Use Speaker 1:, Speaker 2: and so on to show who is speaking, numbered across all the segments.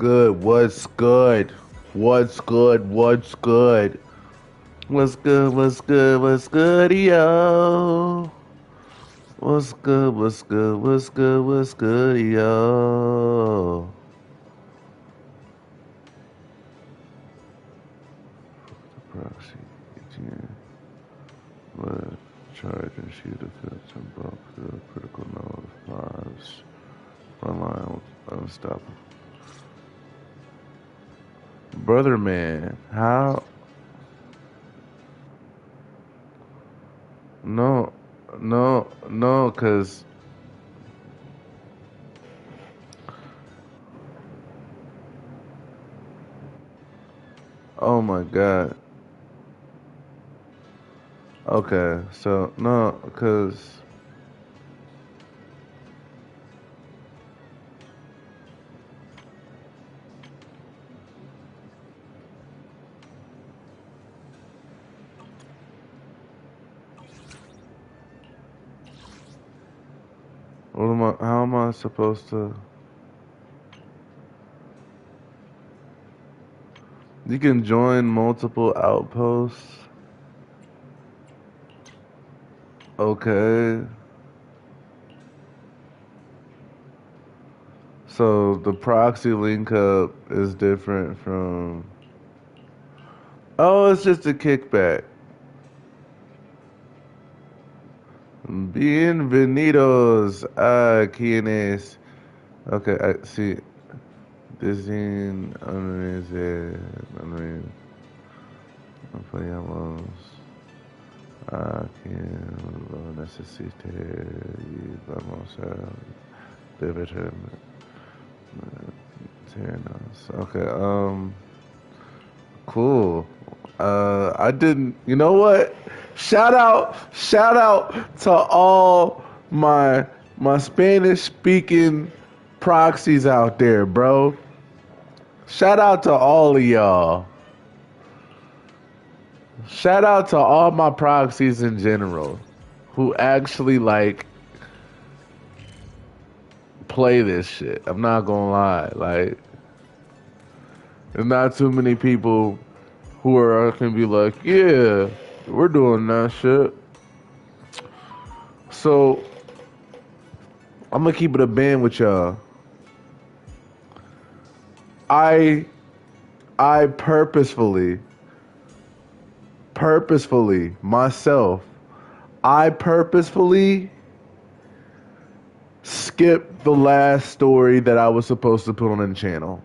Speaker 1: good? What's good? What's good? What's good? What's good? What's good? What's good, yo? What's good? What's good? What's good? What's good, yo? Proxy, ETN. Let charge and shoot effects and bulk the critical node fives. Frontline unstoppable. Brother man, how? No, no, cause oh my god. Okay, so no, cause what am I? How am I supposed to? You can join multiple outposts. Okay, so the proxy link up is different from. Oh, it's just a kickback. Bienvenidos a quienes. Okay, I see. Design unreal. Apoyamos a quien lo necesite y vamos a divertirnos. Okay, cool. I didn't. You know what? Shout out to all my Spanish speaking proxies out there, bro. Shout out to all of y'all. Shout out to all my proxies in general who actually like play this shit. I'm not gonna lie. Like, there's not too many people who are can be like, yeah, we're doing that shit. So I'm gonna keep it a band with y'all. I purposefully myself, I purposefully skipped the last story that I was supposed to put on the channel.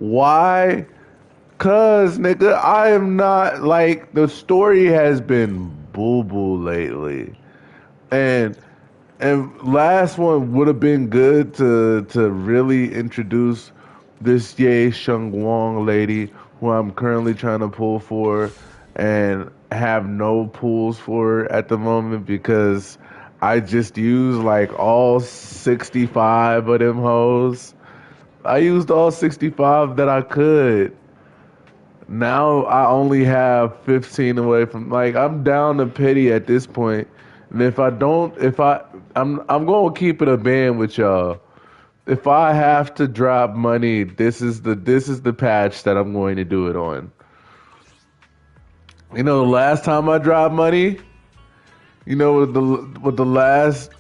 Speaker 1: Why? Cause nigga, I am not like the story has been boo boo lately, and last one would have been good to really introduce this Ye Sheng Wong lady who I'm currently trying to pull for, and have no pulls for at the moment because I just used like all 65 of them hoes. I used all 65 that I could. Now I only have 15 away from like I'm down to pity at this point. And if I don't I'm gonna keep it a band with y'all. If I have to drop money, this is the patch that I'm going to do it on. You know the last time I dropped money, you know what the last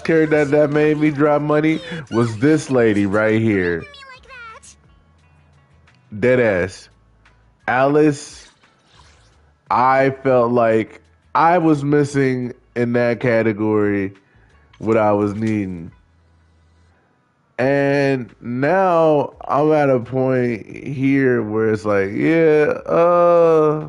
Speaker 1: character that made me drop money was this lady right here. Deadass. Alice, I felt like I was missing in that category what I was needing. And now I'm at a point here where it's like, yeah,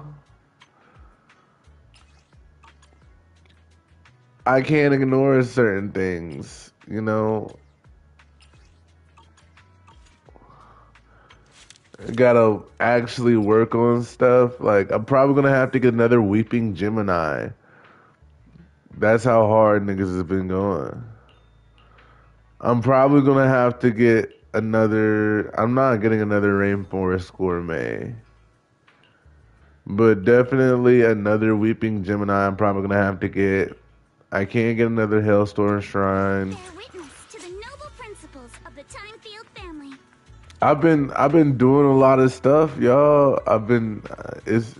Speaker 1: I can't ignore certain things, you know. Gotta actually work on stuff. Like, I'm probably gonna have to get another Weeping Gemini. That's how hard niggas has been going. I'm probably gonna have to get another. I'm not getting another Rainforest Gourmet, but definitely another Weeping Gemini. I'm probably gonna have to get. I can't get another Hailstorm Shrine.
Speaker 2: Bear witness to the noble principles of the Timefield family.
Speaker 1: I've been doing a lot of stuff, y'all. It's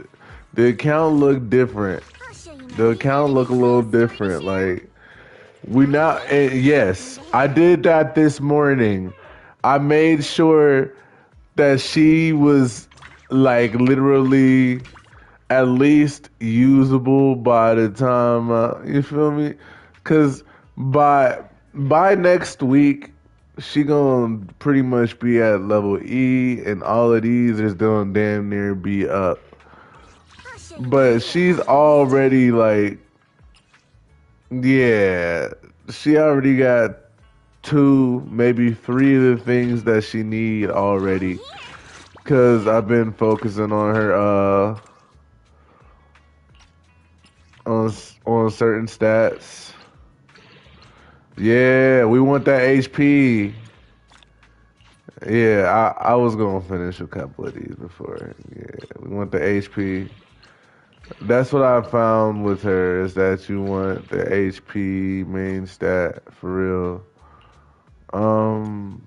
Speaker 1: the account look different.
Speaker 2: I'll show you my
Speaker 1: The account look a little different. Like we now, and yes, I did that this morning. I made sure that she was like literally at least usable by the time you feel me? Cause by by next week she gonna pretty much be at level E and all of these is gonna damn near be up. But she's already like yeah, she already got two, maybe three of the things that she need already. Cause I've been focusing on her on certain stats. Yeah, we want that HP. Yeah, I was gonna finish a couple of these before. Yeah, we want the HP. That's what I found with her is that you want the HP main stat for real. Um,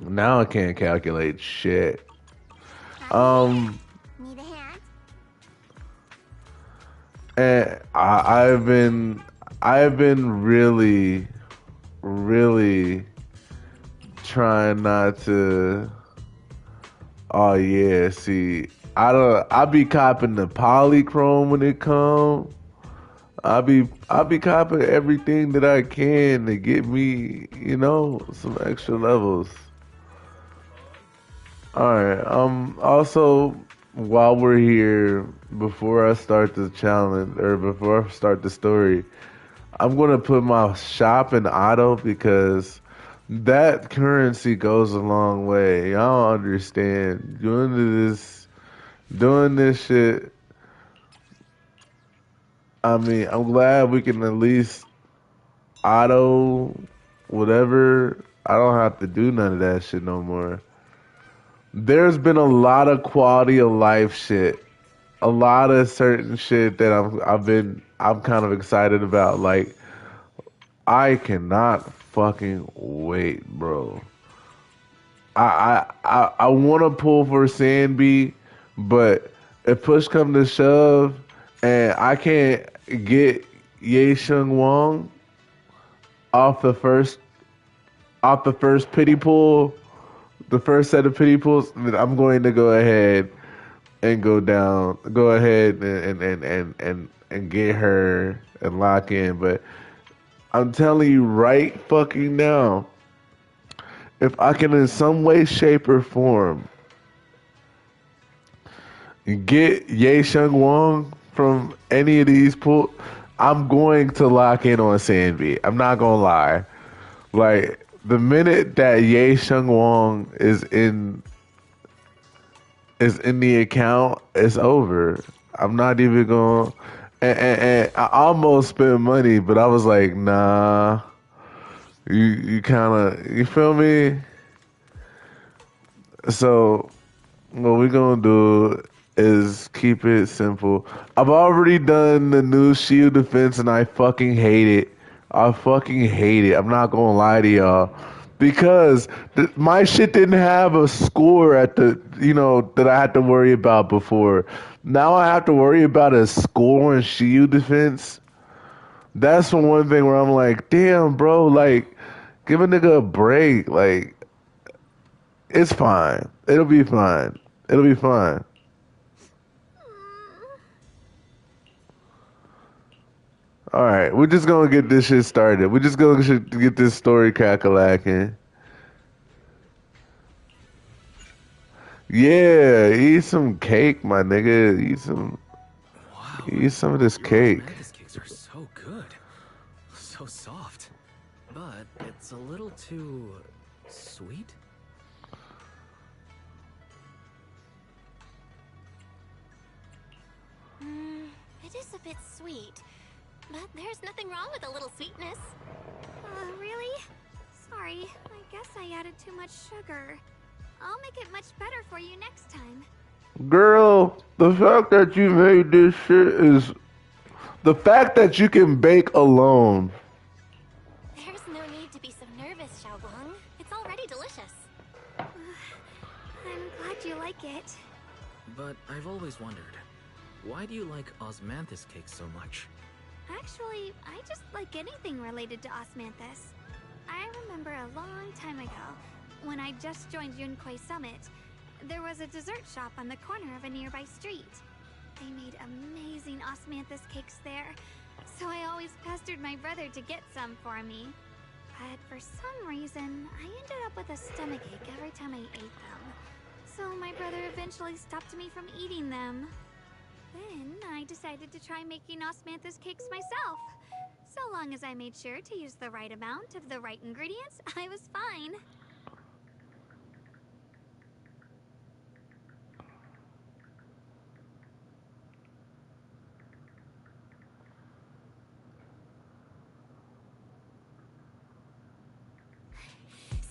Speaker 1: now I can't calculate shit. Um,
Speaker 2: Need a hand?
Speaker 1: and I've been really trying not to. Oh yeah, see, I be copping the polychrome when it come. I be copping everything that I can to get me, some extra levels. All right. Also, while we're here, before I start the challenge or before I start the story, I'm gonna put my shop in auto because that currency goes a long way. Y'all don't understand. Doing this shit. I mean, I'm glad we can at least auto whatever. I don't have to do none of that shit no more. There's been a lot of quality of life shit, a lot of certain shit that I'm kind of excited about. Like I cannot fucking wait, bro. I want to pull for Sandby, but if push come to shove, and I can't get Ye Shung Wong off the first pity pool, the first set of pity pools, then I'm going to go ahead and go ahead and get her and lock in. But I'm telling you right fucking now, if I can in some way, shape, or form get Ye Shung Wong from any of these pools, I'm going to lock in on Sandby. I'm not gonna lie. Like the minute that Ye Shung Wong is in the account, it's over. I'm not even going. And I almost spent money, but I was like, nah. You kind of you feel me? So what we gonna do is keep it simple. I've already done the new shield defense, and I fucking hate it. I fucking hate it. I'm not gonna lie to y'all. Because my shit didn't have a score at that I had to worry about before. Now I have to worry about a score on shield defense. That's the one thing where I'm like, damn, bro, like, give a nigga a break. Like, it's fine. It'll be fine. It'll be fine. All right, we're just gonna get this shit started. We're just gonna get this story crack-a-lacking. Yeah, eat some cake, my nigga.
Speaker 3: Wow,
Speaker 1: Eat some of this
Speaker 3: your
Speaker 1: cake.
Speaker 3: Mantis cakes are so good. So soft. But it's a little too sweet.
Speaker 2: It is a bit sweet. But there's nothing wrong with a little sweetness. Really? Sorry, I guess I added too much sugar. I'll make it much better for you next time.
Speaker 1: Girl, the fact that you made this shit is the fact that you can bake alone.
Speaker 2: There's no need to be so nervous, Xiaoguang. It's It's already delicious. I'm glad you like it.
Speaker 3: But I've always wondered, why do you like osmanthus cake so much?
Speaker 2: Actually, I just like anything related to osmanthus. I remember a long time ago, when I just joined Yunquay Summit, there was a dessert shop on the corner of a nearby street. They made amazing osmanthus cakes there, so I always pestered my brother to get some for me. But for some reason, I ended up with a stomachache every time I ate them. So my brother eventually stopped me from eating them. Then I decided to try making osmanthus cakes myself. So long as I made sure to use the right amount of the right ingredients, I was fine.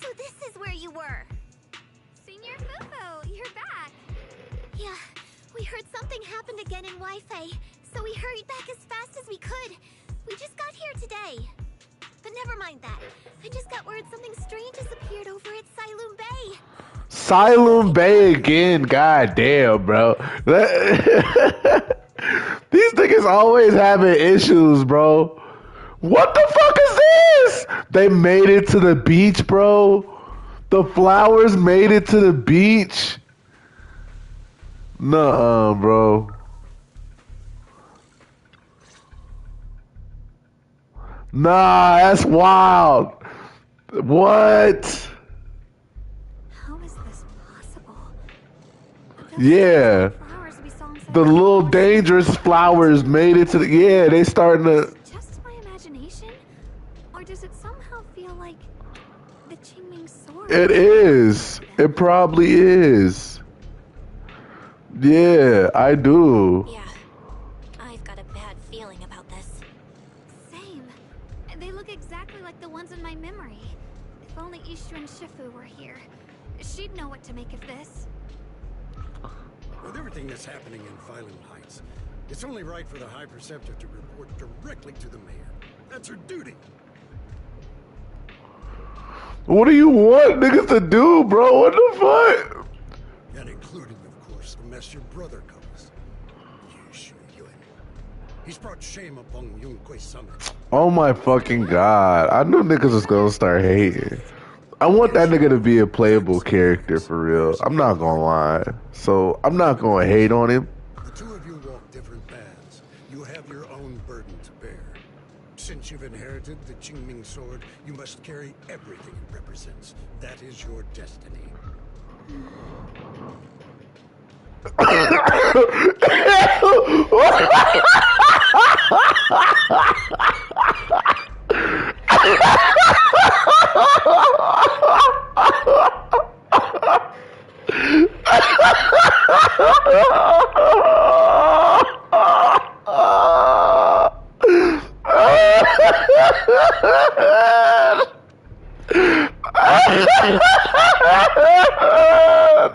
Speaker 2: So this is where you were. Senior Fufu, you're back. Yeah, we heard something happened again in Wi-Fi, so we hurried back as fast as we could. We just got here today. But never mind that. I just got word something strange has appeared over at Siloon Bay.
Speaker 1: Siloon Bay again, goddamn, bro. These niggas always having issues, bro. What the fuck is this? They made it to the beach, bro. The flowers made it to the beach. Nuh-uh, bro. Nah, that's wild. What?
Speaker 2: How is this possible?
Speaker 1: Yeah.
Speaker 2: Flowers we saw inside
Speaker 1: The little dangerous flowers made it to the... Yeah, they starting to...
Speaker 2: Just my imagination? Or does it somehow feel like the Qingming sword?
Speaker 1: It is. It probably is. Yeah, I do.
Speaker 2: Yeah. I've got a bad feeling about this. Same. They look exactly like the ones in my memory. If only Ishu and Shifu were here. She'd know what to make of this.
Speaker 4: With everything that's happening in Phylum Heights, it's only right for the High Preceptor to report directly to the mayor. That's her duty.
Speaker 1: What do you want niggas to do, bro? What the fuck?
Speaker 4: And including, of course, the mess your brother caused. Yushu Yun. He's brought shame upon Yunquay Summit.
Speaker 1: Oh my fucking god. I knew niggas was gonna start hating. I want that nigga to be a playable character for real. I'm not gonna lie. So I'm not gonna hate on him.
Speaker 4: The two of you walk different paths. You have your own burden to bear. Since you've inherited the Qingming sword, you must carry everything it represents. That is your destiny.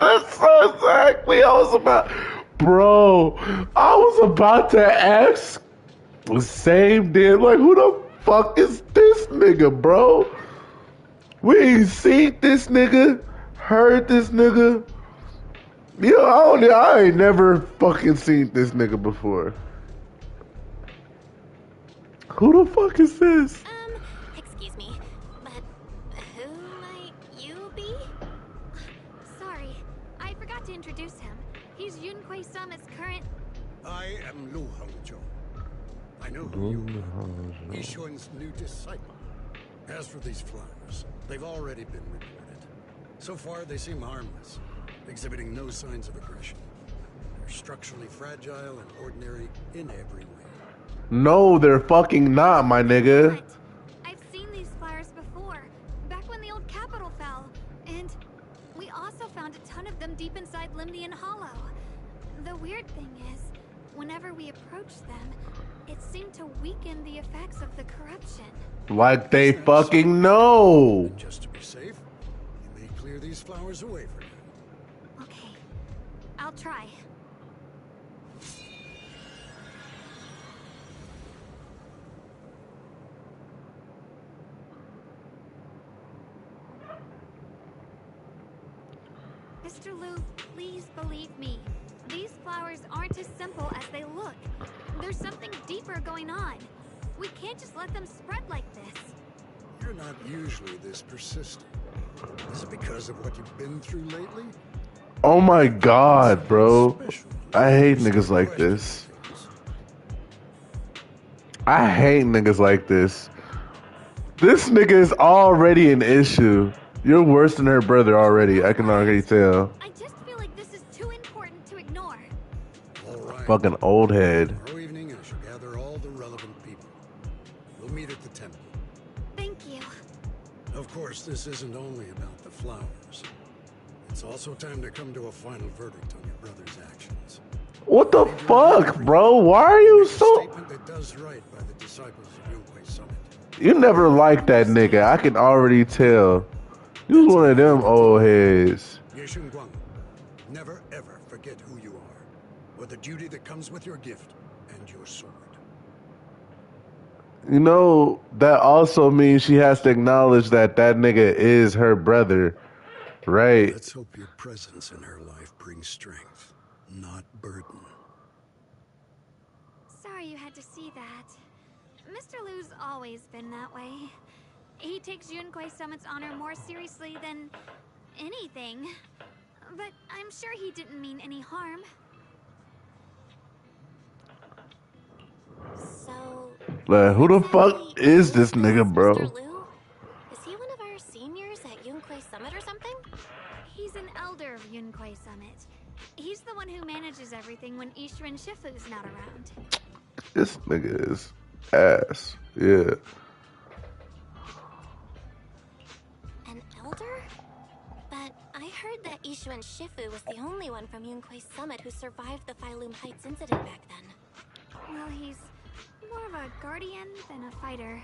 Speaker 1: That's so exactly I was about, bro. I was about to ask the same damn, like, who the fuck is this nigga, bro? We ain't seen this nigga, heard this nigga. Yo, I ain't never fucking seen this nigga before. Who the fuck is this?
Speaker 2: Excuse me, but who might you be? Sorry, I forgot to introduce him. He's Yunquay Summit's current...
Speaker 4: I am Lu Hongzhou. I know who you are. Yishuan's new disciple. As for these flowers, they've already been reported. So far, they seem harmless, exhibiting no signs of aggression. They're structurally fragile and ordinary in every way.
Speaker 1: No, they're fucking not, my nigga.
Speaker 2: But I've seen these flowers before, back when the old capital fell. And we also found a ton of them deep inside Limnian Hollow. The weird thing is, whenever we approached them, it seemed to weaken the effects of the corruption.
Speaker 1: Like they fucking know.
Speaker 4: And just to be safe, you may clear these flowers away for now.
Speaker 2: Okay, I'll try. Mr. Liu, please believe me. These flowers aren't as simple as they look. There's something deeper going on. We can't just let them spread like this.
Speaker 4: You're not usually this persistent. Is it because of what you've been through lately?
Speaker 1: Oh my god, bro.
Speaker 4: Special.
Speaker 1: I hate niggas like this. I hate niggas like this. This nigga is already an issue. You're worse than her brother already. I can already tell.
Speaker 2: I just feel like this is too important to ignore.
Speaker 4: All right.
Speaker 1: Fucking old head.
Speaker 4: Tomorrow evening, I shall gather all the relevant people. We'll meet at the temple.
Speaker 2: Thank you.
Speaker 4: Of course, this isn't only about the flowers. It's also time to come to a final verdict on your brother's actions.
Speaker 1: What the fuck, bro? Why are you
Speaker 4: A
Speaker 1: so...
Speaker 4: statement that does right by the disciples of Yunquei Summit.
Speaker 1: You never liked that nigga. I can already tell. You was one of them old heads.
Speaker 4: Yeshun Guang, never ever forget who you are, or the duty that comes with your gift and your sword.
Speaker 1: You know, that also means she has to acknowledge that that nigga is her brother, right?
Speaker 4: Let's hope your presence in her life brings strength, not burden.
Speaker 2: Sorry you had to see that. Mr. Liu's always been that way. He takes Yunquei Summit's honor more seriously than anything. But I'm sure he didn't mean any harm. So...
Speaker 1: Like, who the fuck is this nigga, bro?
Speaker 2: Mr. Liu? Is he one of our seniors at Yunquei Summit or something? He's an elder of Yunquei Summit. He's the one who manages everything when Ishirin Shifu's not around.
Speaker 1: This nigga is ass. Yeah.
Speaker 2: An elder? But I heard that Ishirin Shifu was the only one from Yunquei Summit who survived the Phylum Heights incident back then. Well, he's more of a guardian than a fighter.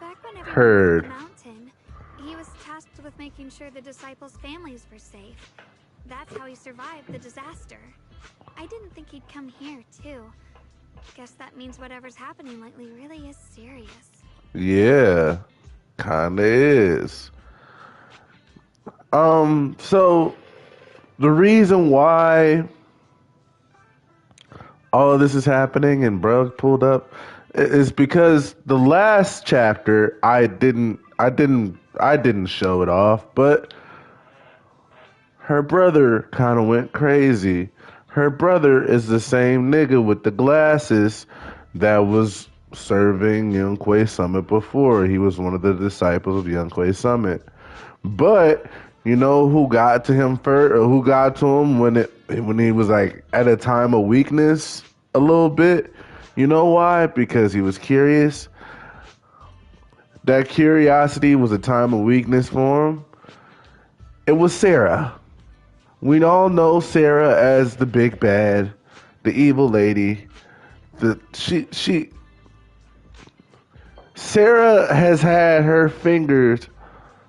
Speaker 2: Back when everyone
Speaker 1: Heard.
Speaker 2: was on the mountain, he was tasked with making sure the disciples' families were safe. That's how he survived the disaster. I didn't think he'd come here, too. Guess that means whatever's happening lately really is serious.
Speaker 1: Yeah. Kinda is. So the reason why all of this is happening and bro pulled up is because the last chapter I didn't show it off, but her brother kind of went crazy. Her brother is the same nigga with the glasses that was serving Yunquei Summit before. He was one of the disciples of Yunquei Summit. But you know who got to him first, or who got to him when he was like at a time of weakness a little bit? You know why? Because he was curious. That curiosity was a time of weakness for him. It was Sarah. We all know Sarah as the big bad, the evil lady. Sarah has had her fingers,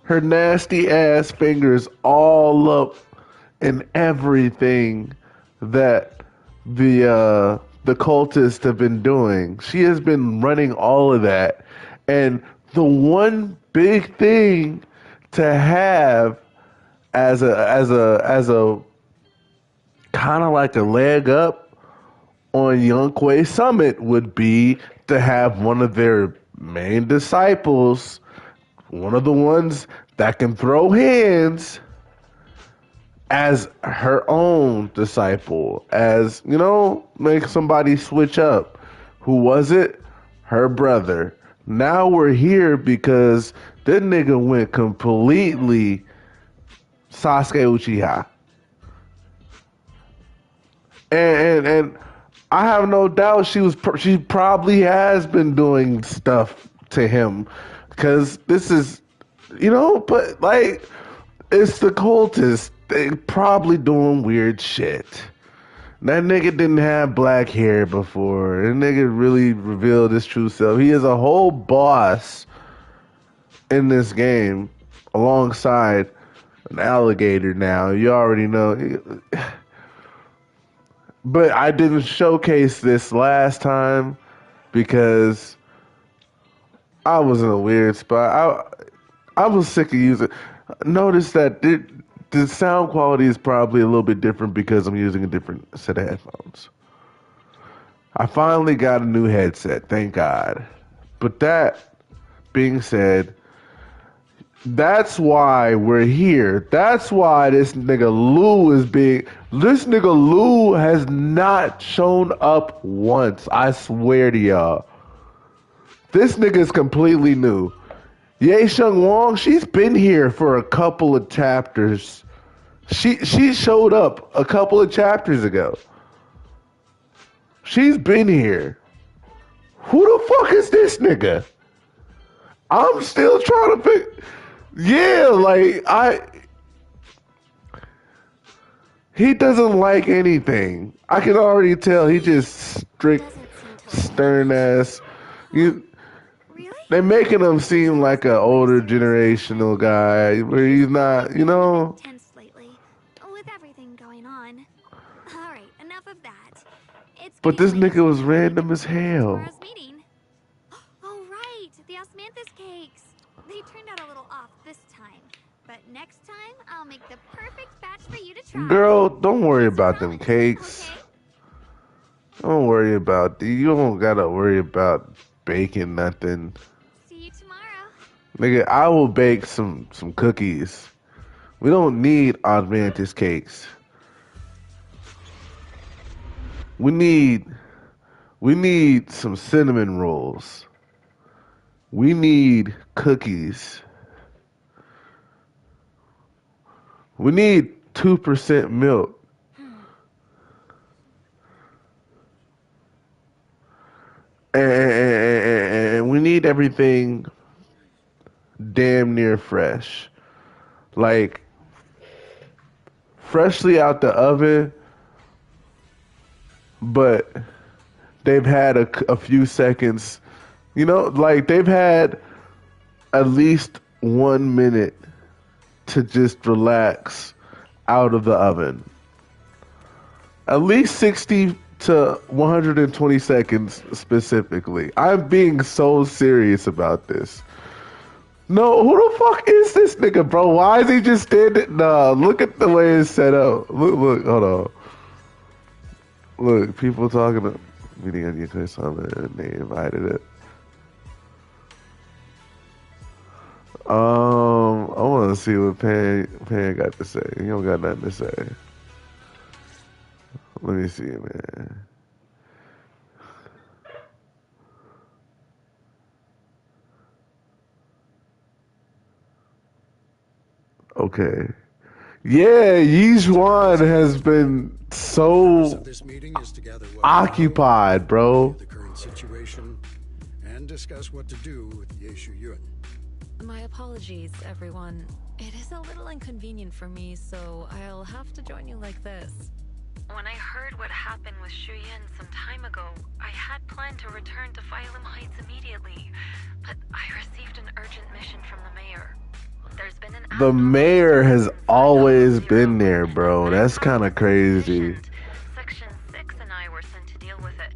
Speaker 1: her nasty ass fingers, all up in everything that the cultists have been doing. She has been running all of that, and the one big thing to have as a kind of like a leg up on Yunquei Summit would be to have one of their main disciples, one of the ones that can throw hands, as her own disciple, as, you know, make somebody switch up. Who was it? Her brother. Now we're here because that nigga went completely Sasuke Uchiha. And I have no doubt she probably has been doing stuff to him, because this is, you know, but like, it's the cultists. They probably doing weird shit. That nigga didn't have black hair before. That nigga really revealed his true self. He is a whole boss in this game alongside an alligator now. You already know. But I didn't showcase this last time because I was in a weird spot. I was sick of using. Notice that the sound quality is probably a little bit different because I'm using a different set of headphones. I finally got a new headset, thank God. But that being said, that's why we're here. That's why this nigga Lou is being. This nigga Lou has not shown up once. I swear to y'all. This nigga is completely new. Ye Sheng Wong, she's been here for a couple of chapters. She showed up a couple of chapters ago. She's been here. Who the fuck is this nigga? I'm still trying to pick. Yeah, like he doesn't like anything. I can already tell. He just strict, stern ass. You.
Speaker 2: Really?
Speaker 1: They're making him seem like an older generational guy, where he's not, you know.
Speaker 2: Tense lately, with everything going on. All right, enough of that. It's
Speaker 1: But this nigga was random as hell.
Speaker 2: tomorrow's meeting. Oh right, the osmanthus cakes. They turned out a little off this time, but next time I'll make the perfect batch for you to try.
Speaker 1: Girl, don't worry about them cakes.
Speaker 2: Okay.
Speaker 1: Don't worry about you don't gotta worry about baking nothing.
Speaker 2: See you tomorrow.
Speaker 1: Nigga, I will bake some cookies. We don't need osmanthus cakes. We need some cinnamon rolls. We need cookies. We need 2% milk. And we need everything damn near fresh. Like, freshly out the oven, but they've had a few seconds. You know, like they've had at least 1 minute to just relax out of the oven. At least 60 to 120 seconds specifically. I'm being so serious about this. No, who the fuck is this nigga, bro? Why is he just standing? Nah, look at the way it's set up. Look, hold on. Look, people talking to meeting on your summit and they invited it. I want to see what Pan got to say. He don't got nothing to say. Let me see, man. Okay. Yeah, Yizhuan has been so
Speaker 4: This meeting is to gather what
Speaker 1: occupied, bro.
Speaker 4: the current situation and discuss what to do with Yeshu Yun.
Speaker 5: My apologies, everyone. It is a little inconvenient for me, so I'll have to join you like this. When I heard what happened with Shu Yin some time ago, I had planned to return to Phylum Heights immediately, but I received an urgent mission from the mayor. There's been an
Speaker 1: The mayor has always been there, bro. That's kind of crazy.
Speaker 5: Section 6 and I were sent to deal with it.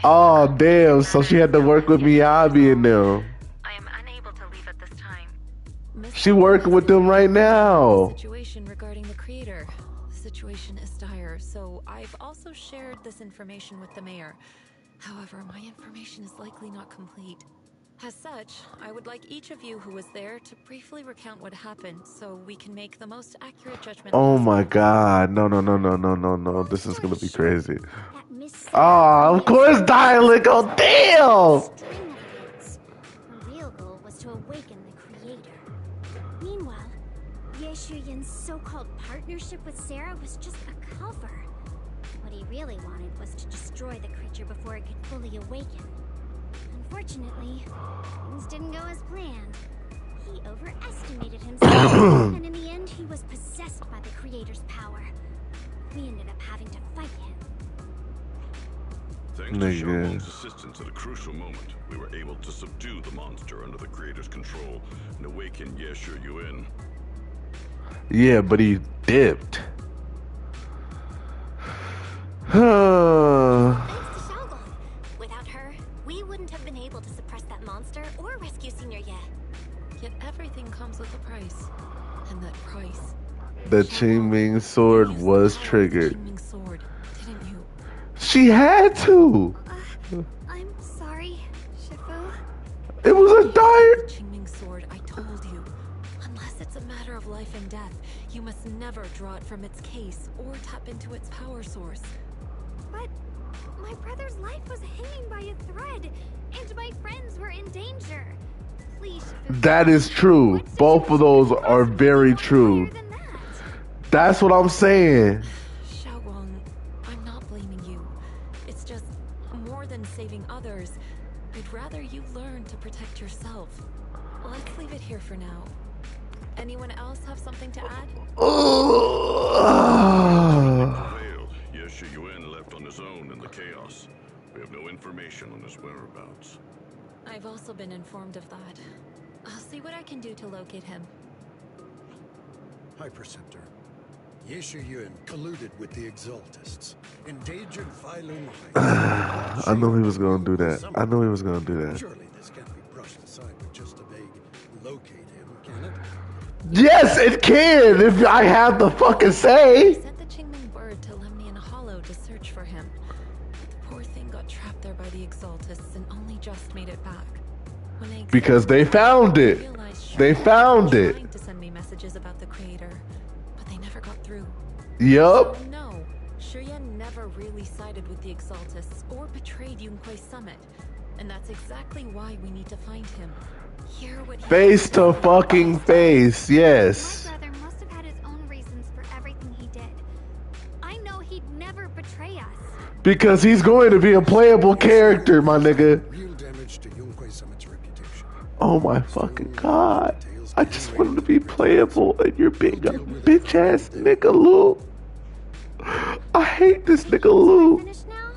Speaker 1: Oh, damn. So she had to work with Miyabi and them.
Speaker 5: I am unable to leave at this time.
Speaker 1: She working with them right now.
Speaker 5: Situation regarding the creator. The situation is dire, so I've also shared this information with the mayor. However, my information is likely not complete. As such, I would like each of you who was there to briefly recount what happened so we can make the most accurate judgment.
Speaker 1: Oh my god. No. This is gonna be crazy. Oh, of course Dialect. Oh, damn.
Speaker 2: Her real goal was to awaken the creator. Meanwhile, Yeshu Yin's so-called partnership with Sarah was just a cover. What he really wanted was to destroy the creature before it could fully awaken. Unfortunately, things didn't go as planned. He overestimated himself, and in the end, he was possessed by the creator's power. We ended up having to fight him.
Speaker 6: Thanks to Shogun's assistance at a crucial moment, we were able to subdue the monster under the creator's control and awaken Yeshu Yun.
Speaker 1: Yeah, but he dipped.
Speaker 2: Thanks to Xiaoguang. Without her, we wouldn't have been able to suppress that monster or rescue Senior Ye.
Speaker 5: Yet everything comes with a price. And that price
Speaker 1: The Qingming sword
Speaker 5: You used the
Speaker 1: was
Speaker 5: power of the
Speaker 1: triggered.
Speaker 5: Qingming sword, didn't you?
Speaker 1: She had to.
Speaker 2: I'm sorry, Shifu.
Speaker 1: It was a
Speaker 5: The
Speaker 1: dire.
Speaker 5: Qingming sword, I told you. Unless it's a matter of life and death, you must never draw it from its case or tap into its power source.
Speaker 2: But my brother's life was hanging by a thread, and my friends were in danger. Please, Shifu.
Speaker 1: That is true.
Speaker 2: What
Speaker 1: Both of
Speaker 2: situation
Speaker 1: those
Speaker 2: could
Speaker 1: are
Speaker 2: possibly
Speaker 1: very
Speaker 2: be more
Speaker 1: true.
Speaker 2: dire than that?
Speaker 1: That's what I'm saying.
Speaker 5: Xiaowang, I'm not blaming you. It's just more than saving others. I'd rather you learn to protect yourself. Let's leave it here for now. Anyone else have something to add?
Speaker 6: Failed. Yes, Yuan left on his own in the chaos. We have no information on his whereabouts.
Speaker 5: I've also been informed of that. I'll see what I can do to locate him.
Speaker 4: High Preceptor. Yeshu Yuan colluded with the Exaltists, endangered Failun Heights.
Speaker 1: I knew he was gonna do that. I knew he was gonna do that.
Speaker 4: Surely this can't be brushed aside with just a vague locate him, can it?
Speaker 1: Yes, it can. If I have the fucking
Speaker 5: I
Speaker 1: say.
Speaker 5: sent the Qingming bird to Lemnian Hollow to search for him. The poor thing got trapped there by the Exaltists and only just made it back. When I
Speaker 1: Because they found it.
Speaker 5: realized
Speaker 1: They
Speaker 5: Shuyan
Speaker 1: found
Speaker 5: was
Speaker 1: it.
Speaker 5: trying to send me messages about the Creator, but they never got through.
Speaker 1: Yup.
Speaker 5: So no, Shuyan never really sided with the Exaltists or betrayed Yunque's summit. And that's exactly why we need to find him. Hear what he
Speaker 1: Face to fucking face. Yes.
Speaker 2: My brother must have had his own reasons for everything he did. I know he'd never betray us.
Speaker 1: Because he's going to be a playable character, my nigga.
Speaker 4: Real damage to Yunque Summit's reputation.
Speaker 1: Oh my fucking god. I just want him to be playable and you're being a bitch ass nigga, Lou. I hate this nigga, Lou.
Speaker 2: Finished now?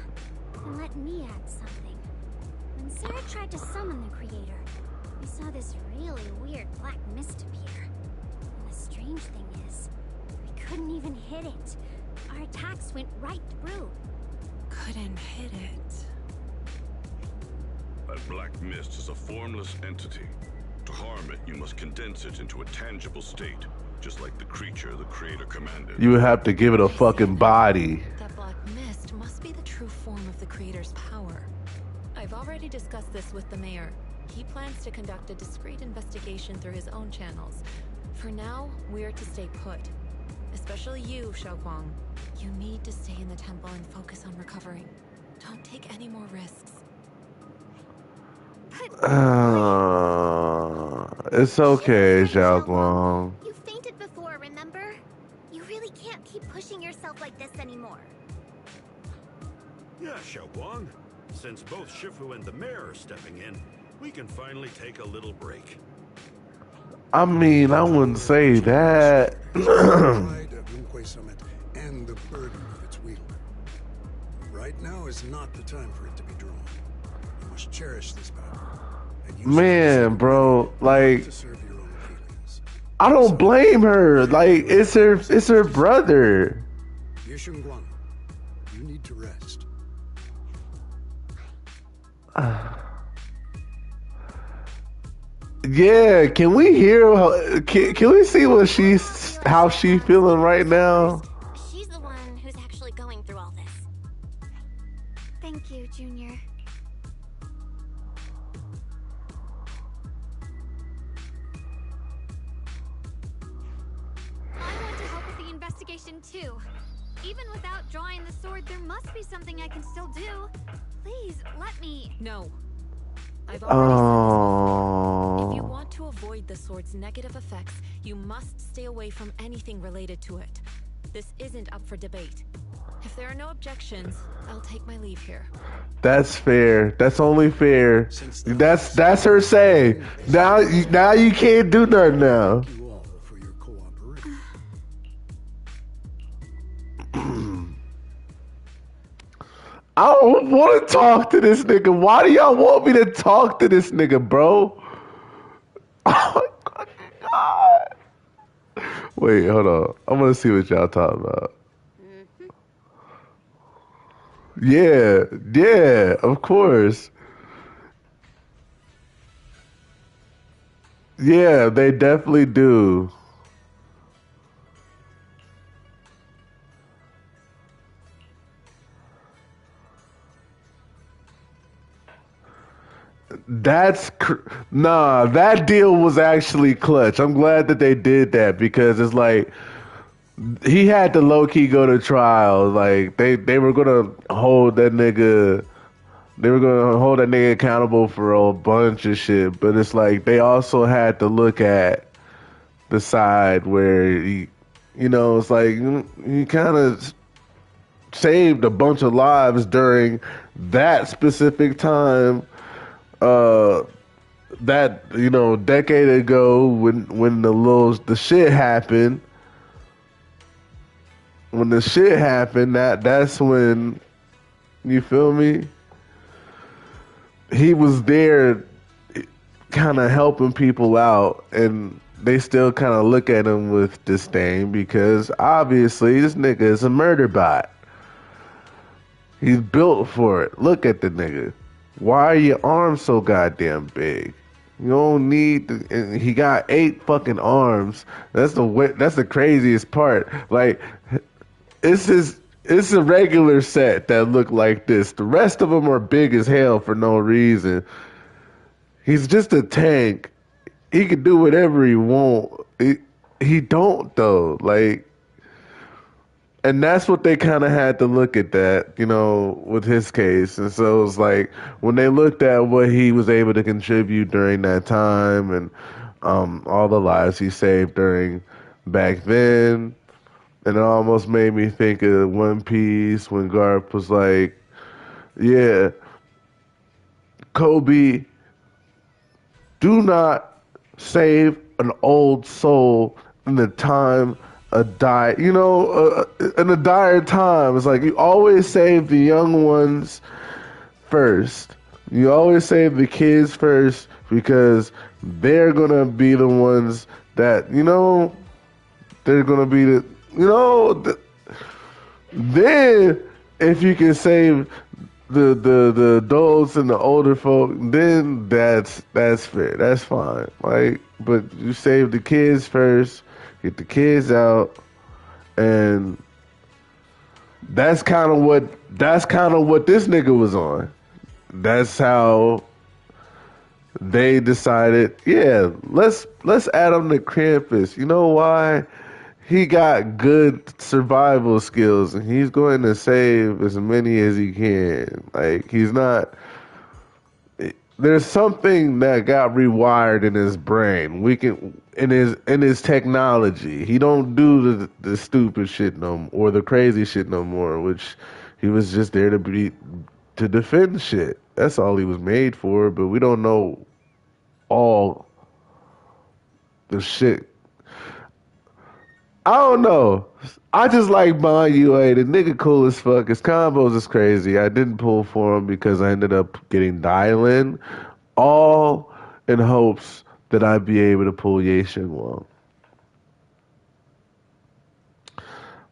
Speaker 2: Then let me add something. When Sarah tried to summon the Creator, we saw this really weird black mist appear. And the strange thing is, we couldn't even hit it. Our attacks went right through.
Speaker 5: couldn't hit it.
Speaker 6: That black mist is a formless entity. To harm it, you must condense it into a tangible state, just like the creature the Creator commanded.
Speaker 1: You would have to give it a fucking body.
Speaker 5: That black mist must be the true form of the Creator's power. I've already discussed this with the mayor. He plans to conduct a discreet investigation through his own channels. For now, we're to stay put. Especially you, Xiaoguang. You need to stay in the temple and focus on recovering. Don't take any more risks.
Speaker 1: It's okay, Zhao Guang.
Speaker 2: You fainted before, remember? You really can't keep pushing yourself like this anymore.
Speaker 7: Yeah, Xiaoguang. Since both Shifu and the mayor are stepping in, we can finally take a little break.
Speaker 1: I mean, I wouldn't say that.
Speaker 4: The pride of Yunque Summit and the burden of its wielder. Right now is not the time for it to be drawn. You must cherish this power. And use
Speaker 1: Man,
Speaker 4: it
Speaker 1: bro, like,
Speaker 4: to serve your own feelings.
Speaker 1: I don't blame her. Like, it's her brother.
Speaker 4: Yishun Guang, you need to rest.
Speaker 1: Yeah, can we hear? Can we see what how she feeling right now?
Speaker 2: She's the one who's actually going through all this. Thank you, Junior. I want to help with the investigation too. Even without drawing the sword, there must be something I can still do. Please, let me.
Speaker 5: No. I've already said this. If you
Speaker 1: Oh,
Speaker 5: want to avoid the sword's negative effects, you must stay away from anything related to it. This isn't up for debate. If there are no objections, I'll take my leave here.
Speaker 1: that's fair. That's only fair. That's her say. Now you can't do nothing now.
Speaker 4: Thank you all for your cooperation.
Speaker 1: I don't want to talk to this nigga. Why do y'all want me to talk to this nigga, bro? Oh my fucking god. Wait, hold on. I'm gonna see what y'all talking about. Yeah, of course. Yeah, they definitely do. Nah, that deal was actually clutch. I'm glad that they did that because it's like he had to low key go to trial. Like they were gonna hold that nigga. They were gonna hold that nigga accountable for a bunch of shit. But it's like they also had to look at the side where it's like he kind of saved a bunch of lives during that specific time. Uh, that decade ago when the shit happened. When the shit happened, that's when you feel me. He was there, kind of helping people out, and they still kind of look at him with disdain because obviously this nigga is a murder bot. He's built for it. Look at the nigga. Why are your arms so goddamn big? You don't need. And he got 8 fucking arms. That's the craziest part. Like it's a regular set that look like this. The rest of them are big as hell for no reason. He's just a tank. He can do whatever he want. He don't though. Like, and that's what they kind of had to look at that, with his case. And so it's like when they looked at what he was able to contribute during that time and all the lives he saved during back then, and it almost made me think of One Piece when Garp was like, "Yeah, Kobe, do not save an old soul in the time in a dire time. It's like you always save the young ones first. You always save the kids first because they're gonna be the ones that they're gonna be then if you can save the adults and the older folk, then that's fair. That's fine. Like, but you save the kids first, get the kids out, and that's kind of what this nigga was on. That's how they decided. Yeah, let's add him to Krampus. You know why? He got good survival skills and he's going to save as many as he can. Like he's not there's something that got rewired in his brain. We can in his technology. He don't do the stupid shit no more or the crazy shit no more, which he was just there to defend shit. That's all he was made for, but we don't know all the shit. I don't know. I just like Bon UA. The nigga cool as fuck. His combos is crazy. I didn't pull for him because I ended up getting dial-in, all in hopes that I'd be able to pull Ye Shin Wang.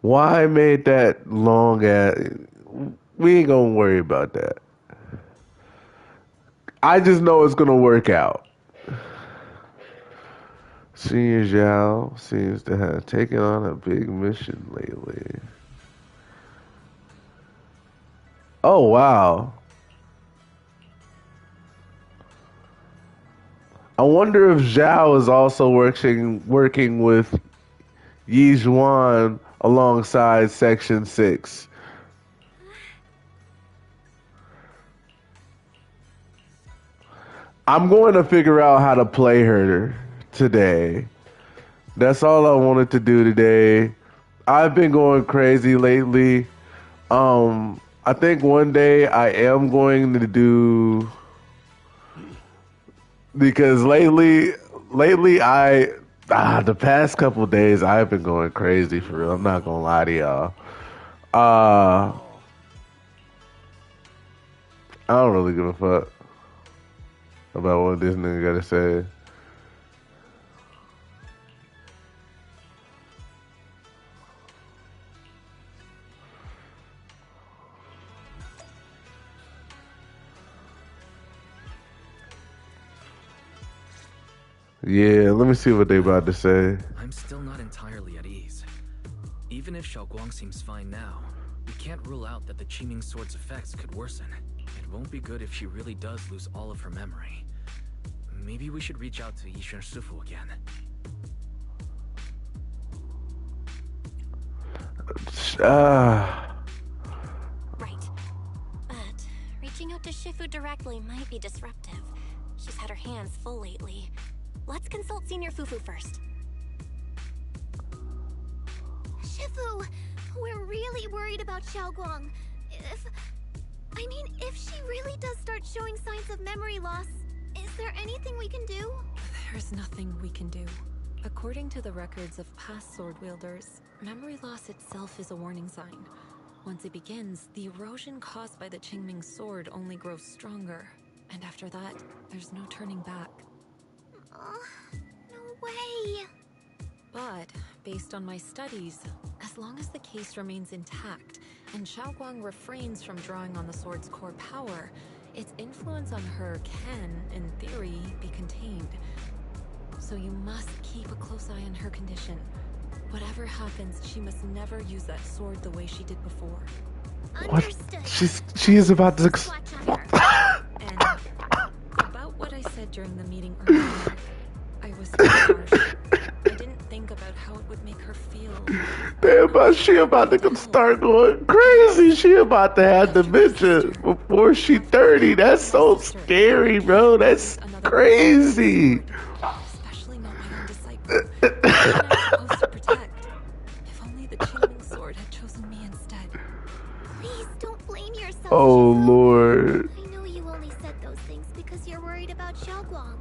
Speaker 1: Why I made that long at? We ain't gonna worry about that. I just know it's gonna work out. Senior Zhao seems to have taken on a big mission lately. Oh, wow. I wonder if Zhao is also working with Yi Zhuan alongside Section 6. I'm going to figure out how to play her today. That's all I wanted to do today. I've been going crazy lately. I think one day I am going to do because lately the past couple days I've been going crazy for real. I'm not gonna lie to y'all. I don't really give a fuck about what this nigga gotta say. Yeah, let me see what they about to say.
Speaker 3: I'm still not entirely at ease. Even if Xiaoguang seems fine now, we can't rule out that the Qiming Sword's effects could worsen. It won't be good if she really does lose all of her memory. Maybe we should reach out to Yixuan Shifu again.
Speaker 2: Right. But reaching out to Shifu directly might be disruptive. She's had her hands full lately. Let's consult Senior Fufu first. Shifu, we're really worried about Xiaoguang. If she really does start showing signs of memory loss, is there anything we can do?
Speaker 5: There's nothing we can do. According to the records of past sword wielders, memory loss itself is a warning sign. Once it begins, the erosion caused by the Qingming sword only grows stronger. And after that, there's no turning back.
Speaker 2: No way!
Speaker 5: But, based on my studies, as long as the case remains intact, and Xiaoguang refrains from drawing on the sword's core power, its influence on her can, in theory, be contained. So you must keep a close eye on her condition. Whatever happens, she must never use that sword the way she did before.
Speaker 2: Understood.
Speaker 1: She is about to.
Speaker 2: Watch on her.
Speaker 5: And about what I said during the meeting earlier, I was so harsh. I didn't think about how it would make her feel.
Speaker 1: Damn, she about to start going crazy. She about to have dementia before she 30. That's so scary, bro. That's crazy.
Speaker 5: Especially not my own disciple. The one I'm supposed to protect. If only the Qingming sword had chosen me instead.
Speaker 2: Please don't blame yourself.
Speaker 1: Oh,
Speaker 2: Shifu.
Speaker 1: Lord.
Speaker 2: I know you only said those things because you're worried about Xiaoguang.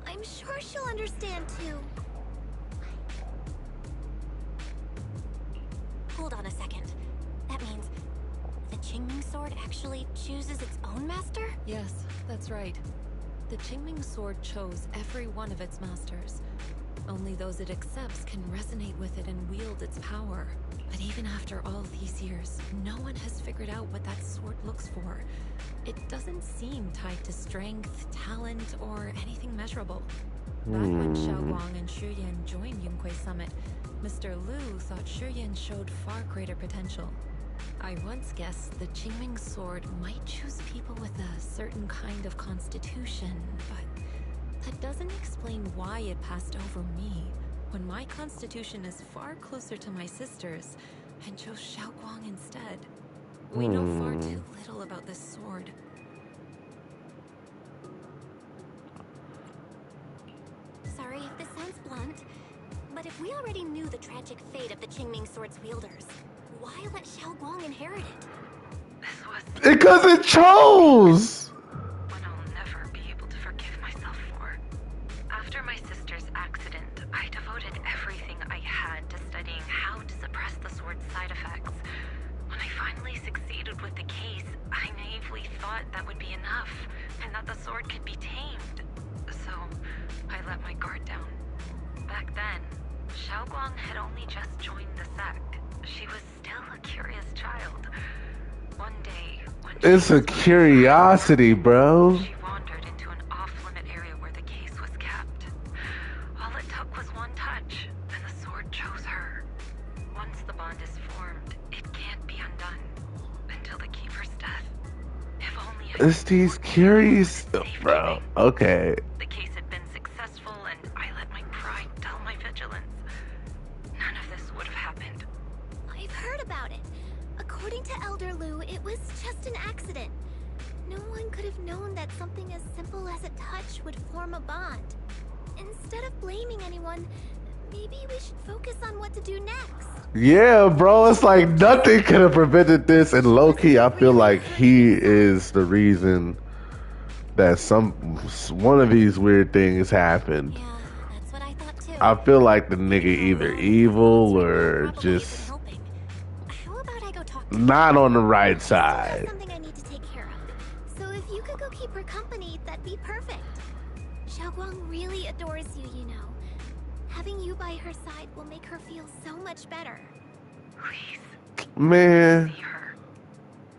Speaker 2: I'm sure she'll understand too. Hold on a second. That means the Qingming sword actually chooses its own master?
Speaker 5: Yes, that's right. The Qingming sword chose every one of its masters. Only those it accepts can resonate with it and wield its power. But even after all these years, no one has figured out what that sword looks for. It doesn't seem tied to strength, talent, or anything measurable. Back when Xiaoguang and Xu Yan joined Yunque Summit, Mr. Liu thought Xu Yan showed far greater potential. I once guessed the Qingming sword might choose people with a certain kind of constitution, but that doesn't explain why it passed over me, when my constitution is far closer to my sister's, and chose Xiaoguang instead. We know far too little about this sword.
Speaker 2: Sorry if this sounds blunt, but if we already knew the tragic fate of the Qingming sword's wielders, why let Xiaoguang inherit it?
Speaker 5: This was
Speaker 1: Because it chose.
Speaker 5: one I'll never be able to forgive myself for. After my sister's accident, I devoted everything I had to studying how to suppress the sword's side effects. When I finally succeeded with the case, I naively thought that would be enough, and that the sword could be tamed. So, I let my guard down. Back then, Xiaoguang had only just joined the sect. She was still a curious child. One day, when
Speaker 1: It's a curiosity, bro.
Speaker 5: she wandered into an off-limit area where the case was kept. All it took was one touch, and the sword chose her. Once the bond is formed, it can't be undone until the keeper's death. If only I
Speaker 1: It's these curious, bro. Okay.
Speaker 5: The case had been successful, and I let my pride dull my vigilance. None of this would have happened.
Speaker 2: I've heard about it. According to Elder Liu, it was just an accident. No one could have known that something as simple as a touch would form a bond. Instead of blaming anyone, maybe we should focus on what to do next.
Speaker 1: Yeah, bro. It's like nothing could have prevented this. And low-key, I feel like he is the reason that one of these weird things happened.
Speaker 2: Yeah, that's what I thought too.
Speaker 1: I feel like the nigga either evil or
Speaker 2: Probably
Speaker 1: just
Speaker 2: isn't helping. How about I go talk to
Speaker 1: not on the right
Speaker 2: That's
Speaker 1: side.
Speaker 2: something I need to take care of. So if you could go keep her company, that'd be perfect. Xiaoguang really adores you, you know. Having you by her side will make her feel so much better.
Speaker 5: Please,
Speaker 1: Man,
Speaker 5: see her.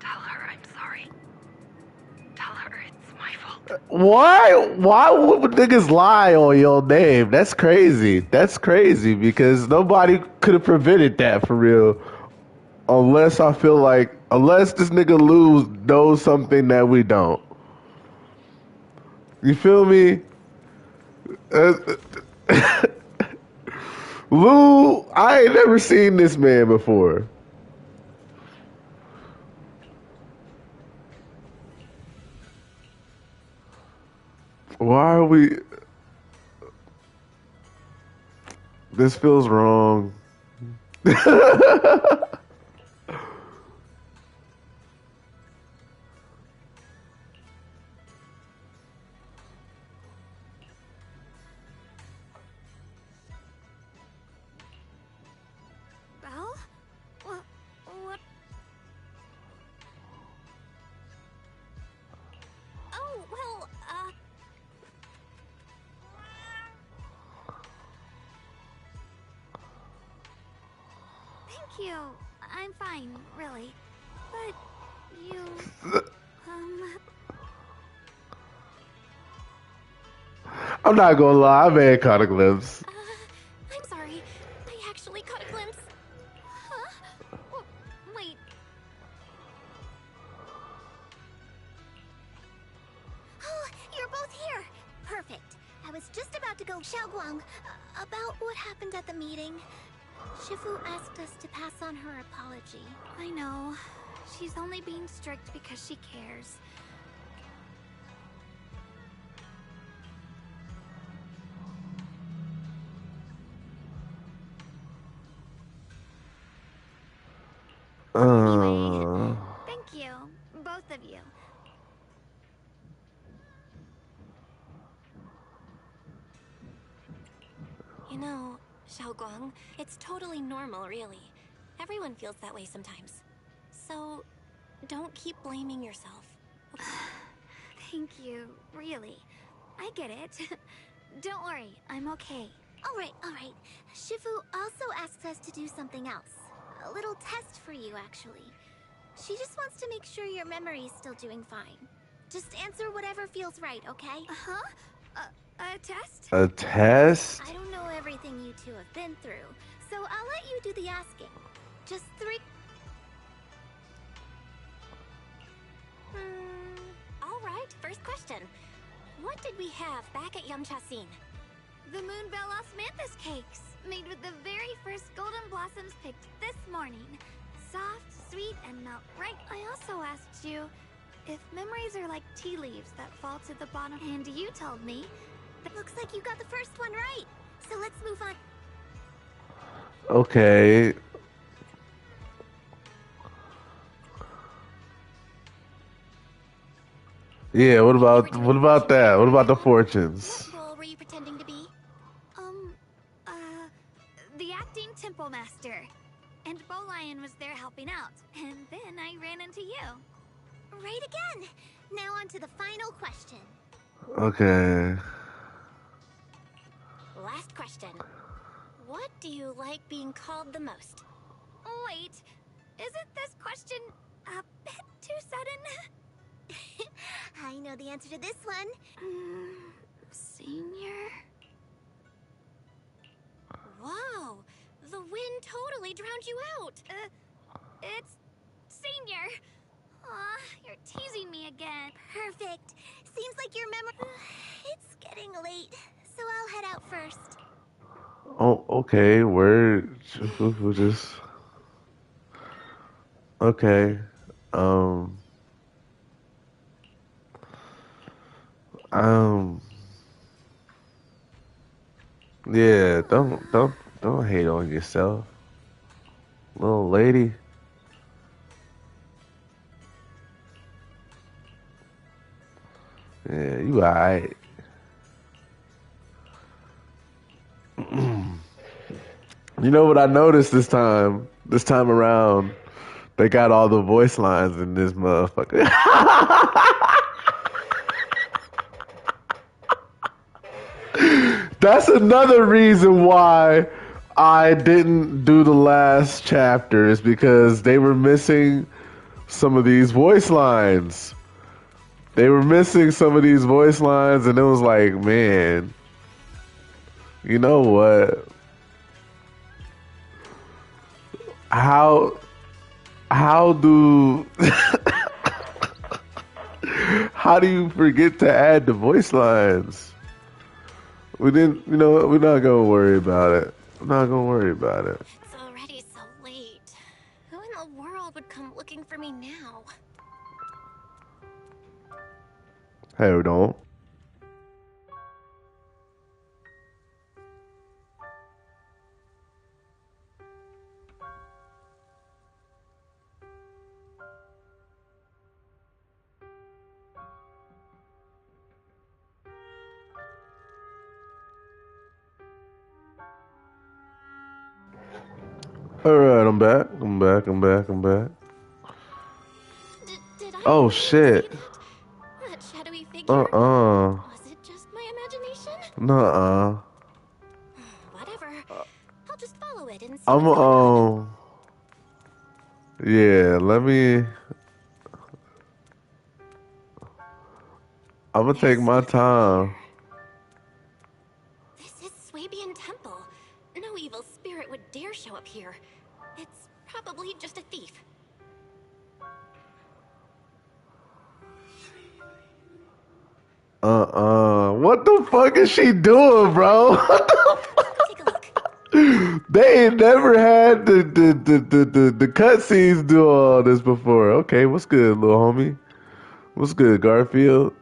Speaker 5: Tell her I'm sorry. Tell her it's my fault.
Speaker 1: why would niggas lie on your name? That's crazy. That's crazy because nobody could have prevented that for real. unless I feel like, unless this nigga Lou knows something that we don't. You feel me? Uh, Lou, I ain't never seen this man before. Why are we? This feels wrong.
Speaker 2: Belle? What? What? Oh, well, thank you. I'm fine, really. But you,
Speaker 1: I'm not gonna lie, I may have caught a glimpse.
Speaker 2: I'm sorry. I actually caught a glimpse. Huh? Wait. Oh, you're both here. Perfect. I was just about to go Xiaoguang about what happened at the meeting. Shifu asked us to pass on her apology. I know. She's only being strict because she cares. Anyway, thank you, both of you.
Speaker 8: You know, Xiaoguang, it's totally normal, really. Everyone feels that way sometimes. So, don't keep blaming yourself.
Speaker 2: Thank you, really. I get it. Don't worry, I'm okay.
Speaker 8: Alright. Shifu also asks us to do something else. A little test for you, actually. She just wants to make sure your memory's still doing fine. Just answer whatever feels right, okay?
Speaker 2: Uh-huh. A test?
Speaker 1: A test?
Speaker 8: I don't know everything you two have been through, so I'll let you do the asking. Just 3... Alright, first question. What did we have back at Yamchasin?
Speaker 2: The Moonbell Osmanthus cakes, made with the very first golden blossoms picked this morning. Soft, sweet, and melt right. I also asked you if memories are like tea leaves that fall to the bottom, and you told me that
Speaker 8: Looks like you got the first one right. So let's move on.
Speaker 1: Okay. Yeah, what about that? What about the fortunes?
Speaker 8: What role were you pretending to be?
Speaker 2: the acting temple master. And Bolion was there helping out, and then I ran into you.
Speaker 8: Right again. Now on to the final question.
Speaker 1: Okay.
Speaker 8: Last question. What do you like being called the most?
Speaker 2: Wait, isn't this question a bit too sudden?
Speaker 8: I know the answer to this one.
Speaker 2: Senior?
Speaker 8: Whoa! The wind totally drowned you out!
Speaker 2: It's Senior. Aw, you're teasing me again.
Speaker 8: Perfect. Seems like your memory... It's getting late, so I'll head out first.
Speaker 1: Oh, okay. We'll just... Okay. Um... Yeah, don't hate on yourself, little lady. Yeah, you alright. You know what I noticed this time? This time around, they got all the voice lines in this motherfucker. That's another reason why I didn't do the last chapters, because they were missing some of these voice lines. They were missing some of these voice lines, and it was like, man, you know what? How How do how do you forget to add the voice lines? We didn't, you know what? We're not gonna worry about it. I'm not gonna worry about it.
Speaker 2: It's already so late. Who in the world would come looking for me now?
Speaker 1: Hey, don't. All right, I'm back. I'm back. I'm back. I'm back.
Speaker 2: Did I
Speaker 1: Oh
Speaker 2: really see
Speaker 1: shit.
Speaker 2: that? That shadowy figure?
Speaker 1: Uh-uh.
Speaker 2: Was it just my imagination?
Speaker 1: Nuh-uh.
Speaker 2: Whatever. I'll just follow it and see
Speaker 1: I'm
Speaker 2: what's going on.
Speaker 1: yeah, let me I'm gonna take
Speaker 2: There's
Speaker 1: my
Speaker 2: nothing
Speaker 1: time.
Speaker 2: here. This is Swabian Temple. No evil spirit would dare show up here. It's probably just a thief.
Speaker 1: What the fuck is she doing, bro? What the
Speaker 2: I'll go take a look.
Speaker 1: fuck? They ain't never had the cutscenes do all this before. Okay, what's good, little homie? What's good, Garfield?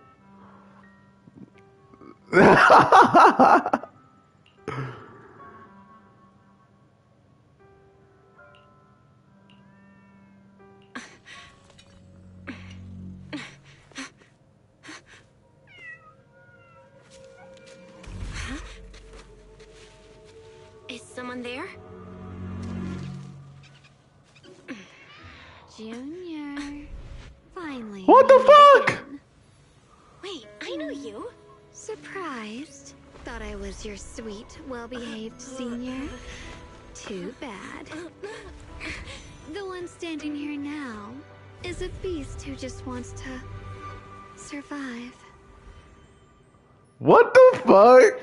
Speaker 2: Is someone there?
Speaker 8: Junior. Finally.
Speaker 1: What
Speaker 8: we
Speaker 1: the
Speaker 8: meet
Speaker 1: fuck?
Speaker 8: again.
Speaker 2: Wait, I know you.
Speaker 8: Surprised? Thought I was your sweet, well-behaved senior? Too bad. The one standing here now is a beast who just wants to survive.
Speaker 1: What the fuck?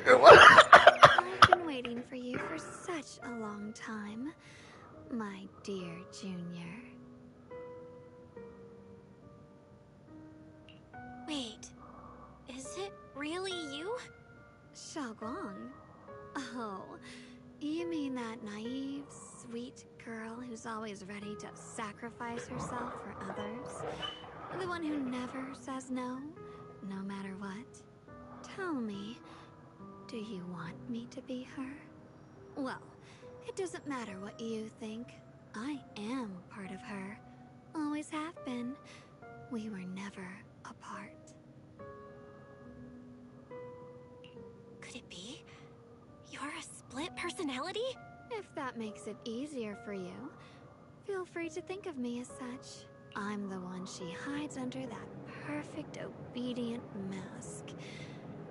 Speaker 8: I've been waiting for you for such a long time, my dear Junior.
Speaker 2: Wait, is it really you?
Speaker 8: Xiaoguang? Oh, you mean that naive, sweet girl who's always ready to sacrifice herself for others? The one who never says no, no matter what? Tell me, do you want me to be her? Well, it doesn't matter what you think. I am part of her. Always have been. We were never apart.
Speaker 2: Could it be? You're a split personality?
Speaker 8: If that makes it easier for you, feel free to think of me as such. I'm the one she hides under that perfect, obedient mask.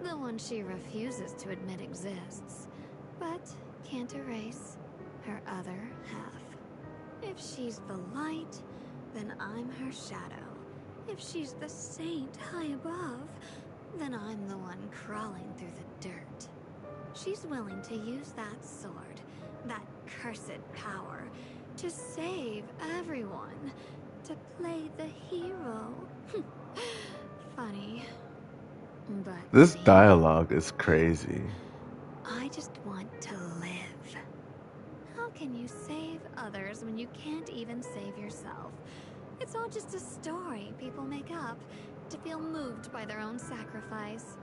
Speaker 8: The one she refuses to admit exists, but can't erase her other half. If she's the light, then I'm her shadow. If she's the saint high above, then I'm the one crawling through the dirt. She's willing to use that sword, that cursed power, to save everyone, to play the hero. Funny. But
Speaker 1: This
Speaker 8: me,
Speaker 1: dialogue is crazy.
Speaker 8: I just want to live. How can you save others when you can't even save yourself? It's all just a story people make up to feel moved by their own sacrifice.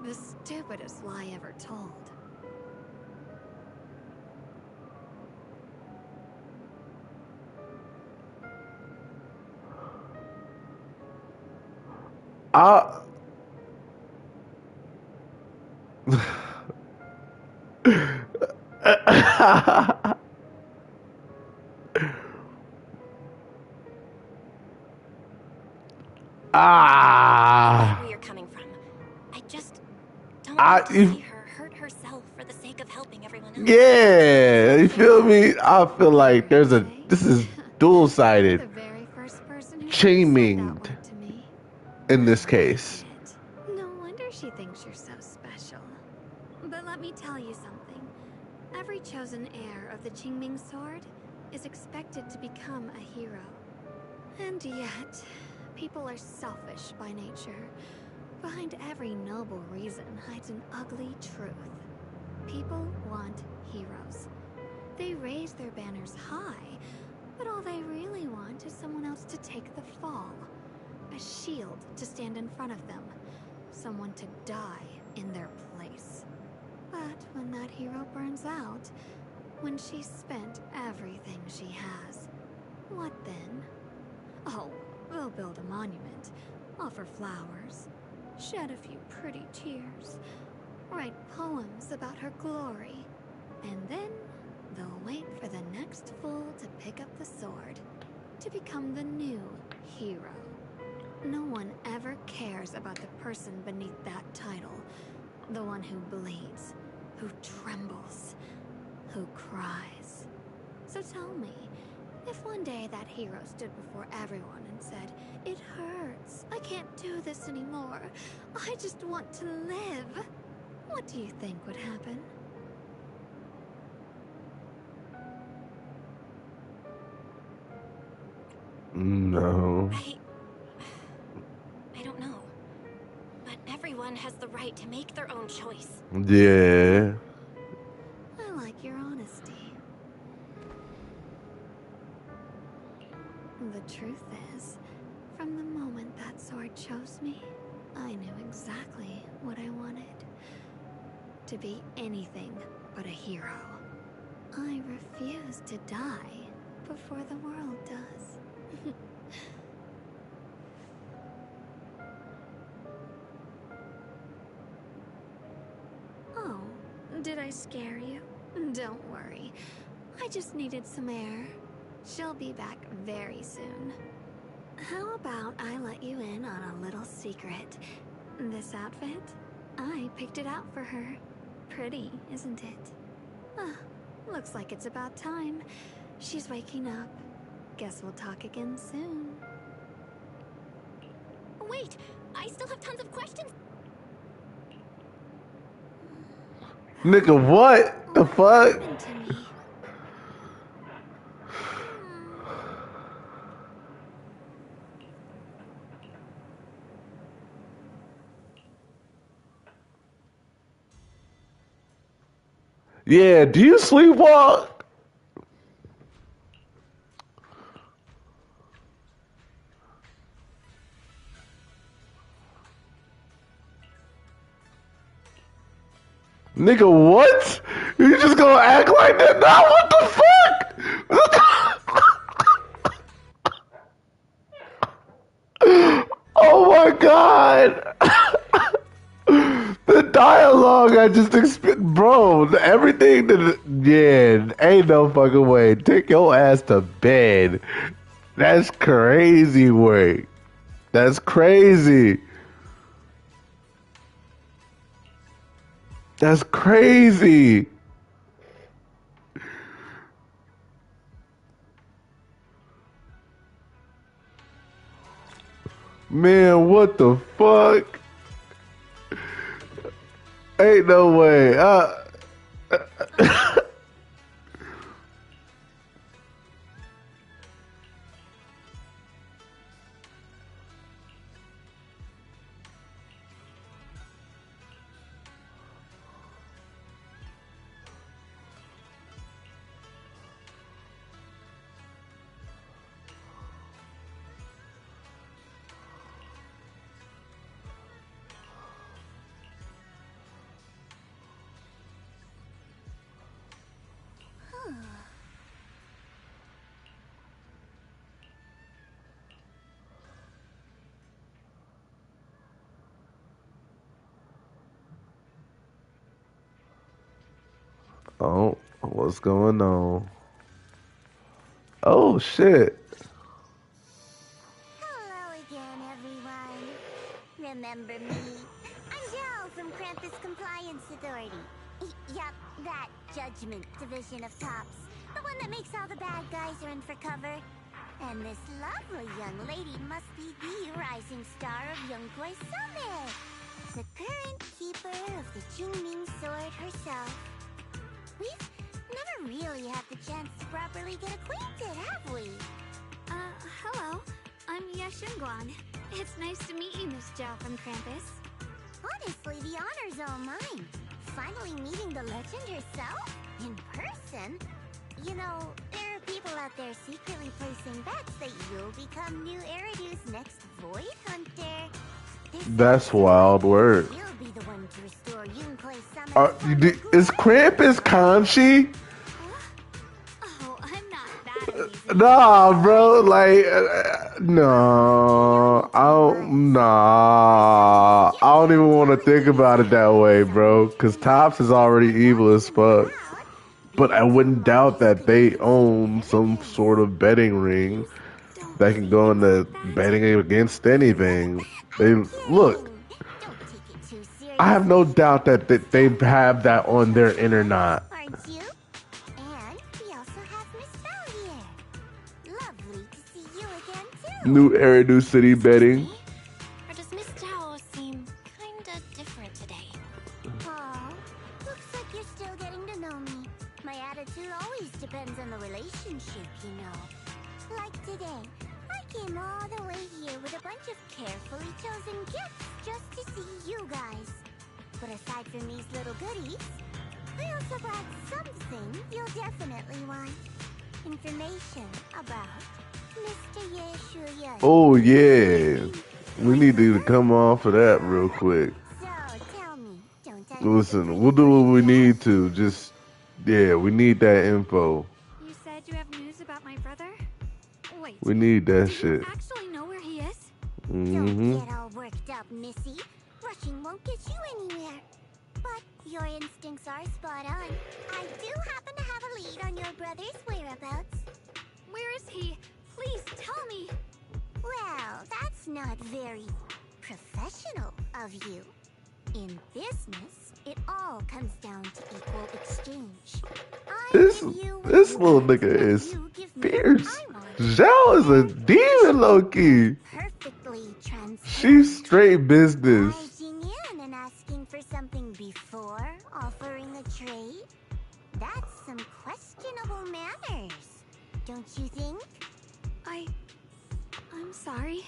Speaker 8: The stupidest lie ever told.
Speaker 1: I
Speaker 2: I get
Speaker 1: ah
Speaker 2: where you're coming from. I just don't want to
Speaker 1: I
Speaker 2: see her hurt herself for the sake of helping everyone else.
Speaker 1: yeah, you feel me? I feel like
Speaker 8: Dare I
Speaker 1: there's a
Speaker 8: say?
Speaker 1: this is
Speaker 8: You're
Speaker 1: dual-sided
Speaker 8: the very first person who's ever said that
Speaker 1: shaming
Speaker 8: word to me.
Speaker 1: in this
Speaker 8: I like
Speaker 1: case.
Speaker 8: it. No wonder she thinks you're so special. But let me tell you something. Every chosen heir of the Qingming sword
Speaker 2: is expected to become a hero. And yet, people are selfish by nature. Behind every noble reason hides an ugly truth. People want heroes. They raise their banners high, but all they really want is someone else to take the fall. A shield to stand in front of them. Someone to die in their place. But when that hero burns out, when she's spent everything she has, what then? Oh, they'll build a monument, offer flowers, shed a few pretty tears, write poems about her glory, and then they'll wait for the next fool to pick up the sword, to become the new hero. No one ever cares about the person beneath that title, the one who bleeds, who trembles, who cries. So tell me, if one day that hero stood before everyone and said, "It hurts, I can't do this anymore, I just want to live," what do you think would happen?
Speaker 1: No.
Speaker 2: I don't know. But everyone has the right to make their own choice.
Speaker 1: Yeah.
Speaker 2: I like your honesty. The truth is, from the moment that sword chose me, I knew exactly what I wanted. To be anything but a hero. I refuse to die before the world does. Oh, did I scare you? Don't worry. I just needed some air. She'll be back very soon. How about I let you in on a little secret? This outfit? I picked it out for her. Pretty, isn't it? Ah, looks like it's about time. She's waking up. Guess we'll talk again soon. Wait, I still have tons of questions.
Speaker 1: Nigga, what the fuck?
Speaker 2: Happened to me?
Speaker 1: Yeah, do you sleepwalk? Nigga, what? You just gonna act like that now? What the fuck? Oh my god! The dialogue I just bro, everything that, yeah, ain't no fucking way. Take your ass to bed. That's crazy work. That's crazy. That's crazy. Man, what the fuck? Ain't no way. Oh, what's going on? Oh shit.
Speaker 8: Hello again, everyone. Remember me? I'm Jill from Krampus Compliance Authority. Yup, that Judgment Division of Tops. The one that makes all the bad guys run for cover. And this lovely young lady must be the rising star of Youngkoi Summit. The current keeper of the Jingming Sword herself. We've never really had the chance to properly get acquainted.
Speaker 2: Mia Shunguan. It's nice to meet you, Miss Zhao from Krampus.
Speaker 8: Honestly, the honor's all mine. Finally meeting the legend herself? In person? You know, there are people out there secretly placing bets that you'll become new Eridu's next Void Hunter.
Speaker 1: That's wild word.
Speaker 8: You'll be the one to restore Yunklei Summer.
Speaker 1: Is Krampus Kanchi?
Speaker 2: Oh, I'm not that easy.
Speaker 1: Nah, bro. Like, no. Nah. I don't even want to think about it that way, bro. Because Tops is already evil as fuck. But I wouldn't doubt that they own some sort of betting ring that can go into betting against anything. Look, I have no doubt that they have that on their internet.
Speaker 8: Aren't you? And we also have Miss Belle here. Lovely to see you again too.
Speaker 1: New Eridu City betting.
Speaker 2: Or does Miss Zhao seem kinda different today?
Speaker 8: Aw, looks like you're still getting to know me. My attitude always depends on the relationship, you know. Like today, I came all the way here with a bunch of carefully chosen gifts just to see you guys. But aside from these little goodies, I also brought something you'll definitely want. Information about Mr. Ye Shuyan.
Speaker 1: Oh, yeah. We need to come off of that real quick.
Speaker 8: So, tell me, don't I
Speaker 1: Listen, we'll do what we need to. Just, yeah, we need that info.
Speaker 2: You said you have news about my brother? Wait.
Speaker 1: We need that
Speaker 2: Do
Speaker 1: shit.
Speaker 2: you actually know where he is?
Speaker 8: Don't get all worked up, Missy. Rushing won't get you anywhere. But your instincts are spot on. I do happen to have a lead on your brother's whereabouts.
Speaker 2: Where is he? Please tell me.
Speaker 8: Well, that's not very professional of you. In business, it all comes down to equal exchange.
Speaker 1: This little nigga is fierce. Zhao is a demon, low-key.
Speaker 8: Perfectly transparent.
Speaker 1: She's straight business.
Speaker 8: Barging in and asking for something before offering a trade? That's some questionable manners, don't you think?
Speaker 2: I'm sorry.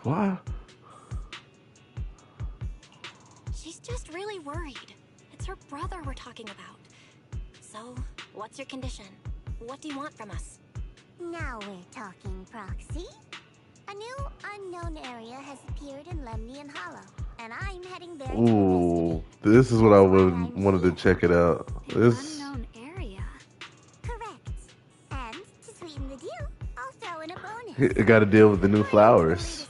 Speaker 1: What?
Speaker 2: She's just really worried. It's her brother we're talking about. So, what's your condition? What do you want from us?
Speaker 8: Now we're talking, Proxy. A new unknown area has appeared in Lemnian Hollow, and I'm heading there to
Speaker 1: Ooh,
Speaker 8: investigate.
Speaker 1: this is what I wanted to check it out. This.
Speaker 2: Unknown area.
Speaker 8: Correct. And to sweeten the deal, I'll throw in a bonus.
Speaker 1: It got to deal with the new flowers.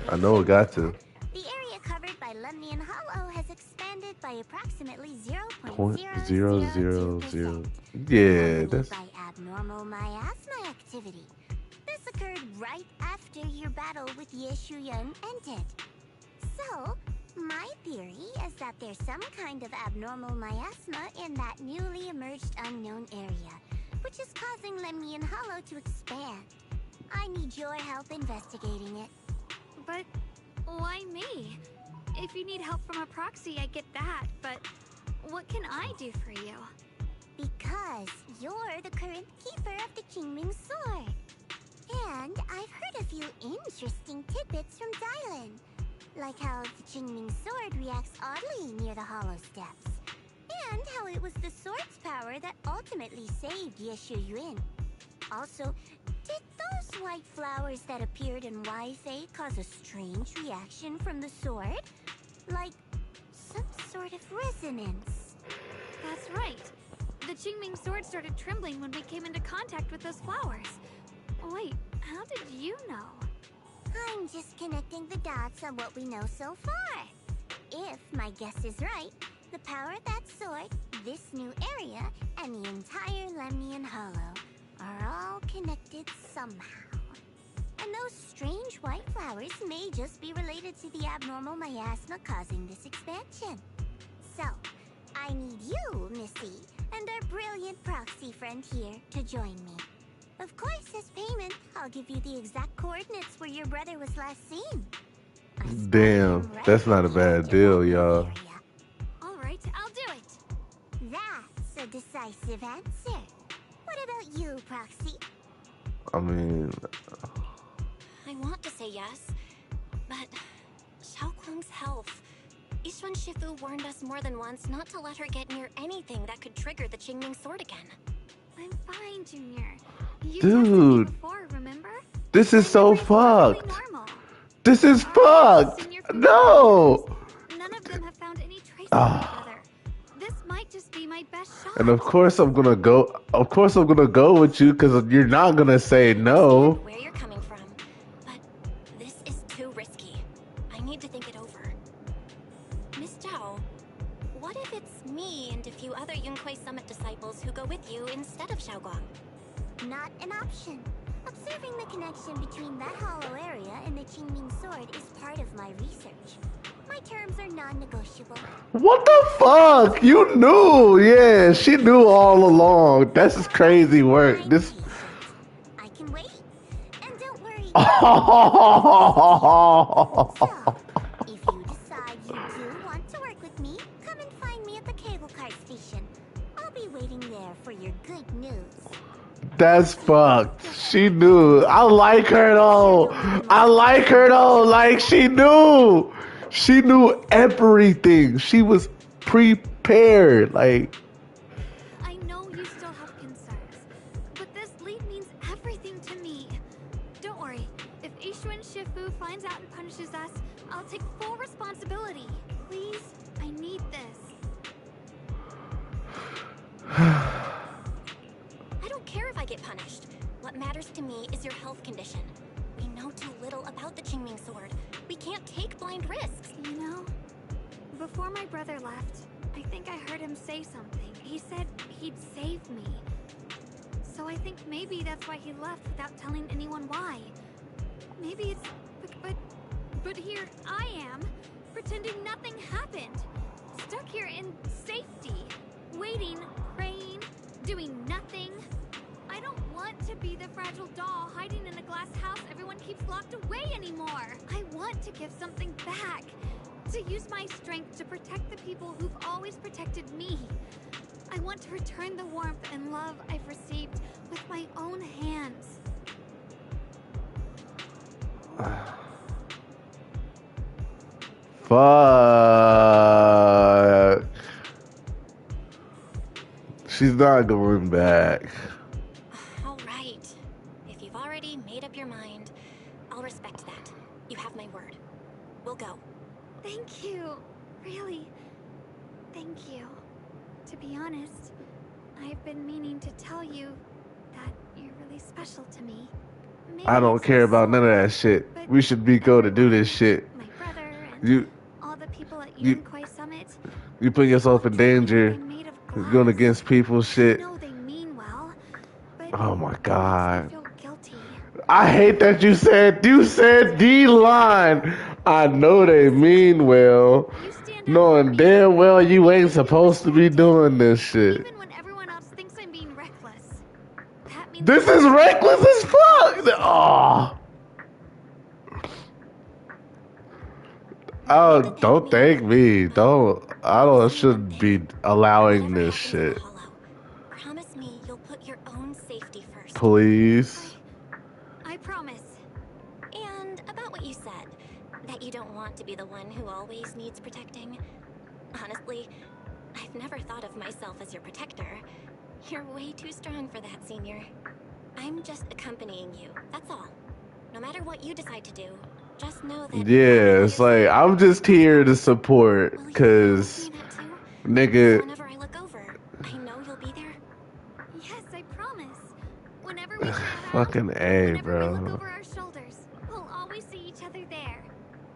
Speaker 1: I know it got to.
Speaker 8: The area covered by Lemnian Hollow has expanded by approximately
Speaker 1: 0.000. Yeah, that's.
Speaker 8: By abnormal miasma activity. This occurred right after your battle with Yeshuyan ended. So, my theory is that there's some kind of abnormal miasma in that newly emerged unknown area, which is causing Lemnian Hollow to expand. I need your help investigating it.
Speaker 2: But why me? If you need help from a proxy, I get that, but what can I do for you?
Speaker 8: Because you're the current keeper of the Qingming Sword. And I've heard a few interesting tidbits from Dylan. Like how the Qingming Sword reacts oddly near the Hollow Steps. And how it was the sword's power that ultimately saved Yeshu Yuan. Also, did those white flowers that appeared in Waifei cause a strange reaction from the sword? Like some sort of resonance.
Speaker 2: That's right. The Qingming sword started trembling when we came into contact with those flowers. Wait, how did you know?
Speaker 8: I'm just connecting the dots on what we know so far. If my guess is right, the power of that sword, this new area, and the entire Lemnian Hollow are all connected somehow. And those strange white flowers may just be related to the abnormal miasma causing this expansion. So, I need you, Missy, and our brilliant proxy friend here to join me. Of course, as payment, I'll give you the exact coordinates where your brother was last seen.
Speaker 1: Damn, that's not a bad deal, y'all.
Speaker 2: Alright, I'll do it.
Speaker 8: That's a decisive answer. What about you, Proxy?
Speaker 1: I mean,
Speaker 2: I'm want to say yes, but Xiaoguang's health. Yishuan Shifu warned us more than once not to let her get near anything that could trigger the Qingming sword again.
Speaker 8: I'm fine, Junior. You
Speaker 1: Dude.
Speaker 8: tested me before, remember?
Speaker 1: This is so fucked.
Speaker 8: Normal.
Speaker 1: This is fucked. No.
Speaker 8: None of them have found any traces of my brother. This might just be my best shot.
Speaker 1: And of course I'm gonna go. Of course I'm gonna go with you because you're not gonna say no.
Speaker 2: Where you're coming from, but this is too risky. I need to think it over. Miss Zhao, what if it's me and a few other Yunkuei Summit disciples who go with you instead of Xiaoguang?
Speaker 8: Not an option. Observing the connection between that hollow area and the Qingming sword is part of my research. My terms are non-negotiable.
Speaker 1: What the fuck? You knew? Yeah, she knew all along. This is crazy work. This.
Speaker 8: I can wait. And don't worry.
Speaker 1: Oh.
Speaker 8: So, if you decide you do want to work with me, come and find me at the cable car station. I'll be waiting there for your good news.
Speaker 1: That's fucked. She knew. I like her though. I like her though. Like she knew. She knew everything. She was prepared. Like.
Speaker 8: I know you still have concerns, but this lead means everything to me. Don't worry. If Yishuan Shifu finds out and punishes us, I'll take full responsibility. Please, I need this.
Speaker 2: I don't care if I get punished. What matters to me is your health condition. We know too little about the Qingming sword. We can't take blind risks.
Speaker 8: You know, before my brother left, I think I heard him say something. He said he'd save me. So I think maybe that's why he left without telling anyone why. Maybe it's... But here I am, pretending nothing happened. Stuck here in safety. Waiting, praying, doing nothing. I don't want to be the fragile doll hiding in a glass house everyone keeps locked away anymore. I want to give something back. To use my strength to protect the people who've always protected me. I want to return the warmth and love I've received with my own hands.
Speaker 1: Fuck. She's not going back.
Speaker 2: All right. If you've already made up your mind, I'll respect that. You have my word. We'll go.
Speaker 8: Thank you. Really. Thank you. To be honest, I've been meaning to tell you that you're really special to me. Maybe
Speaker 1: I don't
Speaker 8: it's
Speaker 1: care
Speaker 8: just
Speaker 1: about none of that shit. We should be go to do this shit.
Speaker 8: my brother and all the people at Yunkuei Summit.
Speaker 1: You put yourself in danger.
Speaker 8: They're made of
Speaker 1: You're going against people's
Speaker 8: I
Speaker 1: shit.
Speaker 8: know they mean well, but
Speaker 1: Oh my
Speaker 8: it makes
Speaker 1: God.
Speaker 8: me feel guilty.
Speaker 1: I hate that you said the line. I know they mean well,
Speaker 8: You stand up
Speaker 1: knowing
Speaker 8: for me.
Speaker 1: damn well you ain't supposed to be doing this shit.
Speaker 8: Even when everyone else thinks I'm being reckless. That means
Speaker 1: This is reckless as fuck. Oh, don't thank me. I don't should be allowing
Speaker 2: Whatever
Speaker 1: this
Speaker 2: happens in the
Speaker 1: shit.
Speaker 2: hollow, promise me you'll put your own safety first.
Speaker 1: Please.
Speaker 8: I promise.
Speaker 2: And about what you said, that you don't want to be the one who always needs protecting. Honestly, I've never thought of myself as your protector. You're way too strong for that, Senior. I'm just accompanying you, that's all. No matter what you decide to do, just know that...
Speaker 1: Yeah, it's like I'm just here to support,
Speaker 2: Will you
Speaker 1: cause
Speaker 2: promise me that too? So
Speaker 1: nigga,
Speaker 2: whenever I look over, I know you'll be there.
Speaker 8: Yes, I promise. Whenever we turn around,
Speaker 1: fucking A,
Speaker 8: whenever we look
Speaker 1: bro.
Speaker 8: over our shoulders, we'll always see each other there.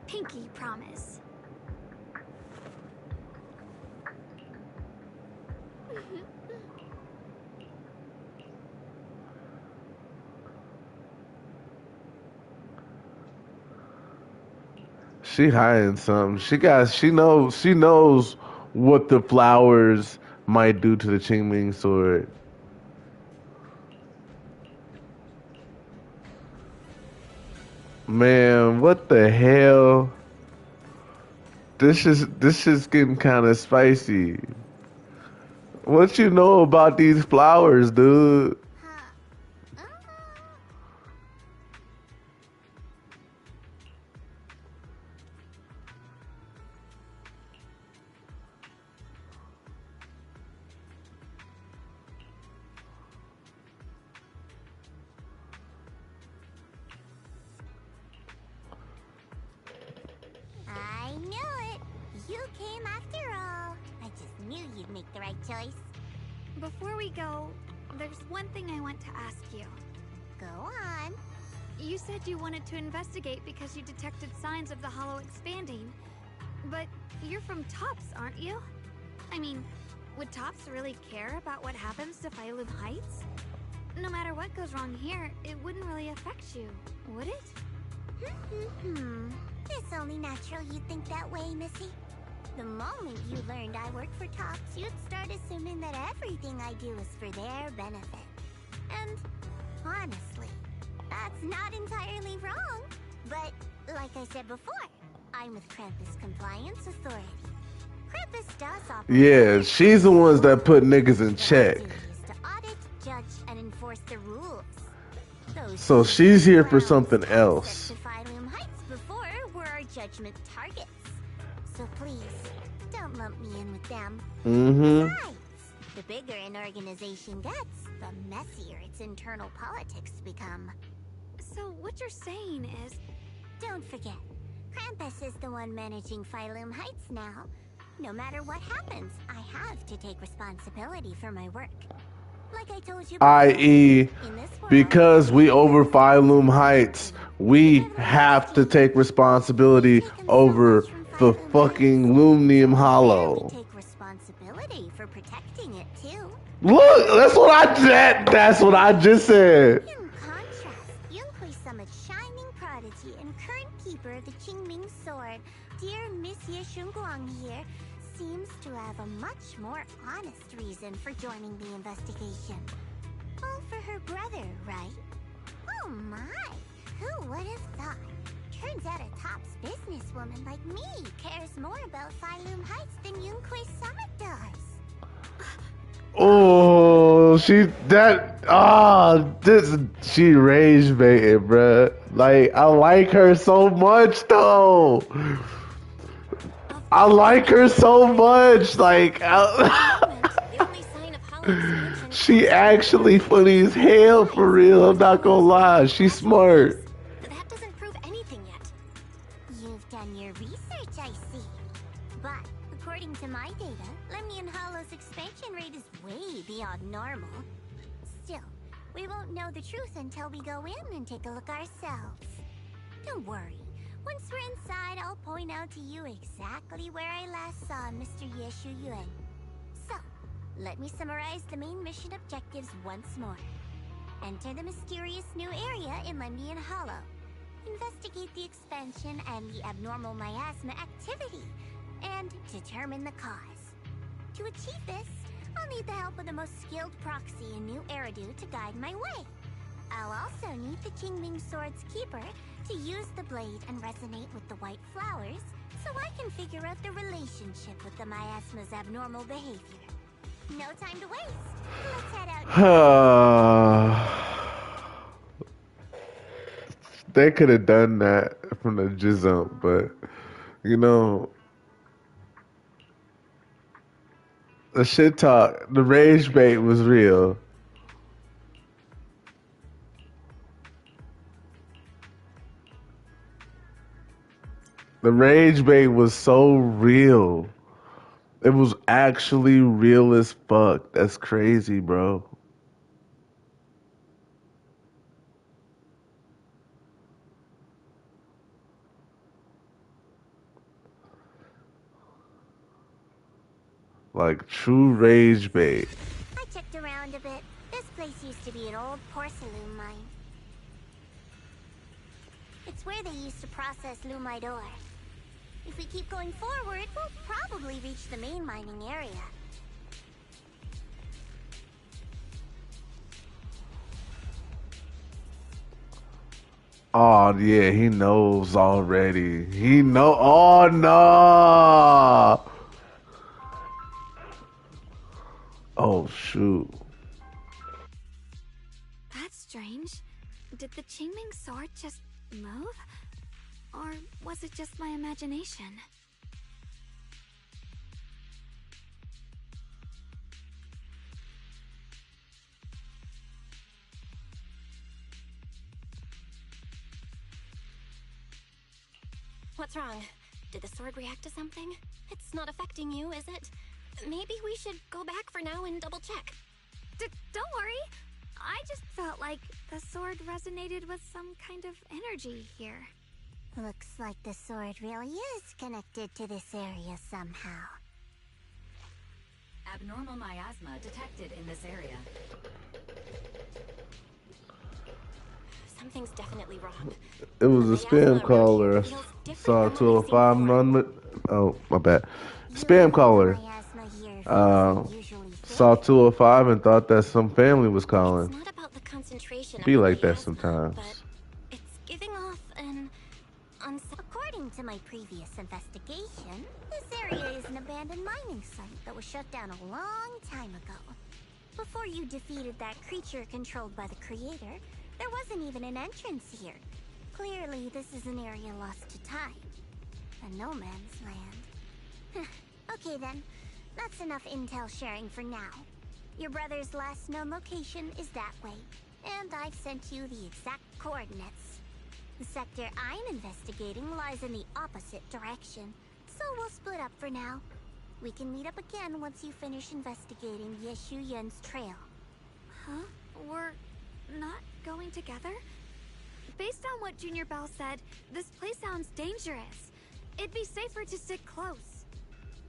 Speaker 8: Pinky promise.
Speaker 1: She hiding something. She knows what the flowers might do to the Qingming sword. Man, what the hell? This is getting kind of spicy. What you know about these flowers, dude?
Speaker 8: you'd make the right choice.
Speaker 2: Before we go, there's one thing I want to ask you.
Speaker 8: Go on.
Speaker 2: You said you wanted to investigate because you detected signs of the hollow expanding. But you're from Tops, aren't you? I mean, would Tops really care about what happens to Phylum Heights? No matter what goes wrong here, it wouldn't really affect you, would it?
Speaker 8: It's only natural you'd think that way, Missy. The moment you learned I work for Tops, you'd start assuming that everything I do is for their benefit. And honestly, that's not entirely wrong. But like I said before, I'm with Krampus Compliance Authority. Krampus does operate.
Speaker 1: Yeah, she's the ones that put niggas in check.
Speaker 8: To audit, judge, and enforce the rules.
Speaker 1: So she's here for something else.
Speaker 8: To Phylum Heights before were our judgment targets. So please, don't lump me in with them. Besides, the bigger an organization gets, the messier its internal politics become.
Speaker 2: So what you're saying is...
Speaker 8: Don't forget, Krampus is the one managing Phylum Heights now. No matter what happens, I have to take responsibility for my work. Like I told you before,
Speaker 1: I.e., because we over Phylum Heights, we have to take responsibility over the fucking Lumnium Hollow.
Speaker 8: take responsibility for protecting it too.
Speaker 1: Look, that's what I just said.
Speaker 8: In contrast, Yunhui Summit's shining prodigy and current keeper of the Qingming sword, dear Miss Ye Shunguang here, seems to have a much more honest reason for joining the investigation. All for her brother, right? Oh my! Who would have thought? Turns out a Tops businesswoman like me cares more about Phylum Heights than Yunhui Summit does.
Speaker 1: Oh, she rage baited, bruh. Like, I like her so much, though. I like her so much. Like, she actually funny as hell, for real. I'm not gonna lie. She's smart.
Speaker 2: That doesn't prove anything yet.
Speaker 8: You've done your research, I see. But according to my data, Lemnian Hollow's expansion rate is way beyond normal. Still, we won't know the truth until we go in and take a look ourselves. Don't worry. Once we're inside, I'll point out to you exactly where I last saw Mr. Ye Shuyuan. So, let me summarize the main mission objectives once more. Enter the mysterious new area in Lemnian Hollow. Investigate the expansion and the abnormal miasma activity, and determine the cause. To achieve this, I'll need the help of the most skilled proxy in New Eridu to guide my way. I'll also need the Qingming Sword's keeper to use the blade and resonate with the white flowers, so I can figure out the relationship with the miasma's abnormal behavior. No time to waste. Let's head out.
Speaker 1: They could have done that from the jump, but you know, the shit talk, the rage bait was real. The rage bait was so real. It was actually real as fuck. That's crazy, bro. Like true rage bait.
Speaker 8: I checked around a bit. This place used to be an old porcelain mine. It's where they used to process lumite ore. If we keep going forward, we'll probably reach the main mining area.
Speaker 1: Oh yeah, he knows already. He know. Oh no. Oh shoot.
Speaker 2: That's strange. Did the Qingming sword just move? Or was it just my imagination?
Speaker 9: What's wrong? Did the sword react to something? It's not affecting you, is it?
Speaker 2: maybe we should go back for now and double check. Don't worry. I just felt like the sword resonated with some kind of energy here.
Speaker 8: Looks like the sword really is connected to this area somehow.
Speaker 9: Abnormal miasma detected in this area.
Speaker 2: Something's definitely wrong.
Speaker 1: It was a spam caller. Saw 205 oh, my bad. Spam caller. Saw 205 and thought that some family was calling.
Speaker 2: It's not about the concentration.
Speaker 1: Be like that sometimes.
Speaker 2: But it's giving off an
Speaker 8: According to my previous investigation, this area is an abandoned mining site that was shut down a long time ago. Before you defeated that creature controlled by the creator, there wasn't even an entrance here. Clearly, this is an area lost to time. A no man's land. Okay then, that's enough intel sharing for now. Your brother's last known location is that way, and I've sent you the exact coordinates. The sector I'm investigating lies in the opposite direction, so we'll split up for now. We can meet up again once you finish investigating Yeshu Yun's trail.
Speaker 2: Huh? We're not going together? Based on what Junior Bell said, this place sounds dangerous. It'd be safer to stick close.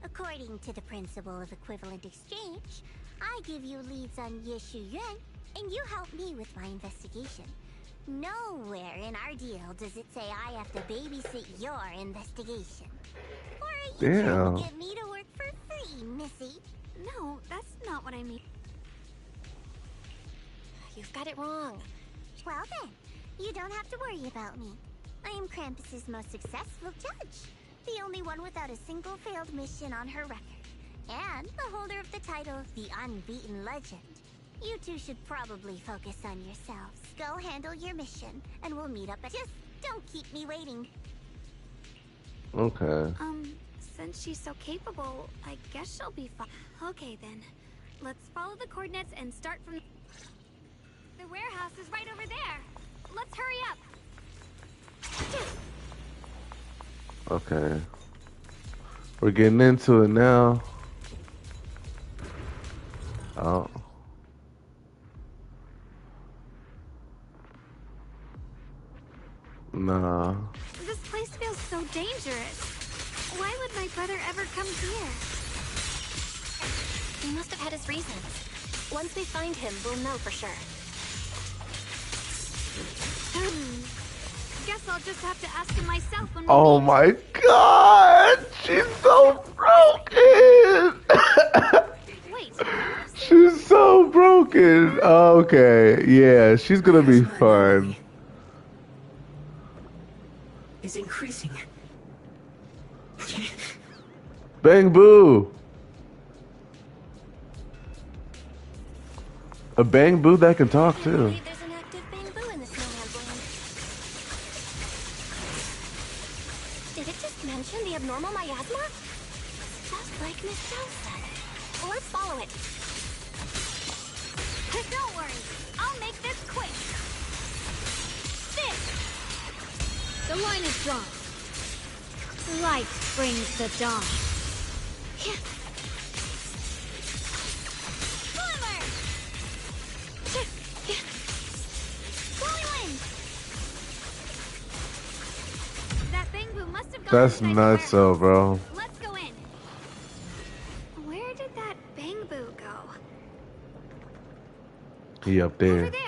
Speaker 8: According to the principle of equivalent exchange, I give you leads on Yeshu Yun, and you help me with my investigation. Nowhere in our deal does it say I have to babysit your investigation. Or are you trying to get me to work for free, Missy?
Speaker 2: No, that's not what I mean. You've got it wrong.
Speaker 8: Well then, you don't have to worry about me. I am Krampus's most successful judge. The only one without a single failed mission on her record. And the holder of the title, the Unbeaten Legend. You two should probably focus on yourselves. Go handle your mission, and we'll meet up at... Just don't keep me waiting.
Speaker 1: Okay.
Speaker 2: Since she's so capable, I guess she'll be fine. Okay then. Let's follow the coordinates and start from... The warehouse is right over there. Let's hurry up.
Speaker 1: Okay. We're getting into it now. Oh. Nah.
Speaker 2: This place feels so dangerous. Why would my brother ever come here? He must have had his reasons. Once we find him, we'll know for sure. Guess I'll just have to ask him myself when we
Speaker 1: Oh
Speaker 2: meet.
Speaker 1: my god! She's so broken!
Speaker 2: Wait.
Speaker 1: She's so broken! Okay, yeah, she's gonna be fun.
Speaker 9: Is increasing.
Speaker 1: Bang Boo! A Bang Boo that can talk too.
Speaker 2: There's an active bamboo in the snowman's land. Did it just mention the abnormal miasma? Just like Miss Bell said. Well, let's follow it. Don't worry, I'll make this quick. This!
Speaker 10: The line is drawn. Light brings the dawn.
Speaker 2: Glimmer! Blowing wind! That bamboo must have gone
Speaker 1: That's
Speaker 2: inside the
Speaker 1: nuts
Speaker 2: warehouse.
Speaker 1: though, bro.
Speaker 2: Let's go in. Where did that bamboo go?
Speaker 1: He up there.
Speaker 2: Over there.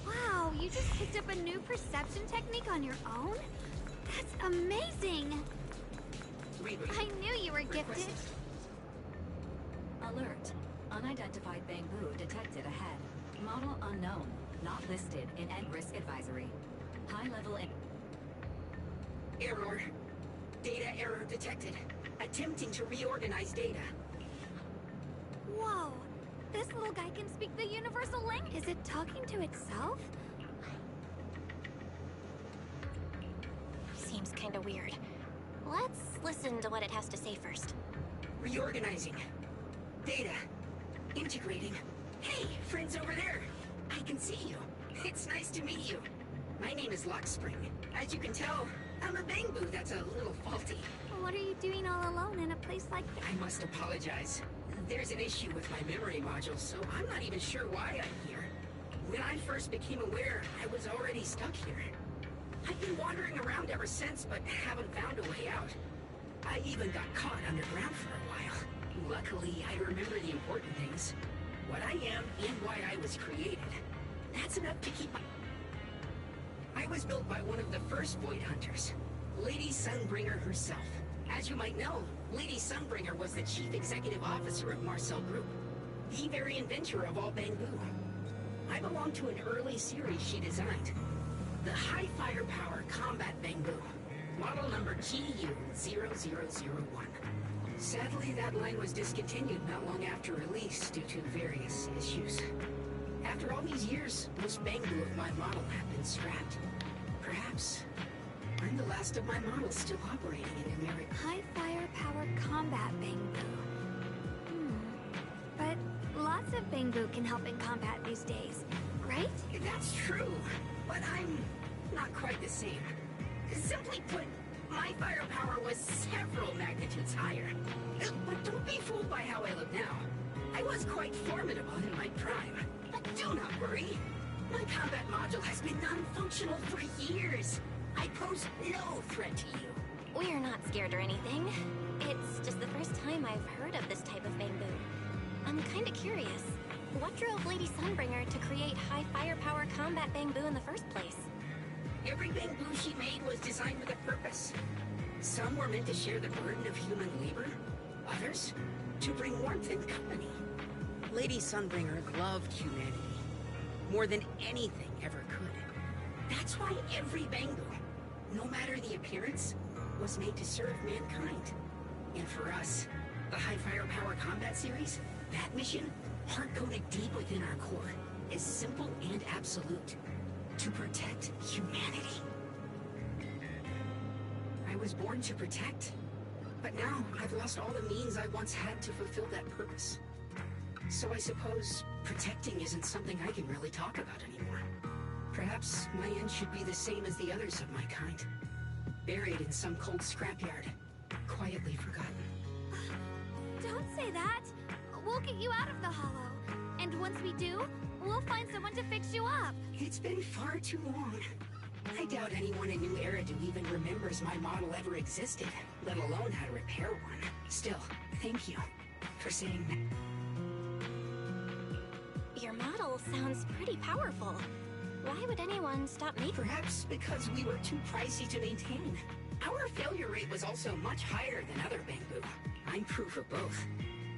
Speaker 2: Wow, you just picked up a new perception technique on your own? That's amazing! I knew you were gifted.
Speaker 9: Alert. Unidentified bamboo detected ahead. Model unknown. Not listed in End Risk Advisory. High level in...
Speaker 11: Error. Data error detected. Attempting to reorganize data.
Speaker 2: Whoa! This little guy can speak the universal language. Is it talking to itself? Seems kind kinda weird. Let's listen to what it has to say first.
Speaker 11: Reorganizing. Data. Integrating. Hey, friends over there. I can see you. It's nice to meet you. My name is Lockspring. As you can tell, I'm a Bangboo that's a little faulty.
Speaker 2: What are you doing all alone in a place like this?
Speaker 11: I must apologize. There's an issue with my memory module, so I'm not even sure why I'm here. When I first became aware, I was already stuck here. I've been wandering around ever since, but haven't found a way out. I even got caught underground for a while. Luckily, I remember the important things. What I am and why I was created. That's enough to keep my... I was built by one of the first Void Hunters, Lady Sunbringer herself. As you might know, Lady Sunbringer was the chief executive officer of Marcel Group, the very inventor of all Bangboo. I belong to an early series she designed, the High Firepower Combat Bangboo, model number GU0001. Sadly, that line was discontinued not long after release due to various issues. After all these years, most Bangboo of my model have been scrapped. Perhaps I'm the last of my models still operating in America.
Speaker 2: High firepower combat Bangboo. But lots of Bangboo can help in combat these days, right?
Speaker 11: That's true, but I'm not quite the same. Simply put, my firepower was several magnitudes higher. But don't be fooled by how I look now. I was quite formidable in my prime. But do not worry. My combat module has been non-functional for years. I pose no threat to you.
Speaker 2: We're not scared or anything. It's just the first time I've heard of this type of Bangboo. I'm kinda curious. What drove Lady Sunbringer to create high firepower combat Bangboo in the first place?
Speaker 11: Every Bangboo she made was designed with a purpose. Some were meant to share the burden of human labor. Others, to bring warmth and company. Lady Sunbringer loved humanity. More than anything ever could. That's why every Bangboo, no matter the appearance, was made to serve mankind. And for us, the High Firepower Combat Series, that mission, hard-coded deep within our core, is simple and absolute. To protect humanity. I was born to protect, but now I've lost all the means I once had to fulfill that purpose. So I suppose protecting isn't something I can really talk about anymore. Perhaps my end should be the same as the others of my kind. Buried in some cold scrapyard, quietly forgotten.
Speaker 2: Don't say that! We'll get you out of the hollow. And once we do, we'll find someone to fix you up.
Speaker 11: It's been far too long. I doubt anyone in New Eridu even remembers my model ever existed, let alone how to repair one. Still, thank you for saying that.
Speaker 2: Your model sounds pretty powerful. Why would anyone stop me?
Speaker 11: Perhaps because we were too pricey to maintain. Our failure rate was also much higher than other Bangboo. I'm proof of both.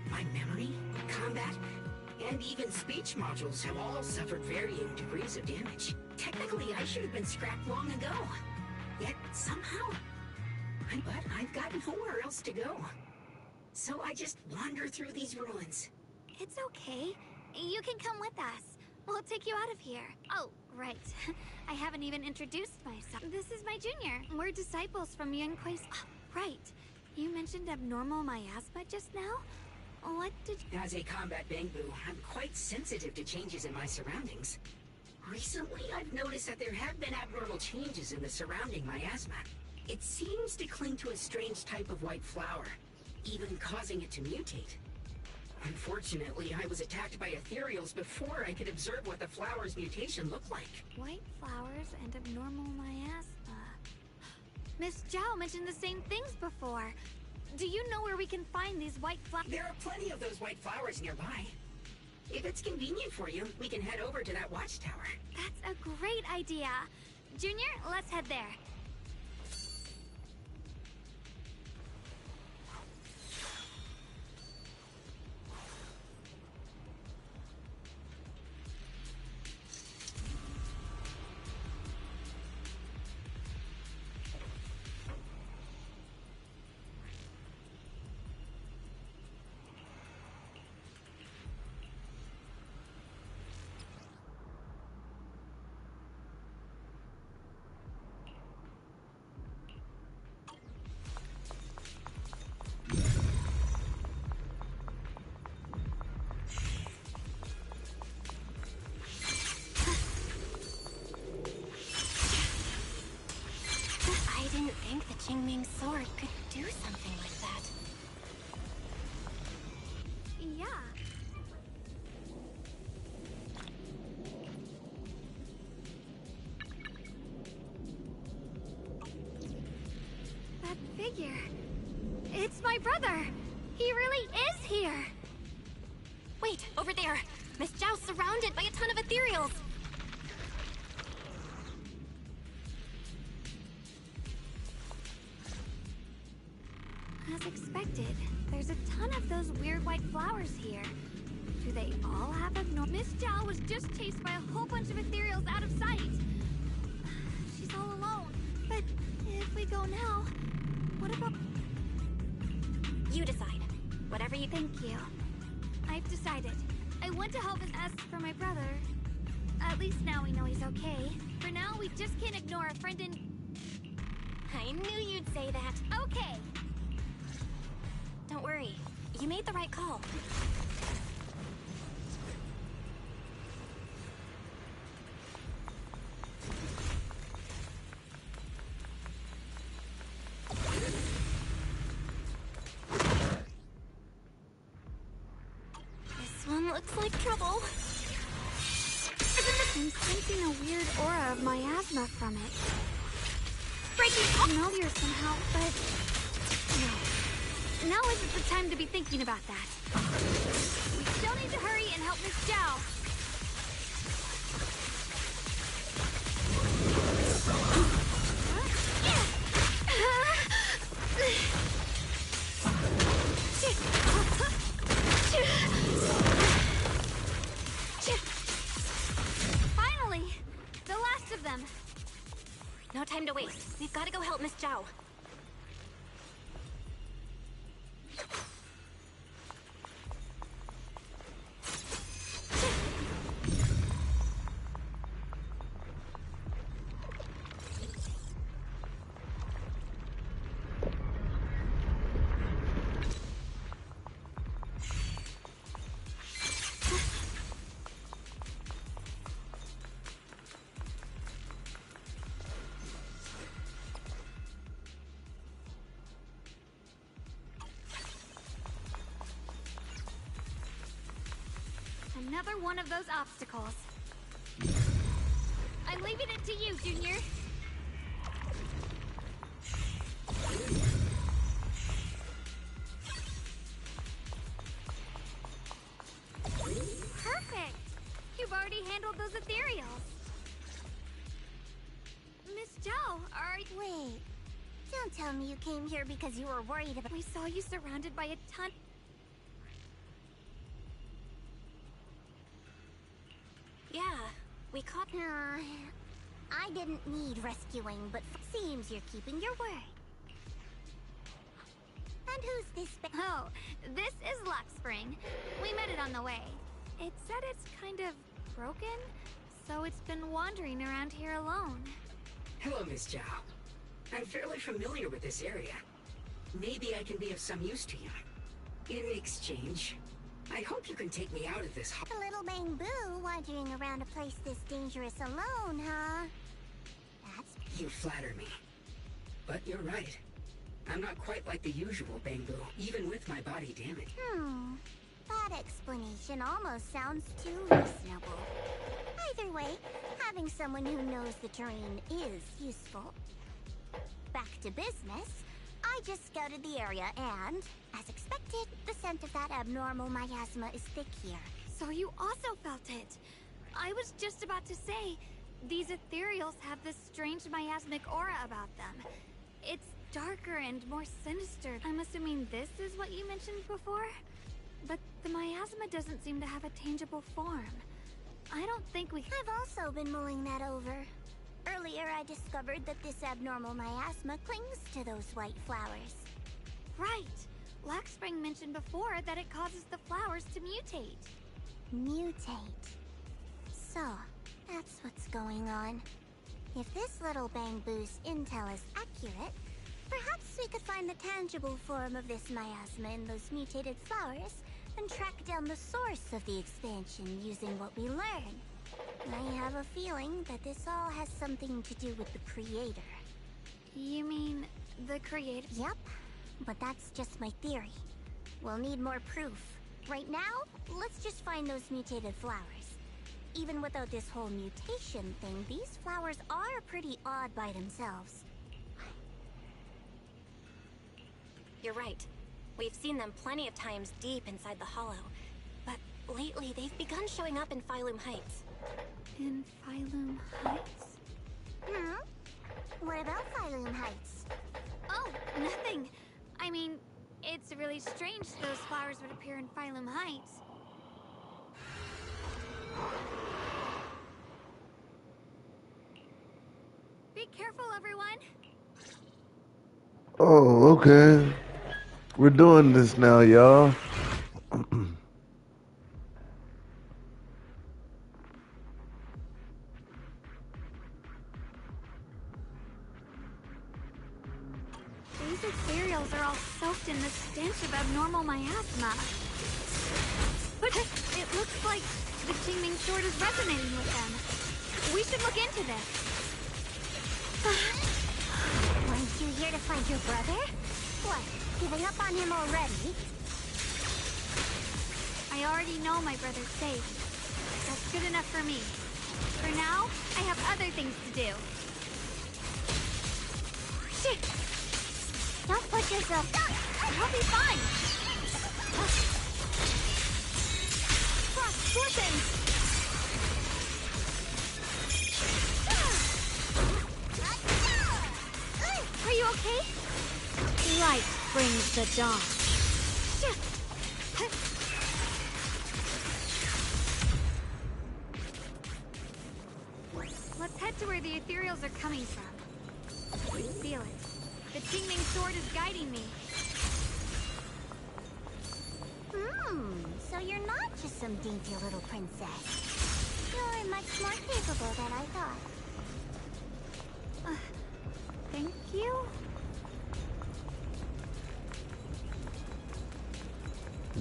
Speaker 11: My memory, combat, and even speech modules have all suffered varying degrees of damage. Technically, I should have been scrapped long ago. Yet, somehow... I've got nowhere else to go. So I just wander through these ruins.
Speaker 2: It's okay. You can come with us. We'll take you out of here. Oh, right. I haven't even introduced myself. This is my junior. We're disciples from Yunque's... Oh, right. You mentioned abnormal miasma just now? What did you...
Speaker 11: As a combat Bangboo, I'm quite sensitive to changes in my surroundings. Recently, I've noticed that there have been abnormal changes in the surrounding miasma. It seems to cling to a strange type of white flower, even causing it to mutate. Unfortunately, I was attacked by ethereals before I could observe what the flower's mutation looked like.
Speaker 2: White flowers and abnormal miasma. Miss Zhao mentioned the same things before. Do you know where we can find these white flowers?
Speaker 11: There are plenty of those white flowers nearby. If it's convenient for you, we can head over to that watchtower.
Speaker 2: That's a great idea. Junior, let's head there. figure. It's my brother. He really is here.
Speaker 8: Wait, over there. Miss Zhao's surrounded by a ton of ethereals.
Speaker 2: As expected, there's a ton of those weird white flowers here. Do they all have abnormal? Miss Zhao was just chased by a whole bunch of ethereals out of sight. She's all alone. But if we go now, what about...
Speaker 8: You decide. Whatever you...
Speaker 2: Thank you. I've decided. I want to help us ask for my brother. At least now we know he's okay. For now, we just can't ignore a friend in...
Speaker 8: I knew you'd say that.
Speaker 2: Okay.
Speaker 8: Don't worry. You made the right call. This one looks like trouble.
Speaker 2: I'm sensing a weird aura of miasma from it. Breaking familiar somehow, but... No. Now isn't the time to be thinking about that. We still need to hurry and help Miss Zhao. Finally! The last of them!
Speaker 8: No time to waste. We've got to go help Miss Zhao.
Speaker 2: Another one of those obstacles. I'm leaving it to you, Junior. Perfect! You've already handled those ethereals. Miss Zhao, are you...
Speaker 8: Wait. Don't tell me you came here because you were worried about...
Speaker 2: We saw you surrounded by a ton...
Speaker 8: Yeah, we caught... I didn't need rescuing, but seems you're keeping your word. And who's this...
Speaker 2: Oh, this is Luck Spring. We met it on the way. It said it's kind of broken, so it's been wandering around here alone.
Speaker 11: Hello, Miss Zhao. I'm fairly familiar with this area. Maybe I can be of some use to you. In exchange, I hope you can take me out of this...
Speaker 8: A little Bamboo wandering around a place this dangerous alone, huh? That's...
Speaker 11: You flatter me. But you're right. I'm not quite like the usual Bamboo, even with my body damage.
Speaker 8: That explanation almost sounds too reasonable. Either way, having someone who knows the terrain is useful. Back to business. I just scouted the area and, as expected, the scent of that abnormal miasma is thick here.
Speaker 2: So you also felt it. I was just about to say, these ethereals have this strange miasmic aura about them. It's darker and more sinister. I'm assuming this is what you mentioned before? But the miasma doesn't seem to have a tangible form. I don't think we...
Speaker 8: I've also been mulling that over. Earlier I discovered that this abnormal miasma clings to those white flowers.
Speaker 2: Right! Black Spring mentioned before that it causes the flowers to mutate.
Speaker 8: Mutate. So, that's what's going on. If this little Bamboo's intel is accurate, perhaps we could find the tangible form of this miasma in those mutated flowers and track down the source of the expansion using what we learn. I have a feeling that this all has something to do with the creator.
Speaker 2: You mean the creator?
Speaker 8: Yep, but that's just my theory. We'll need more proof. Right now, let's just find those mutated flowers. Even without this whole mutation thing, these flowers are pretty odd by themselves.
Speaker 2: You're right. We've seen them plenty of times deep inside the hollow. But lately, they've begun showing up in Phylum Heights.
Speaker 10: In Phylum Heights?
Speaker 8: Hmm? What about Phylum Heights?
Speaker 10: Oh, nothing. I mean, it's really strange those flowers would appear in Phylum Heights. Be careful, everyone.
Speaker 1: Oh, okay. We're doing this now, y'all.
Speaker 10: These ethereals are all soaked in the stench of abnormal miasma. But it looks like the teeming sword is resonating with them. We should look into this.
Speaker 8: Weren't you here to find your brother? What, giving up on him already?
Speaker 10: I already know my brother's safe. That's good enough for me. For now, I have other things to do. Shit!
Speaker 8: Don't push yourself.
Speaker 10: I'll be fine. Frost, listen! Are you okay? Light brings the dawn. Let's head to where the ethereals are coming from. I can feel it. The teeming sword is guiding me.
Speaker 8: So you're not just some dainty little princess. You're much more capable than I thought.
Speaker 10: Thank you?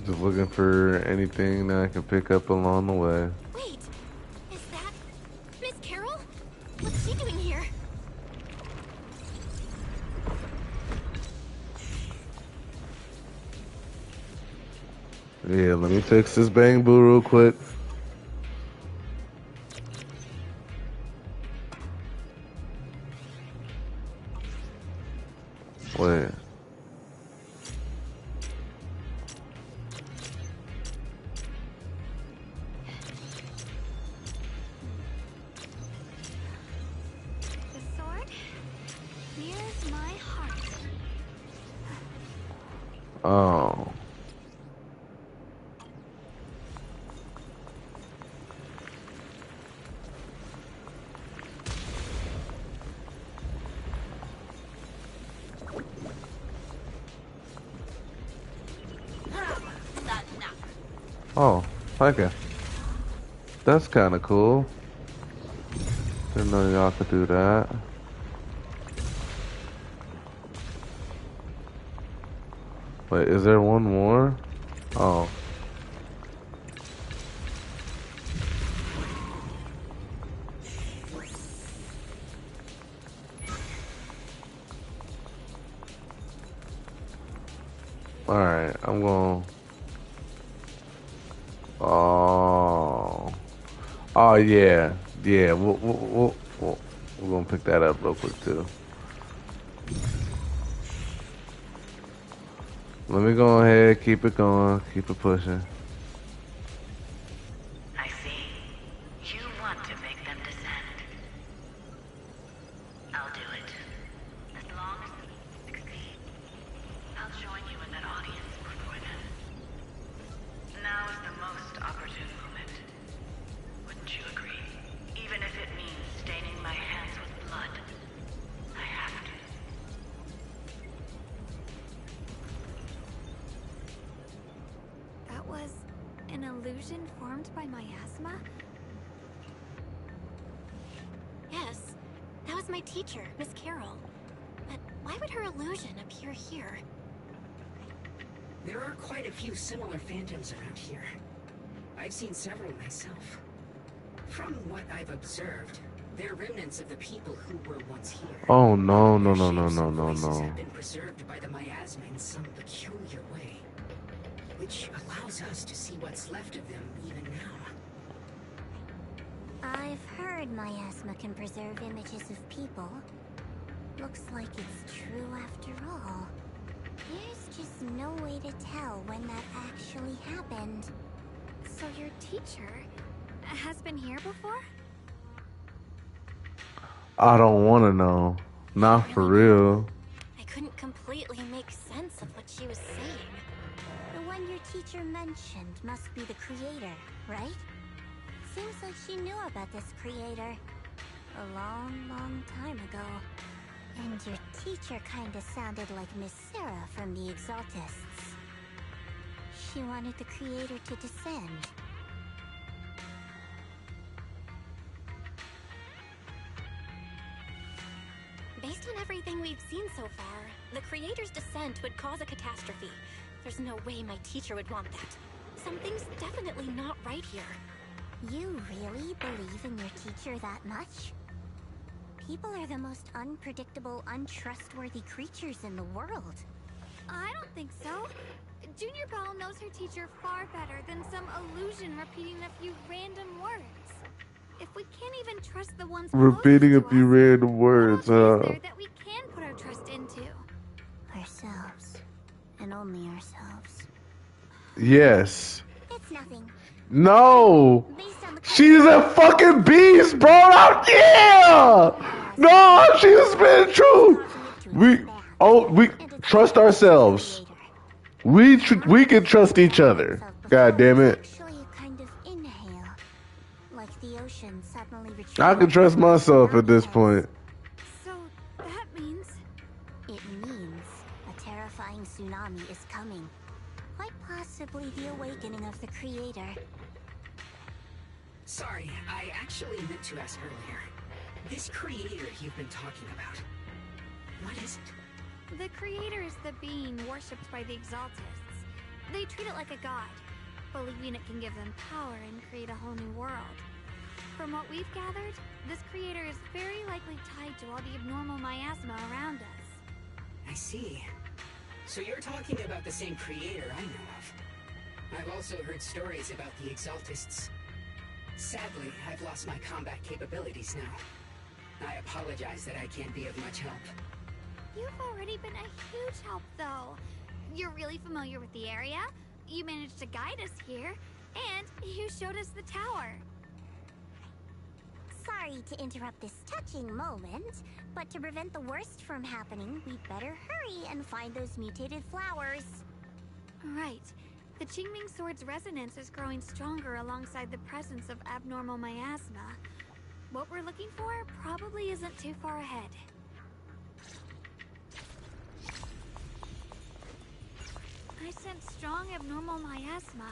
Speaker 1: Just looking for anything that I can pick up along the way.
Speaker 2: Wait, is that Miss Carol? What's she doing here?
Speaker 1: Yeah, let me fix this bang boo real quick. Wait.
Speaker 10: The sword nears my heart.
Speaker 1: Oh. Oh, okay. That's kind of cool. Didn't know y'all could do that. Wait, is there one more? Oh. Alright, I'm going. Oh. Oh, yeah. Yeah, we're going to pick that up real quick, too. Let me go ahead, keep it going, keep it pushing.
Speaker 9: I see. You want to make them descend. I'll do it. As long as you succeed. I'll join you in that audience before then. Now is the most opportune moment. Wouldn't you agree? Even if it means staining my hands with blood. I have to.
Speaker 10: That was an illusion formed by miasma?
Speaker 2: Yes, that was my teacher, Miss Carol. But why would her illusion appear here?
Speaker 11: There are quite a few similar phantoms around here. I've seen several myself. From what I've observed, they're remnants of the people who were once here.
Speaker 1: Oh, no, no,
Speaker 11: Their
Speaker 1: no, no,
Speaker 11: shapes
Speaker 1: no,
Speaker 11: and
Speaker 1: no,
Speaker 11: voices
Speaker 1: no.
Speaker 11: have been preserved by the miasma in some peculiar way, which allows us to see what's left of them even now.
Speaker 8: I've heard miasma can preserve images of people. Looks like it's true after all. There's just no way to tell when that actually happened.
Speaker 10: So your teacher has been here before?
Speaker 1: I don't want to know. Not for real.
Speaker 2: I couldn't completely make sense of what she was saying.
Speaker 8: The one your teacher mentioned must be the creator, right? Seems like she knew about this creator a long, long time ago. And your teacher kinda sounded like Miss Sarah from the Exaltists. She wanted the creator to descend.
Speaker 2: Based on everything we've seen so far, the creator's descent would cause a catastrophe. There's no way my teacher would want that. Something's definitely not right here.
Speaker 8: You really believe in your teacher that much? People are the most unpredictable, untrustworthy creatures in the world.
Speaker 10: I don't think so. Junior Belle knows her teacher far better than some illusion repeating a few random words. If we can't even trust the ones
Speaker 1: Repeating a
Speaker 10: closest to
Speaker 1: few
Speaker 10: us,
Speaker 1: random words,
Speaker 10: what else is there that we can put our trust into?
Speaker 8: Ourselves. And only ourselves.
Speaker 1: Yes.
Speaker 8: It's nothing.
Speaker 1: No. She's a fucking beast, bro. Yeah. No, she's been true. We trust ourselves. We can trust each other. God damn it.
Speaker 8: Actually a kind of inhale. Like the ocean suddenly retreating.
Speaker 1: I can trust myself at this point.
Speaker 10: So that means...
Speaker 8: It means a terrifying tsunami is coming. Quite possibly the awakening of the creator.
Speaker 11: Sorry, I actually meant to ask earlier. This creator you've been talking about, what is it?
Speaker 10: The creator is the being worshipped by the Exaltists. They treat it like a god, believing it can give them power and create a whole new world. From what we've gathered, this creator is very likely tied to all the abnormal miasma around us.
Speaker 11: I see. So you're talking about the same creator I know of. I've also heard stories about the Exaltists. Sadly, I've lost my combat capabilities now. I apologize that I can't be of much help.
Speaker 10: You've already been a huge help, though. You're really familiar with the area, you managed to guide us here, and you showed us the tower.
Speaker 8: Sorry to interrupt this touching moment, but to prevent the worst from happening, we'd better hurry and find those mutated flowers.
Speaker 10: Right. The Qingming Sword's resonance is growing stronger alongside the presence of abnormal miasma. What we're looking for probably isn't too far ahead. I sense strong abnormal miasma.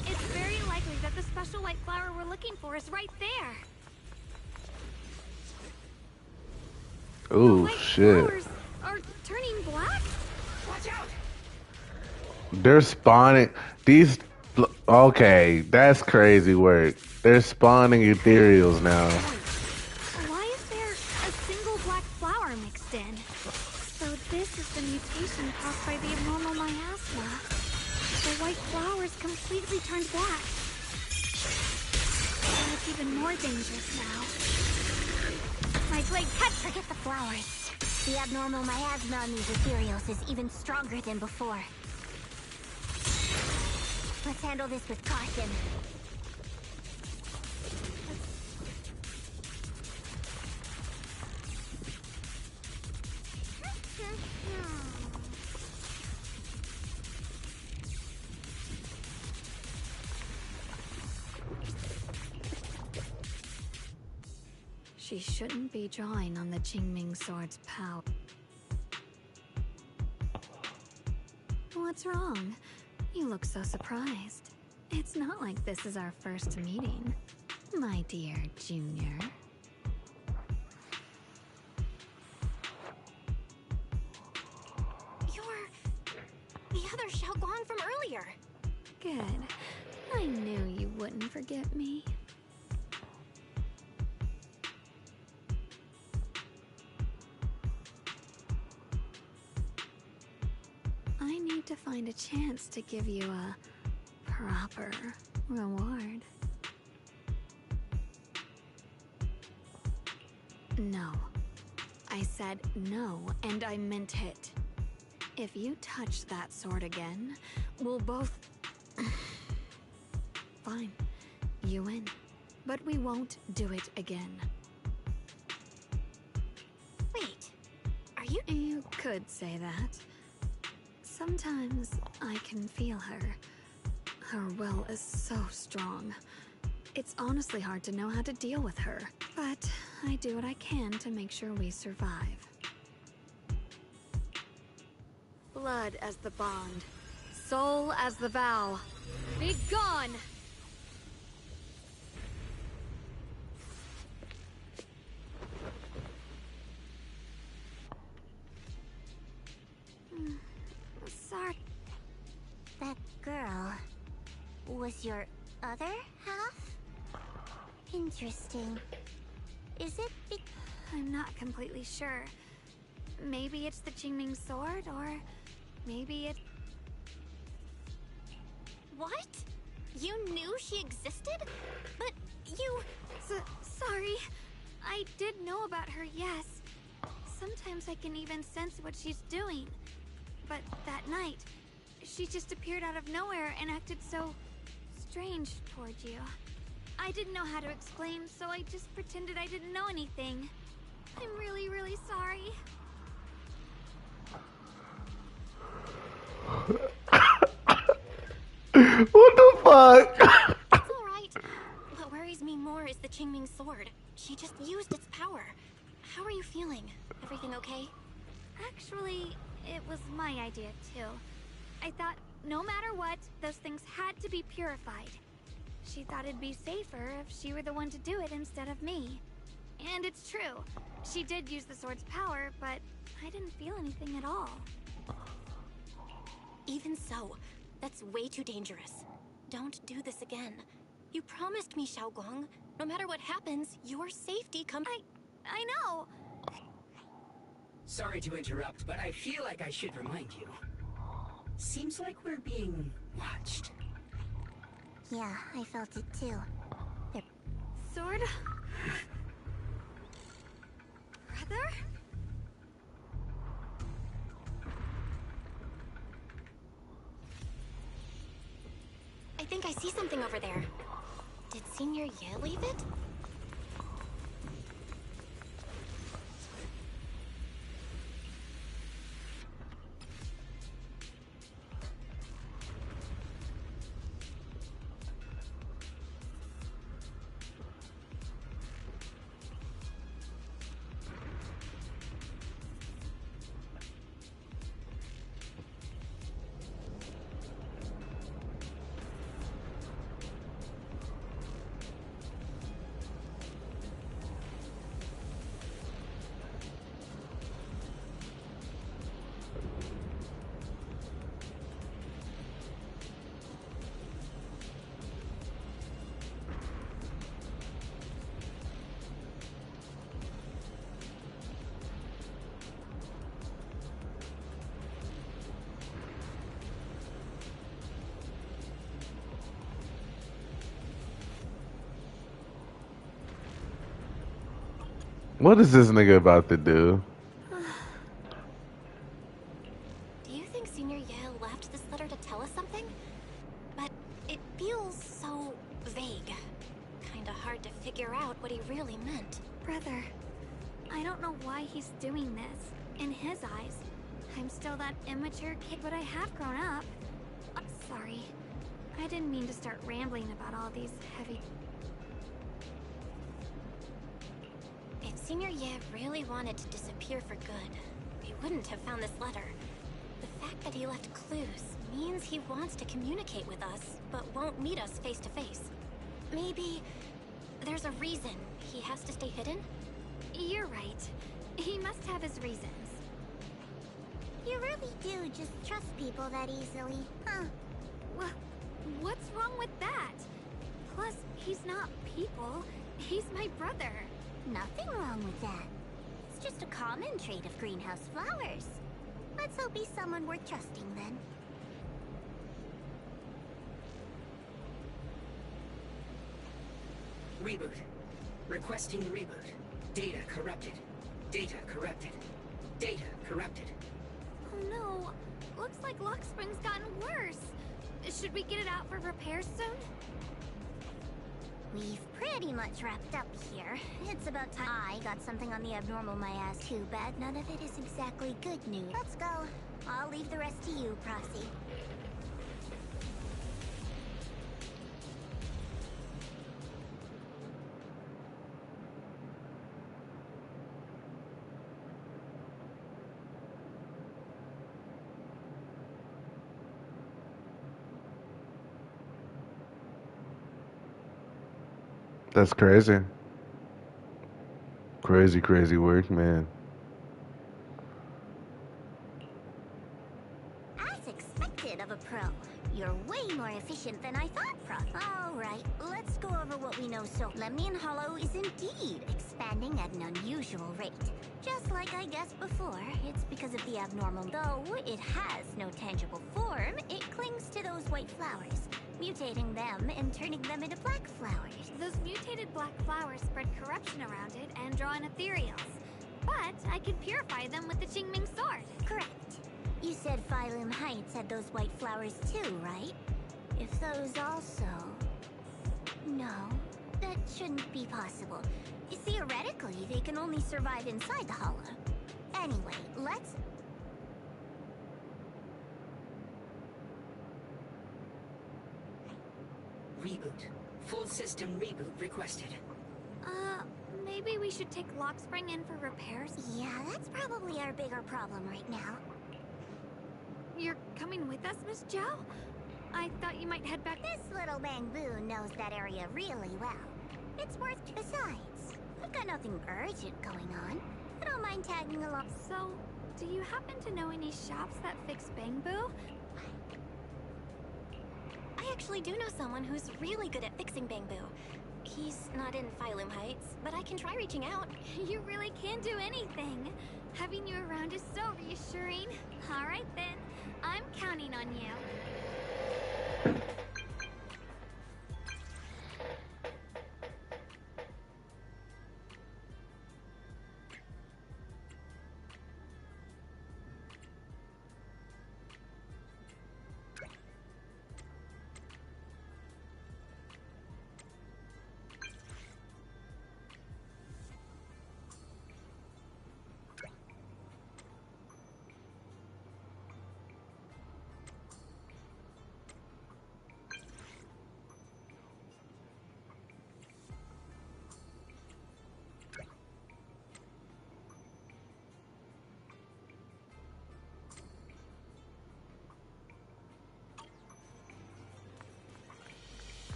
Speaker 10: It's very likely that the special white flower we're looking for is right there.
Speaker 1: Oh shit.
Speaker 10: Flowers are turning black?
Speaker 11: Watch out!
Speaker 1: They're spawning these. Okay, that's crazy work. They're spawning ethereals now.
Speaker 10: Why is there a single black flower mixed in? So this is the mutation caused by the abnormal miasma. The white flowers completely turned black. And it's even more dangerous now. My blade cuts.
Speaker 8: Forget the flowers. The abnormal miasma on these ethereals is even stronger than before. Let's handle this with caution.
Speaker 5: She shouldn't be drawing on the Qingming Sword's power. What's wrong? You look so surprised. It's not like this is our first meeting, my dear Junior.
Speaker 2: You're the other Xiaogong from earlier.
Speaker 5: Good. I knew you wouldn't forget me. I need to find a chance to give you a proper reward. No. I said no, and I meant it.
Speaker 10: If you touch that sword again, we'll both... Fine. You win. But we won't do it again.
Speaker 2: Wait, are you...
Speaker 10: You could say that. Sometimes I can feel her. Her will is so strong. It's honestly hard to know how to deal with her. But I do what I can to make sure we survive. Blood as the bond. Soul as the vow. Be gone!
Speaker 2: Sorry. That girl was your other half? Interesting. Is it
Speaker 10: I'm not completely sure. Maybe it's the Qingming sword, or maybe it...
Speaker 2: What? You knew she existed? But you...
Speaker 10: Sorry. I did know about her, yes. Sometimes I can even sense what she's doing. But that night, she just appeared out of nowhere and acted so strange towards you. I didn't know how to explain, so I just pretended I didn't know anything. I'm really, really sorry.
Speaker 1: What the fuck?
Speaker 2: It's alright. What worries me more is the Qingming sword. She just used its power. How are you feeling? Everything okay?
Speaker 10: Actually, it was my idea too. I thought no matter what, those things had to be purified. She thought it'd be safer if she were the one to do it instead of me. And it's true. She did use the sword's power, but I didn't feel anything at all.
Speaker 2: Even so, that's way too dangerous. Don't do this again. You promised me, Xiaoguang. No matter what happens, your safety comes...
Speaker 10: I know!
Speaker 11: Sorry to interrupt, but I feel like I should remind you. Seems like we're being watched.
Speaker 2: Yeah, I felt it too.
Speaker 10: Sword? Brother?
Speaker 2: I think I see something over there. Did Senior Ye leave it?
Speaker 1: What is this nigga about to do?
Speaker 2: Do you think Senior Ye left this letter to tell us something? But it feels so vague. Kinda hard to figure out what he really meant.
Speaker 10: Brother, I don't know why he's doing this. In his eyes, I'm still that immature kid, but I have grown up. Sorry. I didn't mean to start rambling about all these heavy...
Speaker 2: If Senior Ye really wanted to disappear for good, he wouldn't have found this letter. The fact that he left clues means he wants to communicate with us, but won't meet us face to face. Maybe there's a reason he has to stay hidden?
Speaker 10: You're right. He must have his reasons.
Speaker 2: You really do just trust people that easily, huh?
Speaker 10: What's wrong with that? Plus, he's not people. He's my brother.
Speaker 2: Nothing wrong with that. It's just a common trait of greenhouse flowers. Let's hope he's someone worth trusting then.
Speaker 11: Reboot. Requesting reboot. Data corrupted. Data corrupted. Data corrupted.
Speaker 10: Oh no, looks like Lock Spring's gotten worse. Should we get it out for repairs soon?
Speaker 8: We've pretty much wrapped up here. It's about time. I got something on the abnormal my ass. Too bad none of it is exactly good news. Let's go. I'll leave the rest to you, Proxy.
Speaker 1: That's crazy. Crazy, crazy work, man.
Speaker 8: As expected of a pro. You're way more efficient than I thought, Prof. Alright, let's go over what we know so. Lemnian Hollow is indeed expanding at an unusual rate. Just like I guessed before, it's because of the abnormal. Though it has no tangible form, it clings to those white flowers, mutating them and turning them into black flowers.
Speaker 10: Those mutated black flowers spread corruption around it and draw in ethereals. But I can purify them with the Qingming sword.
Speaker 8: Correct. You said Phylum Heights had those white flowers too, right? If those also... No, that shouldn't be possible. Theoretically, they can only survive inside the hollow. Anyway, let's...
Speaker 11: Reboot. Full system reboot requested.
Speaker 10: Maybe we should take Lock Spring in for repairs?
Speaker 8: Yeah, that's probably our bigger problem right now.
Speaker 10: You're coming with us, Miss Joe? I thought you might head back.
Speaker 8: This little bamboo knows that area really well. It's worth... Besides, I've got nothing urgent going on. I don't mind tagging along.
Speaker 10: So, do you happen to know any shops that fix bamboo?
Speaker 2: I actually do know someone who's really good at fixing bamboo. He's not in Phylum Heights, but I can try reaching out.
Speaker 10: You really can do anything. Having you around is so reassuring. All right then, I'm counting on you.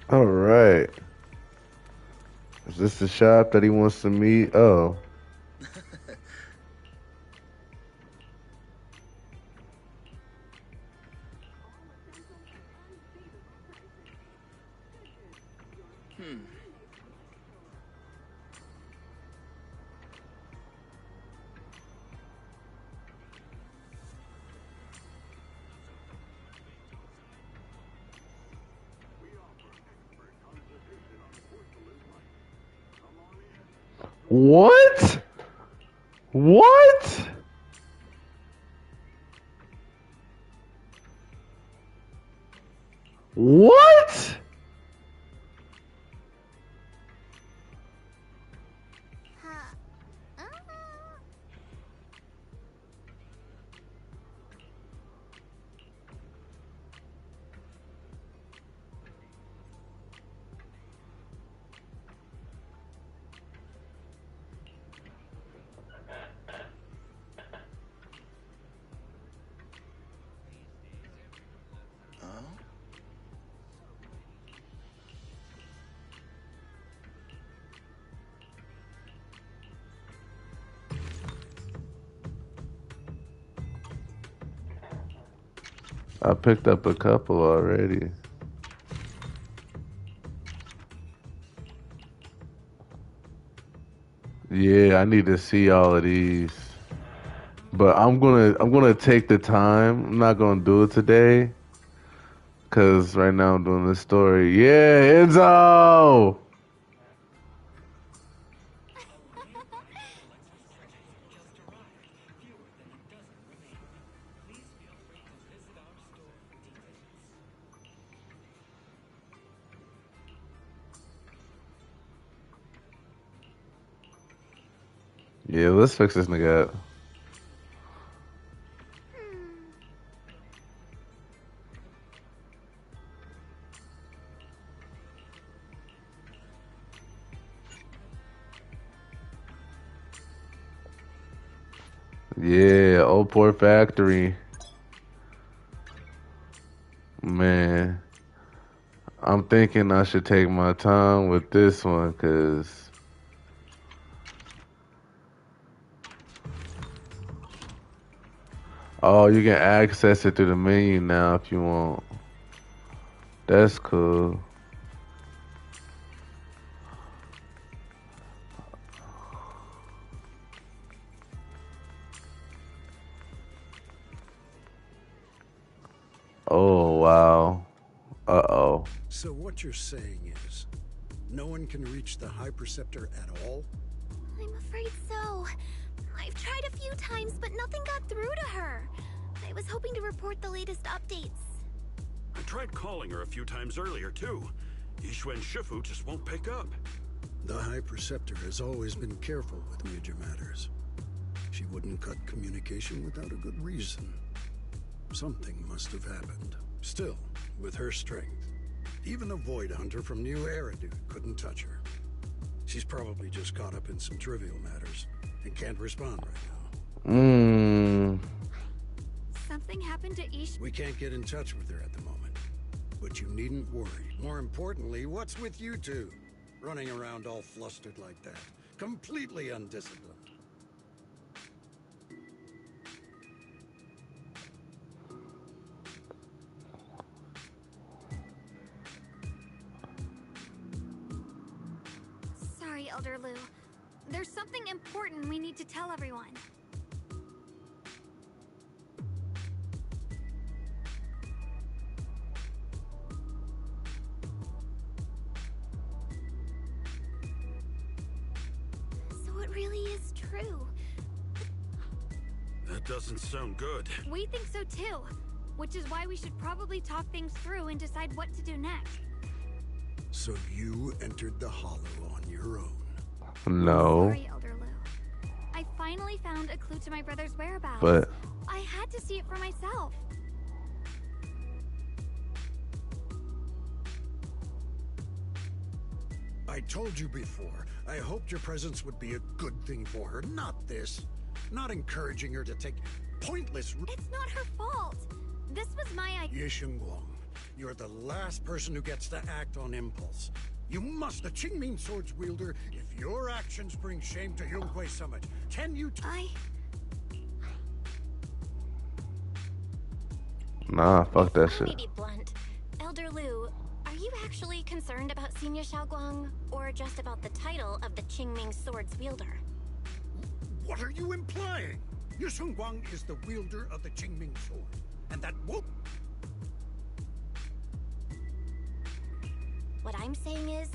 Speaker 1: All right. Is this the shop that he wants to meet? Oh. What? What? What? I picked up a couple already. Yeah, I need to see all of these. But I'm gonna take the time. I'm not gonna do it today. Cause right now I'm doing this story. Yeah, Enzo! Yeah, let's fix this nigga up. Yeah, Old Port Factory. Man, I'm thinking I should take my time with this one, cause oh, you can access it through the menu now if you want. That's cool. Oh wow. Uh-oh.
Speaker 4: So what you're saying is, no one can reach the High Preceptor at all?
Speaker 8: I'm afraid so. I've tried a few times, but nothing got through to her. I was hoping to report the latest updates.
Speaker 7: I tried calling her a few times earlier, too. Yishuen Shifu just won't pick up.
Speaker 4: The High Preceptor has always been careful with major matters. She wouldn't cut communication without a good reason. Something must have happened. Still, with her strength, even a Void Hunter from New Eridu couldn't touch her. She's probably just caught up in some trivial matters and can't respond right now.
Speaker 10: Something happened to Ish.
Speaker 4: We can't get in touch with her at the moment. But you needn't worry. More importantly, what's with you two? Running around all flustered like that. Completely undisciplined.
Speaker 10: Sorry, Elder Lu. There's something important we need to tell everyone.
Speaker 8: So it really is true.
Speaker 7: That doesn't sound good.
Speaker 10: We think so too, which is why we should probably talk things through and decide what to do next.
Speaker 4: So you entered the Hollow on your own?
Speaker 1: No.
Speaker 10: Sorry, Elder Lu. I finally found a clue to my brother's whereabouts.
Speaker 1: But
Speaker 10: I had to see it for myself.
Speaker 4: I told you before, I hoped your presence would be a good thing for her, not this. Not encouraging her to take pointless...
Speaker 10: It's not her fault. This was my idea.
Speaker 4: Ye Shengguang, you're the last person who gets to act on impulse. You must, the Qingming Sword's wielder, if your actions bring shame to Yonghui Summit, can you...
Speaker 1: nah, fuck that shit.
Speaker 2: Let me be blunt. Elder Lu, are you actually concerned about Senior Xiaoguang, or just about the title of the Qingming Sword's wielder?
Speaker 4: What are you implying? Ye Shengguang is the wielder of the Qingming Sword, and that won't...
Speaker 2: What I'm saying is,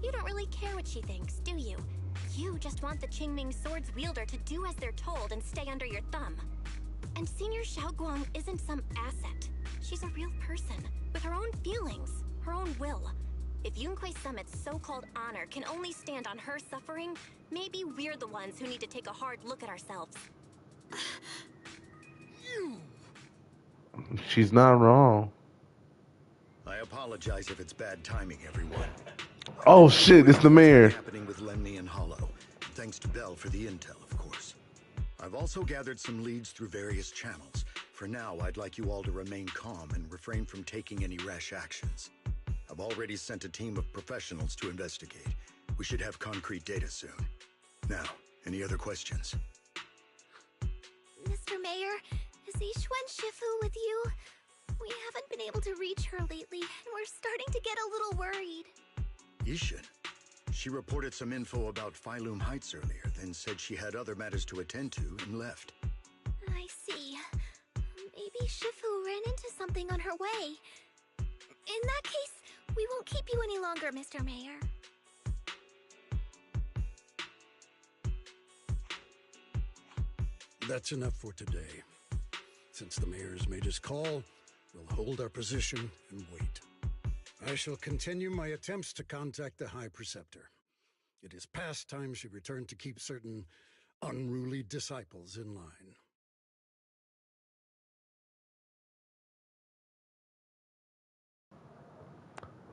Speaker 2: you don't really care what she thinks, do you? You just want the Qingming Sword's wielder to do as they're told and stay under your thumb. And Senior Xiaoguang isn't some asset. She's a real person, with her own feelings, her own will. If Yunhui Summit's so-called honor can only stand on her suffering, maybe we're the ones who need to take a hard look at ourselves.
Speaker 1: She's not wrong.
Speaker 12: I apologize if it's bad timing, everyone.
Speaker 1: Oh shit, it's the mayor.
Speaker 12: Happening with Lemny and Hollow. Thanks to Bell for the intel, of course. I've also gathered some leads through various channels. For now, I'd like you all to remain calm and refrain from taking any rash actions. I've already sent a team of professionals to investigate. We should have concrete data soon. Now, any other questions?
Speaker 8: Mr. Mayor, is Yishuen Shifu with you? We haven't been able to reach her lately, and we're starting to get a little worried.
Speaker 12: Yishin? She reported some info about Phylum Heights earlier, then said she had other matters to attend to and left.
Speaker 8: I see. Maybe Shifu ran into something on her way. In that case, we won't keep you any longer, Mr. Mayor.
Speaker 4: That's enough for today. Since the mayor's made his call, we'll hold our position and wait. I shall continue my attempts to contact the High Preceptor. It is past time she returned to keep certain unruly disciples in line.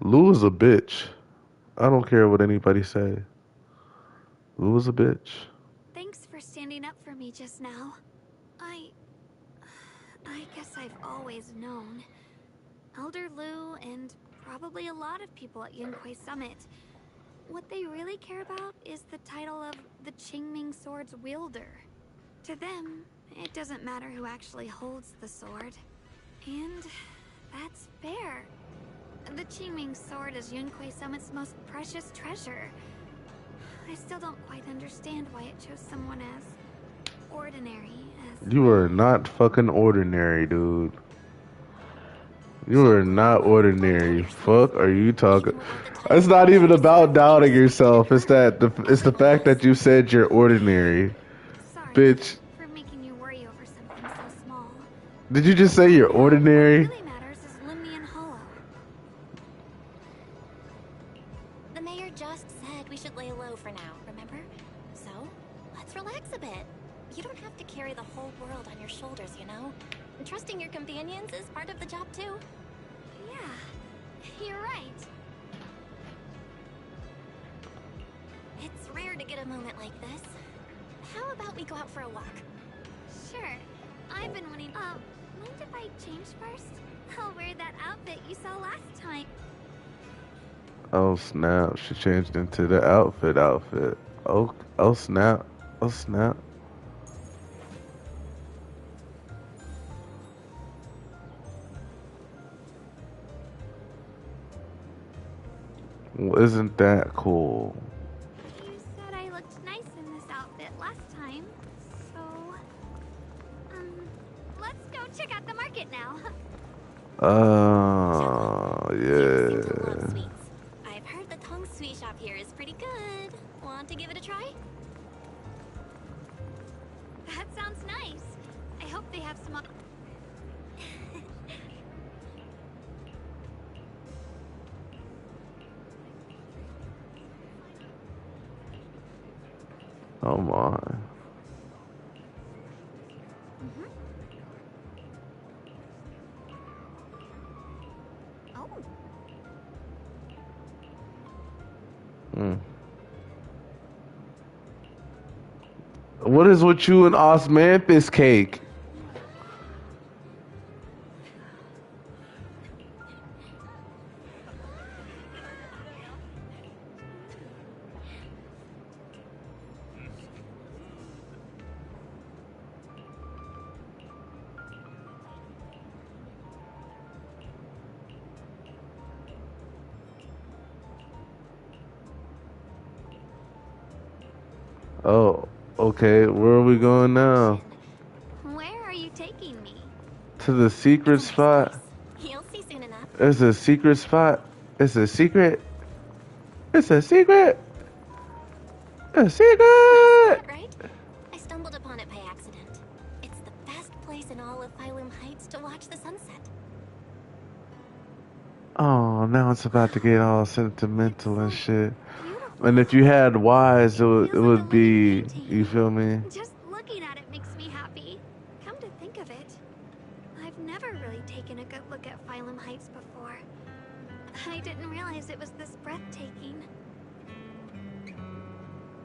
Speaker 1: Lou is a bitch. I don't care what anybody say. Lou is a bitch.
Speaker 10: Thanks for standing up for me just now. I guess I've always known. Elder Lou and probably a lot of people at Yunquei Summit, what they really care about is the title of the Qingming Sword's wielder. To them, it doesn't matter who actually holds the sword. And that's fair. The Qingming Sword is Yunquei Summit's most precious treasure. I still don't quite understand why it chose someone as ordinary as...
Speaker 1: You are not fucking ordinary, dude. You are not ordinary. Fuck are you talking? It's not even about doubting yourself. It's the fact that you said you're ordinary.
Speaker 10: Sorry
Speaker 1: Bitch.
Speaker 10: for making you worry over something so small.
Speaker 1: Did you just say you're ordinary?
Speaker 10: What really matters is Limnian Hollow.
Speaker 2: The mayor just said we should lay low for now, remember? So, let's relax a bit. You don't have to carry the whole world on your shoulders, you know? And trusting your companions is part of the job, too.
Speaker 10: Yeah, you're right.
Speaker 2: It's rare to get a moment like this. How about we go out for a walk?
Speaker 10: Sure. I've been wanting... mind if I change first? I'll wear that outfit you saw last time.
Speaker 1: Oh snap! She changed into the outfit. Oh snap! Oh snap! Well, isn't that cool?
Speaker 10: You said I looked nice in this outfit last time, so... let's go check out the market now.
Speaker 1: Yeah.
Speaker 2: I've heard the Tong Sui shop here is pretty good. Want to give it a try?
Speaker 10: That sounds nice. I hope they have some...
Speaker 1: Oh my.
Speaker 10: Oh.
Speaker 1: What is with you and osmanthus cake? Oh, okay. Where are we going now?
Speaker 10: Where are you taking me?
Speaker 1: To the secret spot.
Speaker 2: You'll see soon enough.
Speaker 1: It's a secret spot. It's a secret. It's a secret. A secret.
Speaker 2: Right? I stumbled upon it by accident. It's the best place in all of Phylum Heights to watch the sunset.
Speaker 1: Oh, now it's about to get all sentimental and shit. And if you had wise, it would be. You feel me?
Speaker 10: Just looking at it makes me happy. Come to think of it, I've never really taken a good look at Phylum Heights before. I didn't realize it was this breathtaking.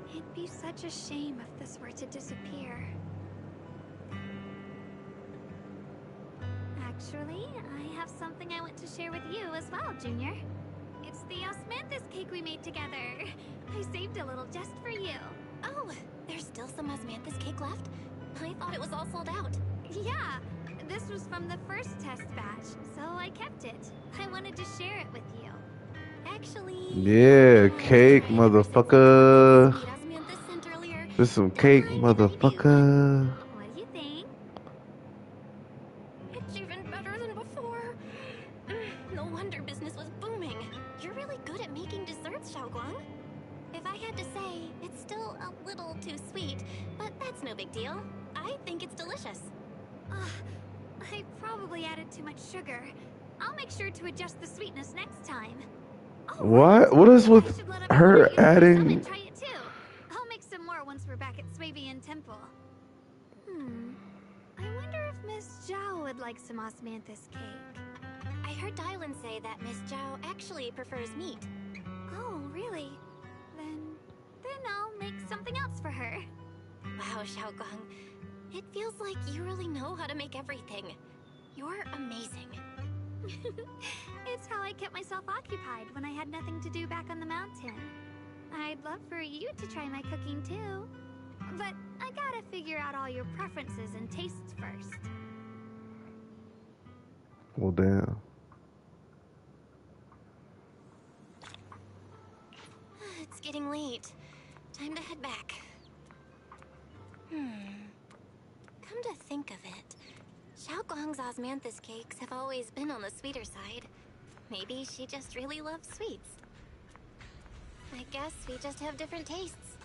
Speaker 10: It'd be such a shame if this were to disappear. Actually, I have something I want to share with you as well, Junior. It's the osmanthus cake we made together. I saved a little just for you.
Speaker 2: Oh, there's still some osmanthus cake left? I thought it was all sold out.
Speaker 10: Yeah, this was from the first test batch, so I kept it. I wanted to share it with you.
Speaker 2: Actually...
Speaker 1: Yeah, cake, motherfucker. This some cake, motherfucker.
Speaker 10: What do you think?
Speaker 2: It's even better than before. No wonder business was booming. You're really good at making desserts, Xiaoguang. If I had to say, it's still a little too sweet, but that's no big deal. I think it's delicious.
Speaker 10: I probably added too much sugar. I'll make sure to adjust the sweetness next time. Oh,
Speaker 1: What? What is with her adding?
Speaker 10: Try it too. I'll make some more once we're back at Swabian Temple. Miss Zhao would like some osmanthus cake.
Speaker 2: I heard Dylan say that Miss Zhao actually prefers meat.
Speaker 10: Oh, really? Then I'll make something else for her.
Speaker 2: Wow, Xiaogong. It feels like you really know how to make everything. You're amazing.
Speaker 10: It's how I kept myself occupied when I had nothing to do back on the mountain. I'd love for you to try my cooking too. But I gotta figure out all your preferences and tastes first.
Speaker 1: Well, damn.
Speaker 2: It's getting late. Time to head back. Come to think of it, Xiaogong's osmanthus cakes have always been on the sweeter side. Maybe she just really loves sweets. I guess we just have different tastes.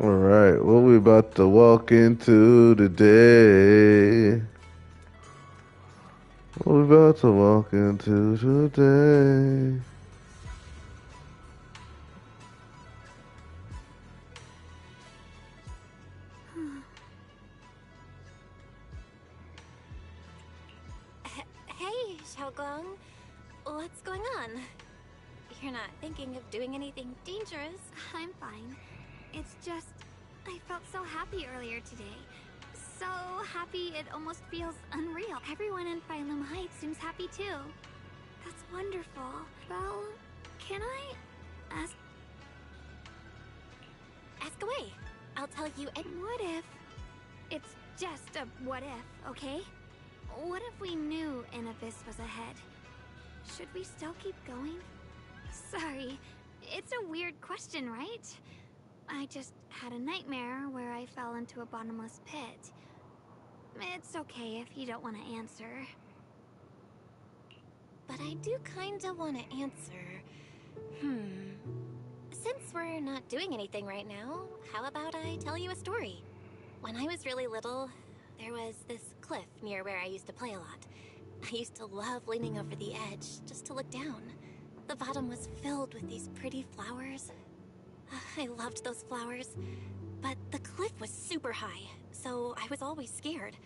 Speaker 1: All right, what we about to walk into today? What we about to walk into today?
Speaker 2: Hey, Xiaogong. What's going on? You're not thinking of doing anything dangerous?
Speaker 10: I'm fine. It's just, I felt so happy earlier today. So happy it almost feels unreal. Everyone in Phylum Heights seems happy too. That's wonderful. Well, can I ask?
Speaker 2: Ask away. I'll tell you. And
Speaker 10: what if? It's just a what if, okay? What if we knew an abyss was ahead? Should we still keep going? Sorry, it's a weird question, right? I just had a nightmare where I fell into a bottomless pit. It's okay if you don't want to answer.
Speaker 2: But I do kinda want to answer. Since we're not doing anything right now, how about I tell you a story? When I was really little, there was this cliff near where I used to play a lot. I used to love leaning over the edge just to look down. The bottom was filled with these pretty flowers. I loved those flowers, but the cliff was super high, so I was always scared.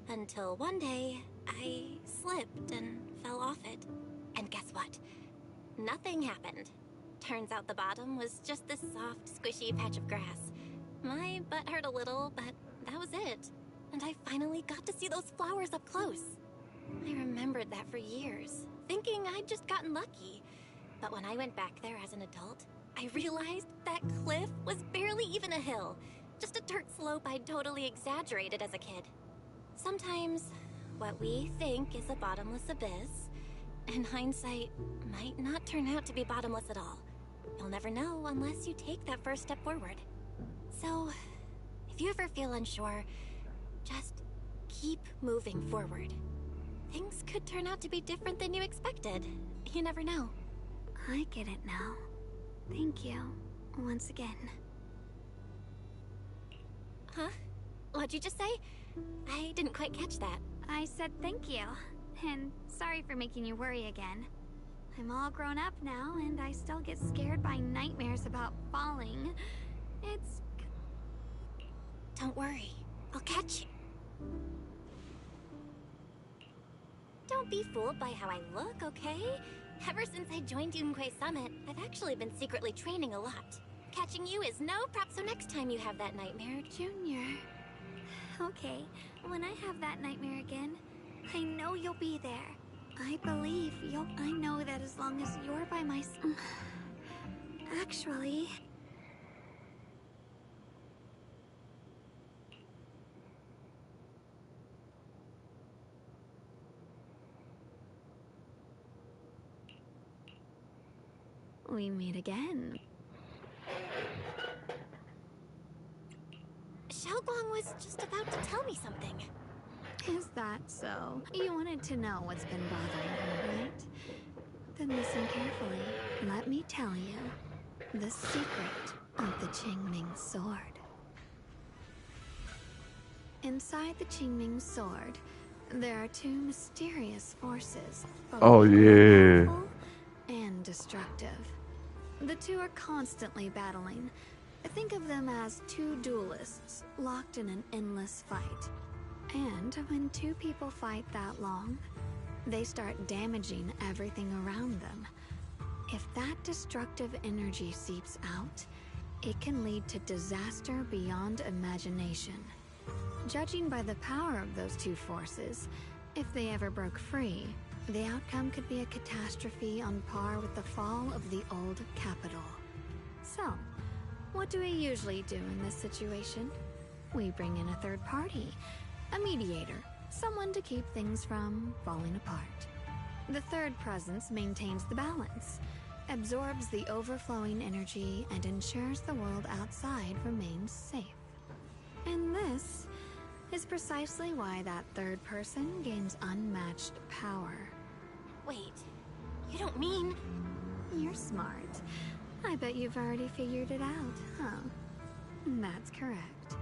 Speaker 2: Until one day, I slipped and fell off it. And guess what? Nothing happened. Turns out the bottom was just this soft, squishy patch of grass. My butt hurt a little, but that was it. And I finally got to see those flowers up close. I remembered that for years, thinking I'd just gotten lucky. But when I went back there as an adult, I realized that cliff was barely even a hill. Just a dirt slope I'd totally exaggerated as a kid. Sometimes, what we think is a bottomless abyss, in hindsight, might not turn out to be bottomless at all. You'll never know unless you take that first step forward. So, if you ever feel unsure, just keep moving forward. Things could turn out to be different than you expected. You never know.
Speaker 10: I get it now. Thank you, once again.
Speaker 2: Huh? What'd you just say? I didn't quite catch that.
Speaker 10: I said thank you, and sorry for making you worry again. I'm all grown up now, and I still get scared by nightmares about falling. It's...
Speaker 2: Don't worry. I'll catch you. Don't be fooled by how I look, okay? Ever since I joined Yunquei Summit, I've actually been secretly training a lot. Catching you is no problem, so next time you have that nightmare...
Speaker 10: Junior... Okay, when I have that nightmare again, I know you'll be there. I believe you'll... I know that as long as you're by my... Actually... We meet again.
Speaker 2: Xiaogong was just about to tell me something.
Speaker 10: Is that so? You wanted to know what's been bothering you, right? Then listen carefully. Let me tell you the secret of the Qingming sword. Inside the Qingming sword, there are two mysterious forces.
Speaker 1: Oh, yeah.
Speaker 10: Powerful and destructive. The two are constantly battling. Think of them as two duelists locked in an endless fight. And when two people fight that long, they start damaging everything around them. If that destructive energy seeps out, it can lead to disaster beyond imagination. Judging by the power of those two forces, if they ever broke free, the outcome could be a catastrophe on par with the fall of the old capital. So, what do we usually do in this situation? We bring in a third party, a mediator, someone to keep things from falling apart. The third presence maintains the balance, absorbs the overflowing energy, and ensures the world outside remains safe. And this is precisely why that third person gains unmatched power.
Speaker 2: Wait, you don't mean...
Speaker 10: You're smart. I bet you've already figured it out, huh? That's correct.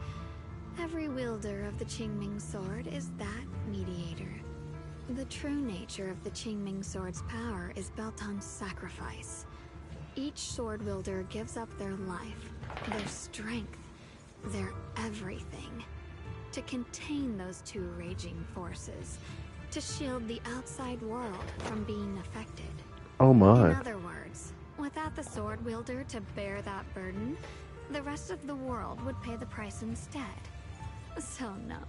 Speaker 10: Every wielder of the Qingming sword is that mediator. The true nature of the Qingming sword's power is built on sacrifice. Each sword wielder gives up their life, their strength, their everything, to contain those two raging forces, to shield the outside world from being affected.
Speaker 1: Oh my.
Speaker 10: In other words, without the sword wielder to bear that burden, the rest of the world would pay the price instead. So no,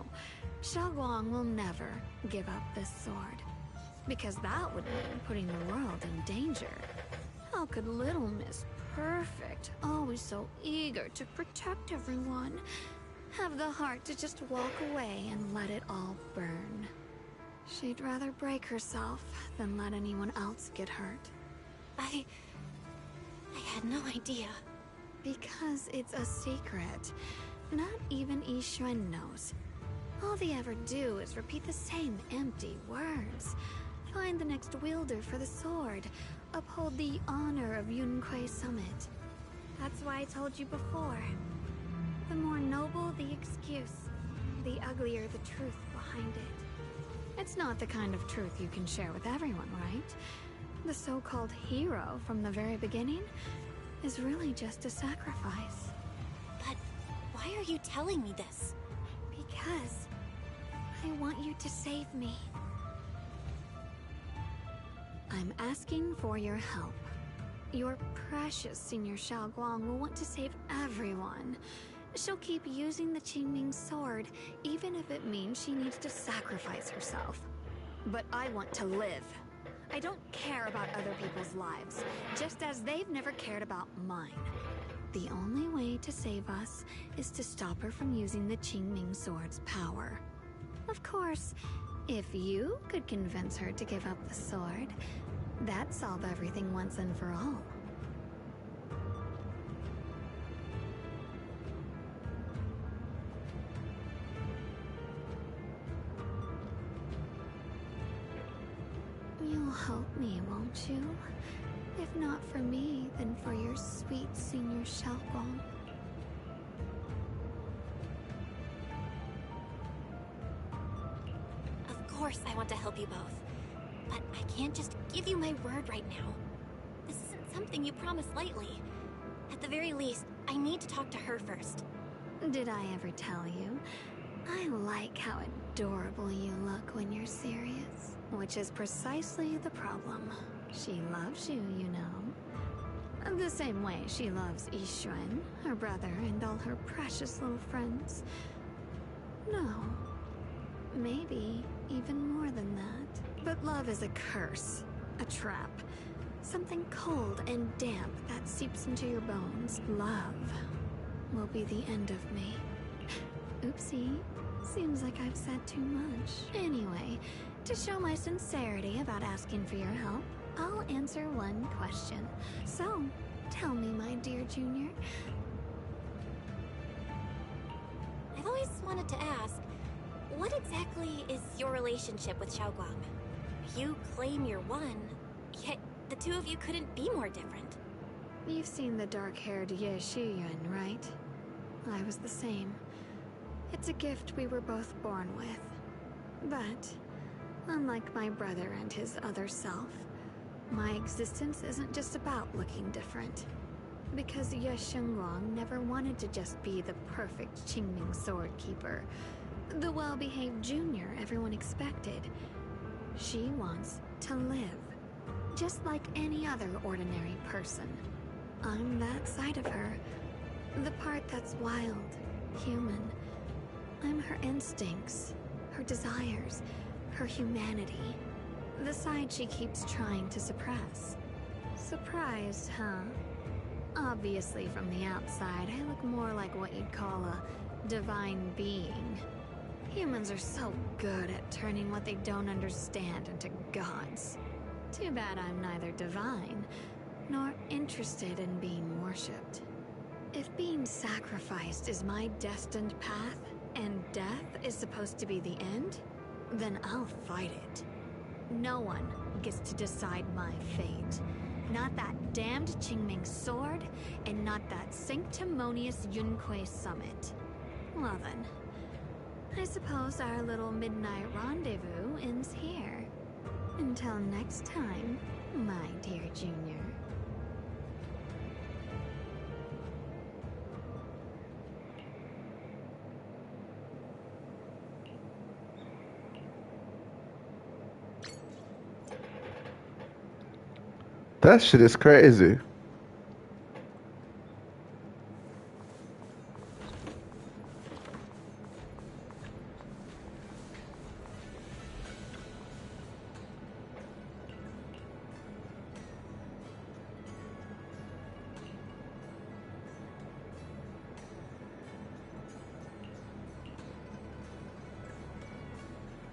Speaker 10: Xiaoguang will never give up this sword, because that would mean putting the world in danger. How could little Miss Perfect, always so eager to protect everyone, have the heart to just walk away and let it all burn? She'd rather break herself than let anyone else get hurt.
Speaker 2: I had no idea.
Speaker 10: Because it's a secret. Not even Yixuan knows. All they ever do is repeat the same empty words. Find the next wielder for the sword. Uphold the honor of Yunquei Summit. That's why I told you before. The more noble the excuse, the uglier the truth behind it. It's not the kind of truth you can share with everyone, right? The so-called hero from the very beginning is really just a sacrifice.
Speaker 2: But why are you telling me this?
Speaker 10: Because I want you to save me. I'm asking for your help. Your precious Senior Xiaoguang will want to save everyone. She'll keep using the Qingming sword, even if it means she needs to sacrifice herself. But I want to live. I don't care about other people's lives, just as they've never cared about mine. The only way to save us is to stop her from using the Qingming sword's power. Of course, if you could convince her to give up the sword, that'd solve everything once and for all. You'll help me, won't you? If not for me, then for your sweet Senior Xiaoguang.
Speaker 2: Of course I want to help you both. But I can't just give you my word right now. This isn't something you promise lightly. At the very least, I need to talk to her first.
Speaker 10: Did I ever tell you? I like how adorable you look when you're serious. Which is precisely the problem. She loves you, you know. The same way she loves Yixuan, her brother, and all her precious little friends. No. Maybe even more than that. But love is a curse. A trap. Something cold and damp that seeps into your bones. Love will be the end of me. Oopsie. Seems like I've said too much. Anyway, to show my sincerity about asking for your help, I'll answer one question. So, tell me, my dear Junior.
Speaker 2: I've always wanted to ask, what exactly is your relationship with Xiaoguang? You claim you're one, yet the two of you couldn't be more different.
Speaker 10: You've seen the dark-haired Ye Shiyuan, right? I was the same. It's a gift we were both born with. But, unlike my brother and his other self, my existence isn't just about looking different. Because Ye Shengguang never wanted to just be the perfect Qingming sword keeper, the well-behaved junior everyone expected. She wants to live, just like any other ordinary person. I'm that side of her, the part that's wild, human. I'm her instincts, her desires, her humanity. The side she keeps trying to suppress. Surprised, huh? Obviously, from the outside, I look more like what you'd call a divine being. Humans are so good at turning what they don't understand into gods. Too bad I'm neither divine, nor interested in being worshipped. If being sacrificed is my destined path, and death is supposed to be the end, then I'll fight it. No one gets to decide my fate. Not that damned Qingming sword, and not that sanctimonious Yunque summit. Well then, I suppose our little midnight rendezvous ends here. Until next time, my dear Junior.
Speaker 1: That shit is crazy.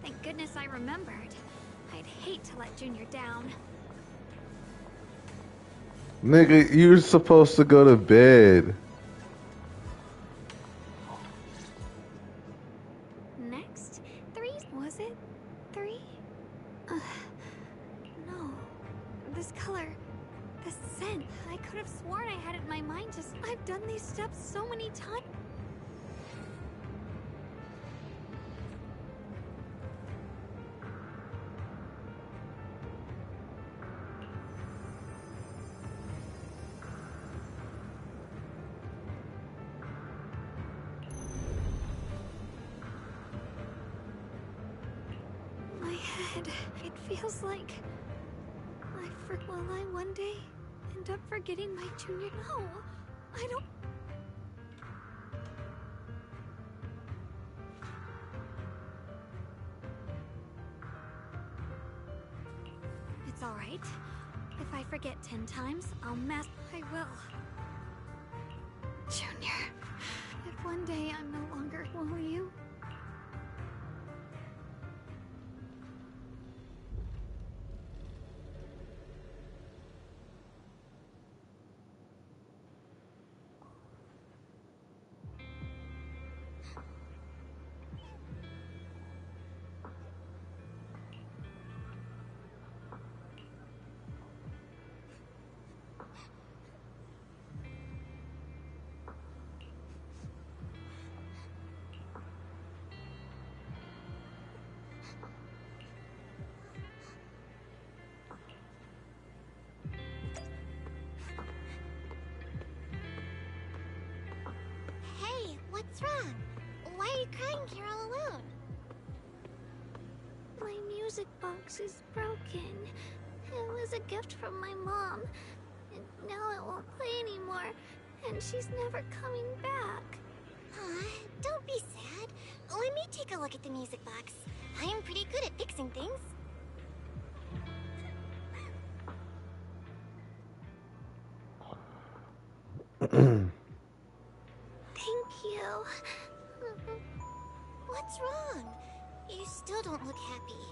Speaker 10: Thank goodness I remembered. I'd hate to let Junior down.
Speaker 1: Nigga, you're supposed to go to bed.
Speaker 10: Next, 3, was it? 3? No. This color, this scent, I could have sworn I had it in my mind just... I've done these steps so many times. My head, it feels like... Will I one day end up forgetting my Junior? No, I don't... It's alright. If I forget 10 times, I'll mess... I will. Junior, if one day I'm no longer... Will you?
Speaker 8: Hey, what's wrong? Why are you crying here all alone?
Speaker 10: My music box is broken. It was a gift from my mom. And now it won't play anymore. And she's never coming back.
Speaker 8: Don't be sad. Let me take a look at the music box. I am pretty good at fixing things.
Speaker 10: Thank you.
Speaker 8: What's wrong? You still don't look happy.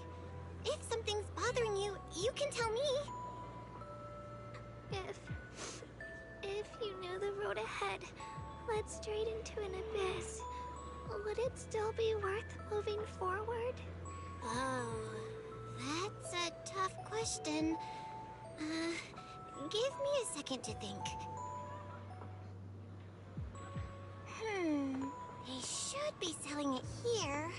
Speaker 8: If something's bothering you, you can tell me.
Speaker 10: If you knew the road ahead led straight into an abyss, would it still be worth moving forward?
Speaker 8: Oh, that's a tough question. Give me a second to think. They should be selling it here.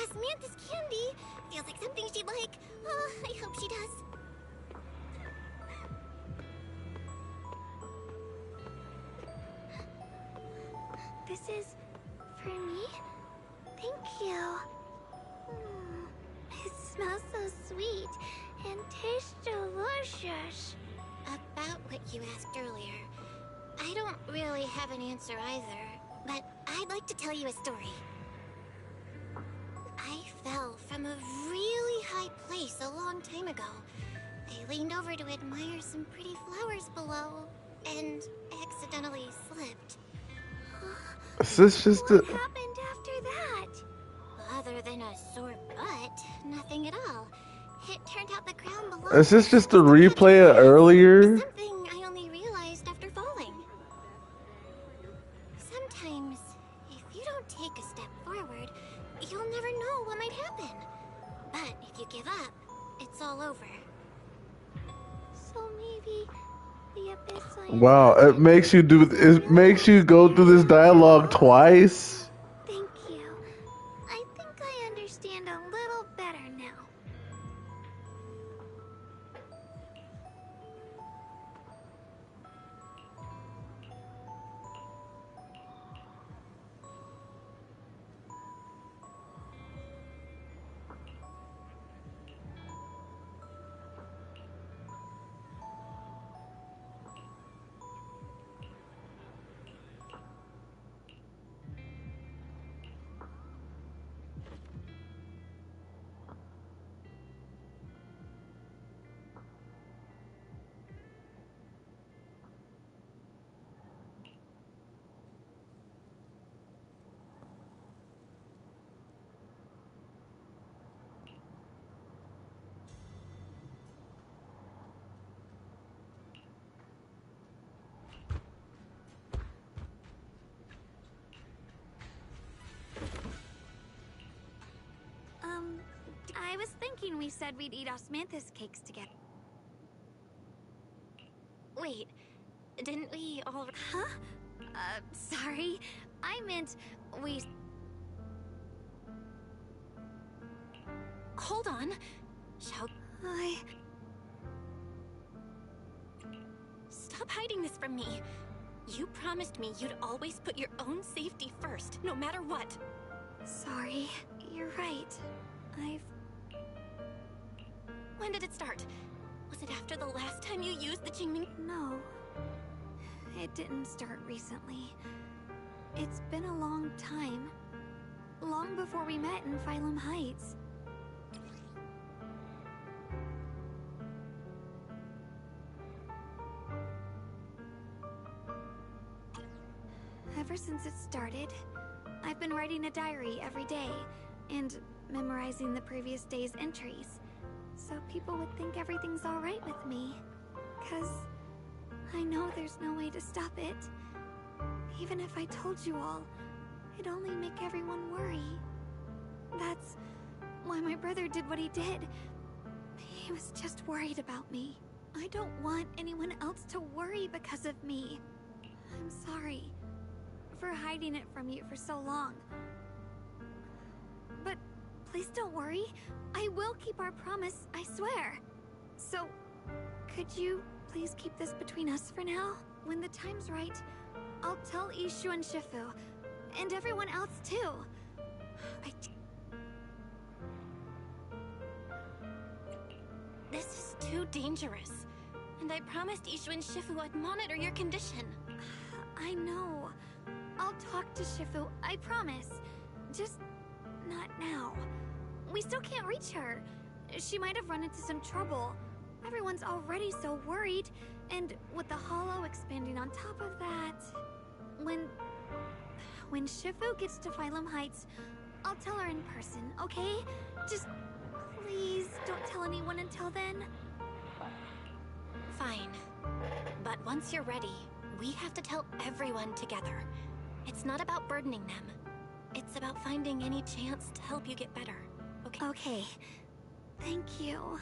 Speaker 8: Osmanthus candy. Feels like something she'd like. Oh, I hope she does. This is for me? Thank you. It smells so sweet and tastes delicious. About what you asked earlier, I don't really have an answer either, but I'd like to tell you a story. I fell from a really high place a long time ago. I leaned over to admire some pretty flowers below, and accidentally slipped.
Speaker 1: Is this just
Speaker 8: What
Speaker 1: a...
Speaker 8: happened after that? Other than a sore butt, nothing at all. It turned out the ground below
Speaker 1: Is this just a
Speaker 8: was to catch
Speaker 1: replay of
Speaker 8: grass,
Speaker 1: earlier?
Speaker 8: something I only realized after falling. Sometimes, if you don't take a step forward, you'll never know what might happen. But if you give up, it's all over. So maybe the abyss I
Speaker 1: Wow, it makes you do... It makes you go through this dialogue twice?
Speaker 8: Thank you. I think I understand a little better now. I was thinking we said we'd eat osmanthus cakes together. Wait, didn't we all... Huh? Sorry. I meant we... Hold on. Shall I... Stop hiding this from me. You promised me you'd always put your own safety first, no matter what. Sorry. You're right. When did it start? Was it after the last time you used the Qingming? No. It didn't start recently. It's been a long time. Long before we met in Phylum Heights. Ever since it started, I've been writing a diary every day and memorizing the previous day's entries, so people would think everything's alright with me. 'Cause I know there's no way to stop it. Even if I told you all, it'd only make everyone worry. That's why my brother did what he did. He was just worried about me. I don't want anyone else to worry because of me. I'm sorry for hiding it from you for so long. But please don't worry. I will keep our promise, I swear. So, could you please keep this between us for now? When the time's right, I'll tell Ishu and Shifu, and everyone else too. This is too dangerous. And I promised Ishu and Shifu I'd monitor your condition. I know. I'll talk to Shifu, I promise. Just not now. We still can't reach her. She might have run into some trouble. Everyone's already so worried, and with the hollow expanding on top of that... When Shifu gets to Phylum Heights, I'll tell her in person, okay? Just please don't tell anyone until then. Fine. But once you're ready, we have to tell everyone together. It's not about burdening them. It's about finding any chance to help you get better. Okay? Okay. Thank you.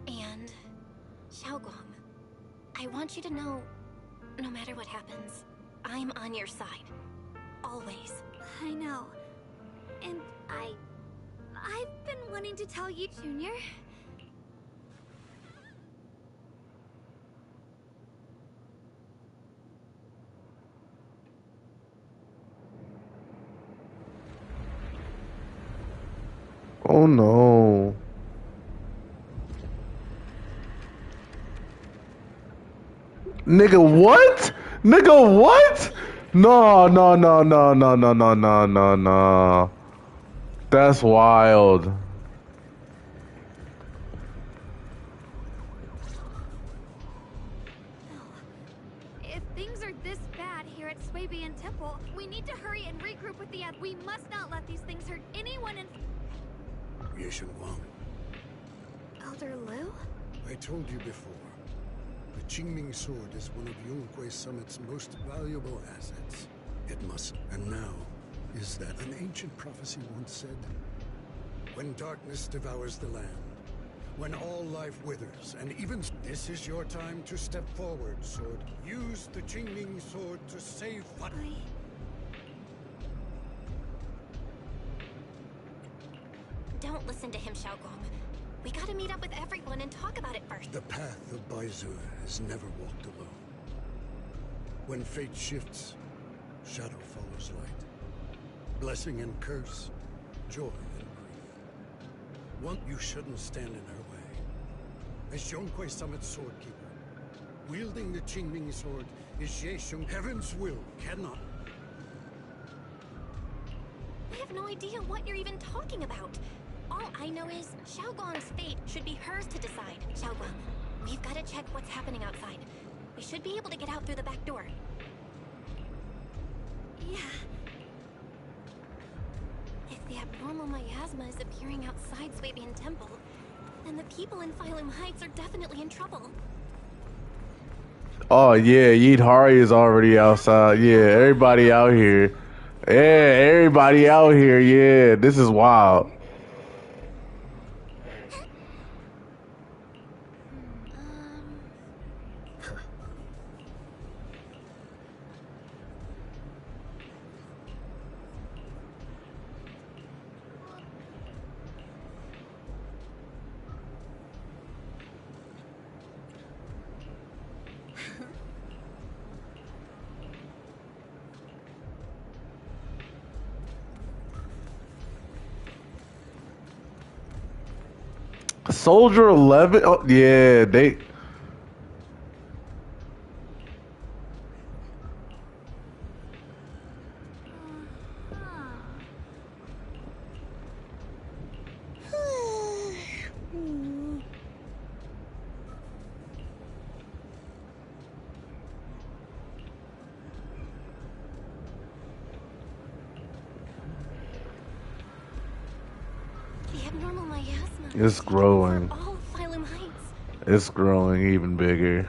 Speaker 8: And Xiaoguang.
Speaker 2: I want you to know, no matter what happens, I'm on your side. Always.
Speaker 10: I know. And I've been wanting to tell you, Junior.
Speaker 1: Oh no. Nigga, what? Nigga, what? No, no, no, no, no, no, no, no, no, no. That's wild.
Speaker 10: If things are this bad here at Swabian Temple, we need to hurry and regroup with the ad. We must not let these things hurt anyone in...
Speaker 4: Yeshun Wang,
Speaker 10: Elder Liu?
Speaker 4: I told you before. The Qingming sword is one of Yonghui Summit's most valuable assets. It must. And now, is that an ancient prophecy once said? When darkness devours the land, when all life withers, and even... This is your time to step forward, sword. Use the Qingming sword to save...
Speaker 2: Don't listen to him, Xiaogong. We gotta meet up with everyone and talk about it first.
Speaker 4: The path of Baizu is never walked alone. When fate shifts, shadow follows light. Blessing and curse, joy and grief. One, you shouldn't stand in our way. As Yonghui Summit's swordkeeper, wielding the Qingming sword is Yeshun. Heaven's will cannot...
Speaker 2: I have no idea what you're even talking about. All I know is Xiaogong's fate should be hers to decide. Xiaogong, we've got to check what's happening outside. We should be able to get out through the back door.
Speaker 10: Yeah.
Speaker 2: If the abnormal miasma is appearing outside Swabian Temple, then the people in Phylum Heights are definitely in trouble.
Speaker 1: Oh yeah, Yeet Hari is already outside. Yeah, everybody out here. Yeah, everybody out here. Yeah, this is wild. Soldier 11? Oh, yeah, they...
Speaker 2: The abnormal miasma
Speaker 1: It's growing.
Speaker 2: all of Phylum Heights.
Speaker 1: It's growing even bigger.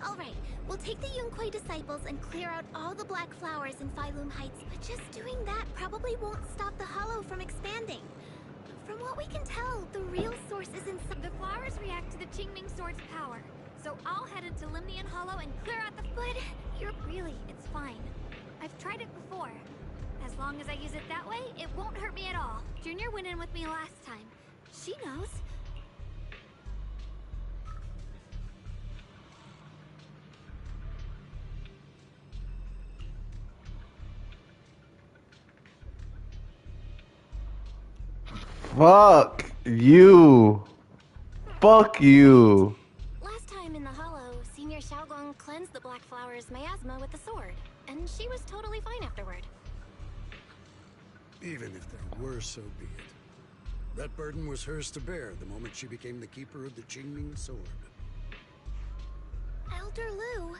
Speaker 8: Alright, we'll take the Yunquei disciples and clear out all the black flowers in Phylum Heights, but just doing that probably won't stop the hollow from expanding. From what we can tell, the real source is inside.
Speaker 10: The flowers react to the Qingming sword's power, so I'll head into Limnian Hollow and clear out the... But it's fine. I've tried it before. As long as I use it that way, it won't hurt me at all. Junior went in with me last time. She knows.
Speaker 1: Fuck you. Fuck you.
Speaker 2: Last time in the Hollow, Senior Xiaoguang cleansed the Black Flower's miasma with the sword, and she was totally fine afterward.
Speaker 4: Even if there were, so be it. That burden was hers to bear the moment she became the keeper of the Qingming sword.
Speaker 8: Elder Lu,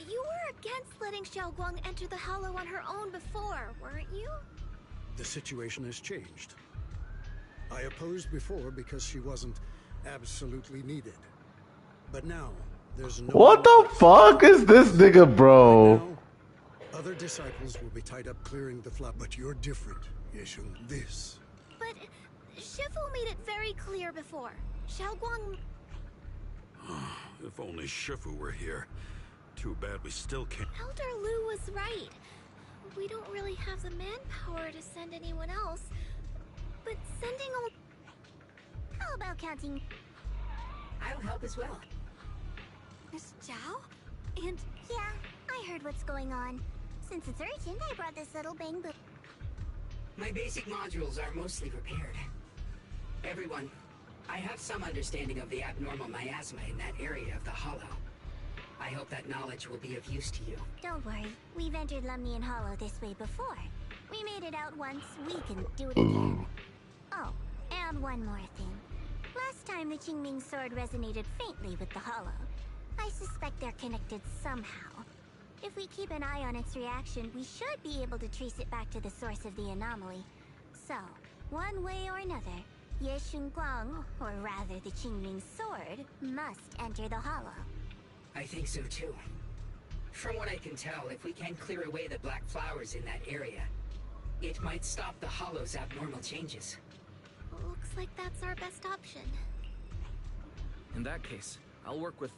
Speaker 8: you were against letting Xiaoguang enter the Hollow on her own before, weren't you?
Speaker 4: The situation has changed. I opposed before because she wasn't absolutely needed. But now, there's no...
Speaker 1: What the fuck is this nigga, bro?
Speaker 4: Right now, other disciples will be tied up clearing the flood, but you're different, Yeshun. This.
Speaker 8: But Shifu made it very clear before. Xiaoguang...
Speaker 7: If only Shifu were here. Too bad we still can't...
Speaker 8: Elder Lu was right. We don't really have the manpower to send anyone else. But sending old... How about counting?
Speaker 11: I'll help as well.
Speaker 10: Miss Zhao? And...
Speaker 8: Yeah, I heard what's going on. Since it's urgent, I brought this little bang book.
Speaker 11: My basic modules are mostly repaired. Everyone, I have some understanding of the abnormal miasma in that area of the Hollow. I hope that knowledge will be of use to you.
Speaker 8: Don't worry, we've entered Lumnian Hollow this way before. We made it out once, we can do it again. Oh, and one more thing. Last time the Qingming sword resonated faintly with the Hollow. I suspect they're connected somehow. If we keep an eye on its reaction, we should be able to trace it back to the source of the anomaly. So, one way or another, Ye Shunguang, or rather the Qingming sword, must enter the Hollow.
Speaker 11: I think so too. From what I can tell, if we can clear away the black flowers in that area, it might stop the Hollow's abnormal changes.
Speaker 8: Looks like that's our best option.
Speaker 3: In that case, I'll work with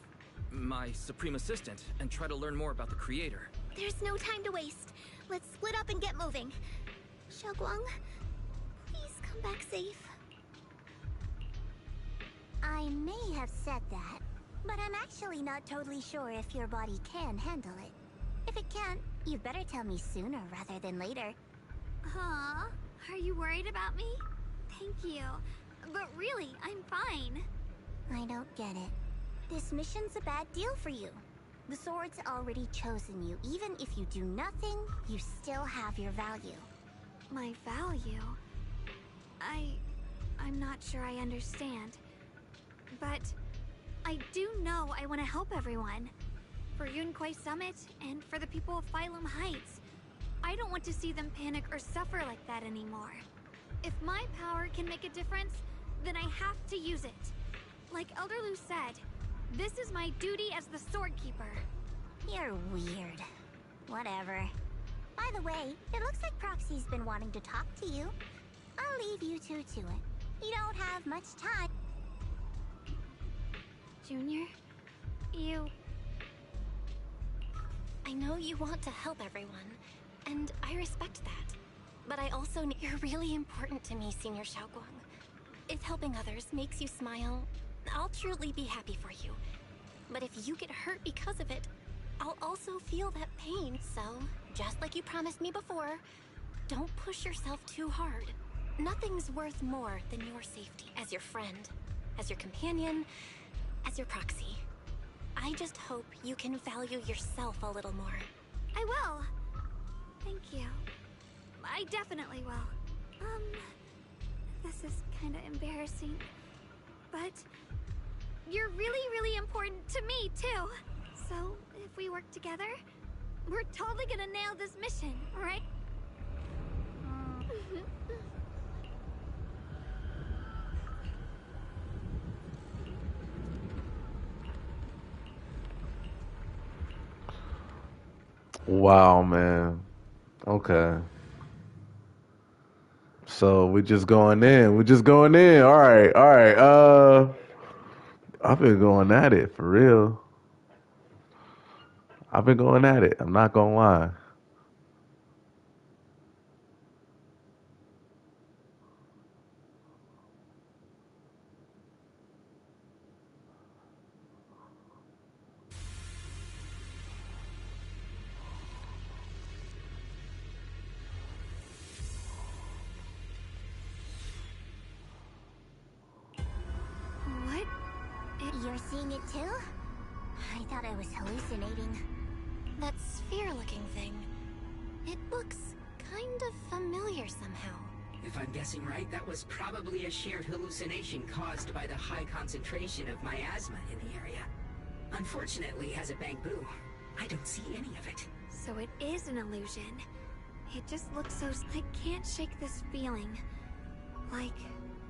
Speaker 3: my Supreme Assistant and try to learn more about the Creator.
Speaker 8: There's no time to waste. Let's split up and get moving. Xiaoguang, please come back safe. I may have said that, but I'm actually not totally sure if your body can handle it. If it can't, you'd better tell me sooner rather than later.
Speaker 10: Huh? Are you worried about me? Thank you. But really, I'm fine.
Speaker 8: I don't get it. This mission's a bad deal for you. The sword's already chosen you. Even if you do nothing, you still have your value.
Speaker 10: My value? I'm not sure I understand. But I do know I want to help everyone. For Yunquai Summit and for the people of Phylum Heights. I don't want to see them panic or suffer like that anymore. If my power can make a difference, then I have to use it. Like Elder Lu said, this is my duty as the Sword Keeper.
Speaker 8: You're weird. Whatever. By the way, it looks like Proxy's been wanting to talk to you. I'll leave you two to it. You don't have much time.
Speaker 10: Junior,
Speaker 2: I know you want to help everyone, and I respect that. But I also know you're really important to me, Senior Xiaoguang. If helping others makes you smile, I'll truly be happy for you. But if you get hurt because of it, I'll also feel that pain. So, just like you promised me before, don't push yourself too hard. Nothing's worth more than your safety as your friend, as your companion, as your proxy. I just hope you can value yourself a little more.
Speaker 10: I will. Thank you. I definitely will. This is kinda embarrassing. But you're really, really important to me, too. So, if we work together, we're totally gonna nail this mission, right?
Speaker 1: Wow, man. Okay. So we just going in. We're just going in. All right. All right. I've been going at it for real. I've been going at it. I'm not gonna lie.
Speaker 8: You're seeing it too? I thought I was hallucinating.
Speaker 2: That sphere-looking thing. It looks kind of familiar somehow.
Speaker 11: If I'm guessing right, that was probably a shared hallucination caused by the high concentration of miasma in the area. Unfortunately, as a Bangbu, I don't see any of it.
Speaker 10: So it is an illusion. It just looks so... I can't shake this feeling. Like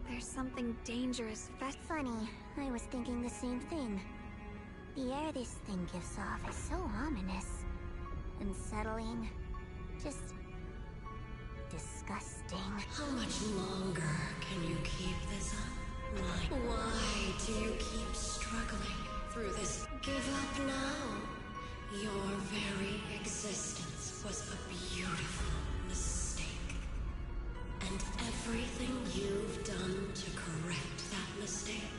Speaker 10: there's something dangerous
Speaker 8: Funny, I was thinking the same thing. The air this thing gives off is so ominous. Unsettling. Just... disgusting.
Speaker 13: How much longer can you keep this up? Why do you keep struggling through this? Give up now. Your very existence was a beautiful mistake. And everything you've done to correct that mistake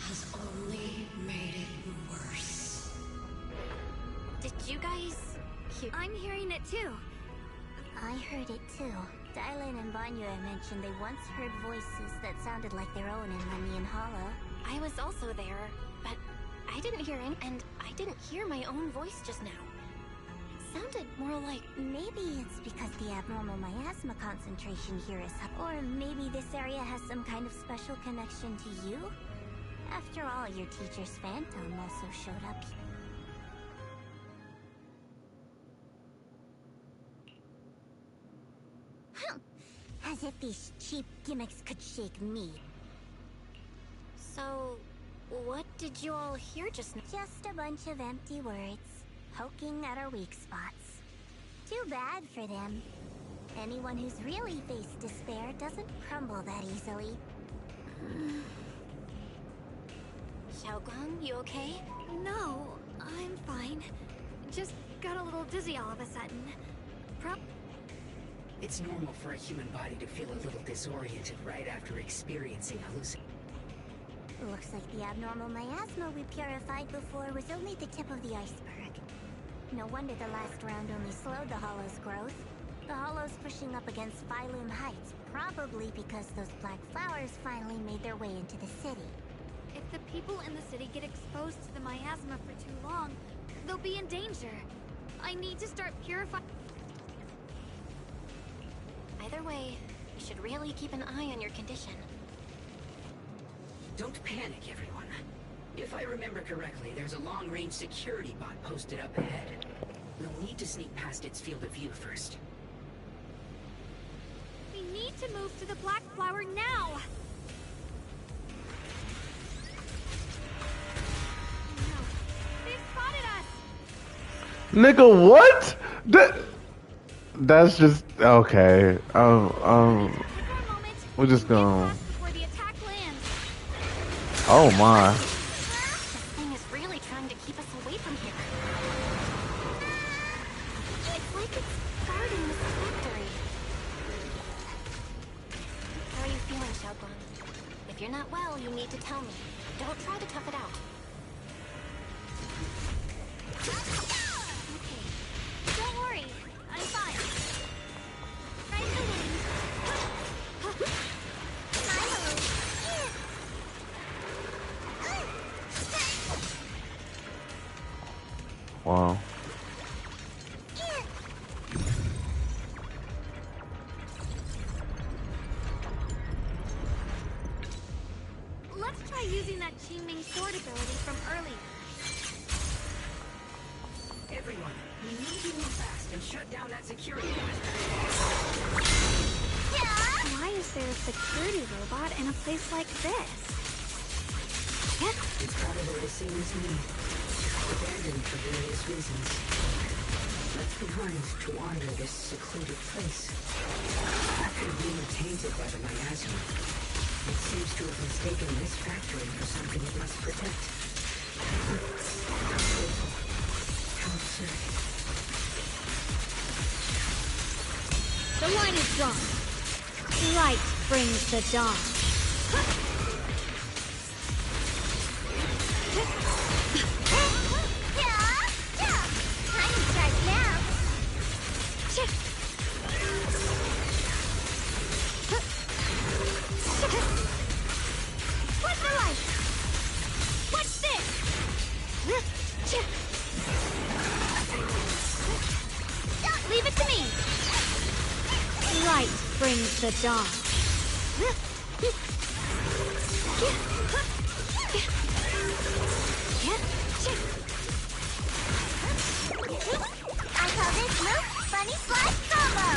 Speaker 13: has only made it worse.
Speaker 2: Did you guys hear?
Speaker 10: I'm hearing it too.
Speaker 8: I heard it too. Dylan and Banya mentioned they once heard voices that sounded like their own in Lemnian Hollow.
Speaker 2: I was also there, but I didn't hear any, and I didn't hear my own voice just now. It sounded more like...
Speaker 8: Maybe it's because the abnormal miasma concentration here is up. Or maybe this area has some kind of special connection to you? After all, your teacher's phantom also showed up. As if these cheap gimmicks could shake me.
Speaker 2: So, what did you all hear just now?
Speaker 8: Just a bunch of empty words, poking at our weak spots. Too bad for them. Anyone who's really faced despair doesn't crumble that easily.
Speaker 2: Xiaoguang, you okay?
Speaker 10: No, I'm fine. Just got a little dizzy all of a sudden.
Speaker 11: It's normal for a human body to feel a little disoriented right after experiencing hallucinations.
Speaker 8: Looks like the abnormal miasma we purified before was only the tip of the iceberg. No wonder the last round only slowed the Hollow's growth. The Hollow's pushing up against Phylum Heights, probably because those black flowers finally made their way into the city.
Speaker 10: If the people in the city get exposed to the miasma for too long, they'll be in danger. I need to start purifying.
Speaker 2: Either way, you should really keep an eye on your condition.
Speaker 11: Don't panic, everyone. If I remember correctly, there's a long-range security bot posted up ahead. We'll need to sneak past its field of view first.
Speaker 10: We need to move to the black flower now! No. They've spotted us!
Speaker 1: Nigga, what? That's just okay. We're just gonna. Oh my.
Speaker 2: This thing is really trying to keep us away from here. It's like it's guarding this factory. How are you feeling, Xiaoguang? If you're not well, you need to tell me. Don't try to tough it out.
Speaker 10: Okay. Don't worry. I'm fine.
Speaker 1: Wow.
Speaker 10: Let's try using that Qingming sword ability from earlier.
Speaker 11: Everyone, we need to move fast and shut down that security bot.
Speaker 10: Why is there a security robot in a place like this?
Speaker 11: It's probably the same as me. Abandoned for various reasons. Left behind to wander this secluded place. After being tainted by the miasma, it seems to have mistaken this factory for something it must protect. How absurd.
Speaker 10: The line is drawn. Light brings the dawn.
Speaker 8: What's the light? Watch
Speaker 10: the dawn.
Speaker 8: I call this move Bunny Slash Combo!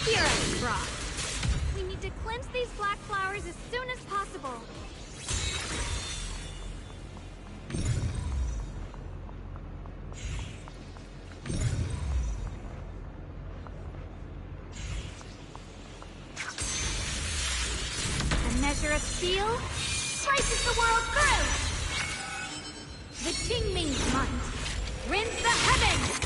Speaker 10: Here I drop. We need to cleanse these black flowers as soon as possible. A measure of steel slices the world through. The Qingming's might rends the heavens.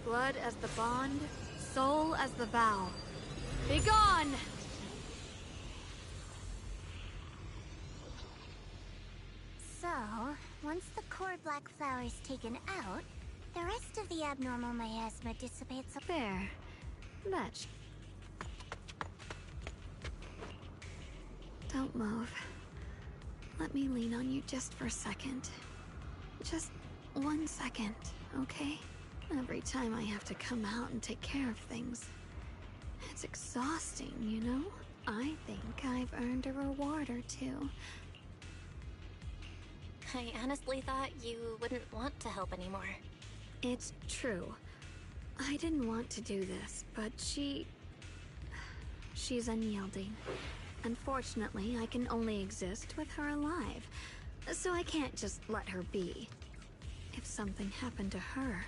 Speaker 10: Blood as the bond, soul as the vow. Begone!
Speaker 8: So, once the core black flower is taken out, the rest of the abnormal miasma dissipates.
Speaker 10: There. Match. Don't move. Let me lean on you just for a second. Just 1 second, okay? Every time I have to come out and take care of things. It's exhausting, you know? I think I've earned a reward or two.
Speaker 2: I honestly thought you wouldn't want to help anymore.
Speaker 10: It's true. I didn't want to do this, but she's unyielding. Unfortunately, I can only exist with her alive, so I can't just let her be. If something happened to her,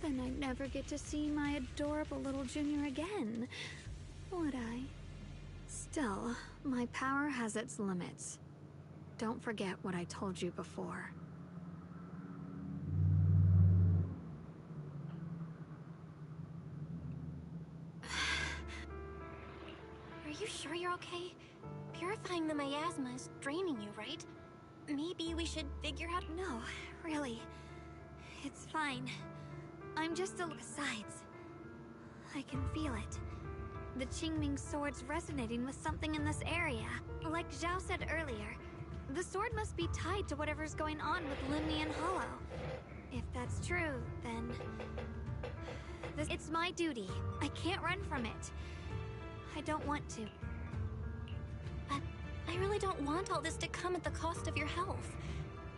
Speaker 10: then I'd never get to see my adorable little junior again, would I? Still, my power has its limits. Don't forget what I told you before.
Speaker 2: Are you sure you're okay? Purifying the miasma is draining you, right? Maybe we should figure out...
Speaker 10: No, really. It's fine. I'm just a... Besides, I can feel it. The Qingming sword's resonating with something in this area. Like Zhao said earlier, the sword must be tied to whatever's going on with Lumnian Hollow. If that's true, then... It's my duty. I can't run from it. I don't want to.
Speaker 2: But I really don't want all this to come at the cost of your health.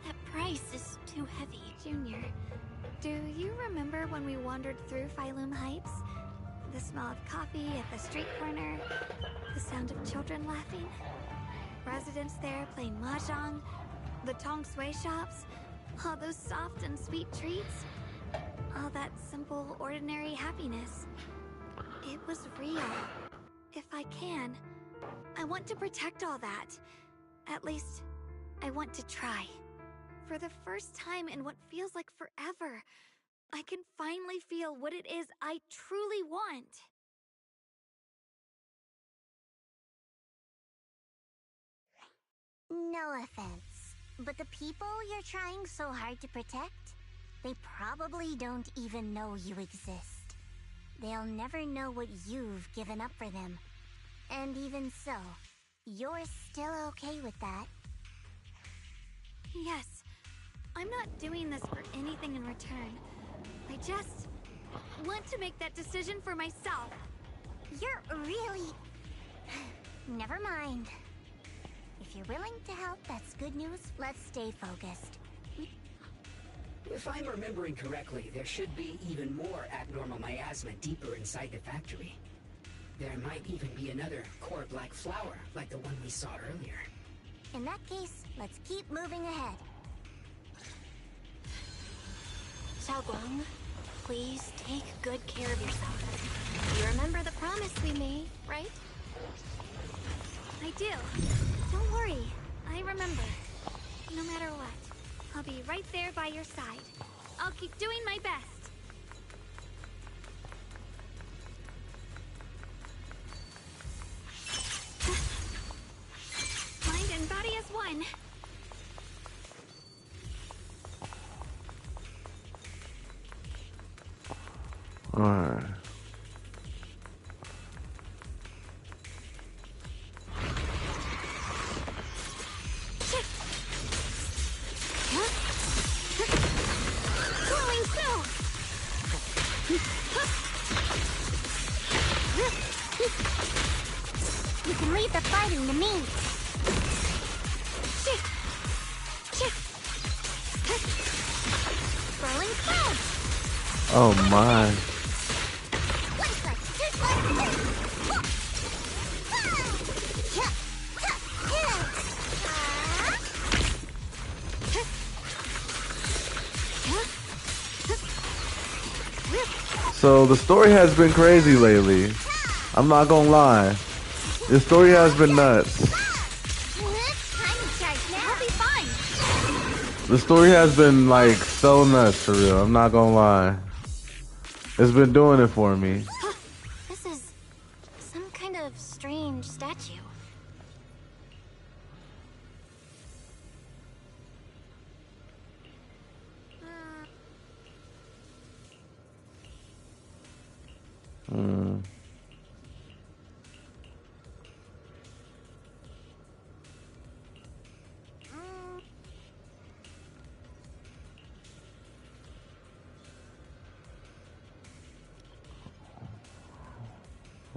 Speaker 2: That price is too heavy.
Speaker 10: Junior, do you remember when we wandered through Phylum Heights? The smell of coffee at the street corner, the sound of children laughing, residents there playing mahjong, the Tong Sui shops, all those soft and sweet treats, all that simple, ordinary happiness. It was real. If I can, I want to protect all that. At least, I want to try. For the first time in what feels like forever, I can finally feel what it is I truly want.
Speaker 8: No offense, but the people you're trying so hard to protect, they probably don't even know you exist. They'll never know what you've given up for them. And even so, you're still okay with that.
Speaker 10: Yes, I'm not doing this for anything in return. I just want to make that decision for myself.
Speaker 8: You're really... Never mind. If you're willing to help, that's good news. Let's stay focused.
Speaker 11: If I'm remembering correctly, there should be even more abnormal miasma deeper inside the factory. There might even be another core black flower, like the one we saw earlier.
Speaker 8: In that case, let's keep moving ahead.
Speaker 2: Xiao Guang, please take good care of yourself. You remember the promise we made, right?
Speaker 10: I do. Don't worry. I remember. No matter what, I'll be right there by your side. I'll keep doing my best. Mind and body as one.
Speaker 1: Alright.
Speaker 10: Swirling snow.
Speaker 8: You can leave the fighting to me.
Speaker 10: Swirling cloud.
Speaker 1: Oh my. So the story has been crazy lately. I'm not gonna lie. The story has been nuts.
Speaker 10: I'll be fine.
Speaker 1: The story has been like so nuts for real. I'm not gonna lie. It's been doing it for me.
Speaker 2: This is some kind of strange statue.
Speaker 1: Hmm.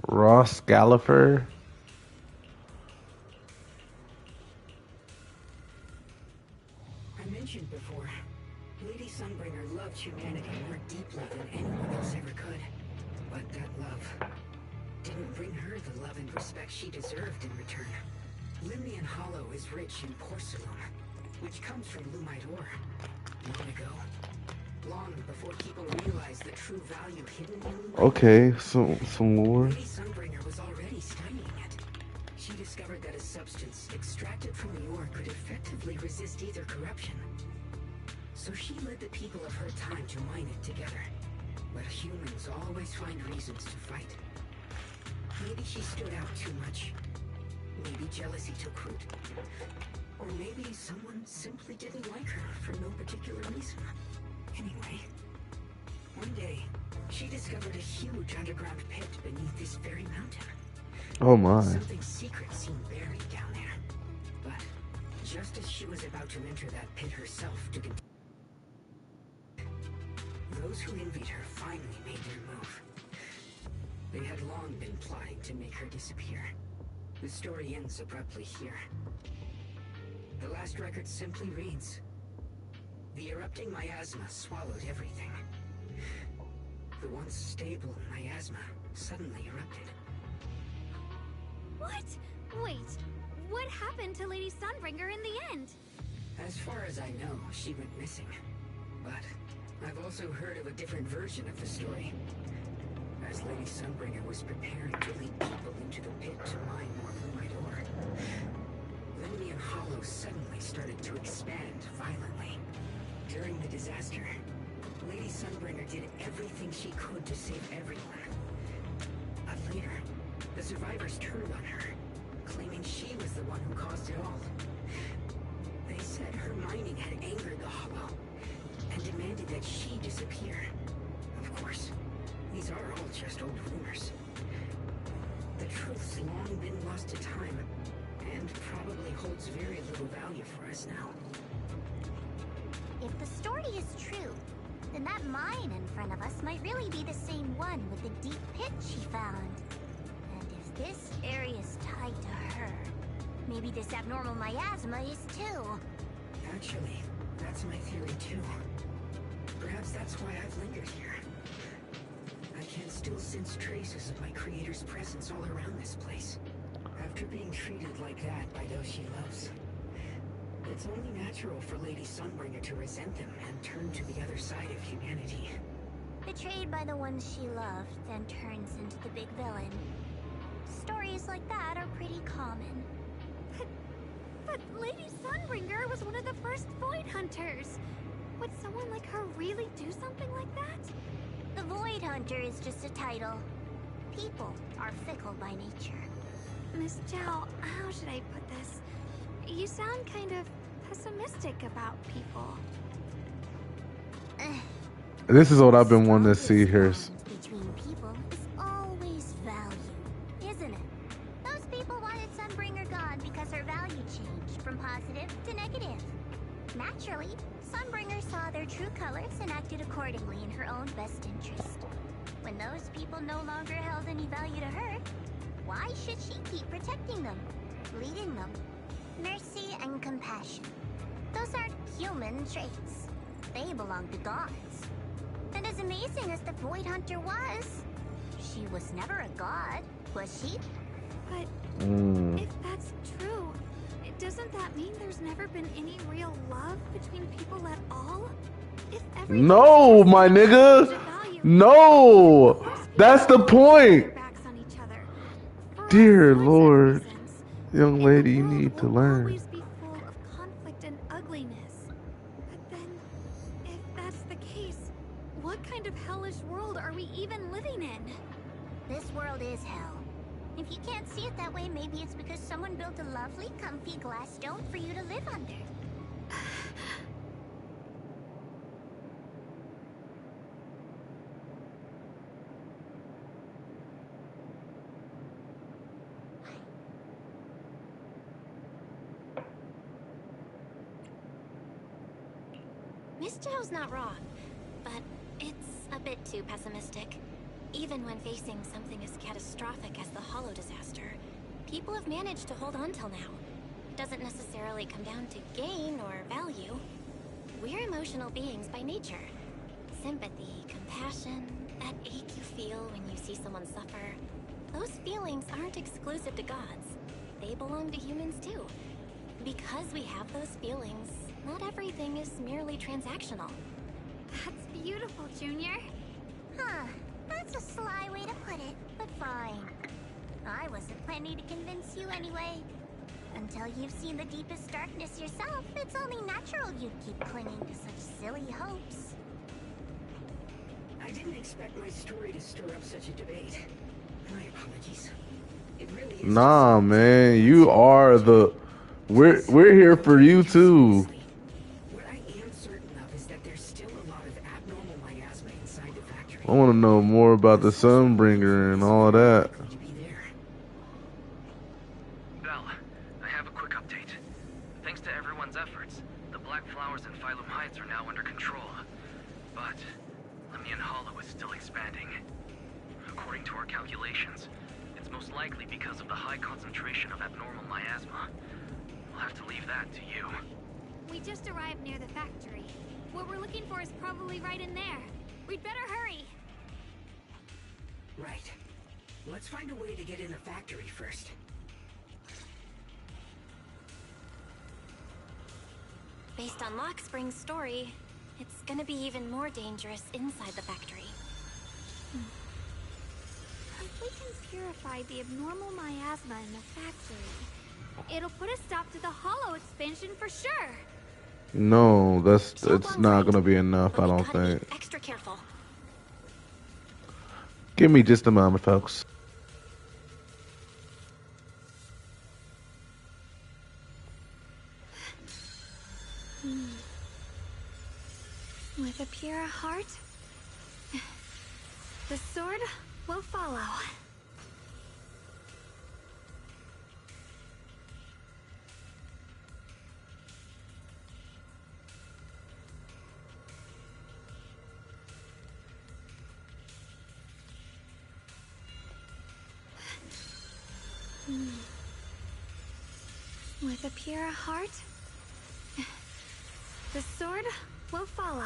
Speaker 1: Ross Gallagher.
Speaker 11: I mentioned before, Lady Sunbringer loved humanity more deeply than anyone else ever could. But that love didn't bring her the love and respect she deserved in return. Limnian Hollow is rich in porcelain, which comes from Lumite ore. Long ago, long before people realized the true value hidden in Lumite.
Speaker 1: Okay, so some more.
Speaker 11: Lady Sunbringer was already studying it. She discovered that a substance extracted from the ore could effectively resist either corruption. So she led the people of her time to mine it together. But humans always find reasons to fight. Maybe she stood out too much. Maybe jealousy took root. Or maybe someone simply didn't like her for no particular reason. Anyway, one day, she discovered a huge underground pit beneath this very mountain.
Speaker 1: Oh my.
Speaker 11: Something secret seemed buried down there. But just as she was about to enter that pit herself to continue, those who envied her finally made their move. They had long been plotting to make her disappear. The story ends abruptly here. The last record simply reads, "The erupting miasma swallowed everything. The once stable miasma suddenly erupted."
Speaker 10: What? Wait, what happened to Lady Sunbringer in the end?
Speaker 11: As far as I know, she went missing. But I've also heard of a different version of the story. As Lady Sunbringer was preparing to lead people into the pit to mine more Lumite ore, Limnian Hollow suddenly started to expand violently. During the disaster, Lady Sunbringer did everything she could to save everyone. But later, the survivors turned on her, claiming she was the one who caused it all. They said her mining had angered the Hollow, and demanded that she disappear. Of course, these are all just old rumors. The truth's long been lost to time, and probably holds very little value for us now.
Speaker 8: If the story is true, then that mine in front of us might really be the same one with the deep pit she found. And if this area is tied to her, maybe this abnormal miasma is too.
Speaker 11: Actually, that's my theory too. Perhaps that's why I've lingered here. I can still sense traces of my creator's presence all around this place. After being treated like that by those she loves, it's only natural for Lady Sunbringer to resent them and turn to the other side of humanity.
Speaker 8: Betrayed by the ones she loved, then turns into the big villain. Stories like that are pretty common.
Speaker 10: But Lady Sunbringer was one of the first Void Hunters. Would someone like her really do something like that?
Speaker 8: The Void Hunter is just a title. People are fickle by nature.
Speaker 10: Miss Zhao, how should I put this? You sound kind of pessimistic about people.
Speaker 1: This is what I've been wanting to see here.
Speaker 8: Between people is always value, isn't it? Those people wanted Sunbringer gone because her value changed from positive to negative. Naturally, Sunbringer saw their true colors and acted accordingly in her own best interest. When those people no longer held any value to her, why should she keep protecting them, leading them? Mercy and compassion. Those aren't human traits. They belong to gods. And as amazing as the Void Hunter was, she was never a god, was she?
Speaker 10: But if that's true, doesn't that mean there's never been any real love between people at all? If
Speaker 1: No, my nigga. No. That's the point. Dear Lord, young lady, you need to learn.
Speaker 10: Always be full of conflict and ugliness. But then, if that's the case, what kind of hellish world are we even living in?
Speaker 8: This world is hell. If you can't see it that way, maybe it's because someone built a lovely, comfy glass dome for you to live under.
Speaker 2: Miss Zhao's not wrong, but it's a bit too pessimistic. Even when facing something as catastrophic as the Hollow disaster, people have managed to hold on till now. It doesn't necessarily come down to gain or value. We're emotional beings by nature. Sympathy, compassion, that ache you feel when you see someone suffer, those feelings aren't exclusive to gods. They belong to humans too. Because we have those feelings, not everything is merely transactional.
Speaker 10: That's beautiful, Junior.
Speaker 8: Huh. That's a sly way to put it, but fine. I wasn't planning to convince you anyway. Until you've seen the deepest darkness yourself, it's only natural you'd keep clinging to such silly hopes.
Speaker 11: I didn't expect my story to stir up such a debate. My apologies. It really is.
Speaker 1: Nah, man, you are the. We're here for you too.
Speaker 11: What I am certain of is that there's still a lot of abnormal miasma inside the factory.
Speaker 1: I want to know more about the Sunbringer and all of that.
Speaker 3: Belle, I have a quick update. Thanks to everyone's efforts, the Black Flowers in Phylum Heights are now under control. But Lemian Hollow is still expanding. According to our calculations, it's most likely because of the high concentration of abnormal miasma. We'll have to leave that to you.
Speaker 10: We just arrived near the factory. What we're looking for is probably right in there. We'd better hurry.
Speaker 11: Right. Let's find a way to get in the factory first.
Speaker 2: Based on Lockspring's story, it's gonna be even more dangerous inside the factory.
Speaker 10: If we can purify the abnormal miasma in the factory, it'll put a stop to the Hollow expansion for sure.
Speaker 1: No, it's not gonna be enough. I don't think.
Speaker 2: Extra careful.
Speaker 1: Give me just a moment, folks.
Speaker 10: With a pure heart, the sword will follow. With a pure heart, the sword will follow.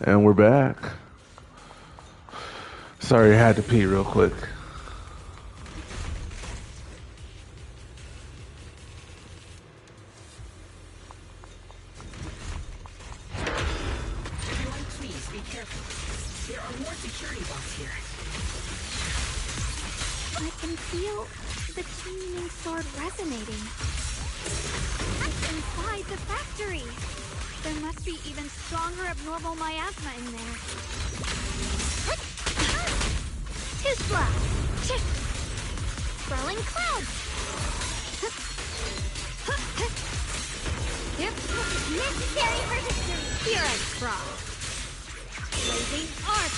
Speaker 1: And we're back. Sorry, I had to pee real quick.
Speaker 11: Everyone, please be careful. There are more security bots here.
Speaker 10: I can feel the chaining sword resonating. It's inside the factory. There must be even stronger abnormal miasma in there. Tooth blast! Swirling clouds! Yep. Necessary for history! Here I crawl. Blazing arc!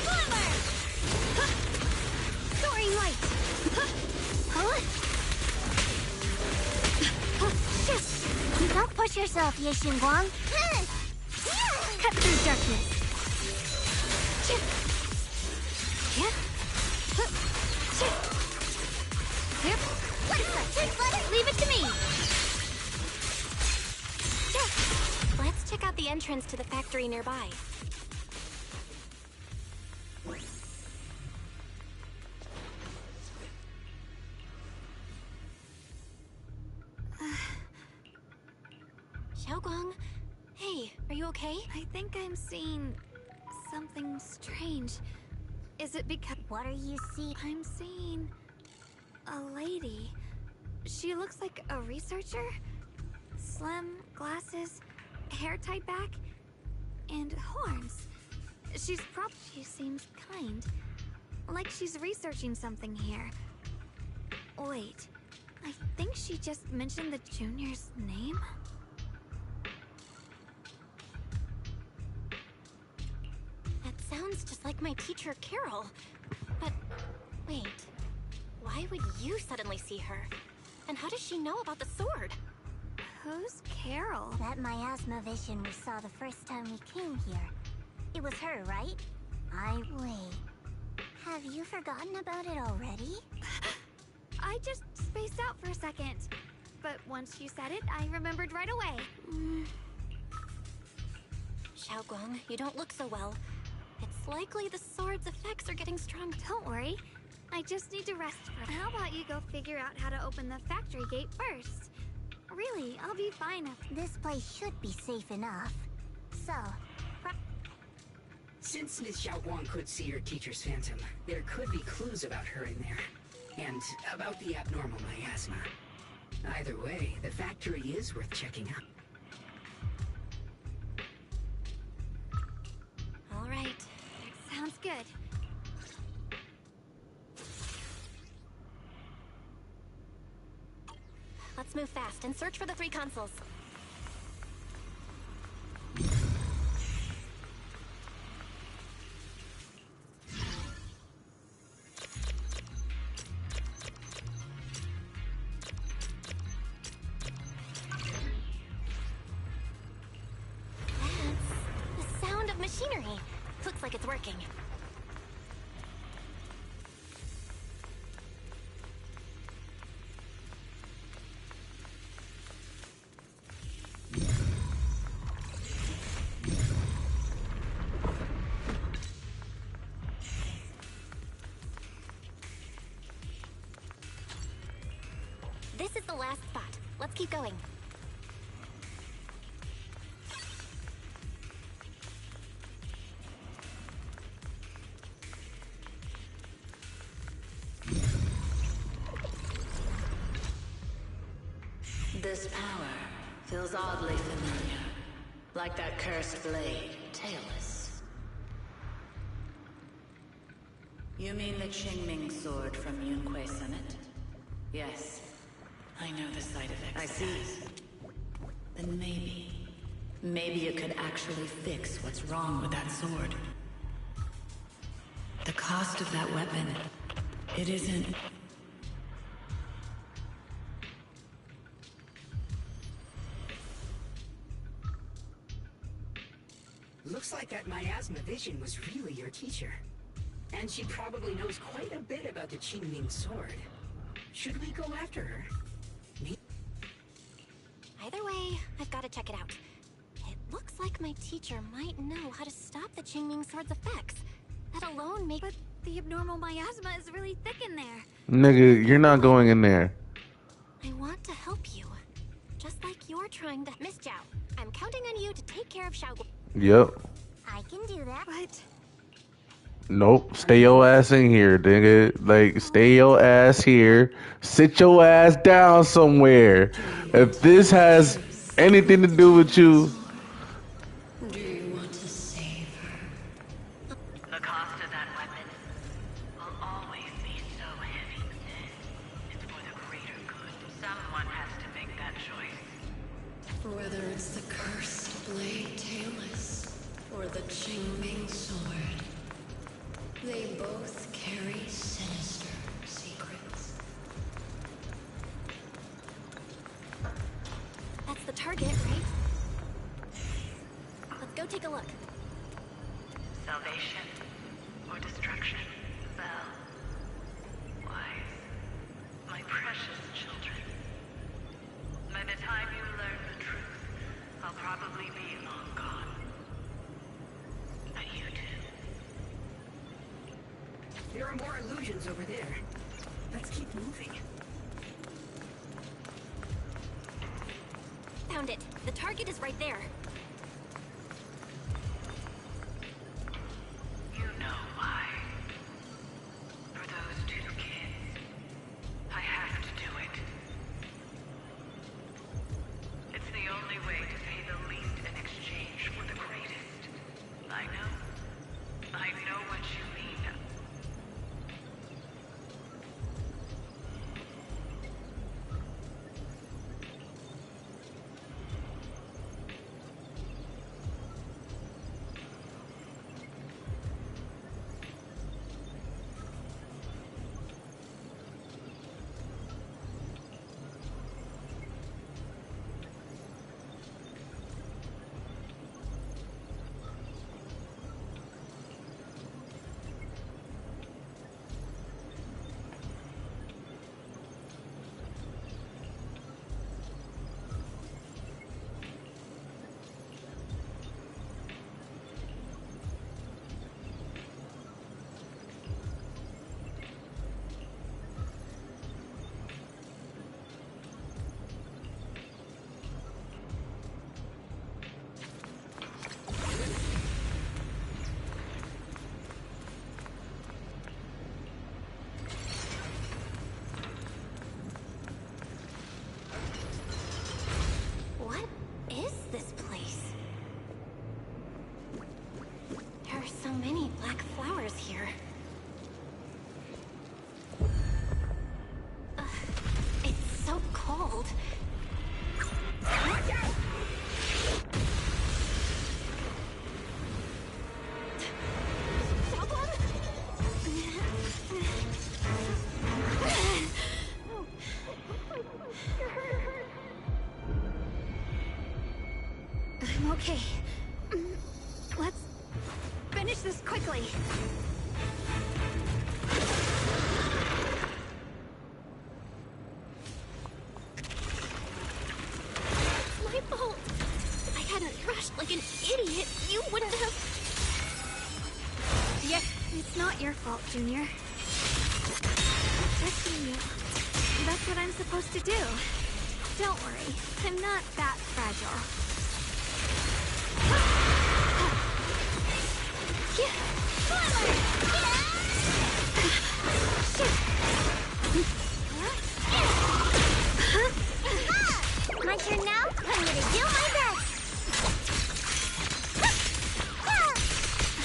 Speaker 10: Glimmer! Soaring light!
Speaker 8: Don't push yourself, Ye Xingguang.
Speaker 10: Cut through darkness. Leave it to me.
Speaker 2: Let's check out the entrance to the factory nearby. Xiaoguang, hey, are you okay?
Speaker 10: I think I'm seeing something strange. Is it because...
Speaker 8: What are you seeing?
Speaker 10: I'm seeing a lady. She looks like a researcher. Slim, glasses, hair tied back, and horns. She seems kind. Like she's researching something here. Wait, I think she just mentioned the junior's name?
Speaker 2: That sounds just like my teacher, Carol. But, wait. Why would you suddenly see her? And how does she know about the sword?
Speaker 10: Who's Carol?
Speaker 8: That miasma vision we saw the first time we came here. It was her, right? Wait. Have you forgotten about it already?
Speaker 10: I just spaced out for a second. But once you said it, I remembered right away.
Speaker 2: Xiaoguang, you don't look so well. It's likely the sword's effects are getting stronger.
Speaker 10: Don't worry. I just need to rest for a bit. How about you go figure out how to open the factory gate first? Really, I'll be fine after.
Speaker 8: This place should be safe enough. So,
Speaker 11: Since Ms. Xiaoguang could see her teacher's phantom, there could be clues about her in there. And about the abnormal miasma. Either way, the factory is worth checking out.
Speaker 2: All right.
Speaker 10: Sounds good.
Speaker 2: Let's move fast and search for the 3 consoles. That's the sound of machinery. Looks like it's working. This is the last spot. Let's keep going.
Speaker 9: This power feels oddly familiar. Like that cursed blade, tailless. You mean the Qingming sword from Yunque Summit? Yes. I know the side effects. I see. Then maybe it could actually fix what's wrong with that sword. The cost of that weapon, it isn't...
Speaker 11: Looks like that miasma vision was really your teacher. And she probably knows quite a bit about the Qingming sword. Should we go after her?
Speaker 2: Either way, I've got to check it out. It looks like my teacher might know how to stop the Qingming Sword's effects. That alone makes...
Speaker 10: But the abnormal miasma is really thick in there.
Speaker 1: Nigga, you're not going in there.
Speaker 2: I want to help you. Just like you're trying to... Miss Zhao, I'm counting on you to take care of Xiao.
Speaker 1: Yep.
Speaker 8: I can do that.
Speaker 10: But...
Speaker 1: Nope. Stay your ass in here, nigga. Like, stay your ass here. Sit your ass down somewhere. If this has anything to do with you...
Speaker 13: Do you want to save her?
Speaker 9: The cost of that weapon will always be so heavy. It's for the greater good. Someone has to make that choice.
Speaker 13: Whether it's the cursed blade tailless or the Qingming sword, they both carry sinister secrets.
Speaker 2: That's the target, right? Let's go take a look.
Speaker 9: Salvation or destruction? Belle. Wise. My precious children. By the time you learn the truth, I'll probably be long gone. But you too.
Speaker 11: There are more illusions over there. Let's keep moving.
Speaker 2: Found it. The target is right there.
Speaker 9: You know why. For those two kids, I have to do it. It's the only way to pay the least in exchange for the greatest. I know what you mean.
Speaker 2: What is this place? There are so many black flowers here. It's so cold.
Speaker 10: I'm okay. Let's finish this quickly.
Speaker 2: It's my fault. If I hadn't rushed like an idiot, you wouldn't have...
Speaker 10: Yes, it's not your fault, Junior. I'm trusting you. That's what I'm supposed to do. Don't worry, I'm not that fragile.
Speaker 8: My turn now? I'm gonna do my best.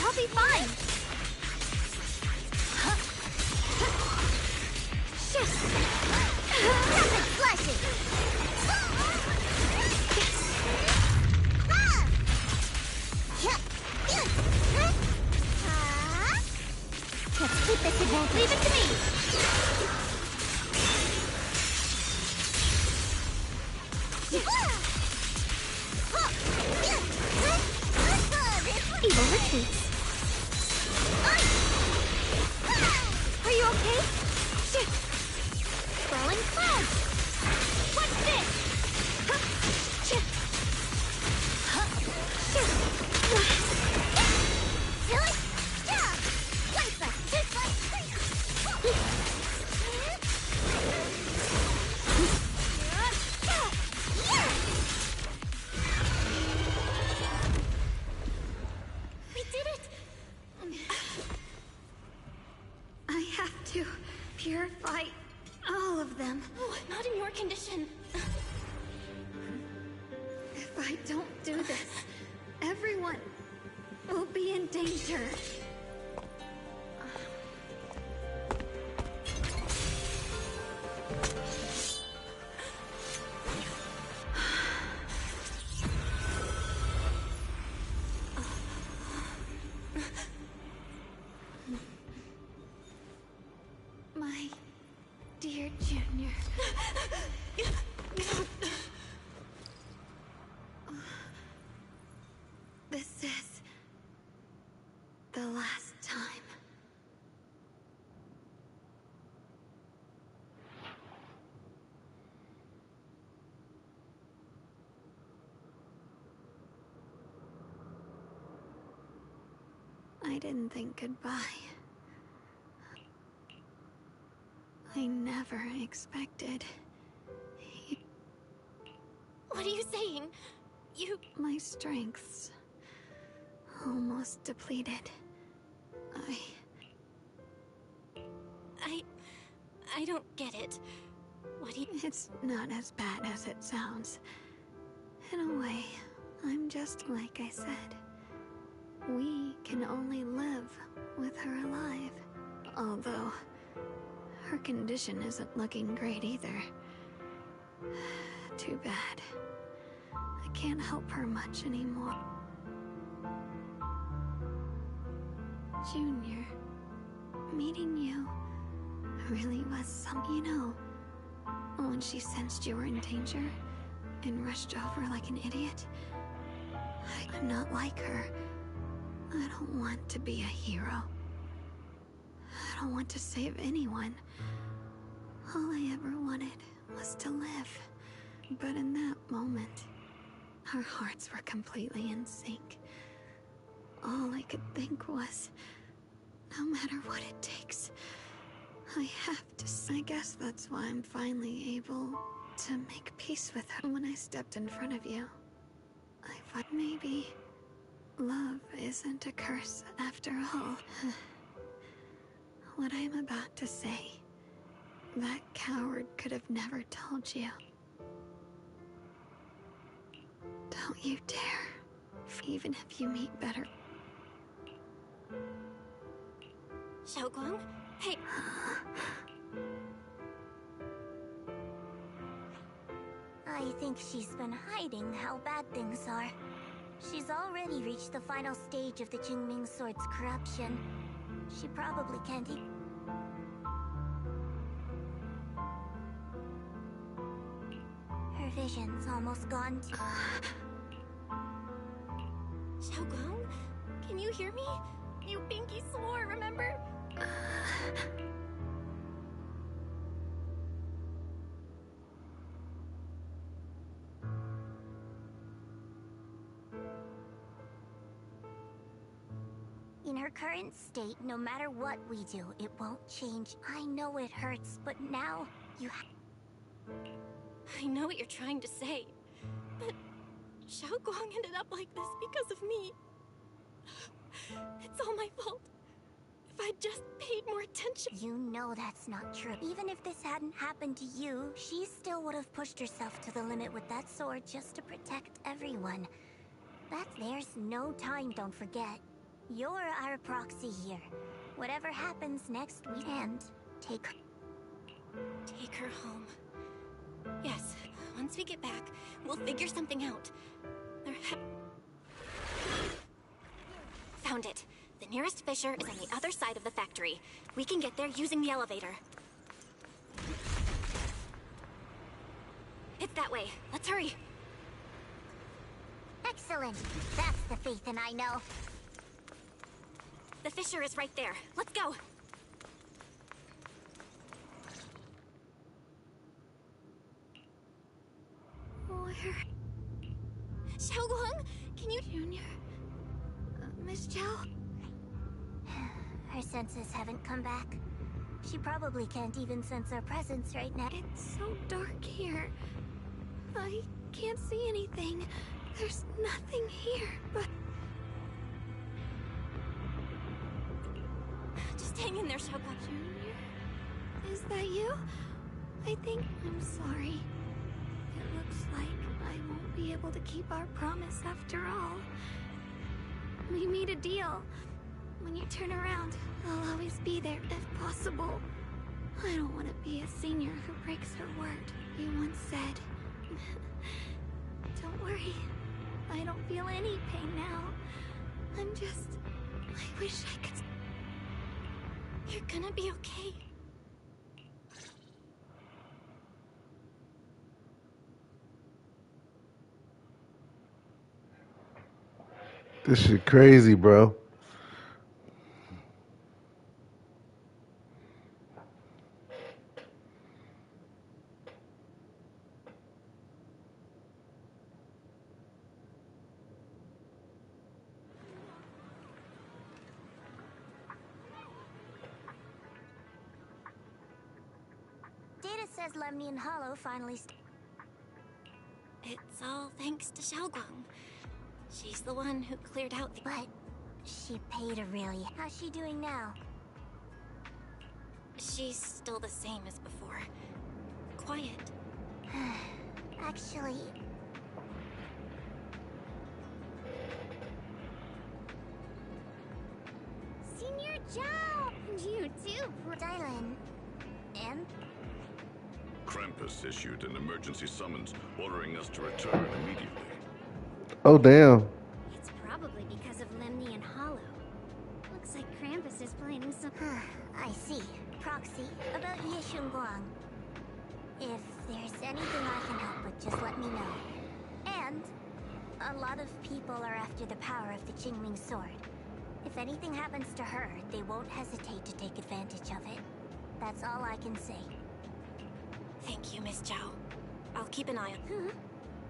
Speaker 10: I'll be fine.
Speaker 8: Rapid flushing. Let's keep this advantage.
Speaker 10: Leave it to me. Evil retreats. Are you okay? Shit.
Speaker 2: Swirling clouds.
Speaker 10: What's this?
Speaker 2: your condition.
Speaker 10: If I don't do this, everyone will be in danger. My dear Junior. This is the last time. I didn't think goodbye. I never expected.
Speaker 2: What are you saying?
Speaker 10: My strengths almost depleted.
Speaker 2: I don't get it. What do you...
Speaker 10: It's not as bad as it sounds. In a way, I'm just like I said. We can only live with her alive. Although, her condition isn't looking great either. Too bad. I can't help her much anymore. Junior, meeting you really was something, you know. When she sensed you were in danger and rushed over like an idiot. I'm not like her. I don't want to be a hero. I don't want to save anyone. All I ever wanted was to live. But in that moment, our hearts were completely in sync. All I could think was, no matter what it takes, I have to. I guess that's why I'm finally able to make peace with her. When I stepped in front of you, I thought maybe love isn't a curse after all. What I'm about to say, that coward could have never told you. Don't you dare, even if you meet better.
Speaker 2: Xiaoguang? Hey.
Speaker 8: I think she's been hiding how bad things are. She's already reached the final stage of the Qingming Sword's corruption. She probably can't Her vision's almost gone.
Speaker 2: Xiaoguang? Can you hear me? You pinky swore, remember?
Speaker 8: In her current state, no matter what we do, it won't change. I know it hurts, but now you
Speaker 2: I know what you're trying to say, but Xiaoguang ended up like this because of me. It's all my fault. If I'd just paid more attention...
Speaker 8: You know that's not true. Even if this hadn't happened to you, she still would have pushed herself to the limit with that sword just to protect everyone. There's no time, don't forget. You're our proxy here. Whatever happens next weekend, take
Speaker 2: her home. Yes, once we get back, we'll figure something out. Found it. The nearest fissure is on the other side of the factory. We can get there using the elevator. It's that way. Let's hurry.
Speaker 8: Excellent. That's the Phaethon I know.
Speaker 2: The fissure is right there. Let's go.
Speaker 10: Where?
Speaker 2: Xiaoguang, can you...
Speaker 10: Junior? Miss Zhao?
Speaker 8: Her senses haven't come back. She probably can't even sense our presence right now.
Speaker 10: It's so dark here. I can't see anything. There's nothing here, but...
Speaker 2: Just hang in there, Xiaoguang.
Speaker 10: Junior? Is that you? I think I'm sorry. It looks like I won't be able to keep our promise after all. We made a deal. When you turn around, I'll always be there if possible. I don't want to be a senior who breaks her word. You once said. Don't worry. I don't feel any pain now. I wish I could. You're gonna be okay.
Speaker 1: This shit crazy, bro.
Speaker 8: Data says Lemnian Hollow finally
Speaker 2: It's all thanks to Xiaoguang. She's the one who cleared out the...
Speaker 8: But she paid a really... How's she doing now?
Speaker 2: She's still the same as before. Quiet.
Speaker 8: Actually... Senior Zhao! You too, Dylan. And?
Speaker 6: Krampus issued an emergency summons ordering us to return immediately.
Speaker 1: Oh, damn.
Speaker 10: It's probably because of Lemnian Hollow. Looks like Krampus is planning some...
Speaker 8: I see. Proxy, about Yishunguang. If there's anything I can help with, just let me know. And a lot of people are after the power of the Qingming sword. If anything happens to her, they won't hesitate to take advantage of it. That's all I can say.
Speaker 2: Thank you, Miss Zhao. I'll keep an eye on...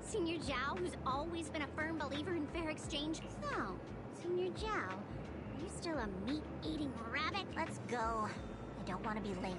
Speaker 10: Senior Zhao, who's always been a firm believer in fair exchange?
Speaker 8: So, Senior Zhao, are you still a meat-eating rabbit? Let's go. I don't want to be late.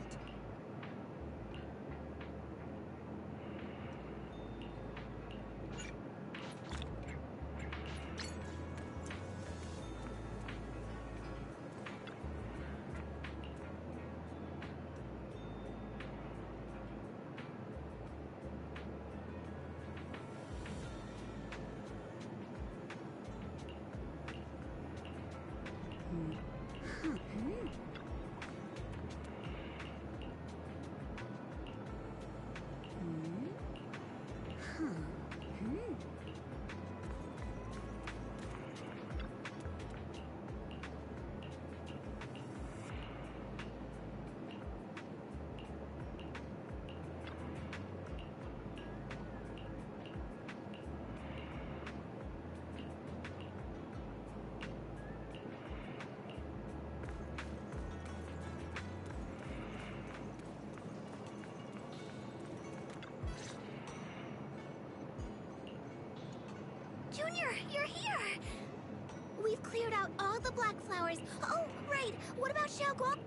Speaker 10: Junior, you're here! We've cleared out all the black flowers. Oh, right! What about Xiaoguang?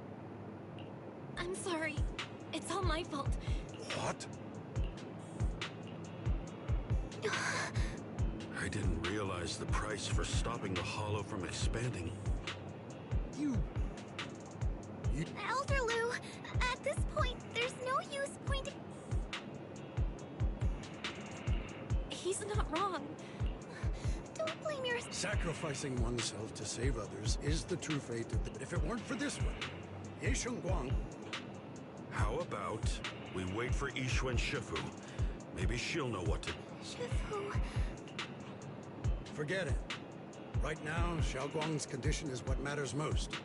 Speaker 2: I'm sorry. It's all my fault.
Speaker 7: What? I didn't realize the price for stopping the Hollow from expanding. You...
Speaker 10: Elder Lu, at this point, there's no use pointing...
Speaker 2: He's not wrong.
Speaker 10: Don't blame yourself.
Speaker 4: Sacrificing oneself to save others is the true fate of the... But if it weren't for this one, Yishunguang...
Speaker 7: How about we wait for Yixuan Shifu? Maybe she'll know what to...
Speaker 10: Shifu...
Speaker 4: Forget it. Right now, Xiaoguang's condition is what matters most.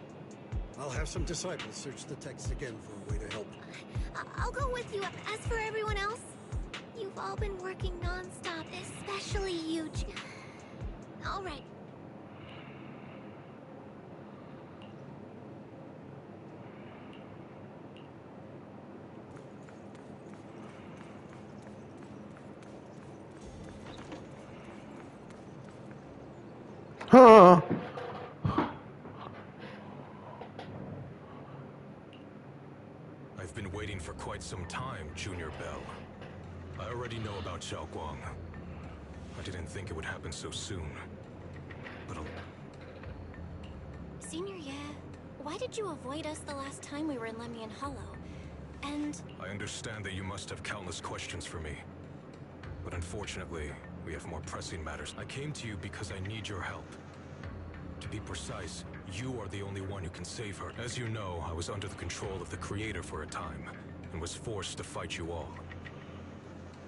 Speaker 4: I'll have some disciples search the text again for a way to help.
Speaker 10: I'll go with you. As for everyone else, you've all been working non-stop, especially you. All right.
Speaker 1: Huh?
Speaker 14: I've been waiting for quite some time, Junior Bell. I already know about Xiaoguang. I didn't think it would happen so soon. But
Speaker 2: Senior Ye, why did you avoid us the last time we were in Lemnian Hollow? And...
Speaker 14: I I understand that you must have countless questions for me. But unfortunately, we have more pressing matters. I came to you because I need your help. To be precise, you are the only one who can save her. As you know, I was under the control of the Creator for a time, and was forced to fight you all.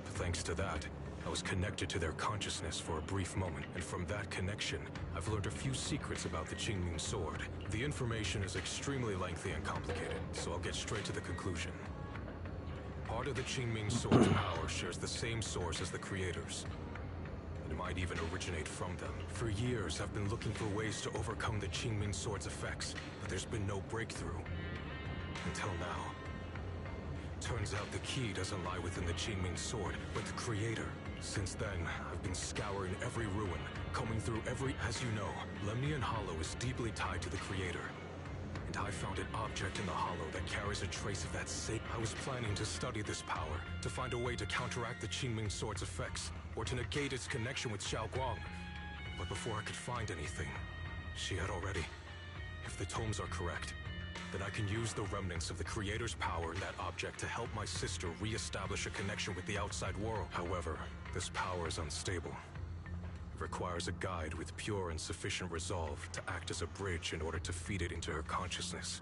Speaker 14: Thanks to that, I was connected to their consciousness for a brief moment, and from that connection, I've learned a few secrets about the Qingming Sword. The information is extremely lengthy and complicated, so I'll get straight to the conclusion. Part of the Qingming Sword's power shares the same source as the Creator's. It might even originate from them. For years, I've been looking for ways to overcome the Qingming Sword's effects, but there's been no breakthrough. Until now. Turns out the key doesn't lie within the Qingming Sword, but the Creator. Since then, I've been scouring every ruin, combing through every... As you know, Lemnian Hollow is deeply tied to the Creator. And I found an object in the Hollow that carries a trace of that same... I was planning to study this power, to find a way to counteract the Qingming Sword's effects, or to negate its connection with Xiaoguang. But before I could find anything, she had already... If the tomes are correct, then I can use the remnants of the Creator's power in that object to help my sister re-establish a connection with the outside world. However, this power is unstable. It requires a guide with pure and sufficient resolve to act as a bridge in order to feed it into her consciousness.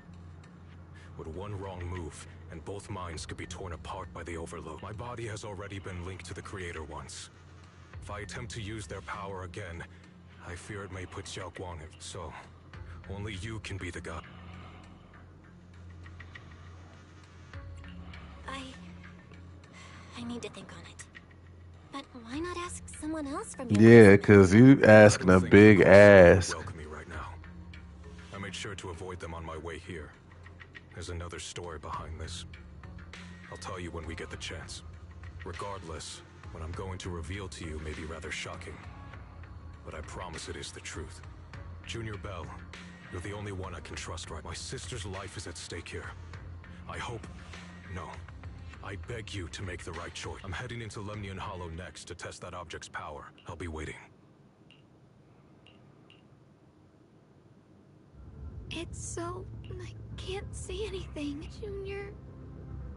Speaker 14: With one wrong move, and both minds could be torn apart by the overload. My body has already been linked to the Creator once. If I attempt to use their power again, I fear it may put Xiaoguang in. So, only you can be the guide.
Speaker 2: I need to think on it. But why not ask someone else from your
Speaker 1: Yeah, because you asking a big ask.
Speaker 14: Welcome me right now. I made sure to avoid them on my way here. There's another story behind this. I'll tell you when we get the chance. Regardless, what I'm going to reveal to you may be rather shocking. But I promise it is the truth. Junior Bell, you're the only one I can trust right. My sister's life is at stake here. I hope... No. I beg you to make the right choice. I'm heading into Lemnian Hollow next to test that object's power. I'll be waiting.
Speaker 10: It's so... I can't see anything, Junior.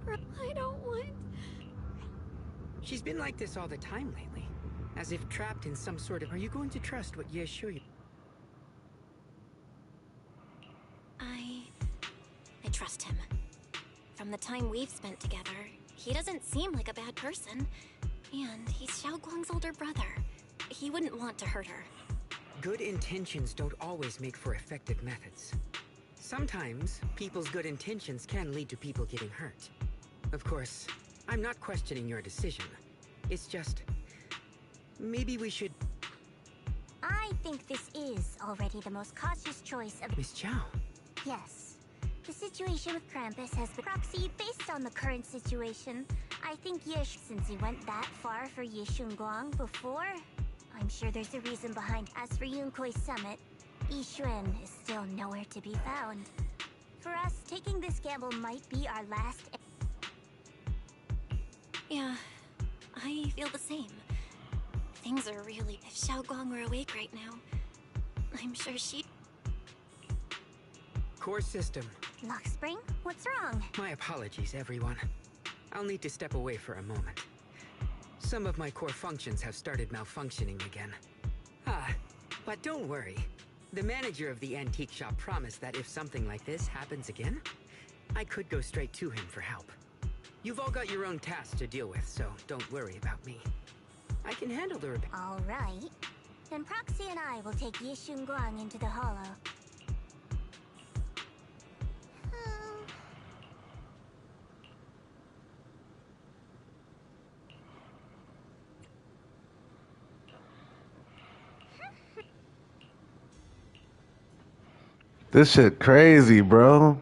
Speaker 10: I don't want...
Speaker 15: She's been like this all the time lately. As if trapped in some sort of... Are you going to trust what Ye assure you?
Speaker 2: I trust him. From the time we've spent together, he doesn't seem like a bad person. And he's Xiaoguang's older brother. He wouldn't want to hurt her.
Speaker 15: Good intentions don't always make for effective methods. Sometimes, people's good intentions can lead to people getting hurt. Of course, I'm not questioning your decision. It's just... maybe we should...
Speaker 8: I think this is already the most cautious choice of...
Speaker 15: Miss Chow.
Speaker 8: Yes. The situation with Krampus has been proxy based on the current situation. I think since he went that far for Ye Shunguang before, I'm sure there's a reason behind. As for Yunkoi's summit, Yixuan is still nowhere to be found. For us, taking this gamble might be our last...
Speaker 2: Yeah, I feel the same. Things are really... If Xiaoguang were awake right now, I'm sure she'd...
Speaker 15: Core system.
Speaker 8: Lockspring? What's wrong?
Speaker 15: My apologies, everyone. I'll need to step away for a moment. Some of my core functions have started malfunctioning again. But don't worry. The manager of the antique shop promised that if something like this happens again, I could go straight to him for help. You've all got your own tasks to deal with, so don't worry about me. I can handle the repair.
Speaker 8: All right. Then Proxy and I will take Ye Shunguang into the Hollow.
Speaker 1: This shit crazy, bro.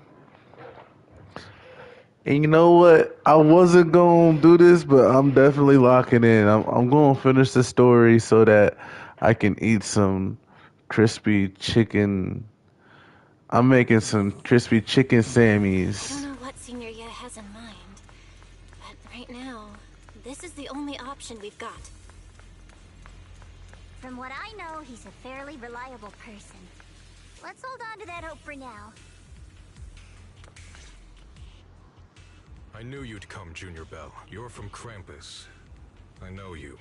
Speaker 1: And you know what? I wasn't gonna do this, but I'm definitely locking in. I'm gonna finish the story so that I can eat some crispy chicken. I'm making some crispy chicken Sammys.
Speaker 2: I don't know what Senior Ye has in mind, but right now, this is the only option we've got.
Speaker 8: From what I know, he's a fairly reliable person. Let's hold on to that hope for now.
Speaker 14: I knew you'd come, Junior Bell. You're from Krampus. I know you.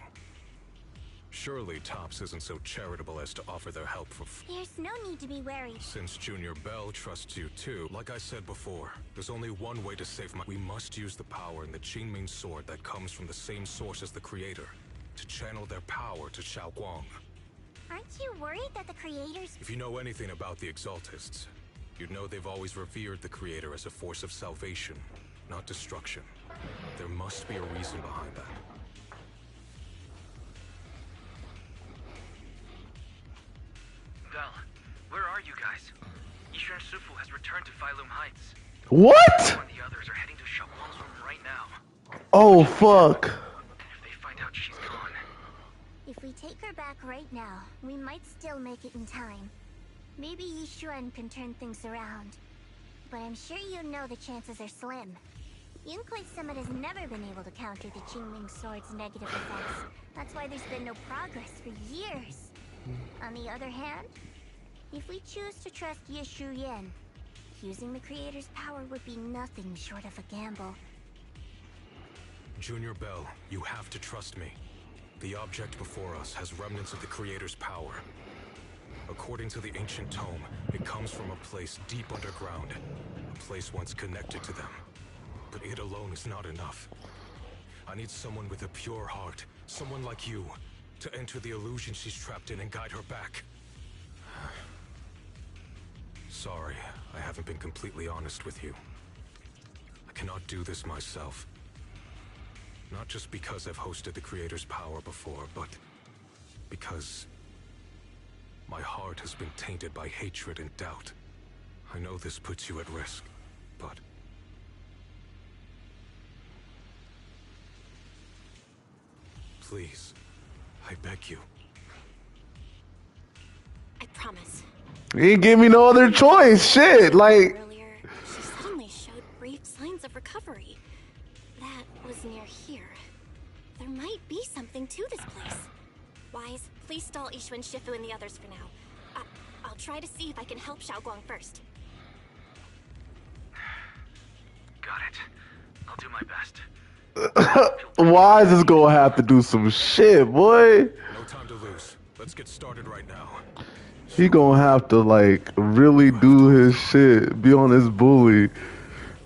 Speaker 14: Surely Tops isn't so charitable as to offer their help for
Speaker 8: There's no need to be wary.
Speaker 14: Since Junior Bell trusts you too, like I said before, there's only one way to save my— We must use the power in the Qingming sword that comes from the same source as the creator, to channel their power to Xiaoguang.
Speaker 8: Aren't you worried that the creators...
Speaker 14: If you know anything about the Exaltists, you'd know they've always revered the creator as a force of salvation, not destruction. There must be a reason behind that.
Speaker 3: Bell, where are you guys? Yishuan Shifu has returned to Failum Heights.
Speaker 1: What?
Speaker 3: You and the others are heading to Xiaoguang's room right now.
Speaker 1: Oh, fuck.
Speaker 3: If they find out she's gone...
Speaker 8: If we take her back right now, we might still make it in time. Maybe Yishuan can turn things around. But I'm sure you know the chances are slim. Yunkai Summit has never been able to counter the Qingming Sword's negative effects. That's why there's been no progress for years. On the other hand, if we choose to trust Yishu Yan, using the Creator's power would be nothing short of a gamble.
Speaker 14: Junior Bell, you have to trust me. The object before us has remnants of the Creator's power. According to the ancient tome, it comes from a place deep underground, a place once connected to them. But it alone is not enough. I need someone with a pure heart, someone like you, to enter the illusion she's trapped in and guide her back. Sorry, I haven't been completely honest with you. I cannot do this myself. Not just because I've hosted the Creator's power before, but because my heart has been tainted by hatred and doubt. I know this puts you at risk, but please, I beg you.
Speaker 2: I promise.
Speaker 1: He ain't give me no other choice. Shit, like.
Speaker 2: Earlier, she suddenly showed brief signs of recovery. That was near here. There might be something to this place. Wise, please stall Yishuan Shifu and the others for now. I'll try to see if I can help Xiaoguang first.
Speaker 3: Got it. I'll do my best.
Speaker 1: Wise is gonna have to do some shit, boy.
Speaker 14: No time to lose. Let's get started right now.
Speaker 1: He gonna have to like really do his shit, be on his bully,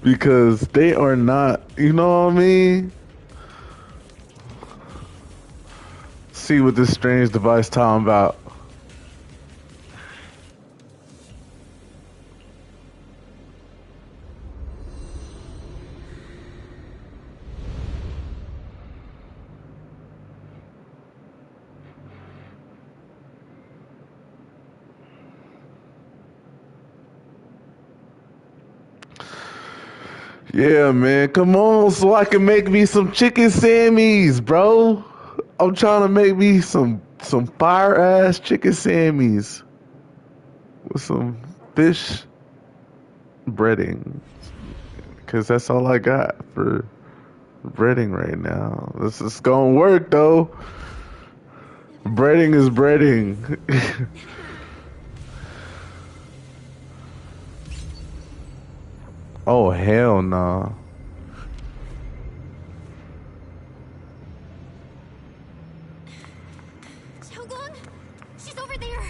Speaker 1: because they are not, you know what I mean? See what this strange device talking about. Yeah, man, come on, so I can make me some chicken sammies, bro. I'm trying to make me some fire ass chicken sammies with some fish breading, cause that's all I got for breading right now. This is gonna work though. Breading is breading. Oh hell nah.
Speaker 2: Xiaoguang, she's over there.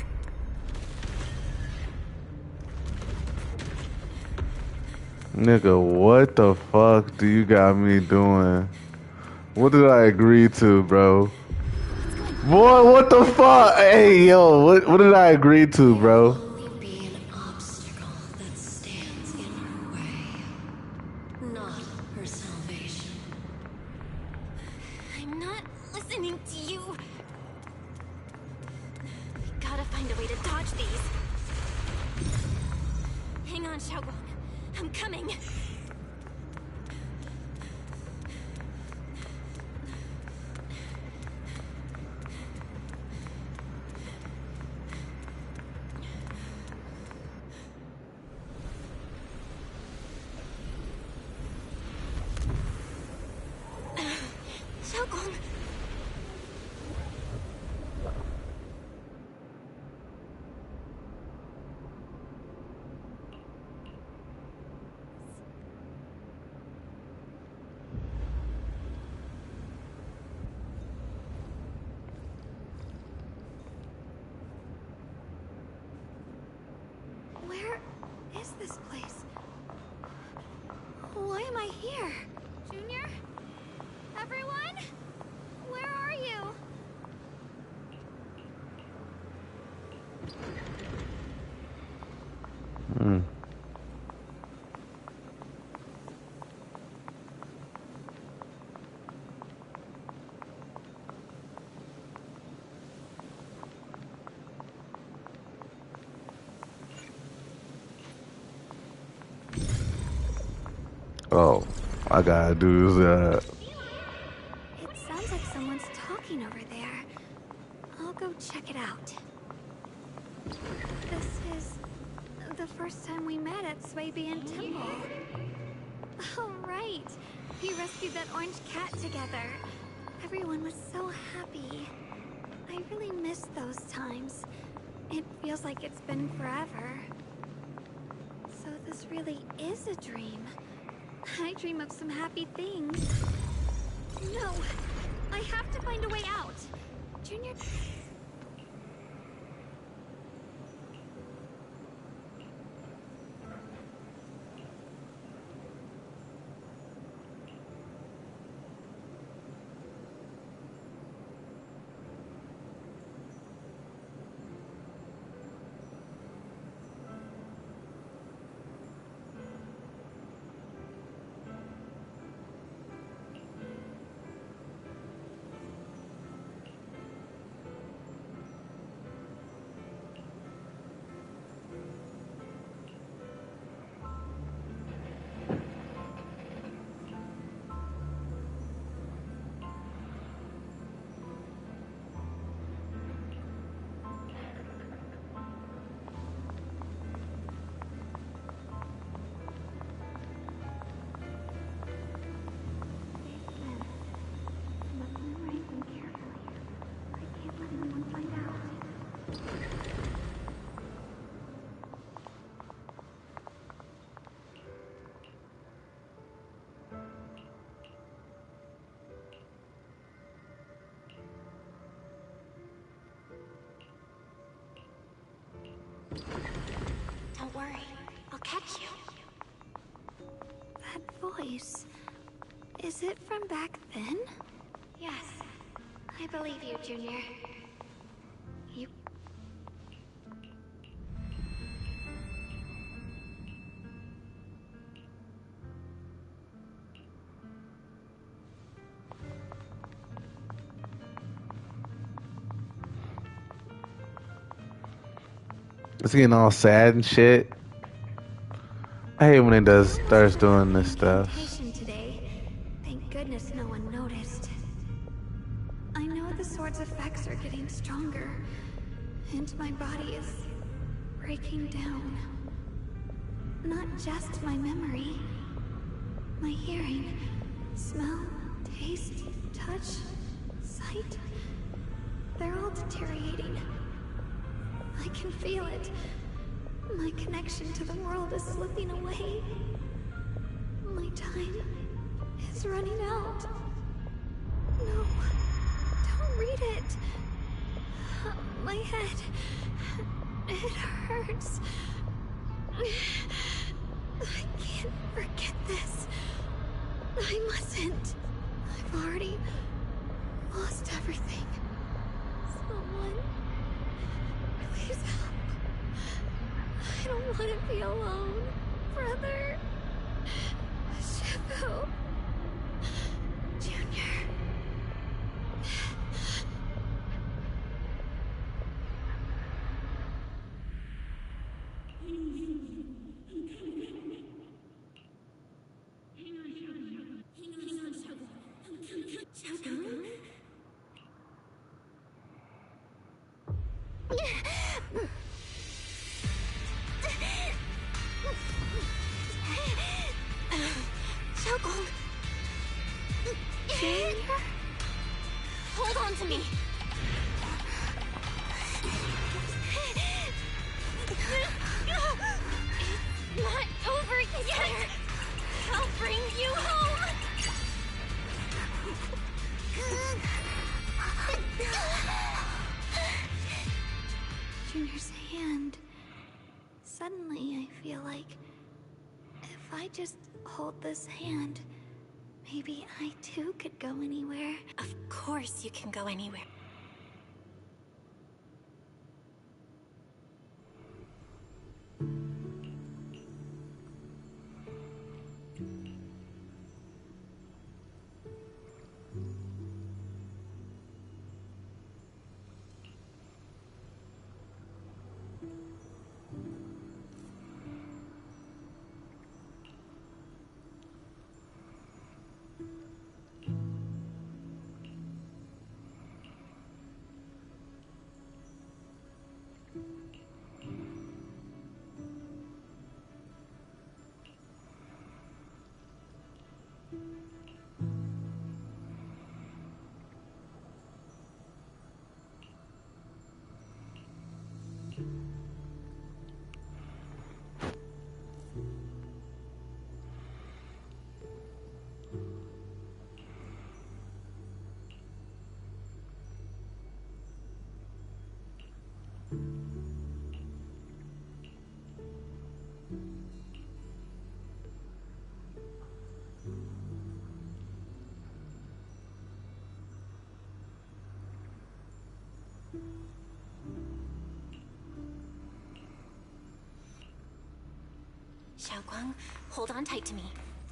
Speaker 1: Nigga, what the fuck do you got me doing? What did I agree to, bro? Boy, what the fuck? Hey, yo, what did I agree to, bro?
Speaker 13: Be an obstacle that stands in her way, not her salvation.
Speaker 2: I'm not listening to you. Gotta find a way to dodge these. Hang on, Xiaoguang. I'm coming. Xiaoguang.
Speaker 10: this place? Why am I here? Junior? Everyone? Where are you?
Speaker 1: Oh, I gotta do that.
Speaker 10: It sounds like someone's talking over there. I'll go check it out. This is the first time we met at Swabian Temple. Oh, right. We rescued that orange cat together. Everyone was so happy. I really miss those times. It feels like it's been forever. So this really is a dream. I dream of some happy things. No! I have to find a way out! Junior...
Speaker 8: Don't worry, I'll catch you.
Speaker 10: That voice... Is it from back then?
Speaker 8: Yes, I believe you, Junior.
Speaker 10: You...
Speaker 1: It's getting all sad and shit. I hate when it starts doing this stuff.
Speaker 10: Today. Thank goodness no one noticed. I know the sword's effects are getting stronger, and my body is breaking down. Not just my memory, my hearing, smell, taste, touch, sight. They're all deteriorating. I can feel it. My connection to the world is slipping away. My time is running out. No, don't read it. My head, it hurts. I can't forget this. I mustn't. I've already lost everything. Someone, please help. I don't want to be alone, brother. Shifu. Junior.
Speaker 2: Hold on to me. It's not over yet. I'll bring you home.
Speaker 10: Junior's hand. Suddenly, I feel like I just hold this hand, maybe I too could go anywhere.
Speaker 2: Of course you can go anywhere. Xiaoguang, hold on tight to me.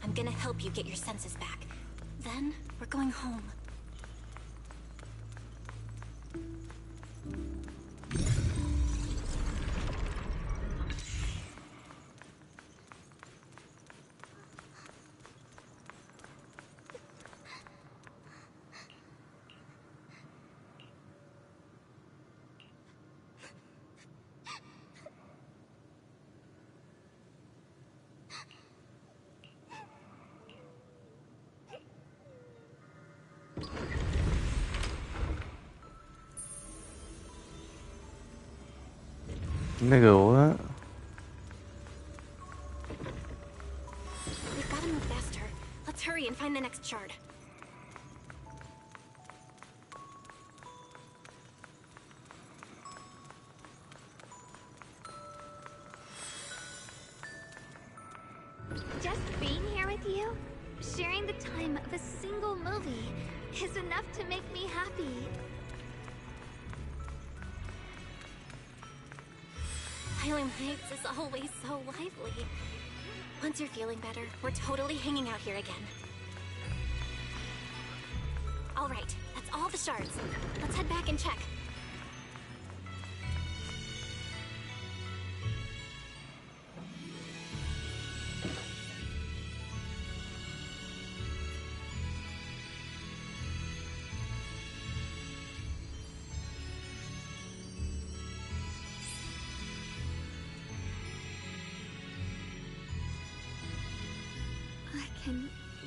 Speaker 2: I'm gonna help you get your senses back. Then, we're going home.
Speaker 1: Nigga, what?
Speaker 2: We've gotta move faster. Let's hurry and find the next shard.
Speaker 10: Just being here with you, sharing the time of a single movie, is enough to make me happy.
Speaker 2: Highland Heights is always so lively. Once you're feeling better, we're totally hanging out here again. All right, that's all the shards. Let's head back and check.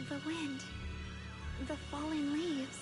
Speaker 10: The wind, the falling leaves.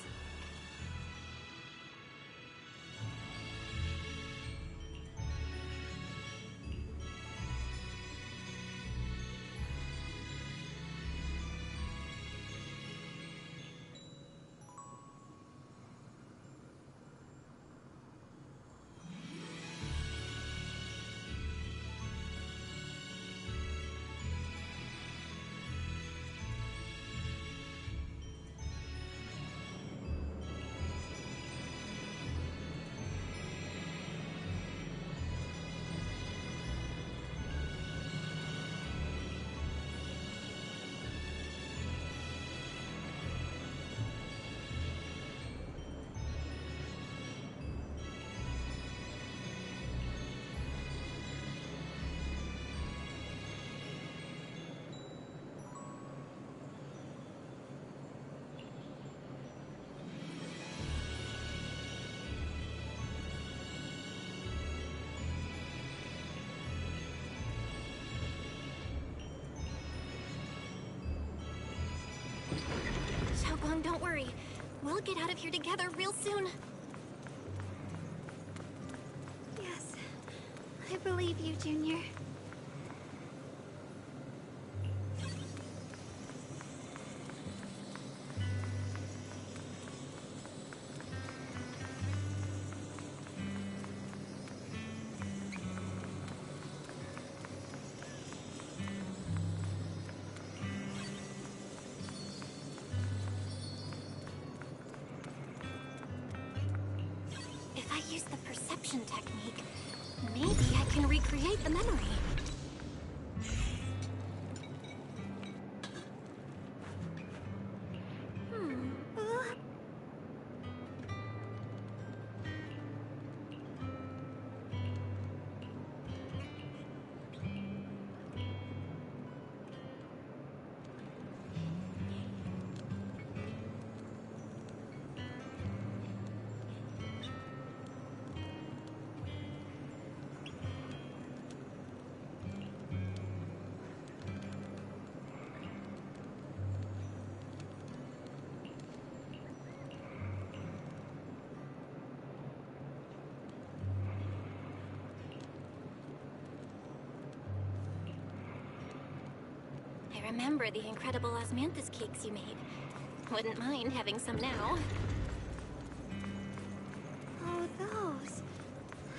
Speaker 2: Xiaoguang, don't worry. We'll get out of here together real soon.
Speaker 10: Yes, I believe you, Junior.
Speaker 2: use the perception technique, maybe I can recreate the memory. I remember the incredible osmanthus cakes you made. Wouldn't mind having some now.
Speaker 10: Oh, those.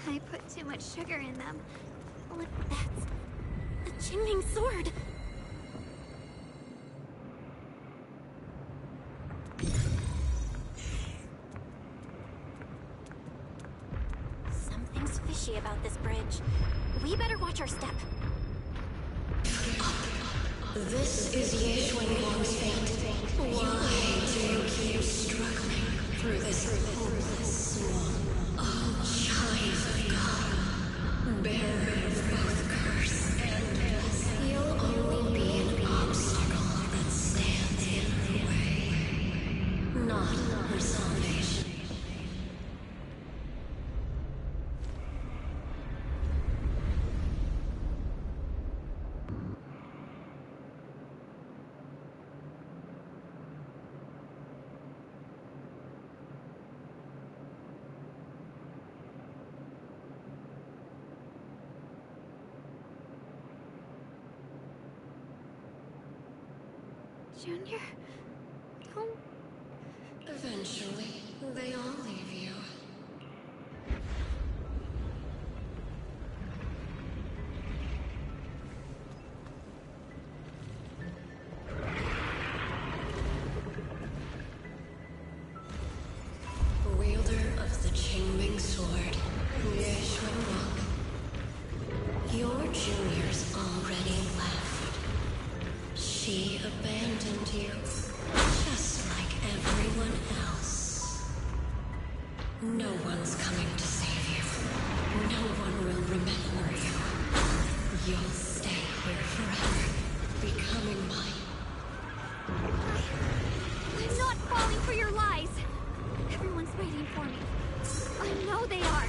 Speaker 10: I put too much sugar in them.
Speaker 2: Look, that's a Qingming sword. Something's fishy about this bridge. We better watch our step.
Speaker 13: This is Yeshuan's fate. Why do you keep struggling through this hopeless swamp? Oh, child of God, bearer of both curse and blessing, you'll only be an obstacle that stands in her way, not her salvation.
Speaker 10: Junior, don't...
Speaker 13: Eventually, they all leave you. Wielder of the Qingming sword, Yeshuan, your junior's already left. She abandoned you, just like everyone else. No one's coming to save you. No one will remember you. You'll stay here forever, becoming mine.
Speaker 10: I'm not falling for your lies. Everyone's waiting for me. I know they are.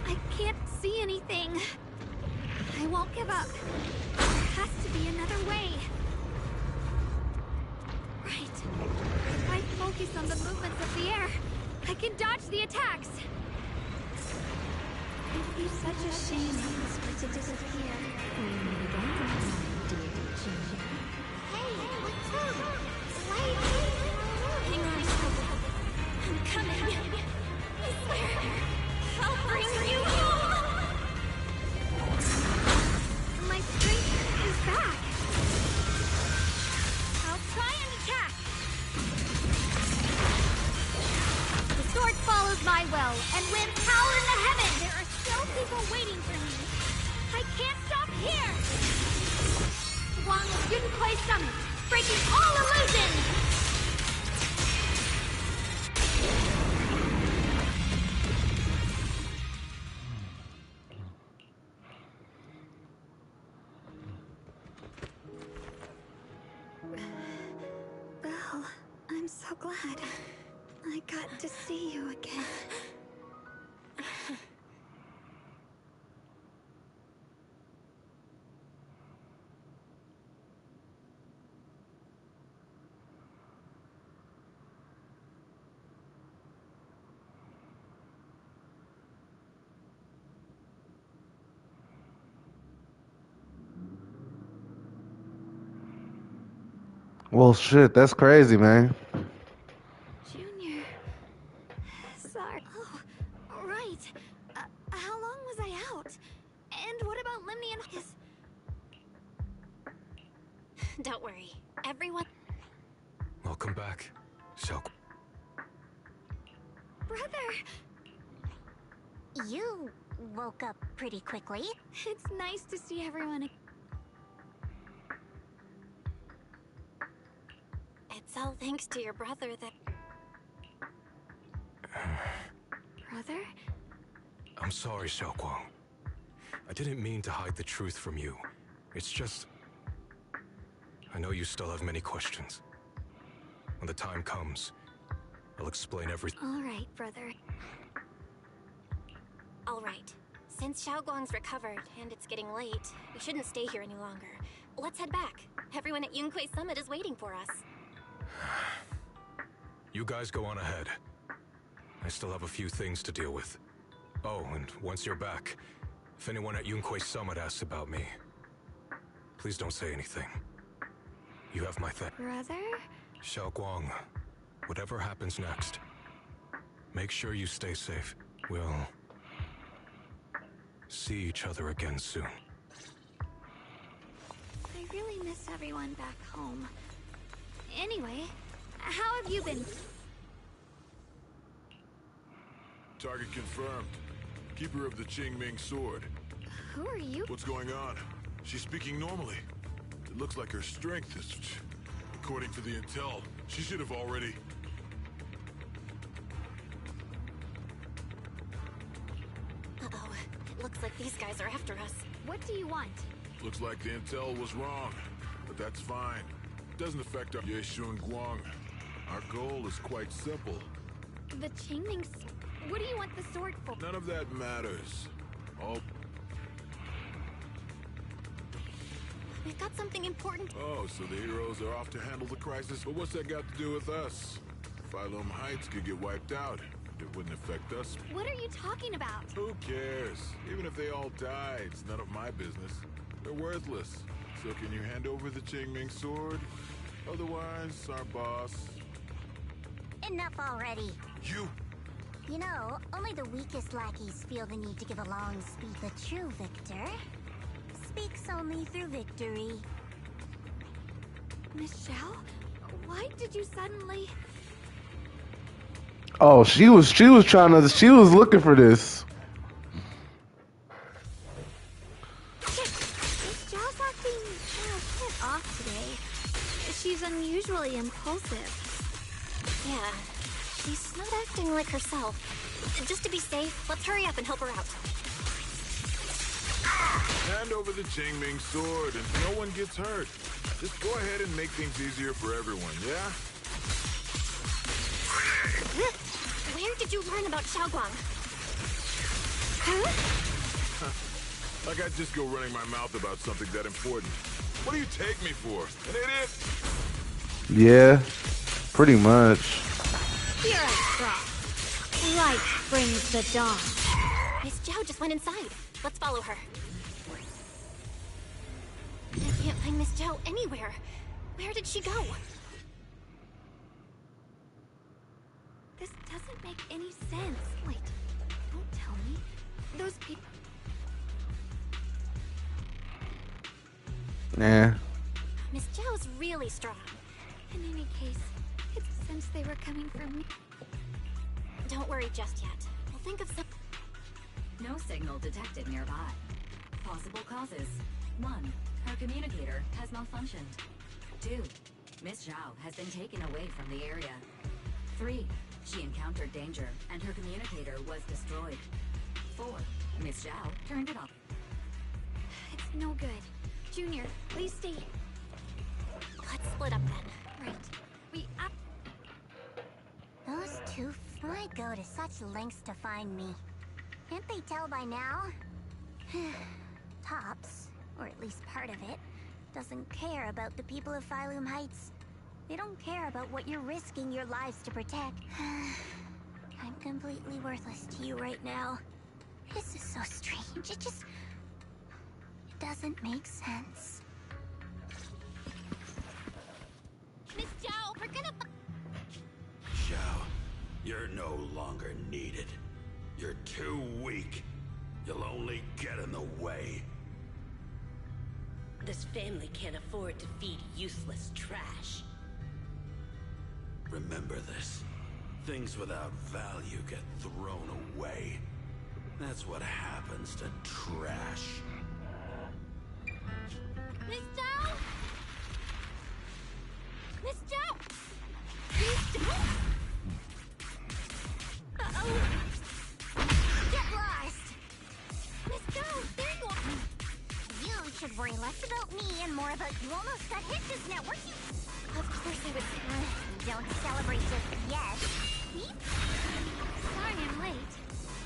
Speaker 10: I can't see anything. I won't give up. There has to be another way. Right. If I focus on the movements of the air, I can dodge the attacks. It'd be such a shame for this to disappear.
Speaker 2: Hey, what's up? Wait! Hang on. I'm coming. I swear, I'll bring you home!
Speaker 10: My strength is back. I'll try and attack. The sword follows my will and winds howl in the heavens. There are still people waiting for me. I can't stop here. Wang's Yunkai Summit, breaking all illusions. Belle, I'm so glad. I got to see you again.
Speaker 1: Well, shit, that's crazy, man.
Speaker 10: Junior. Sorry. Oh, right. How long was I out? And what about Limney and his...
Speaker 2: Don't worry. Everyone...
Speaker 14: Welcome back, Xiao.
Speaker 10: Brother!
Speaker 8: You woke up pretty quickly.
Speaker 10: It's nice to see everyone.
Speaker 2: It's all thanks to your brother that...
Speaker 10: Brother?
Speaker 14: I'm sorry, Xiaoguang. I didn't mean to hide the truth from you. It's just... I know you still have many questions. When the time comes, I'll explain everything.
Speaker 10: All right, brother.
Speaker 2: All right. Since Xiaoguang's recovered and it's getting late, we shouldn't stay here any longer. Let's head back. Everyone at Yunquei Summit is waiting for us.
Speaker 14: You guys go on ahead. I still have a few things to deal with. Oh, and once you're back, if anyone at Yunquei Summit asks about me, please don't say anything. You have my thanks.
Speaker 10: Brother?
Speaker 14: Xiaoguang, whatever happens next, make sure you stay safe. We'll see each other again soon.
Speaker 10: I really miss everyone back home. Anyway, how have you been?
Speaker 16: Target confirmed. Keeper of the Qingming sword.
Speaker 10: Who are you?
Speaker 16: What's going on? She's speaking normally. It looks like her strength is... According to the intel, she should have already...
Speaker 2: Uh-oh. It looks like these guys are after us.
Speaker 10: What do you want?
Speaker 16: Looks like the intel was wrong, but that's fine. It doesn't affect our Yeshun Guang. Our goal is quite simple.
Speaker 10: The Qingming... What do you want the sword for?
Speaker 16: None of that matters. All...
Speaker 2: We've got something important.
Speaker 16: Oh, so the heroes are off to handle the crisis? But what's that got to do with us? Phylum Heights could get wiped out. It wouldn't affect us.
Speaker 10: What are you talking about?
Speaker 16: Who cares? Even if they all die, it's none of my business. They're worthless. So can you hand over the Qingming sword? Otherwise, our boss...
Speaker 8: Enough already.
Speaker 16: You...
Speaker 8: You know, only the weakest lackeys feel the need to give a long speech. The true victor speaks only through victory.
Speaker 10: Miss Zhao? Why did you suddenly...
Speaker 1: Oh, she was looking for this.
Speaker 10: Miss Zhao's acting a bit off today. She's unusually impulsive.
Speaker 2: Yeah, she's not acting like herself. Just to be safe, let's hurry up and help her out.
Speaker 16: Hand over the Qingming sword and no one gets hurt. Just go ahead and make things easier for everyone, yeah?
Speaker 2: Where did you learn about Xiaoguang?
Speaker 16: Like I'd just go running my mouth about something that important. What do you take me for? An idiot?
Speaker 1: Yeah, pretty much.
Speaker 10: Here I drop. Light brings the dawn.
Speaker 2: Miss Zhao just went inside. Let's follow her. I can't find Miss Zhao anywhere. Where did she go?
Speaker 10: This doesn't make any sense. Wait, don't tell me. Those people...
Speaker 1: Nah.
Speaker 2: Miss Zhao's really strong.
Speaker 10: In any case, it's since they were coming from me.
Speaker 2: Don't worry just yet. We'll think of some...
Speaker 17: No signal detected nearby. Possible causes. 1. Her communicator has malfunctioned. 2. Miss Zhao has been taken away from the area. 3. She encountered danger, and her communicator was destroyed. 4. Miss Zhao turned it off.
Speaker 10: It's no good. Junior, please stay.
Speaker 2: Let's split up then.
Speaker 10: Right. We up.
Speaker 8: Those two might go to such lengths to find me. Can't they tell by now? Tops, or at least part of it, doesn't care about the people of Phylum Heights. They don't care about what you're risking your lives to protect. I'm completely worthless to you right now. This is so strange. It just... doesn't make sense.
Speaker 2: Miss Zhao, we're gonna...
Speaker 7: Zhao, you're no longer needed. You're too weak. You'll only get in the way.
Speaker 18: This family can't afford to feed useless trash.
Speaker 7: Remember this. Things without value get thrown away. That's what happens to trash.
Speaker 2: Miss Joe? Miss Joe? Miss Joe? Uh-oh. Get lost. Miss Joe, there you are.
Speaker 8: You should worry less about me and more about you almost got hit just now, weren't you?
Speaker 2: Of course he would.
Speaker 8: Don't celebrate just yet.
Speaker 2: Sorry I'm late.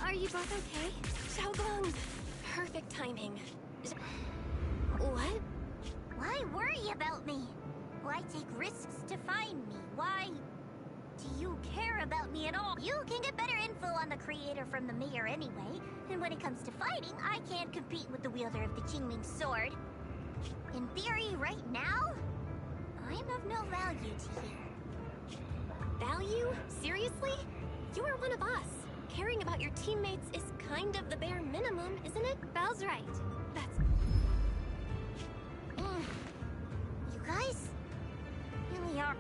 Speaker 2: Are you both okay? Xiaogong! Perfect timing. What?
Speaker 8: Why worry about me? Why take risks to find me? Why do you care about me at all? You can get better info on the creator from the mayor anyway. And when it comes to fighting, I can't compete with the wielder of the Qingming sword. In theory, right now, I'm of no value to you.
Speaker 2: Value? Seriously? You are one of us. Caring about your teammates is kind of the bare minimum, isn't it? Belle's right. That's...
Speaker 8: You guys really are...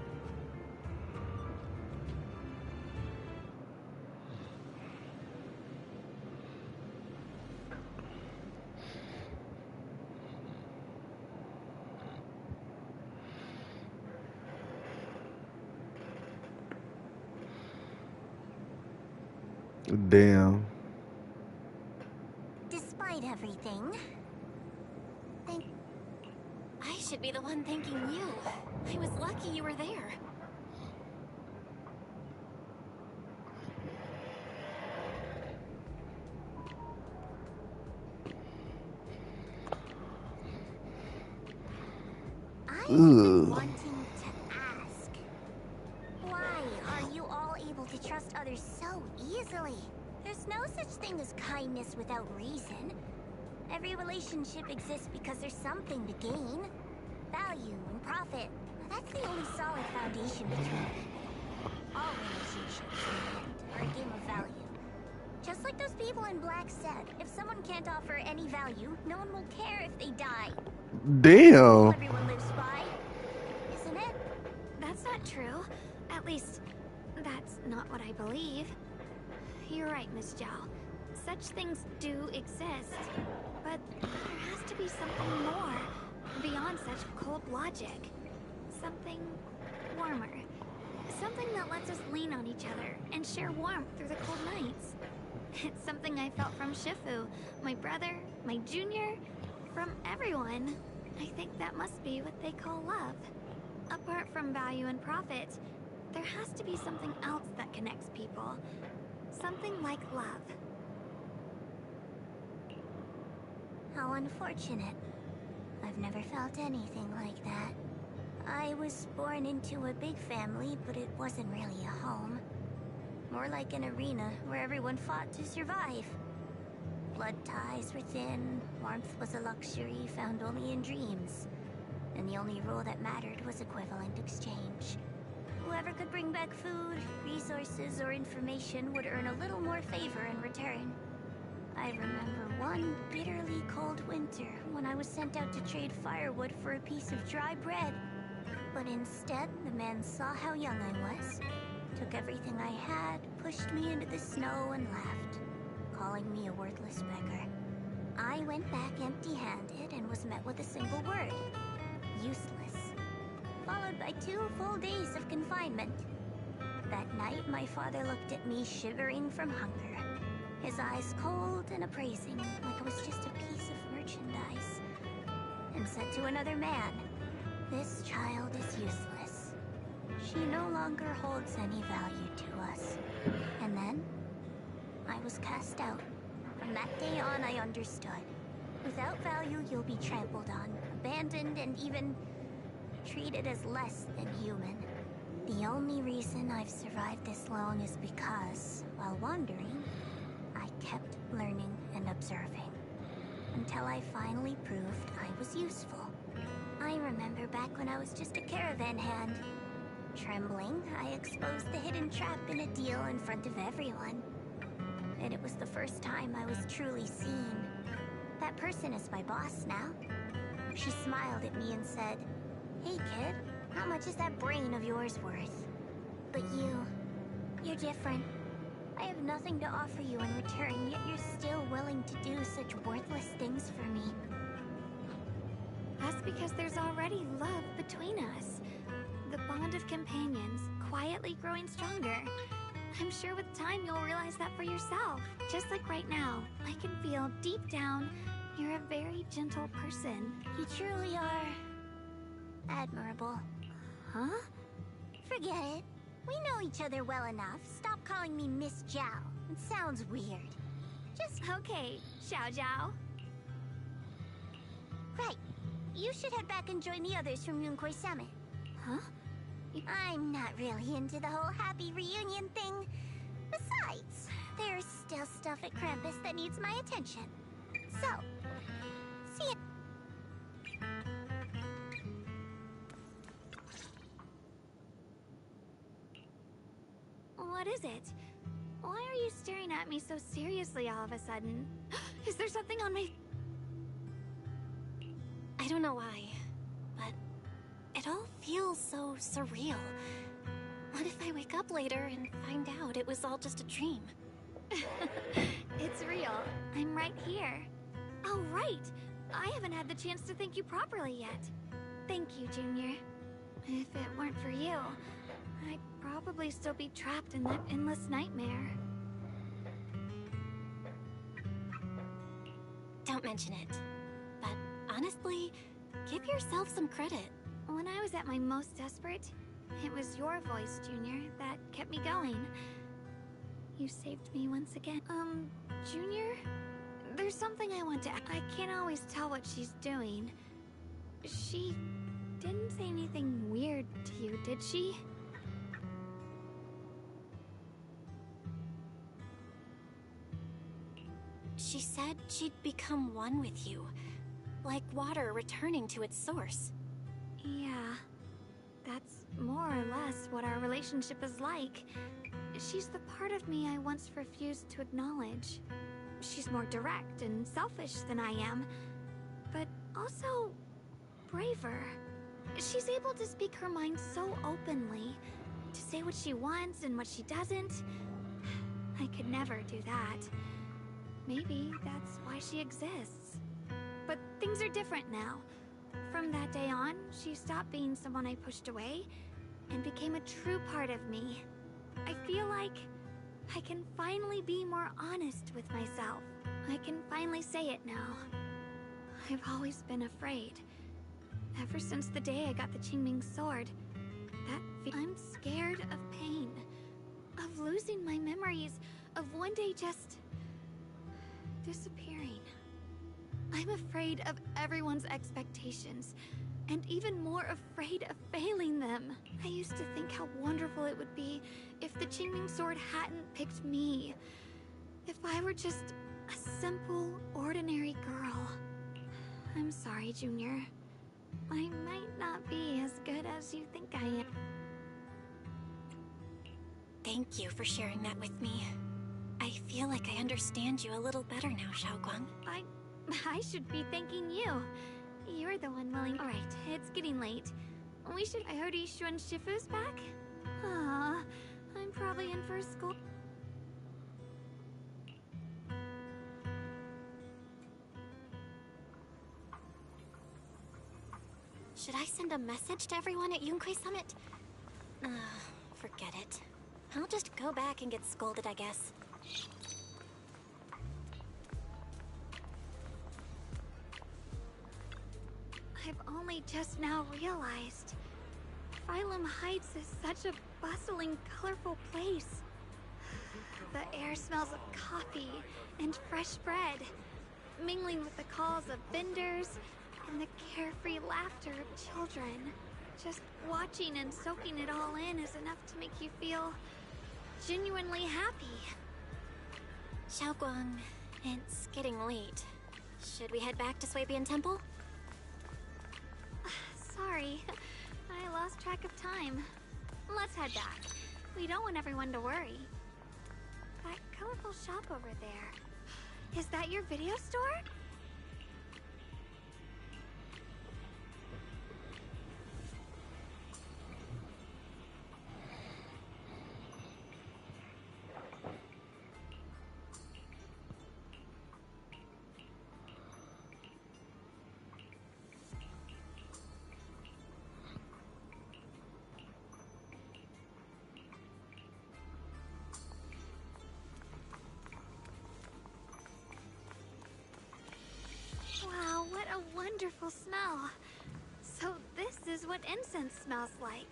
Speaker 1: Damn.
Speaker 8: Despite everything,
Speaker 2: I should be the one thanking you. I was lucky you were there.
Speaker 8: I've been wanting to ask, why are you all able to trust others so easily? There's no such thing as kindness without reason. Every relationship exists because there's something to gain. Value and profit. That's the only solid foundation between people. All relationships, in the end, are a game of value. Just like those people in Black said, if someone can't offer any value, no one will care if they die.
Speaker 1: Damn.
Speaker 8: Everyone lives by, isn't it?
Speaker 2: That's not true. At least, that's not what I believe. You're right, Miss Zhao. Such things do exist. But there has to be something more, beyond such cold logic. Something warmer. Something that lets us lean on each other and share warmth through the cold nights. It's something I felt from Shifu, my brother, my junior, from everyone. I think that must be what they call love. Apart from value and profit, there has to be something else that connects people. Something like love.
Speaker 8: How unfortunate. I've never felt anything like that. I was born into a big family, but it wasn't really a home. More like an arena where everyone fought to survive. Blood ties were thin, warmth was a luxury found only in dreams. And the only rule that mattered was equivalent exchange. Whoever could bring back food, resources, or information would earn a little more favor in return. I remember one bitterly cold winter when I was sent out to trade firewood for a piece of dry bread. But instead, the man saw how young I was, took everything I had, pushed me into the snow, and left, calling me a worthless beggar. I went back empty-handed and was met with a single word: useless. Followed by 2 full days of confinement. That night, my father looked at me shivering from hunger, his eyes cold and appraising, like I was just a piece of merchandise, and said to another man, "This child is useless. She no longer holds any value to us." And then, I was cast out. From that day on, I understood. Without value, you'll be trampled on, abandoned, and even treated as less than human. The only reason I've survived this long is because, while wandering, I kept learning and observing. Until I finally proved I was useful. I remember back when I was just a caravan hand. Trembling, I exposed the hidden trap in a deal in front of everyone. And it was the first time I was truly seen. That person is my boss now. She smiled at me and said, "Hey kid, how much is that brain of yours worth?" But you You're different. I have nothing to offer you in return, yet you're still willing to do such worthless things for me.
Speaker 10: That's because there's already love between us. The bond of companions, quietly growing stronger. I'm sure with time you'll realize that for yourself. Just like right now, I can feel deep down you're a very gentle person.
Speaker 8: You truly are admirable.
Speaker 10: Huh?
Speaker 8: Forget it. We know each other well enough. Stop calling me Miss Zhao. It sounds weird.
Speaker 10: Just okay, Xiao Zhao.
Speaker 8: Right. You should head back and join the others from Yunkai Summit.
Speaker 10: Huh?
Speaker 8: I'm not really into the whole happy reunion thing. Besides, there's still stuff at Krampus that needs my attention. So, see ya.
Speaker 10: What is it? Why are you staring at me so seriously all of a sudden? Is there something on my...
Speaker 2: I don't know why, but it all feels so surreal. What if I wake up later and find out it was all just a dream?
Speaker 10: It's real. I'm right here. Oh, right. I haven't had the chance to thank you properly yet. Thank you, Junior. If it weren't for you, I'd probably still be trapped in that endless nightmare.
Speaker 2: Don't mention it. But honestly, give yourself some credit.
Speaker 10: When I was at my most desperate, it was your voice, Junior, that kept me going. You saved me once again. Junior? There's something I want to... I can't always tell what she's doing. She didn't say anything weird to you, did she?
Speaker 2: She said she'd become one with you. Like water returning to its source.
Speaker 10: Yeah. That's more or less what our relationship is like. She's the part of me I once refused to acknowledge. She's more direct and selfish than I am, but also braver. She's able to speak her mind so openly, to say what she wants and what she doesn't. I could never do that. Maybe that's why she exists. But things are different now. From that day on, she stopped being someone I pushed away and became a true part of me. I feel like I can finally be more honest with myself. I can finally say it now. I've always been afraid. Ever since the day I got the Qingming sword, I'm scared of pain, of losing my memories, of one day just disappearing. I'm afraid of everyone's expectations, and even more afraid of failing them. I used to think how wonderful it would be if the Qingming sword hadn't picked me. If I were just a simple, ordinary girl. I'm sorry, Junior. I might not be as good as you think I am.
Speaker 2: Thank you for sharing that with me. I feel like I understand you a little better now, Xiaoguang.
Speaker 10: I should be thanking you. You're the one willing. Alright, it's getting late. We should... I heard Ishu and Shifu's back? Aw, I'm probably in for school.
Speaker 2: Should I send a message to everyone at Yunkai Summit? Forget it. I'll just go back and get scolded, I guess.
Speaker 10: I've only just now realized. Phylum Heights is such a bustling, colorful place. The air smells of coffee and fresh bread, mingling with the calls of vendors and the carefree laughter of children. Just watching and soaking it all in is enough to make you feel genuinely happy.
Speaker 2: Xiaoguang, it's getting late. Should we head back to Swabian Temple?
Speaker 10: Sorry, I lost track of time. Let's head back. We don't want everyone to worry. That colorful shop over there. Is that your video store? wonderful smell. So this is what incense smells like.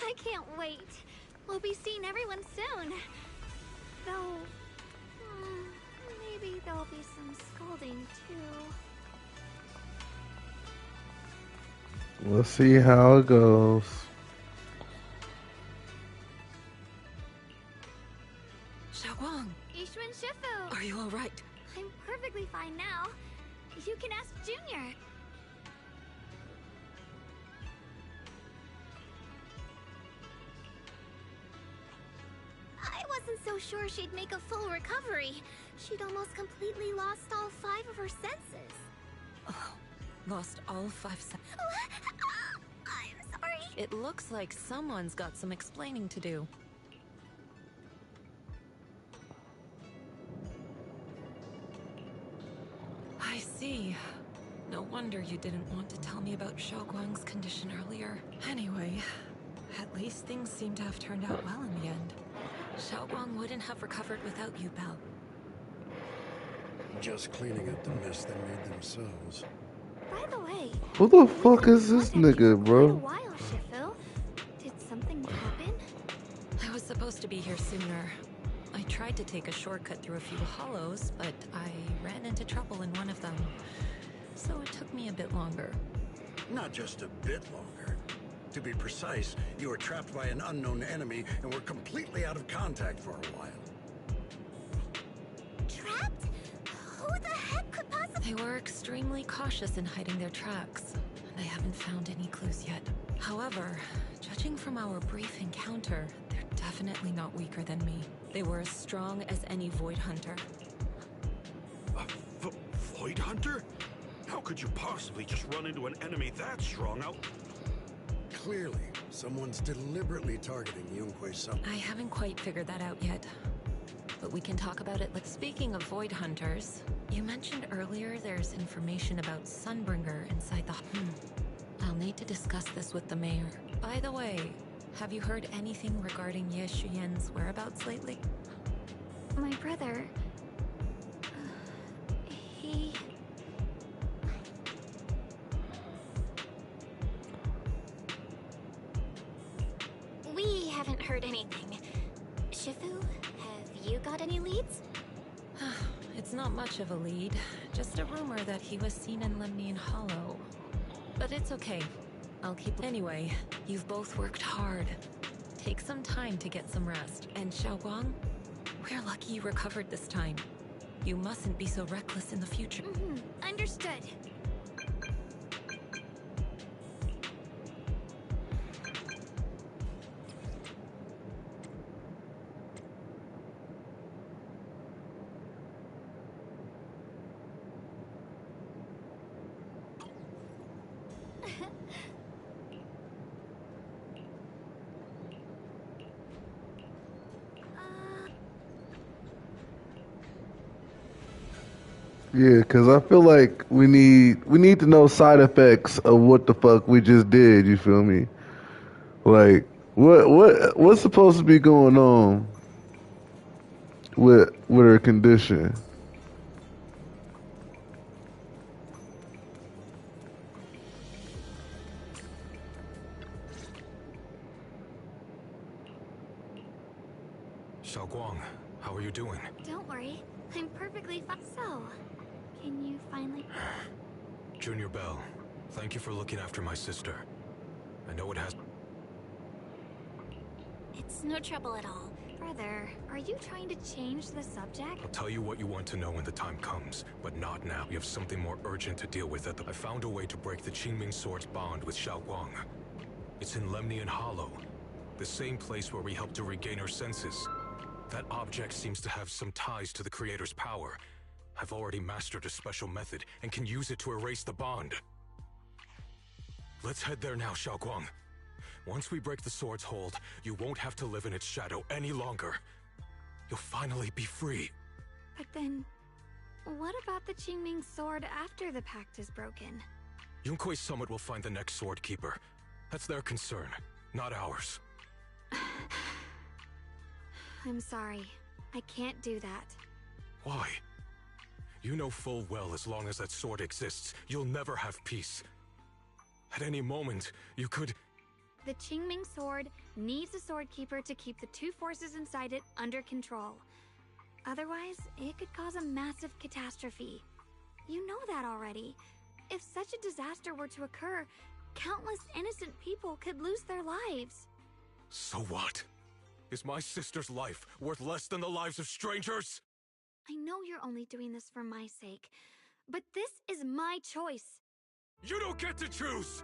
Speaker 10: I can't wait. We'll be seeing everyone soon. Though, maybe there'll be some scolding too.
Speaker 1: We'll see how it goes.
Speaker 5: Xiaowang!
Speaker 10: Ishun Shifu!
Speaker 5: Are you alright?
Speaker 10: I'm perfectly fine now. You can ask Junior.
Speaker 8: I wasn't so sure she'd make a full recovery. She'd almost completely lost all 5 of her senses.
Speaker 5: Oh, lost all 5 senses.
Speaker 8: I'm sorry.
Speaker 5: It looks like someone's got some explaining to do. I see. No wonder you didn't want to tell me about Xiaoguang's condition earlier. Anyway, at least things seem to have turned out well in the end. Xiaoguang wouldn't have recovered without you, Belle.
Speaker 4: Just cleaning up the mess they made themselves.
Speaker 10: By the way,
Speaker 1: Who the fuck is this nigga,
Speaker 10: quite a
Speaker 1: bro?
Speaker 10: while, Shifu. Did something happen?
Speaker 5: I was supposed to be here sooner. I tried to take a shortcut through a few hollows, but I ran into trouble in one of them. So it took me a bit longer.
Speaker 12: Not just a bit longer. To be precise, you were trapped by an unknown enemy and were completely out of contact for a while.
Speaker 8: Trapped? Who the heck could possibly...
Speaker 5: They were extremely cautious in hiding their tracks, and I haven't found any clues yet. However, judging from our brief encounter, they're definitely not weaker than me. They were as strong as any Void Hunter.
Speaker 7: A Void Hunter? How could you possibly just run into an enemy that strong out?
Speaker 4: Clearly, someone's deliberately targeting Yunque-sama.
Speaker 5: I haven't quite figured that out yet. But we can talk about it. Like, speaking of Void Hunters, you mentioned earlier there's information about Sunbringer inside the... I'll need to discuss this with the mayor. By the way, have you heard anything regarding Ye Shuyen's whereabouts lately?
Speaker 10: My brother... he...
Speaker 2: We haven't heard anything. Shifu, have you got any leads?
Speaker 5: It's not much of a lead, just a rumor that he was seen in Lemnian Hollow. But it's okay. I'll keep... Anyway, you've both worked hard. Take some time to get some rest. And Xiaoguang, we're lucky you recovered this time. You mustn't be so reckless in the future.
Speaker 10: Understood.
Speaker 1: Yeah, because I feel like we need to know side effects of what the fuck we just did. You feel me? Like what's supposed to be going on with her condition?
Speaker 14: Xiaoguang, how are you doing?
Speaker 10: Don't worry, I'm perfectly fine. So, can you finally...
Speaker 14: Junior Bell, thank you for looking after my sister. I know it has...
Speaker 2: It's no trouble at all.
Speaker 10: Brother, are you trying to change the subject?
Speaker 14: I'll tell you what you want to know when the time comes, but not now. We have something more urgent to deal with. I found a way to break the Qingming Sword's bond with Xiaoguang. It's in Lemnian Hollow, the same place where we helped to regain her senses. That object seems to have some ties to the Creator's power. I've already mastered a special method and can use it to erase the bond. Let's head there now, Xiaoguang. Once we break the sword's hold, you won't have to live in its shadow any longer. You'll finally be free.
Speaker 10: But then, what about the Qingming sword after the pact is broken?
Speaker 14: Yunkuei Summit will find the next sword keeper. That's their concern, not ours.
Speaker 10: I'm sorry. I can't do that.
Speaker 14: Why? You know full well as long as that sword exists, you'll never have peace. At any moment, you could...
Speaker 10: The Qingming sword needs a sword keeper to keep the two forces inside it under control. Otherwise, it could cause a massive catastrophe. You know that already. If such a disaster were to occur, countless innocent people could lose their lives.
Speaker 14: So what? Is my sister's life worth less than the lives of strangers?
Speaker 10: I know you're only doing this for my sake, but this is my choice.
Speaker 14: You don't get to choose!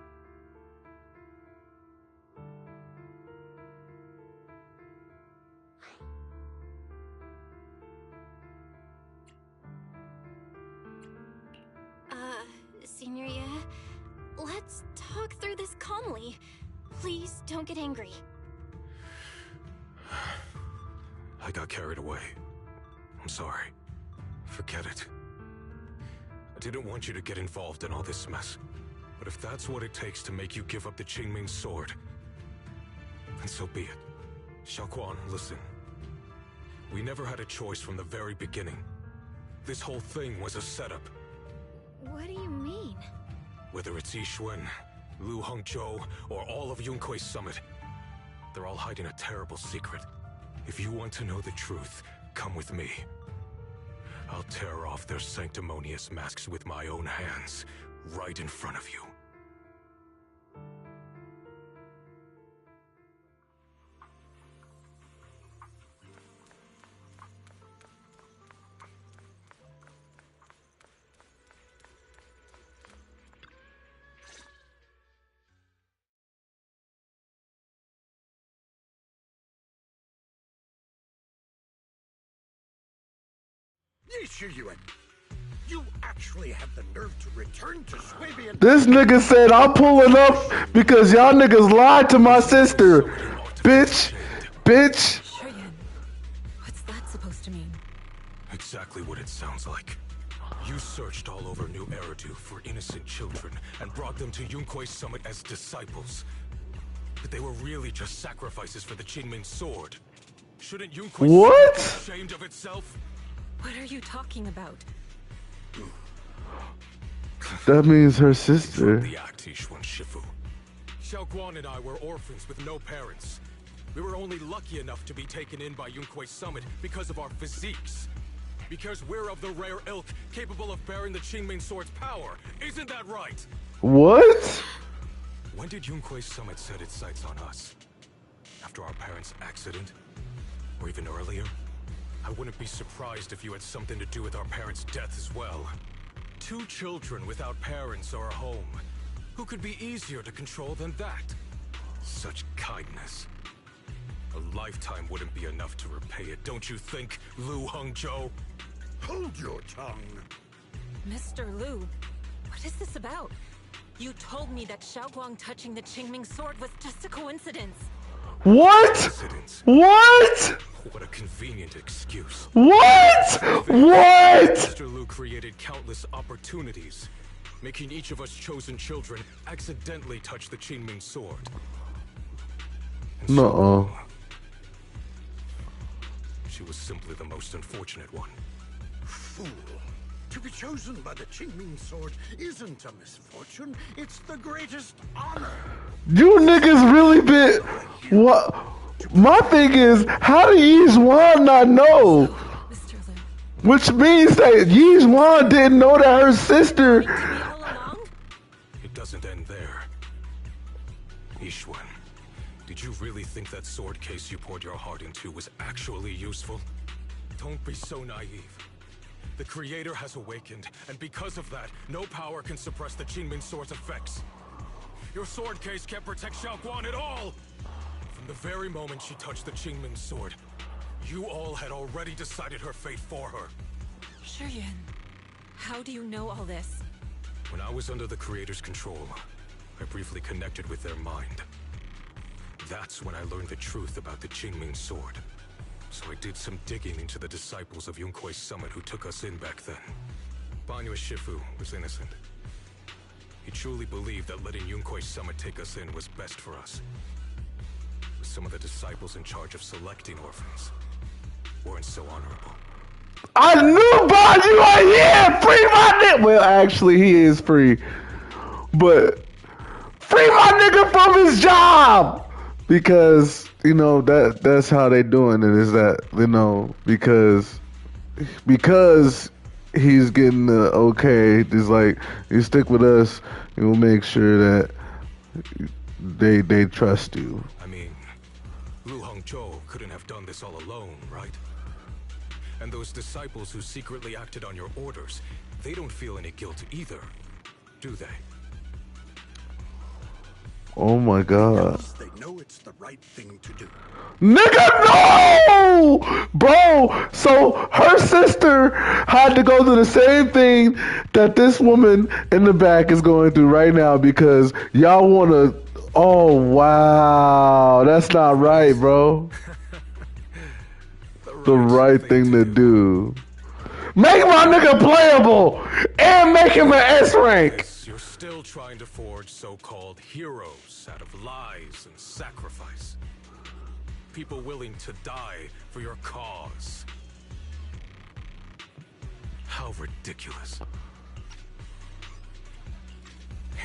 Speaker 2: Signoria, let's talk through this calmly. Please don't get angry.
Speaker 14: I got carried away. I'm sorry. Forget it. I didn't want you to get involved in all this mess. But if that's what it takes to make you give up the Qingming sword, then so be it. Xiaoquan, listen. We never had a choice from the very beginning. This whole thing was a setup.
Speaker 10: What do you mean?
Speaker 14: Whether it's Yixuan, Lu Hongzhou, or all of Yunkuei Summit, they're all hiding a terrible secret. If you want to know the truth, come with me. I'll tear off their sanctimonious masks with my own hands, right in front of you.
Speaker 4: Yixuan, you actually have the nerve to return to Swabian.
Speaker 1: This nigga said I'm pulling up because y'all niggas lied to my sister. Bitch. Bitch.
Speaker 5: Shuyan, what's that supposed to mean?
Speaker 14: Exactly what it sounds like. You searched all over New Eridu for innocent children and brought them to Yunkuei Summit as disciples. But they were really just sacrifices for the Qingming sword. Shouldn't Yunkuei Summit be ashamed of itself?
Speaker 5: What are you talking about?
Speaker 1: That means her sister.
Speaker 14: The act, Yixuan Shifu. Xiaoguan and I were orphans with no parents. We were only lucky enough to be taken in by Yunkuei Summit because of our physiques. Because we're of the rare ilk capable of bearing the Qingming sword's power. Isn't that right?
Speaker 1: What?
Speaker 14: When did Yunkuei Summit set its sights on us? After our parents' accident? Or even earlier? I wouldn't be surprised if you had something to do with our parents' death as well. 2 children without parents or a home. Who could be easier to control than that? Such kindness. A lifetime wouldn't be enough to repay it, don't you think, Lu Hongzhou?
Speaker 4: Hold your tongue.
Speaker 5: Mr. Lu, what is this about? You told me that Xiaoguang touching the Qingming sword was just a coincidence.
Speaker 1: What? What?
Speaker 14: What a convenient excuse.
Speaker 1: What? What?
Speaker 14: Mr. Lu created countless opportunities, making each of us chosen children accidentally touch the Qingming sword.
Speaker 1: No.
Speaker 14: She was simply the most unfortunate one.
Speaker 4: Fool. To be chosen by the Qingming sword isn't a misfortune, it's the greatest honor.
Speaker 1: You niggas really been... What? My thing is, how did Yixuan not know? Which means that Yixuan didn't know that her sister...
Speaker 14: It doesn't end there. Yixuan, did you really think that sword case you poured your heart into was actually useful? Don't be so naive. The Creator has awakened, and because of that, no power can suppress the Qingming sword's effects. Your sword case can't protect Xiaoguan at all! From the very moment she touched the Qingming sword, you all had already decided her fate for her.
Speaker 5: Shuyan, how do you know all this?
Speaker 14: When I was under the Creator's control, I briefly connected with their mind. That's when I learned the truth about the Qingming sword. So I did some digging into the disciples of Yunkui's summit who took us in back then. Banyue Shifu was innocent. He truly believed that letting Yunkui's summit take us in was best for us. But some of the disciples in charge of selecting orphans weren't so honorable.
Speaker 1: I knew Banyue, yeah, free my nigga. Well, actually, he is free, but free my nigga from his job because you know that's how they doing it. Is that you know because he's getting the okay. Just like you stick with us, and we'll make sure that they trust you.
Speaker 14: I mean, Lu Hongzhou couldn't have done this all alone, right? And those disciples who secretly acted on your orders, they don't feel any guilt either, do they?
Speaker 1: Oh my god.
Speaker 4: Yes, they know it's the right thing to do.
Speaker 1: Nigga, no! Bro, so her sister had to go through the same thing that this woman in the back is going through right now because y'all want to... Oh, wow. That's not right, bro. The right thing to do. Make my nigga playable and make him an S rank.
Speaker 14: You're still trying to forge so-called heroes out of lies and sacrifice. People willing to die for your cause. How ridiculous.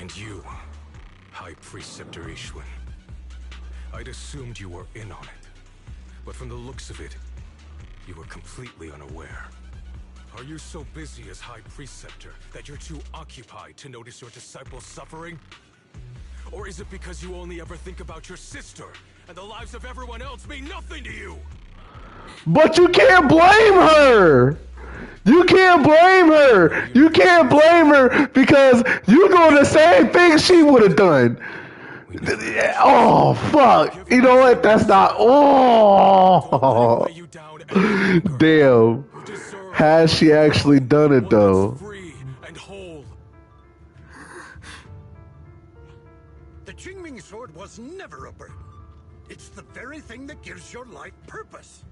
Speaker 14: And you, High Preceptor Ishwin. I'd assumed you were in on it. But from the looks of it, you were completely unaware. Are you so busy as High Preceptor that you're too occupied to notice your disciples suffering? Or is it because you only ever think about your sister, and the lives of everyone else mean nothing to you?
Speaker 1: But you can't blame her! You can't blame her! You can't blame her because you're doing the same thing she would have done. Oh, fuck. You know what? That's not... Oh! Damn. Has she actually done it, though?
Speaker 4: The Qingming sword was never a burden. It's the very thing that gives your life purpose.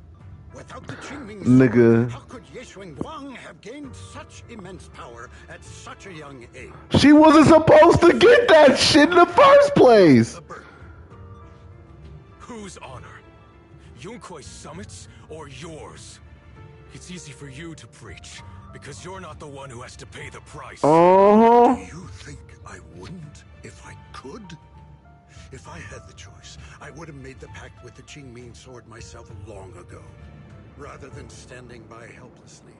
Speaker 4: Without the Qingming
Speaker 1: Nigga.
Speaker 4: sword, how could Yeshuang Wang have gained such immense power at such a young age?
Speaker 1: She wasn't supposed to get that shit in the first place.
Speaker 14: Whose honor? Yunkui's summit's or yours? It's easy for you to preach, because you're not the one who has to pay the price.
Speaker 4: Do you think I wouldn't if I could? If I had the choice, I would have made the pact with the Qingming sword myself long ago, rather than standing by helplessly,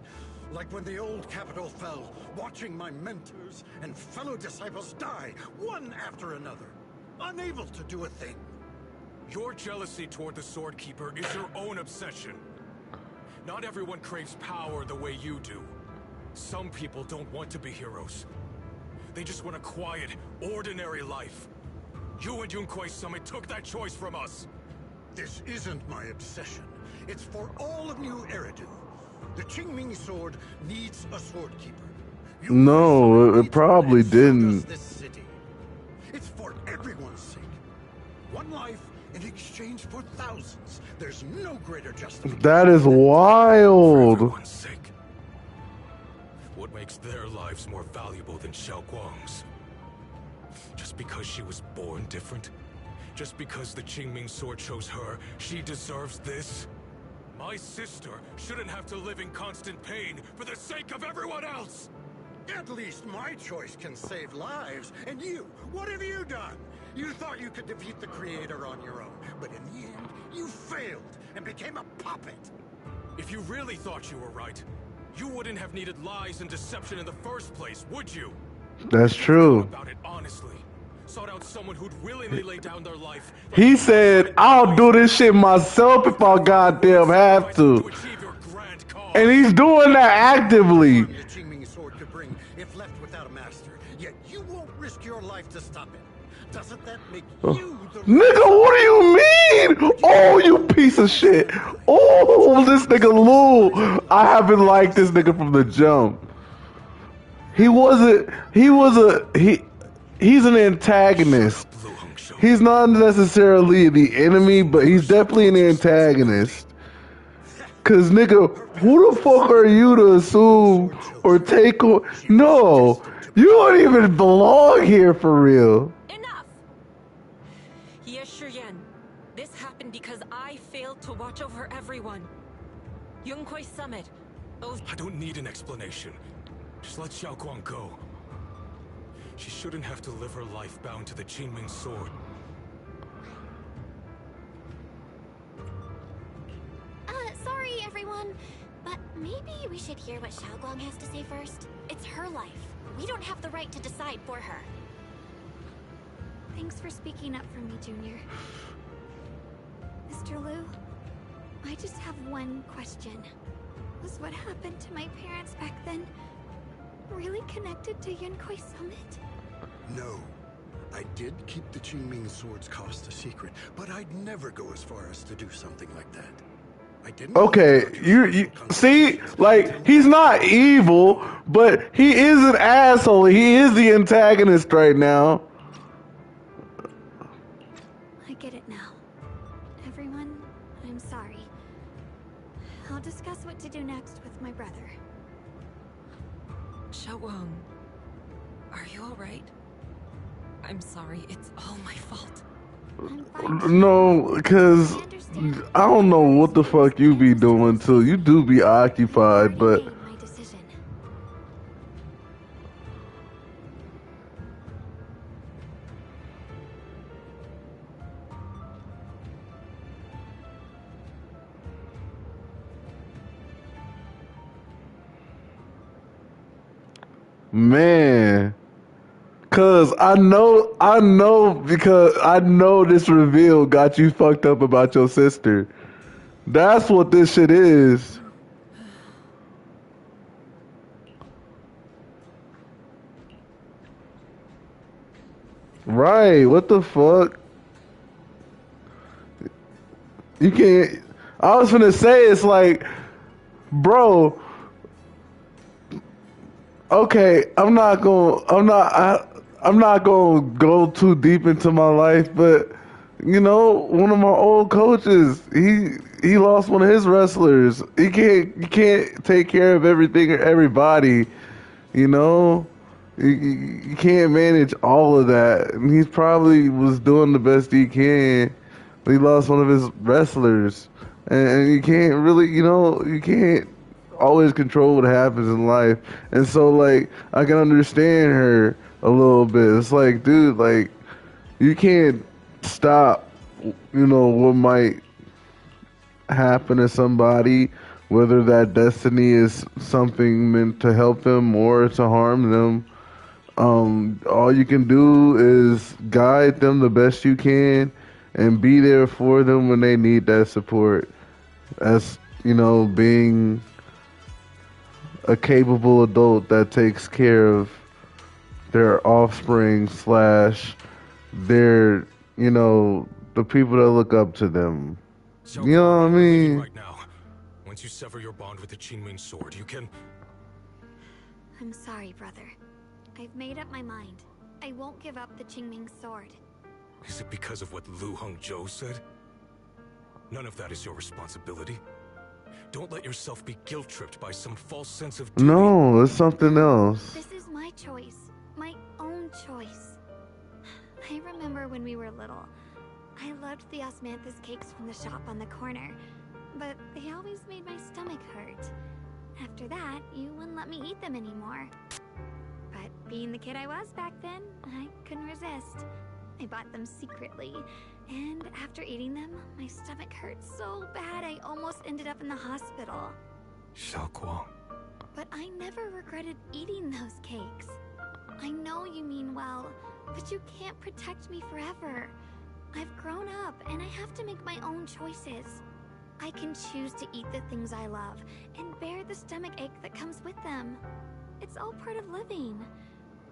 Speaker 4: like when the old capital fell, watching my mentors and fellow disciples die, one after another, unable to do a thing.
Speaker 14: Your jealousy toward the Sword Keeper is your own obsession. Not everyone craves power the way you do. Some people don't want to be heroes. They just want a quiet, ordinary life. You and Yunkui's summit took that choice from us.
Speaker 4: This isn't my obsession. It's for all of New Eridu. The Qingming sword needs a sword keeper.
Speaker 1: No, it probably didn't.
Speaker 4: This city. It's for everyone's sake. One life in exchange for thousands. There's no greater justification.
Speaker 1: That is wild.
Speaker 14: For everyone's sake. What makes their lives more valuable than Xiao Guang's? Just because she was born different? Just because the Qingming sword chose her, she deserves this? My sister shouldn't have to live in constant pain for the sake of everyone else!
Speaker 4: At least my choice can save lives. And you, what have you done? You thought you could defeat the Creator on your own, but in the end, you failed and became a puppet.
Speaker 14: If you really thought you were right, you wouldn't have needed lies and deception in the first place, would you?
Speaker 1: That's true.
Speaker 14: About it honestly. Sought out someone who'd willingly lay down their life.
Speaker 1: He said, I'll do this shit myself if I goddamn have to. And he's doing that actively.
Speaker 4: The Qingming sword could bring if left without a master. Yet you won't risk your life to stop it. Doesn't that make you the
Speaker 1: Nigga, what do you mean? Oh, you piece of shit. Oh, this nigga Lou. I haven't liked this nigga from the jump. He's an antagonist. he's not necessarily the enemy, but he's definitely an antagonist. Cause nigga, who the fuck are you to assume or take on? No, you don't even belong here for real.
Speaker 5: Enough! Yes, Shuyan. This happened because I failed to watch over everyone. Yunkwei Summit. Those.
Speaker 14: I don't need an explanation. Just let Xiao Guang go. She shouldn't have to live her life bound to the Qingming sword.
Speaker 2: Sorry, everyone. But maybe we should hear what Xiaoguang has to say first. It's her life. We don't have the right to decide for her.
Speaker 10: Thanks for speaking up for me, Junior. Mr. Liu, I just have one question. Was what happened to my parents back then really connected to Yunkwei Summit?
Speaker 4: No. I did keep the Qingming sword's cost a secret, but I'd never go as far as to do something like that. I didn't.
Speaker 1: Okay, you see, like, he's not evil, but he is an asshole. He is the antagonist right now.
Speaker 10: I get it now. Everyone, I'm sorry. I'll discuss what to do next with my brother.
Speaker 5: Xiaoguang, are you alright? I'm sorry, it's all my fault.
Speaker 1: No, because I don't know what the fuck you be doing too. You do be occupied, but man. Cause I know because I know this reveal got you fucked up about your sister. That's what this shit is. Right, what the fuck? You can't, I was finna say, it's like, bro, okay, I'm not gonna go too deep into my life, but you know, one of my old coaches, he lost one of his wrestlers. You can't take care of everything or everybody, you know. You can't manage all of that. And he probably was doing the best he can, but he lost one of his wrestlers, and you can't really, you know, you can't always control what happens in life. And so, like, I can understand her a little bit. It's like, dude, like, you can't stop, you know, what might happen to somebody, whether that destiny is something meant to help them or to harm them. All you can do is guide them the best you can and be there for them when they need that support. As, you know, being a capable adult that takes care of their offspring / their, you know, the people that look up to them.
Speaker 14: So,
Speaker 1: you know what I mean?
Speaker 14: Right now, once you sever your bond with the Qingming sword, you can.
Speaker 10: I'm sorry, brother. I've made up my mind. I won't give up the Qingming sword.
Speaker 14: Is it because of what Lu Hongzhou said? None of that is your responsibility. Don't let yourself be guilt-tripped by some false sense of duty.
Speaker 1: No, it's something else.
Speaker 10: This is my choice. My own choice. I remember when we were little. I loved the osmanthus cakes from the shop on the corner, but they always made my stomach hurt. After that, you wouldn't let me eat them anymore. But being the kid I was back then, I couldn't resist. I bought them secretly, and after eating them, my stomach hurt so bad I almost ended up in the hospital.
Speaker 14: Xiaoguang.
Speaker 10: But I never regretted eating those cakes. I know you mean well, but you can't protect me forever. I've grown up, and I have to make my own choices. I can choose to eat the things I love, and bear the stomach ache that comes with them. It's all part of living.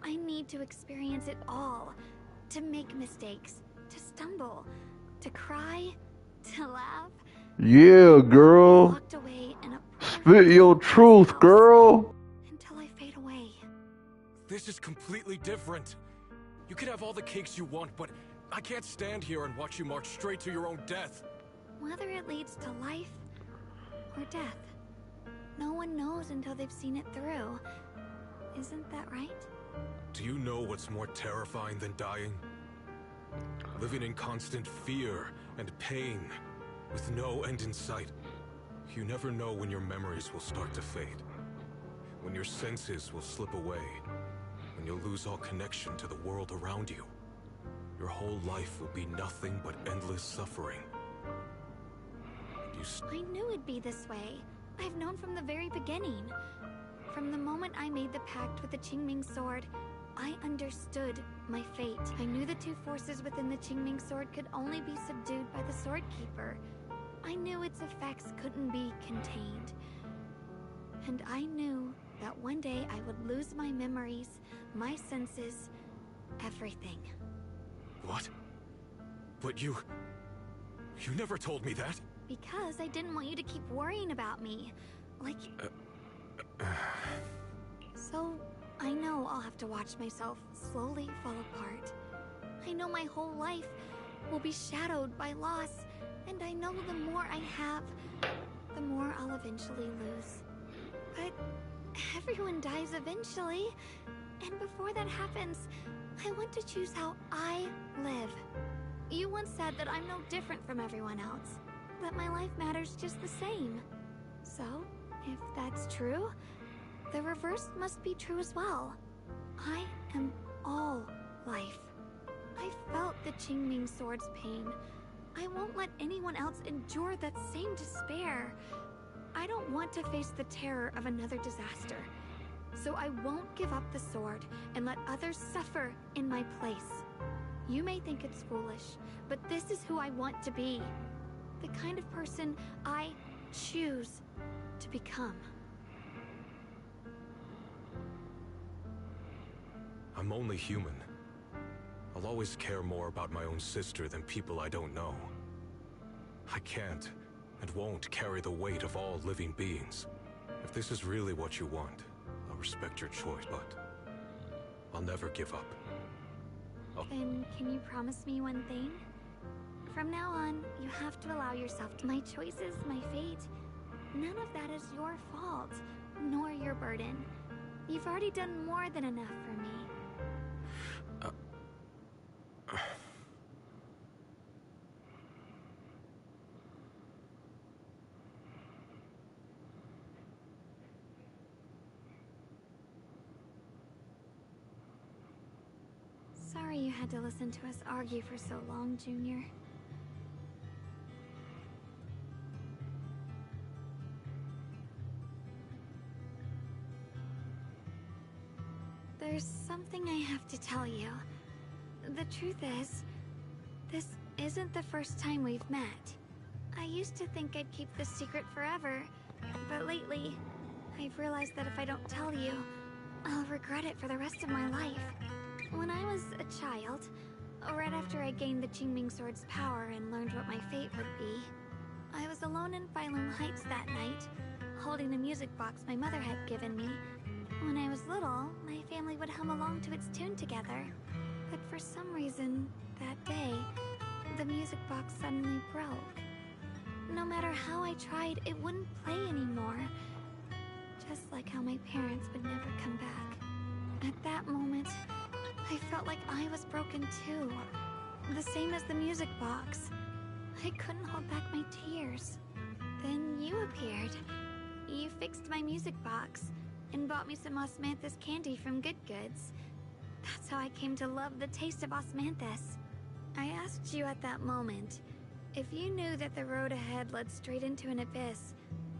Speaker 10: I need to experience it all. To make mistakes, to stumble, to cry, to laugh.
Speaker 1: Yeah, girl.
Speaker 10: Walked away in a
Speaker 1: Spit your truth, girl.
Speaker 10: until I fade away.
Speaker 14: This is completely different. You could have all the cakes you want, but I can't stand here and watch you march straight to your own death.
Speaker 10: Whether it leads to life or death, no one knows until they've seen it through. Isn't that right?
Speaker 14: Do you know what's more terrifying than dying? Living in constant fear and pain, with no end in sight. You never know when your memories will start to fade. When your senses will slip away. When you'll lose all connection to the world around you. Your whole life will be nothing but endless suffering.
Speaker 10: I knew it'd be this way. I've known from the very beginning. From the moment I made the pact with the Qingming sword, I understood my fate. I knew the two forces within the Qingming sword could only be subdued by the Sword Keeper. I knew its effects couldn't be contained. And I knew that one day I would lose my memories, my senses, everything.
Speaker 14: What? But you never told me that.
Speaker 10: Because I didn't want you to keep worrying about me. Like... So, I know I'll have to watch myself slowly fall apart. I know my whole life will be shadowed by loss, and I know the more I have, the more I'll eventually lose. But everyone dies eventually, and before that happens, I want to choose how I live. You once said that I'm no different from everyone else, that my life matters just the same. So, if that's true, the reverse must be true as well. I am all life. I felt the Qingming sword's pain. I won't let anyone else endure that same despair. I don't want to face the terror of another disaster. So I won't give up the sword and let others suffer in my place. You may think it's foolish, but this is who I want to be. The kind of person I choose to become.
Speaker 14: I'm only human. I'll always care more about my own sister than people I don't know. I can't and won't carry the weight of all living beings. If this is really what you want, I'll respect your choice, but I'll never give up.
Speaker 10: Then can you promise me one thing? From now on, you have to allow yourself to my choices, my fate. None of that is your fault, nor your burden. You've already done more than enough for me. Sorry you had to listen to us argue for so long, Junior. There's something I have to tell you. The truth is, this isn't the first time we've met. I used to think I'd keep this secret forever, but lately, I've realized that if I don't tell you, I'll regret it for the rest of my life. When I was a child, right after I gained the Qingming sword's power and learned what my fate would be, I was alone in Phylum Heights that night, holding a music box my mother had given me. When I was little, my family would hum along to its tune together. But for some reason, that day, the music box suddenly broke. No matter how I tried, it wouldn't play anymore. Just like how my parents would never come back. At that moment, I felt like I was broken too. The same as the music box. I couldn't hold back my tears. Then you appeared. You fixed my music box and bought me some osmanthus candy from Good Goods. That's how I came to love the taste of osmanthus. I asked you at that moment, if you knew that the road ahead led straight into an abyss,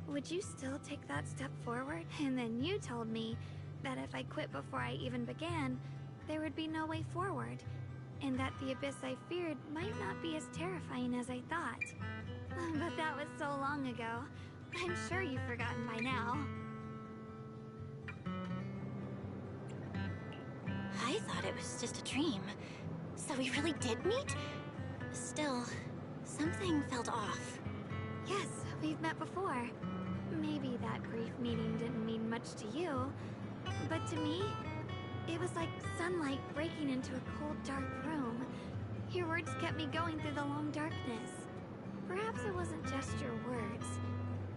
Speaker 10: would you still take that step forward? And then you told me that if I quit before I even began, there would be no way forward, and that the abyss I feared might not be as terrifying as I thought. But that was so long ago. I'm sure you've forgotten by now.
Speaker 2: I thought it was just a dream. So we really did meet? Still, something felt off.
Speaker 10: Yes, we've met before. Maybe that brief meeting didn't mean much to you, but to me, it was like sunlight breaking into a cold, dark room. Your words words kept me going through the long darkness. Perhaps it wasn't just your words.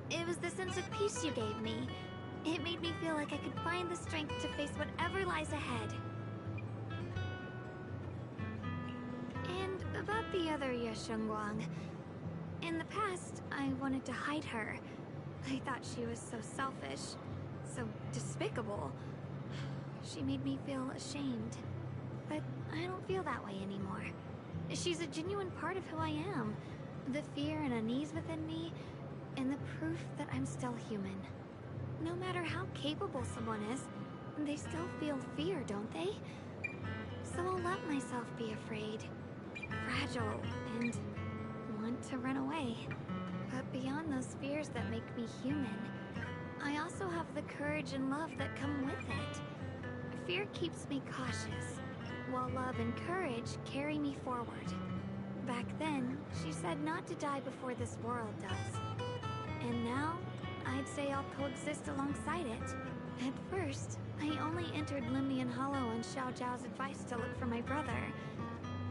Speaker 10: It was the sense of peace you gave me. It made me feel like I could find the strength to face whatever lies ahead. And about the other Yeshengguang. In the past, I wanted to hide her. I thought she was so selfish, so despicable. She made me feel ashamed. But I don't feel that way anymore. She's a genuine part of who I am. The fear and unease within me, and the proof that I'm still human. No matter how capable someone is, they still feel fear, don't they? So I'll let myself be afraid, fragile, and want to run away. But beyond those fears that make me human, I also have the courage and love that come with it. Fear keeps me cautious, while love and courage carry me forward. Back then, she said not to die before this world does. And now, I'd say I'll coexist alongside it. At first, I only entered Limnian Hollow on Xiao Zhao's advice to look for my brother.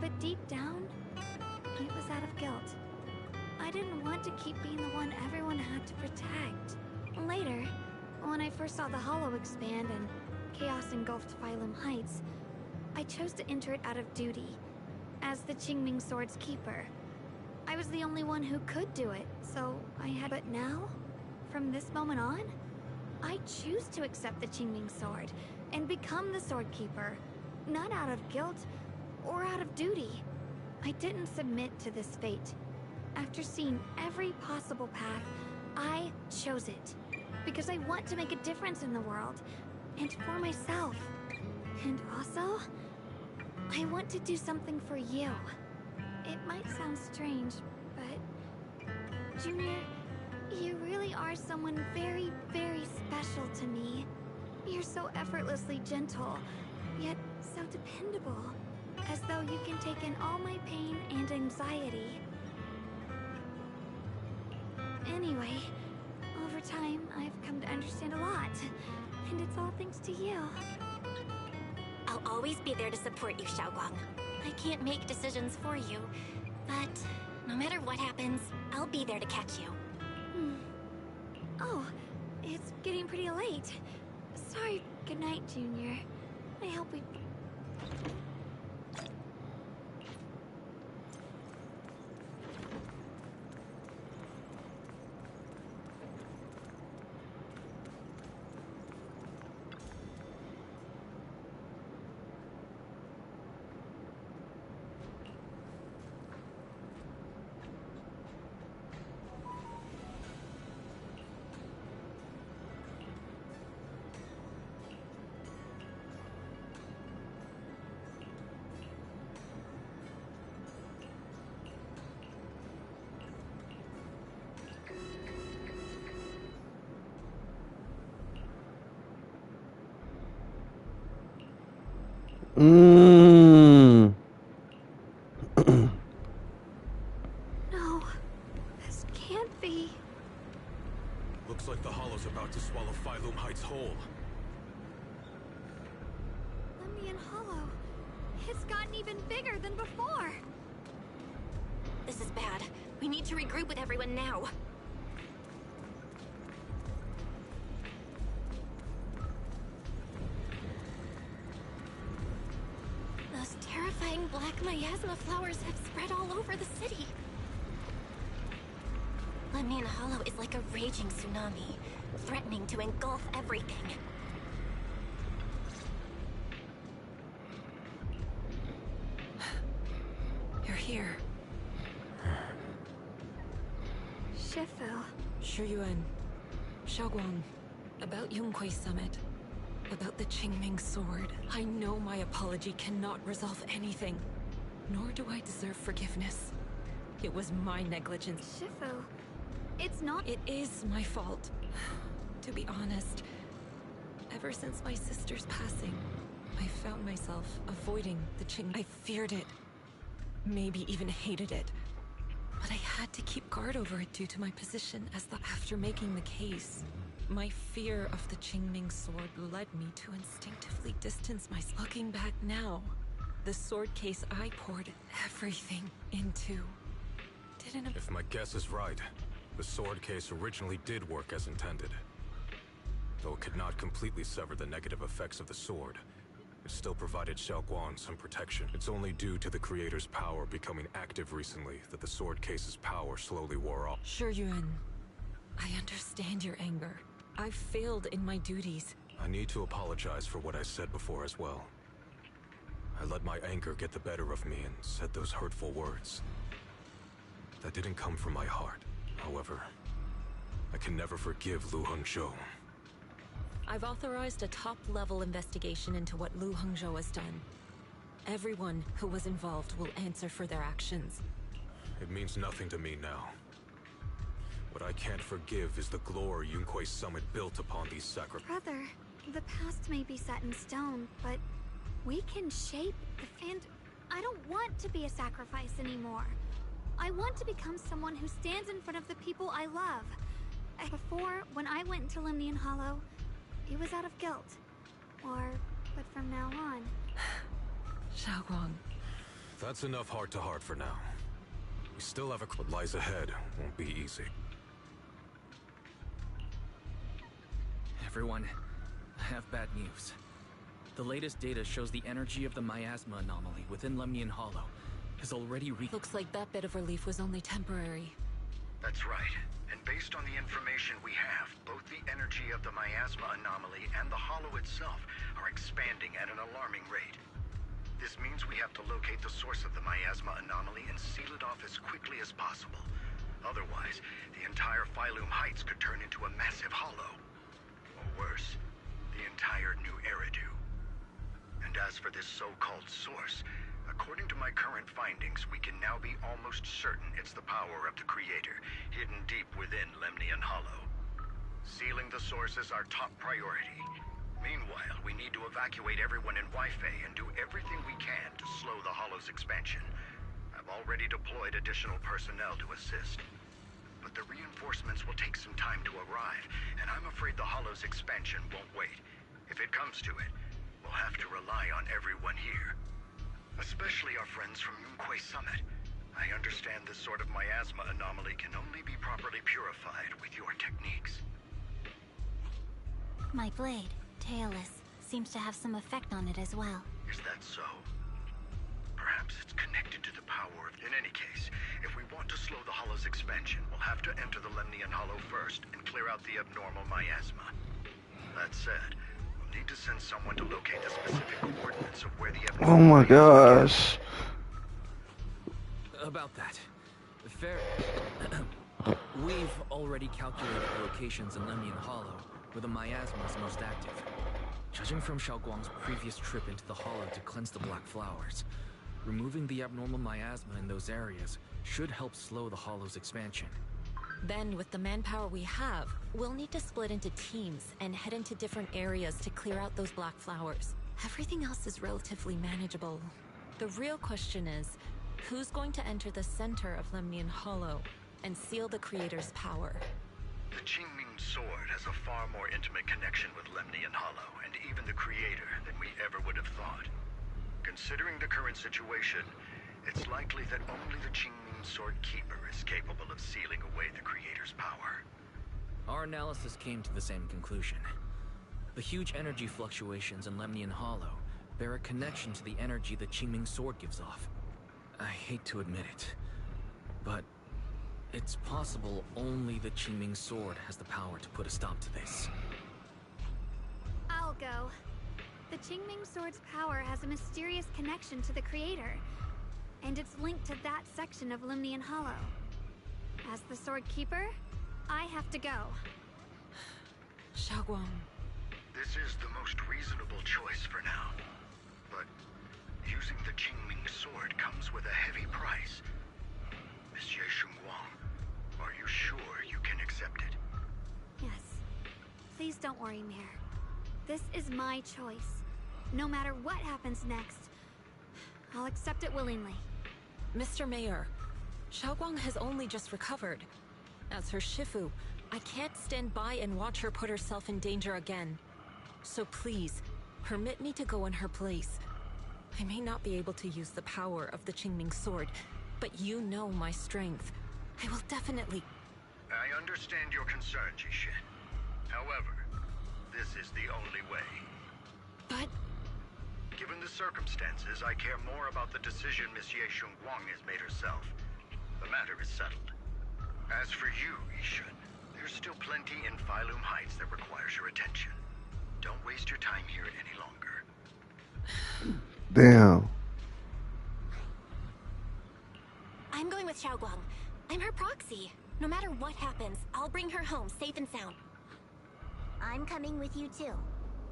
Speaker 10: But deep down, it was out of guilt. I didn't want to keep being the one everyone had to protect. Later, when I first saw the Hollow expand and chaos engulfed Phylum Heights, I chose to enter it out of duty, as the Qingming Sword's keeper. I was the only one who could do it, so I had. But now, from this moment on, I choose to accept the Qingming Sword and become the Sword Keeper, not out of guilt or out of duty. I didn't submit to this fate. After seeing every possible path, I chose it because I want to make a difference in the world and for myself. And also, I want to do something for you. It might sound strange, but Junior, you really are someone very, very special to me. You're so effortlessly gentle, yet so dependable, as though you can take in all my pain and anxiety. Anyway, over time, I've come to understand a lot, and it's all thanks to you.
Speaker 2: I'll always be there to support you, Xiaoguang. I can't make decisions for you, but no matter what happens, I'll be there to catch you.
Speaker 10: Oh, it's getting pretty late. Sorry. Good night, Junior. I hope we... No, this can't be.
Speaker 14: Looks like the Hollow's about to swallow Phylum Heights whole.
Speaker 10: Limnian Hollow. It's gotten even bigger than before.
Speaker 2: This is bad. We need to regroup with everyone now. Those terrifying black miasma flowers have spread all over the city. Limnian Hollow is like a raging tsunami, threatening to engulf everything.
Speaker 5: You're here.
Speaker 10: Shifu.
Speaker 5: Shuyuan. Xiaoguang. About Yonghui Summit. About the Qingming Sword. I know my apology cannot resolve anything. Nor do I deserve forgiveness. It was my negligence.
Speaker 10: Shifu, it's not...
Speaker 5: It is my fault. To be honest, ever since my sister's passing, I found myself avoiding the Qing. I feared it. Maybe even hated it. But I had to keep guard over it due to my position as the... After making the case, my fear of the Qingming Sword led me to instinctively distance myself. Looking back now, The sword case I poured everything into didn't...
Speaker 14: If my guess is right, the sword case originally did work as intended. Though it could not completely sever the negative effects of the sword, it still provided Xiaoguang some protection. It's only due to the creator's power becoming active recently that the sword case's power slowly wore off.
Speaker 5: Yuan, I understand your anger. I failed in my duties.
Speaker 14: I need to apologize for what I said before as well. I let my anger get the better of me and said those hurtful words. That didn't come from my heart. However, I can never forgive Lu Hengzhou.
Speaker 5: I've authorized a top-level investigation into what Lu Hengzhou has done. Everyone who was involved will answer for their actions.
Speaker 14: It means nothing to me now. What I can't forgive is the glory Yunkuei Summit built upon these sacrifices.
Speaker 10: Brother, the past may be set in stone, but we can shape and I don't want to be a sacrifice anymore. I want to become someone who stands in front of the people I love. Before, when I went into Limnian Hollow, it was out of guilt. But from now on...
Speaker 5: Xiaoguang.
Speaker 14: That's enough heart-to-heart for now. We still have what lies ahead won't be easy.
Speaker 3: Everyone, I have bad news. The latest data shows the energy of the miasma anomaly within Lemnian Hollow has already reached...
Speaker 5: Looks like that bit of relief was only temporary.
Speaker 12: That's right. And based on the information we have, both the energy of the miasma anomaly and the hollow itself are expanding at an alarming rate. This means we have to locate the source of the miasma anomaly and seal it off as quickly as possible. Otherwise, the entire Phylum Heights could turn into a massive hollow. Or worse, the entire New Eridu. And as for this so-called source, according to my current findings, we can now be almost certain it's the power of the Creator, hidden deep within Lemnian Hollow. Sealing the source is our top priority. Meanwhile, we need to evacuate everyone in Wi-Fi and do everything we can to slow the Hollow's expansion. I've already deployed additional personnel to assist. But the reinforcements will take some time to arrive, and I'm afraid the Hollow's expansion won't wait. If it comes to it, we'll have to rely on everyone here. Especially our friends from Yunkuei Summit. I understand this sort of miasma anomaly can only be properly purified with your techniques.
Speaker 8: My blade, Tailless, seems to have some effect on it as well.
Speaker 12: Is that so? Perhaps it's connected to the power of... In any case, if we want to slow the Hollow's expansion, we'll have to enter the Lemnian Hollow first and clear out the abnormal miasma. That said, we'll need to send someone to locate the specific coordinates of where the abnormal...
Speaker 1: Oh my gosh.
Speaker 3: About that. Fair... We've already calculated the locations in Lemnian Hollow, where the miasma is most active. Judging from Xiaoguang's previous trip into the Hollow to cleanse the Black Flowers, removing the abnormal miasma in those areas should help slow the Hollow's expansion.
Speaker 5: Then, with the manpower we have, we'll need to split into teams and head into different areas to clear out those Black Flowers. Everything else is relatively manageable. The real question is, who's going to enter the center of Lemnian Hollow and seal the Creator's power?
Speaker 12: The Qingming Sword has a far more intimate connection with Lemnian Hollow and even the Creator than we ever would have thought. Considering the current situation, it's likely that only the Qingming Sword Keeper is capable of sealing away the Creator's power.
Speaker 3: Our analysis came to the same conclusion. The huge energy fluctuations in Lemnian Hollow bear a connection to the energy the Qingming Sword gives off. I hate to admit it, but it's possible only the Qingming Sword has the power to put a stop to this.
Speaker 10: I'll go. The Qingming Sword's power has a mysterious connection to the Creator, and it's linked to that section of Lemnian Hollow. As the Sword Keeper, I have to go.
Speaker 5: Xiaoguang.
Speaker 12: This is the most reasonable choice for now. But using the Qingming Sword comes with a heavy price. Monsieur Shunguang, are you sure you can accept it?
Speaker 10: Yes. Please don't worry, Mayor. This is my choice. No matter what happens next, I'll accept it willingly.
Speaker 5: Mr. Mayor, Xiaoguang has only just recovered. As her Shifu, I can't stand by and watch her put herself in danger again. So please, permit me to go in her place. I may not be able to use the power of the Qingming sword, but you know my strength. I will definitely...
Speaker 12: I understand your concern, Jishin. However, this is the only way.
Speaker 5: But...
Speaker 12: Given the circumstances, I care more about the decision Miss Ye Shunguang has made herself. The matter is settled. As for you, Yishun, there's still plenty in Phylum Heights that requires your attention. Don't waste your time here any longer.
Speaker 1: Damn.
Speaker 2: I'm going with Xiaoguang. I'm her proxy. No matter what happens, I'll bring her home safe and sound.
Speaker 8: I'm coming with you too.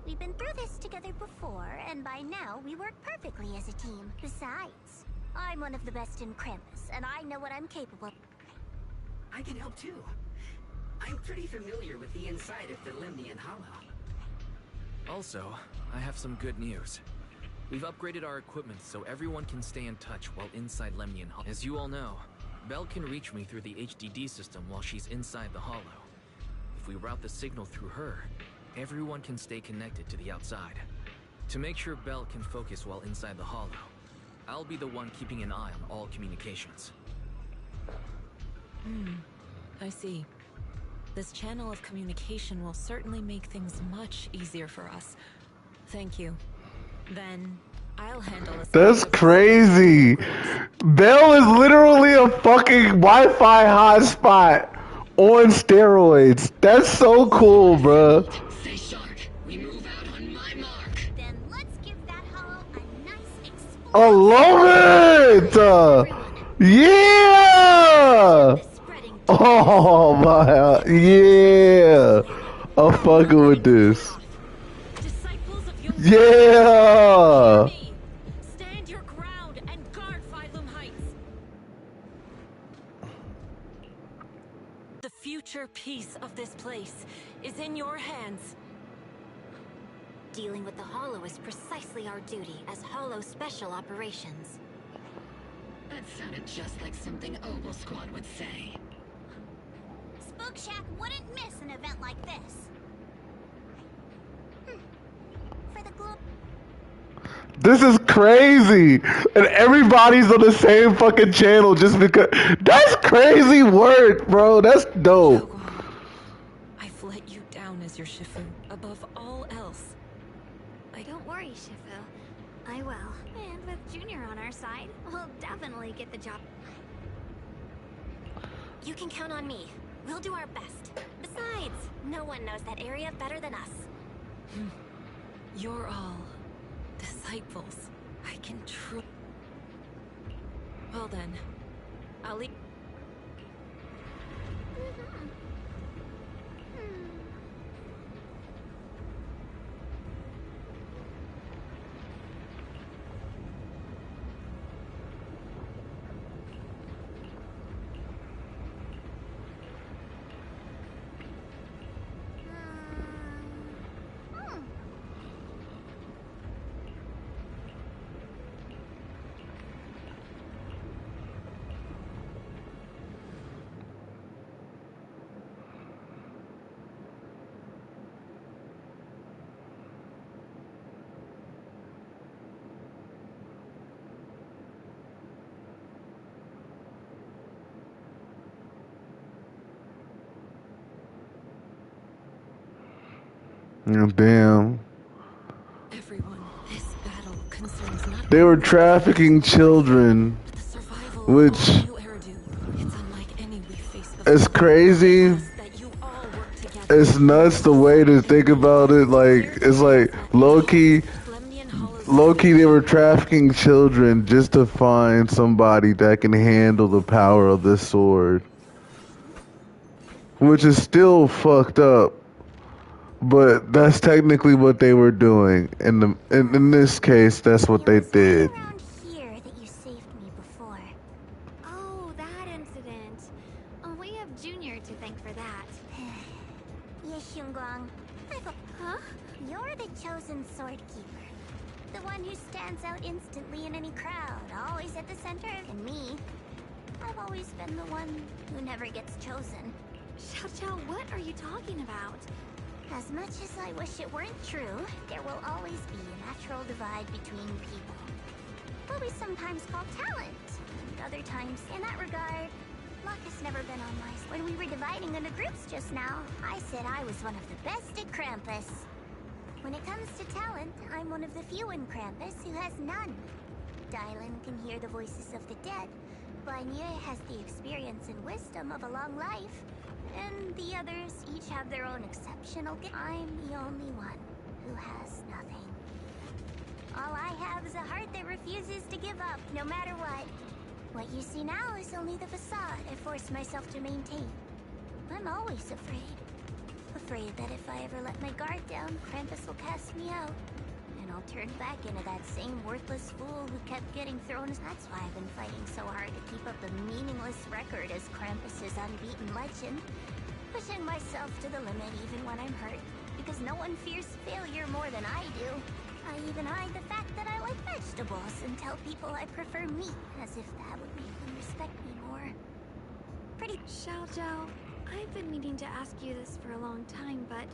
Speaker 8: We've been through this together before, and by now we work perfectly as a team. Besides, I'm one of the best in Krampus, and I know what I'm capable of.
Speaker 11: I can help too. I'm pretty familiar with the inside of the Lemnian Hollow.
Speaker 3: Also, I have some good news. We've upgraded our equipment so everyone can stay in touch while inside Lemnian Hollow. As you all know, Belle can reach me through the HDD system while she's inside the Hollow. If we route the signal through her, everyone can stay connected to the outside. To make sure Belle can focus while inside the Hollow, I'll be the one keeping an eye on all communications.
Speaker 5: I see. This channel of communication will certainly make things much easier for us. Thank you. Then, I'll handle this.
Speaker 1: That's crazy. Belle is literally a fucking Wi-Fi hotspot on steroids. That's so cool, bruh.
Speaker 13: Stay sharp. We move out on my mark.
Speaker 8: Then let's give that hollow a nice explosive.
Speaker 1: I love it! Yeah! Oh my, yeah! I'm fucking with this. Yeah!
Speaker 5: Stand your ground and guard Phylum Heights. The future peace of this place is in your hands.
Speaker 2: Dealing with the Hollow is precisely our duty as Hollow Special Operations.
Speaker 13: That sounded just like something Oval Squad would say.
Speaker 8: Spook Shack wouldn't miss an event like this. For the globe.
Speaker 1: This is crazy! And everybody's on the same fucking channel just because. That's crazy work, bro. That's dope.
Speaker 5: I've let you down as your Shifu, above all else.
Speaker 10: Don't worry, Shifu. I will. And with Junior on our side, we'll definitely get the job.
Speaker 2: You can count on me. We'll do our best. Besides, no one knows that area better than us.
Speaker 5: You're all disciples. I can trust. Well then, I'll leave.
Speaker 1: Damn.
Speaker 5: Everyone, this battle concerns not
Speaker 1: They were trafficking children, which is crazy. It's nuts the way to think about it. Like, it's like low-key, they were trafficking children just to find somebody that can handle the power of this sword. Which is still fucked up. But that's technically what they were doing. In this case, that's what they did.
Speaker 8: Here that you saved me before.
Speaker 10: Oh, that incident. We have Junior to thank for that.
Speaker 8: Yes, Shunguang. Huh? You're the chosen sword keeper. The one who stands out instantly in any crowd, always at the center. And me, I've always been the one who never gets chosen.
Speaker 10: Xiao, what are you talking about?
Speaker 8: As much as I wish it weren't true, there will always be a natural divide between people. what we sometimes call talent. Other times, in that regard, luck has never been on my side. When we were dividing into groups just now, I said I was one of the best at Krampus. When it comes to talent, I'm one of the few in Krampus who has none. Dylan can hear the voices of the dead. Vanya has the experience and wisdom of a long life. And the others each have their own exceptional gifts. I'm the only one who has nothing. All I have is a heart that refuses to give up, no matter what. What you see now is only the facade I forced myself to maintain. I'm always afraid. Afraid that if I ever let my guard down, Krampus will cast me out. And I'll turn back into that same worthless fool who kept getting thrown. That's why I've been fighting so hard to keep up a meaningless record as Krampus's unbeaten legend. Pushing myself to the limit even when I'm hurt, because no one fears failure more than I do. I even hide the fact that I like vegetables and tell people I prefer meat, as if that would make them respect me more. Pretty...
Speaker 10: Xiaozhou, I've been meaning to ask you this for a long time, but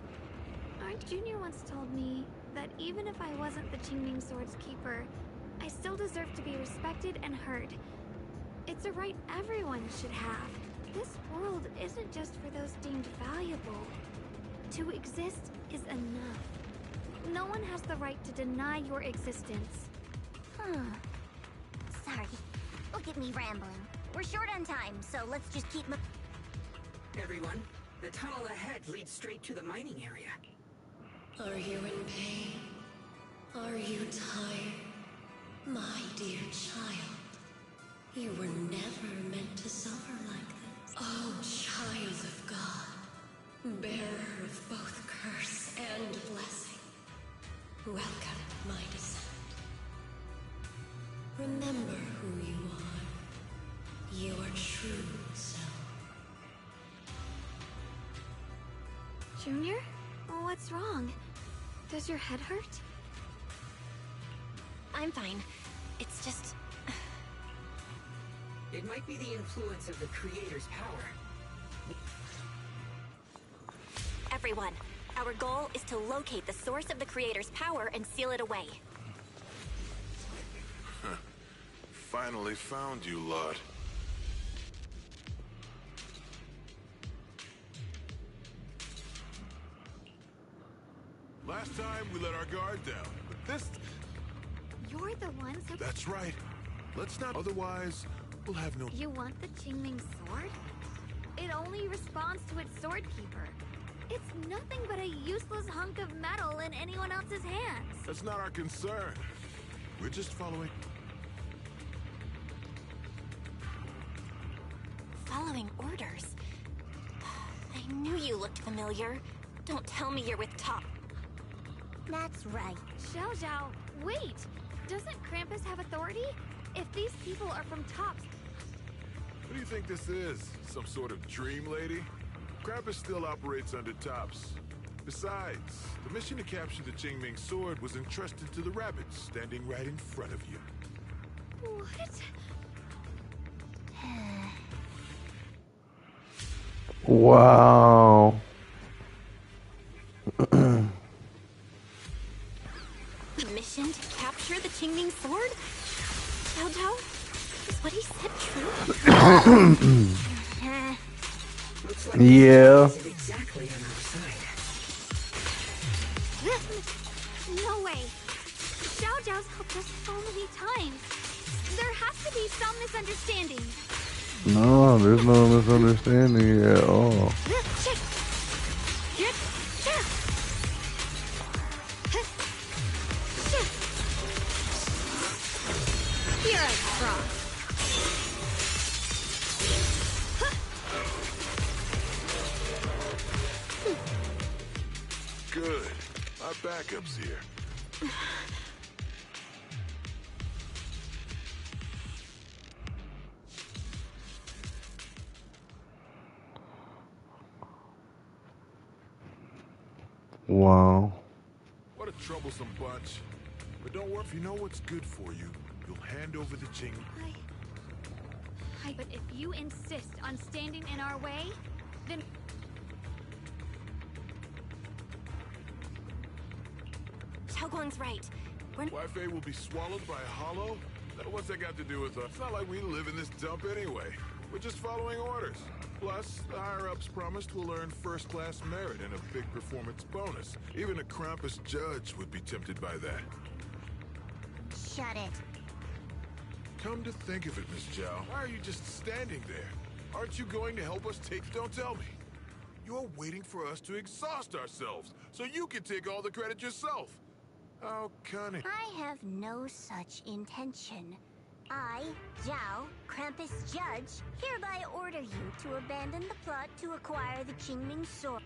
Speaker 10: our junior once told me that even if I wasn't the Qingming Sword's keeper, I still deserve to be respected and heard. It's a right everyone should have. This world isn't just for those deemed valuable. To exist is enough. No one has the right to deny your existence.
Speaker 8: Sorry. Look at me rambling. We're short on time, so let's just keep
Speaker 11: Everyone, the tunnel ahead leads straight to the mining area.
Speaker 13: Are you in pain? Are you tired? My dear child, you were never meant to suffer like this. Oh, child of God, bearer of both curse and blessing, welcome my descent. Remember who you are. You are true self.
Speaker 10: Junior? What's wrong? Does your head hurt?
Speaker 2: I'm fine. It's just...
Speaker 11: It might be the influence of the Creator's power.
Speaker 2: Everyone, our goal is to locate the source of the Creator's power and seal it away.
Speaker 16: Finally found you, lot. Last time we let our guard down, but this...
Speaker 10: You're the ones who...
Speaker 16: That's right. Let's not... Otherwise, we'll have no...
Speaker 10: You want the Qingming Sword? It only responds to its sword keeper. It's nothing but a useless hunk of metal in anyone else's hands.
Speaker 16: That's not our concern. We're just following...
Speaker 2: Following orders? I knew you looked familiar. Don't tell me you're with Top.
Speaker 8: That's right.
Speaker 10: Xiaozhou, wait! Doesn't Krampus have authority? If these people are from Tops...
Speaker 16: What do you think this is? Some sort of dream lady? Krampus still operates under Tops. Besides, the mission to capture the Qingming Sword was entrusted to the rabbits standing right in front of you.
Speaker 10: What?
Speaker 1: Wow.
Speaker 2: Mission to capture the Qingming Sword? Xiaozhou? Is what he said true?
Speaker 11: Looks like
Speaker 1: Yeah.
Speaker 11: it's exactly on our side.
Speaker 10: No way. Xiaozhou's helped us so many times. There has to be some misunderstanding.
Speaker 1: No, there's no misunderstanding at all.
Speaker 10: Here I cross.
Speaker 16: Good. Our backup's here.
Speaker 1: Wow.
Speaker 16: What a troublesome bunch. But don't worry, if you know what's good for you, you'll hand over the Qing...
Speaker 10: But if you insist on standing in our way, then...
Speaker 2: Xiaoguang's right.
Speaker 16: Wi-Fi will be swallowed by a hollow? What's that got to do with us? It's not like we live in this dump anyway. We're just following orders. Plus, the higher-ups promised we'll earn first-class merit and a big performance bonus. Even a Krampus judge would be tempted by that.
Speaker 8: Shut it.
Speaker 16: Come to think of it, Miss Zhao, why are you just standing there? Aren't you going to help us take... Don't tell me. You're waiting for us to exhaust ourselves, so you can take all the credit yourself. How cunning.
Speaker 8: I have no such intention. I, Zhao, Krampus Judge, hereby order you to abandon the plot to acquire the Qingming Sword.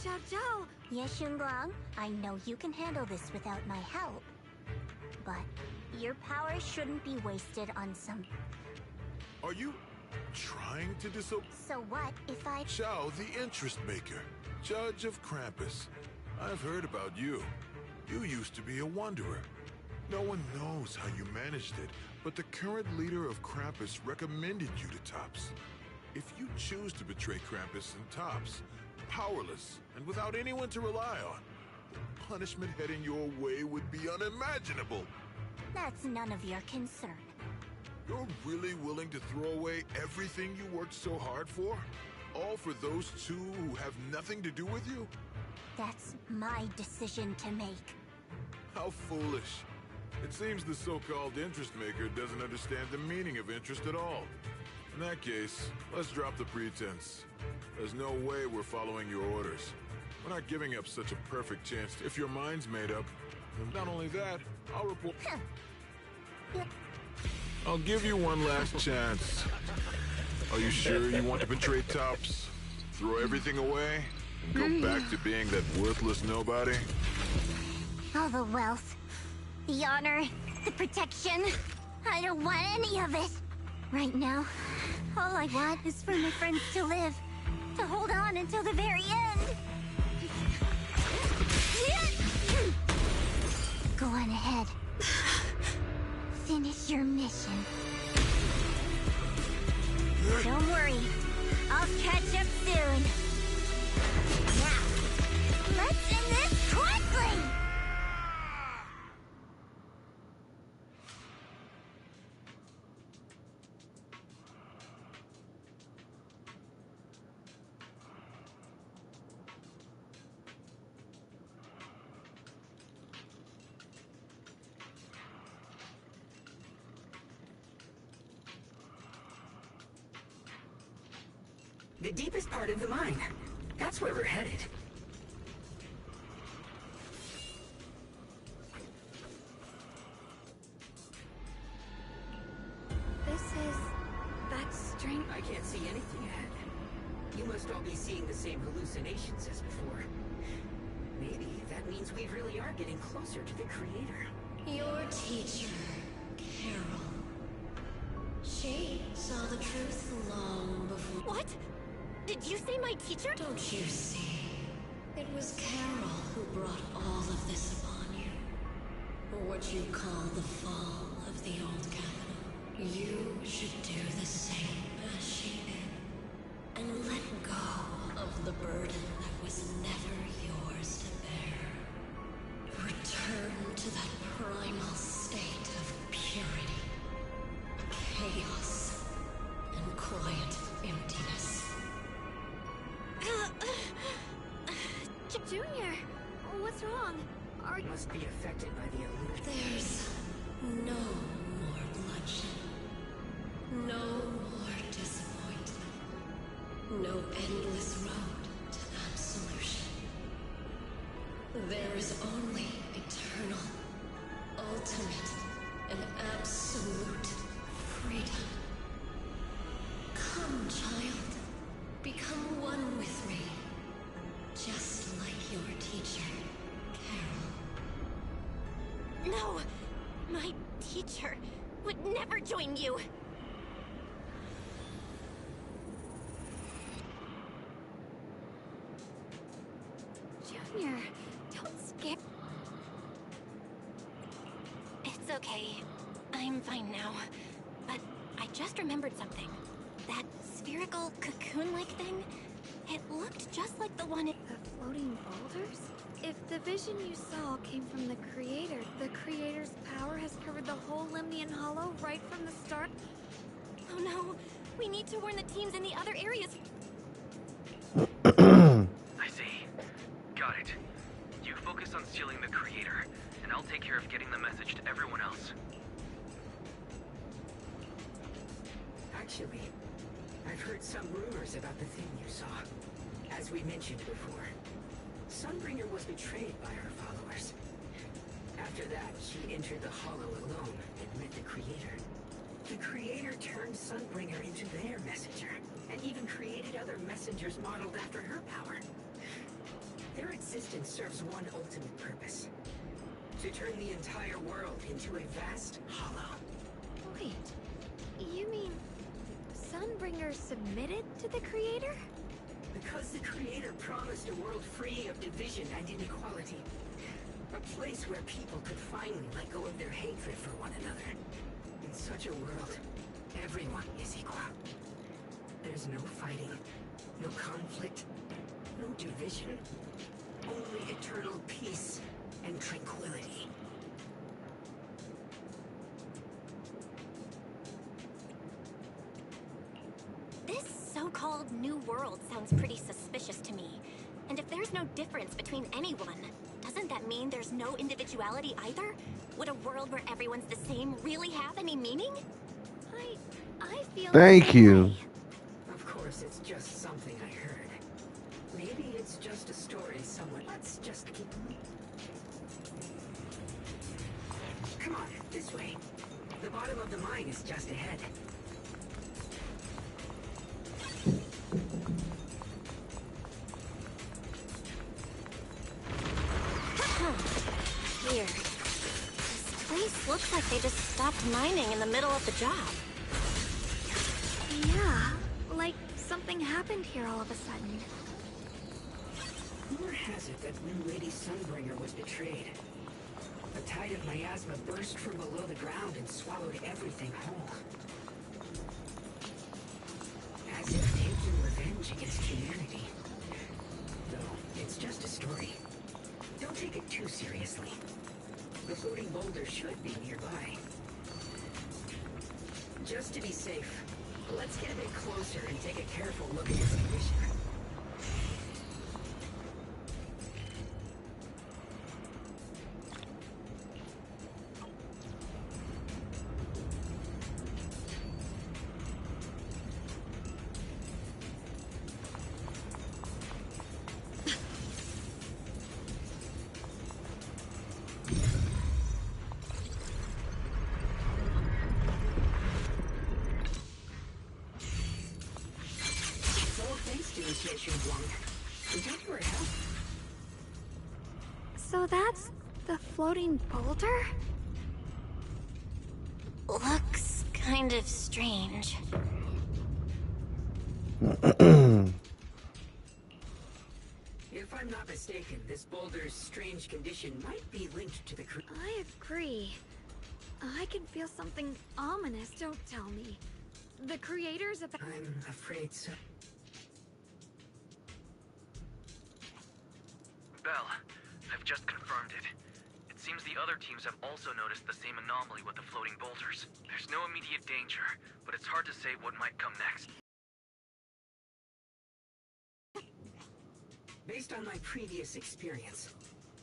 Speaker 10: Xiao Zhao!
Speaker 8: Yes, Xunguang, I know you can handle this without my help. But your power shouldn't be wasted on some...
Speaker 16: Are you trying to disobey?
Speaker 8: So what if I...
Speaker 16: Zhao, the interest maker, Judge of Krampus. I've heard about you. You used to be a wanderer. No one knows how you managed it, but the current leader of Krampus recommended you to Tops. If you choose to betray Krampus and Tops, powerless and without anyone to rely on, the punishment heading your way would be unimaginable.
Speaker 8: That's none of your concern.
Speaker 16: You're really willing to throw away everything you worked so hard for? All for those two who have nothing to do with you?
Speaker 8: That's my decision to make.
Speaker 16: How foolish. It seems the so-called interest maker doesn't understand the meaning of interest at all. In that case, let's drop the pretense. There's no way we're following your orders. We're not giving up such a perfect chance. If your mind's made up, then not only that, I'll report... I'll give you one last chance. Are you sure you want to betray Tops? Throw everything away? And go back to being that worthless nobody?
Speaker 8: All the wealth, the honor, the protection. I don't want any of it. Right now, all I want is for my friends to live. To hold on until the very end. Go on ahead. Finish your mission. Don't worry. I'll catch up soon. Now, let's end this quickly!
Speaker 11: The deepest part of the mine. That's where we're headed.
Speaker 10: This is... that strange...
Speaker 11: I can't see anything ahead. You must all be seeing the same hallucinations as before. Maybe that means we really are getting closer to the Creator.
Speaker 13: Your teacher, Carol. She saw the truth long before...
Speaker 2: What? Did you say my teacher?
Speaker 13: Don't you see? It was Carol who brought all of this upon you. Or what you call the fall of the old capital. You should do the same as she did. And let go of the burden that was never yours to bear. Return to that primal state of purity, chaos, and quiet emptiness.
Speaker 10: Junior, what's wrong?
Speaker 11: You must be affected by the illusion.
Speaker 13: There's no more bloodshed. No more disappointment. No endless road to absolution. There is only eternal, ultimate, and absolute freedom. Come, child. Become one with me. Just like your teacher, Carol.
Speaker 2: No! My teacher would never join you!
Speaker 10: Junior, don't scare...
Speaker 2: It's okay. I'm fine now. But I just remembered something. That spherical cocoon-like thing? It looked just like the one in...
Speaker 10: The floating boulders? If the vision you saw came from the Creator's power has covered the whole Limnian Hollow right from the start?
Speaker 2: Oh no, we need to warn the teams in the other areas.
Speaker 3: I see. Got it. You focus on sealing the Creator, and I'll take care of getting the message to everyone else.
Speaker 11: Actually, I've heard some rumors about the thing you saw. As we mentioned before, Sunbringer was betrayed by her followers. After that, she entered the Hollow alone and met the Creator. The Creator turned Sunbringer into their messenger, and even created other messengers modeled after her power. Their existence serves one ultimate purpose: to turn the entire world into a vast hollow.
Speaker 10: Wait, you mean Sunbringer submitted to the Creator?
Speaker 11: Because the Creator promised a world free of division and inequality. A place where people could finally let go of their hatred for one another. In such a world, everyone is equal. There's no fighting, no conflict, no division. Only eternal peace and tranquility.
Speaker 2: This so-called New World sounds pretty suspicious to me. And if there's no difference between anyone, doesn't that mean there's no individuality either? Would a world where everyone's the same really have any meaning?
Speaker 10: I feel
Speaker 1: Thank you.
Speaker 11: Of course, it's just something I heard. Maybe it's just a story someone... Let's just keep... Come on, this way. The bottom of the mine is just ahead.
Speaker 2: Weird. This place looks like they just stopped mining in the middle of the job.
Speaker 10: Yeah, like something happened here all of a sudden.
Speaker 11: Rumor has it that New Lady Sunbringer was betrayed. A tide of miasma burst from below the ground and swallowed everything whole. As if taking revenge against humanity. Though, it's just a story. Don't take it too seriously. The floating boulder should be nearby. Just to be safe, let's get a bit closer and take a careful look at its condition.
Speaker 10: So that's the floating boulder?
Speaker 2: Looks kind of strange.
Speaker 11: If I'm not mistaken, this boulder's strange condition might be linked to the
Speaker 10: I agree. I can feel something ominous, don't tell me. The Creator's about—
Speaker 11: I'm afraid so.
Speaker 3: Belle, I've just confirmed it. It seems the other teams have also noticed the same anomaly with the floating boulders. There's no immediate danger, but it's hard to say what might come next.
Speaker 11: Based on my previous experience,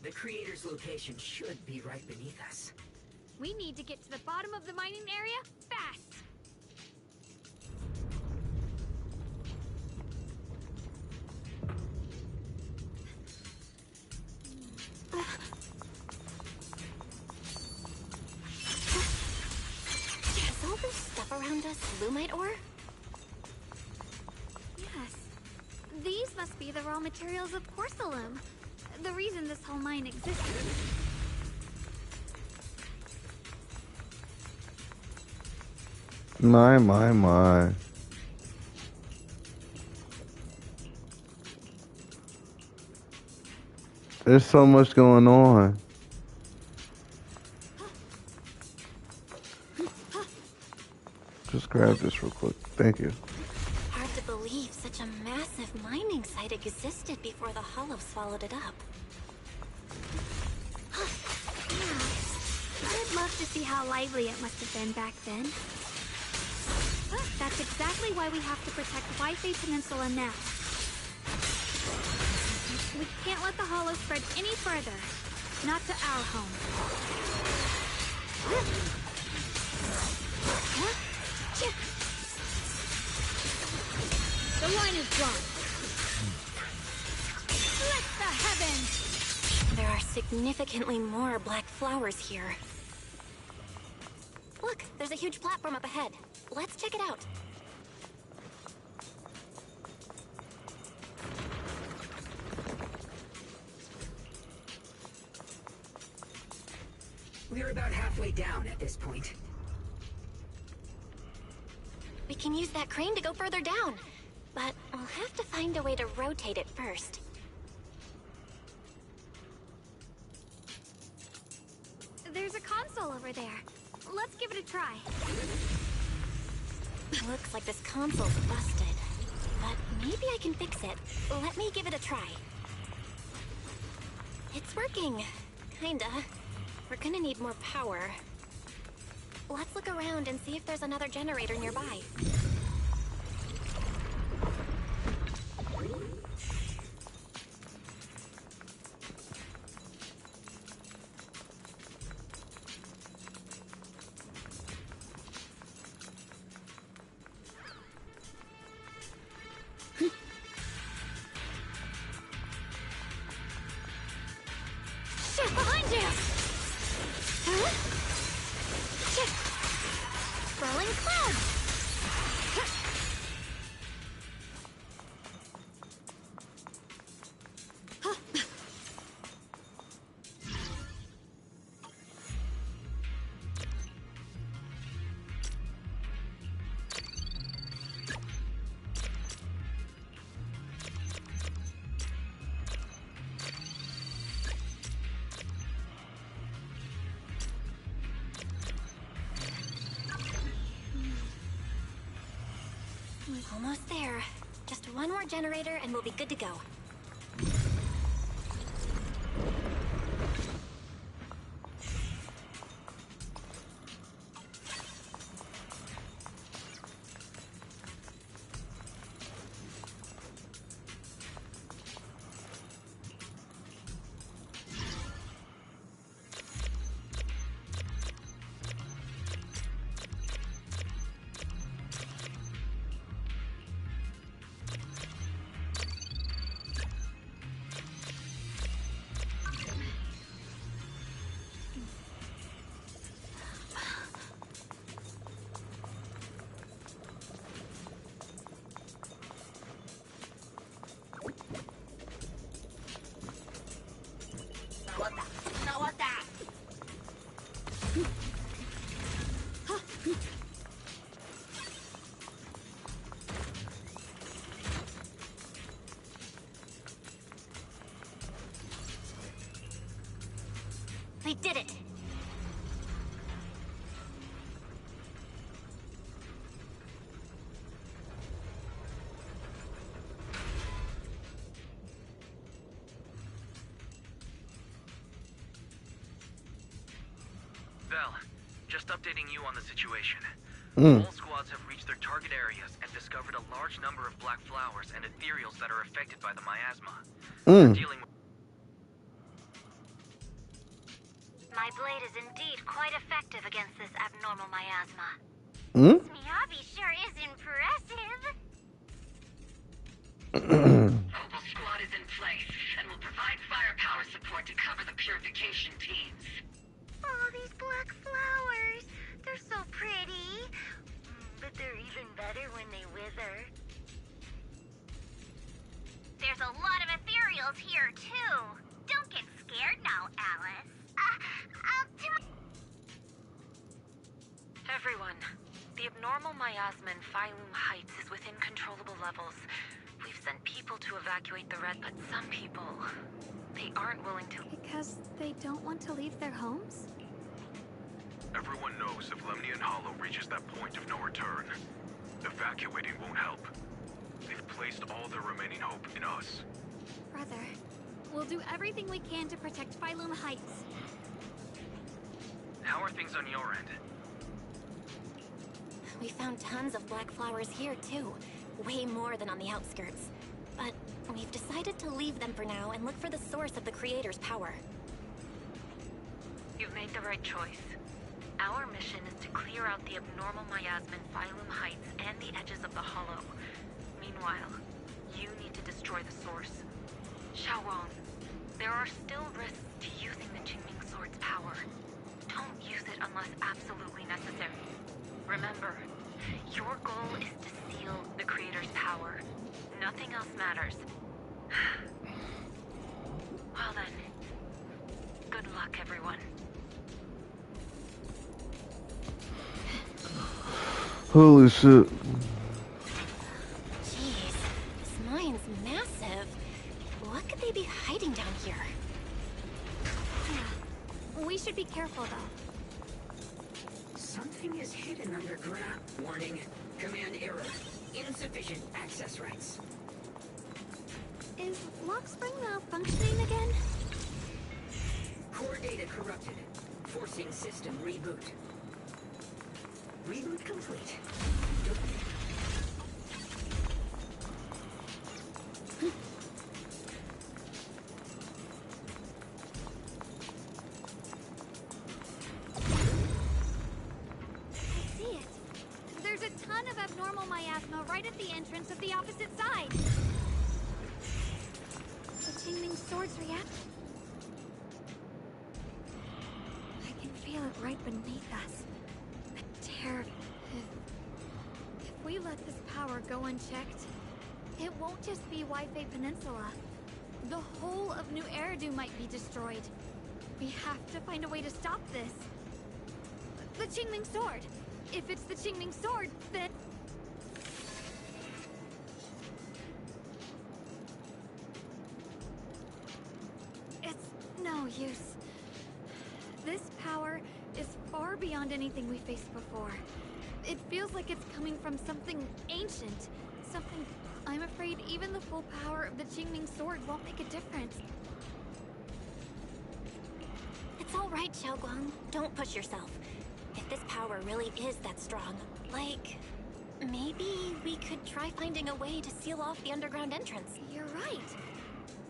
Speaker 11: the Creator's location should be right beneath us.
Speaker 10: We need to get to the bottom of the mining area fast!
Speaker 2: Is all this stuff around us Lumite ore?
Speaker 10: Yes. These must be the raw materials of porcelain. The reason this whole mine existed.
Speaker 1: My. There's so much going on. Just grab this real quick. Thank you.
Speaker 2: Hard to believe such a massive mining site existed before the Hollow swallowed it up.
Speaker 10: love to see how lively it must have been back then. That's exactly why we have to protect Wi-Fi Peninsula now. We can't let the hollow spread any further. Not to our home. The line is drawn. Split the heavens!
Speaker 2: There are significantly more black flowers here. Look, there's a huge platform up ahead. Let's check it out.
Speaker 11: We're about halfway down at this point.
Speaker 2: We can use that crane to go further down. But I'll have to find a way to rotate it first.
Speaker 10: There's a console over there. Let's give it a try.
Speaker 2: Looks like this console's busted. But maybe I can fix it. Let me give it a try. It's working. Kinda. We're gonna need more power. Let's look around and see if there's another generator nearby.
Speaker 10: Shit, behind you! Huh? Shit! Rolling clouds!
Speaker 2: Almost there. Just one more generator and we'll be good to go. We did it!
Speaker 3: Val, just updating you on the situation.
Speaker 1: Mm.
Speaker 3: All squads have reached their target areas and discovered a large number of black flowers and ethereals that are affected by the miasma. They're dealing with...
Speaker 8: My blade is indeed quite effective against this abnormal miasma.
Speaker 1: Hmm?
Speaker 8: Miyabi sure is impressive.
Speaker 9: Mobile squad is in place and will provide firepower support to cover the purification teams.
Speaker 8: Oh, these black flowers. They're so pretty. But they're even better when they wither. There's a lot of ethereals here, too. Don't get scared now, Alice.
Speaker 5: Everyone, the abnormal miasma in Phylum Heights is within controllable levels. We've sent people to evacuate the red, but some people, they aren't willing to.
Speaker 10: Because they don't want to leave their homes?
Speaker 14: Everyone knows if Lemnian Hollow reaches that point of no return, evacuating won't help. They've placed all their remaining hope in us.
Speaker 10: Brother, we'll do everything we can to protect Phylum Heights.
Speaker 3: How are things on your end?
Speaker 2: We found tons of black flowers here, too. Way more than on the outskirts. But we've decided to leave them for now and look for the source of the creator's power.
Speaker 5: You've made the right choice. Our mission is to clear out the abnormal miasma in Phylum Heights and the edges of the Hollow. Meanwhile, you need to destroy the source. Xiaowang, there are still risks to using the Qingming Sword's power. Don't use it unless absolutely necessary. Remember, your goal is to seal the Creator's power. Nothing else matters. Well then, good luck, everyone.
Speaker 1: Holy shit.
Speaker 2: Jeez, this mine's massive. What could they be hiding down here? We should be careful,
Speaker 11: though. Something is hidden underground. Warning. Command error. Insufficient access rights.
Speaker 10: Is Lockspring malfunctioning again?
Speaker 11: Core data corrupted. Forcing system reboot. Reboot complete.
Speaker 10: Right at the entrance of the opposite side. The Qingming Sword's reaction. I can feel it right beneath us. A terror. If we let this power go unchecked, it won't just be Wi-Fi Peninsula. The whole of New Eridu might be destroyed. We have to find a way to stop this. The Qingming Sword. If it's the Qingming Sword, then... no use. This power is far beyond anything we faced before. It feels like it's coming from something ancient. Something I'm afraid even the full power of the Qingming Sword won't make a difference.
Speaker 2: It's all right, Xiaoguang. Don't push yourself. If this power really is that strong, like... maybe we could try finding a way to seal off the underground entrance.
Speaker 10: You're right.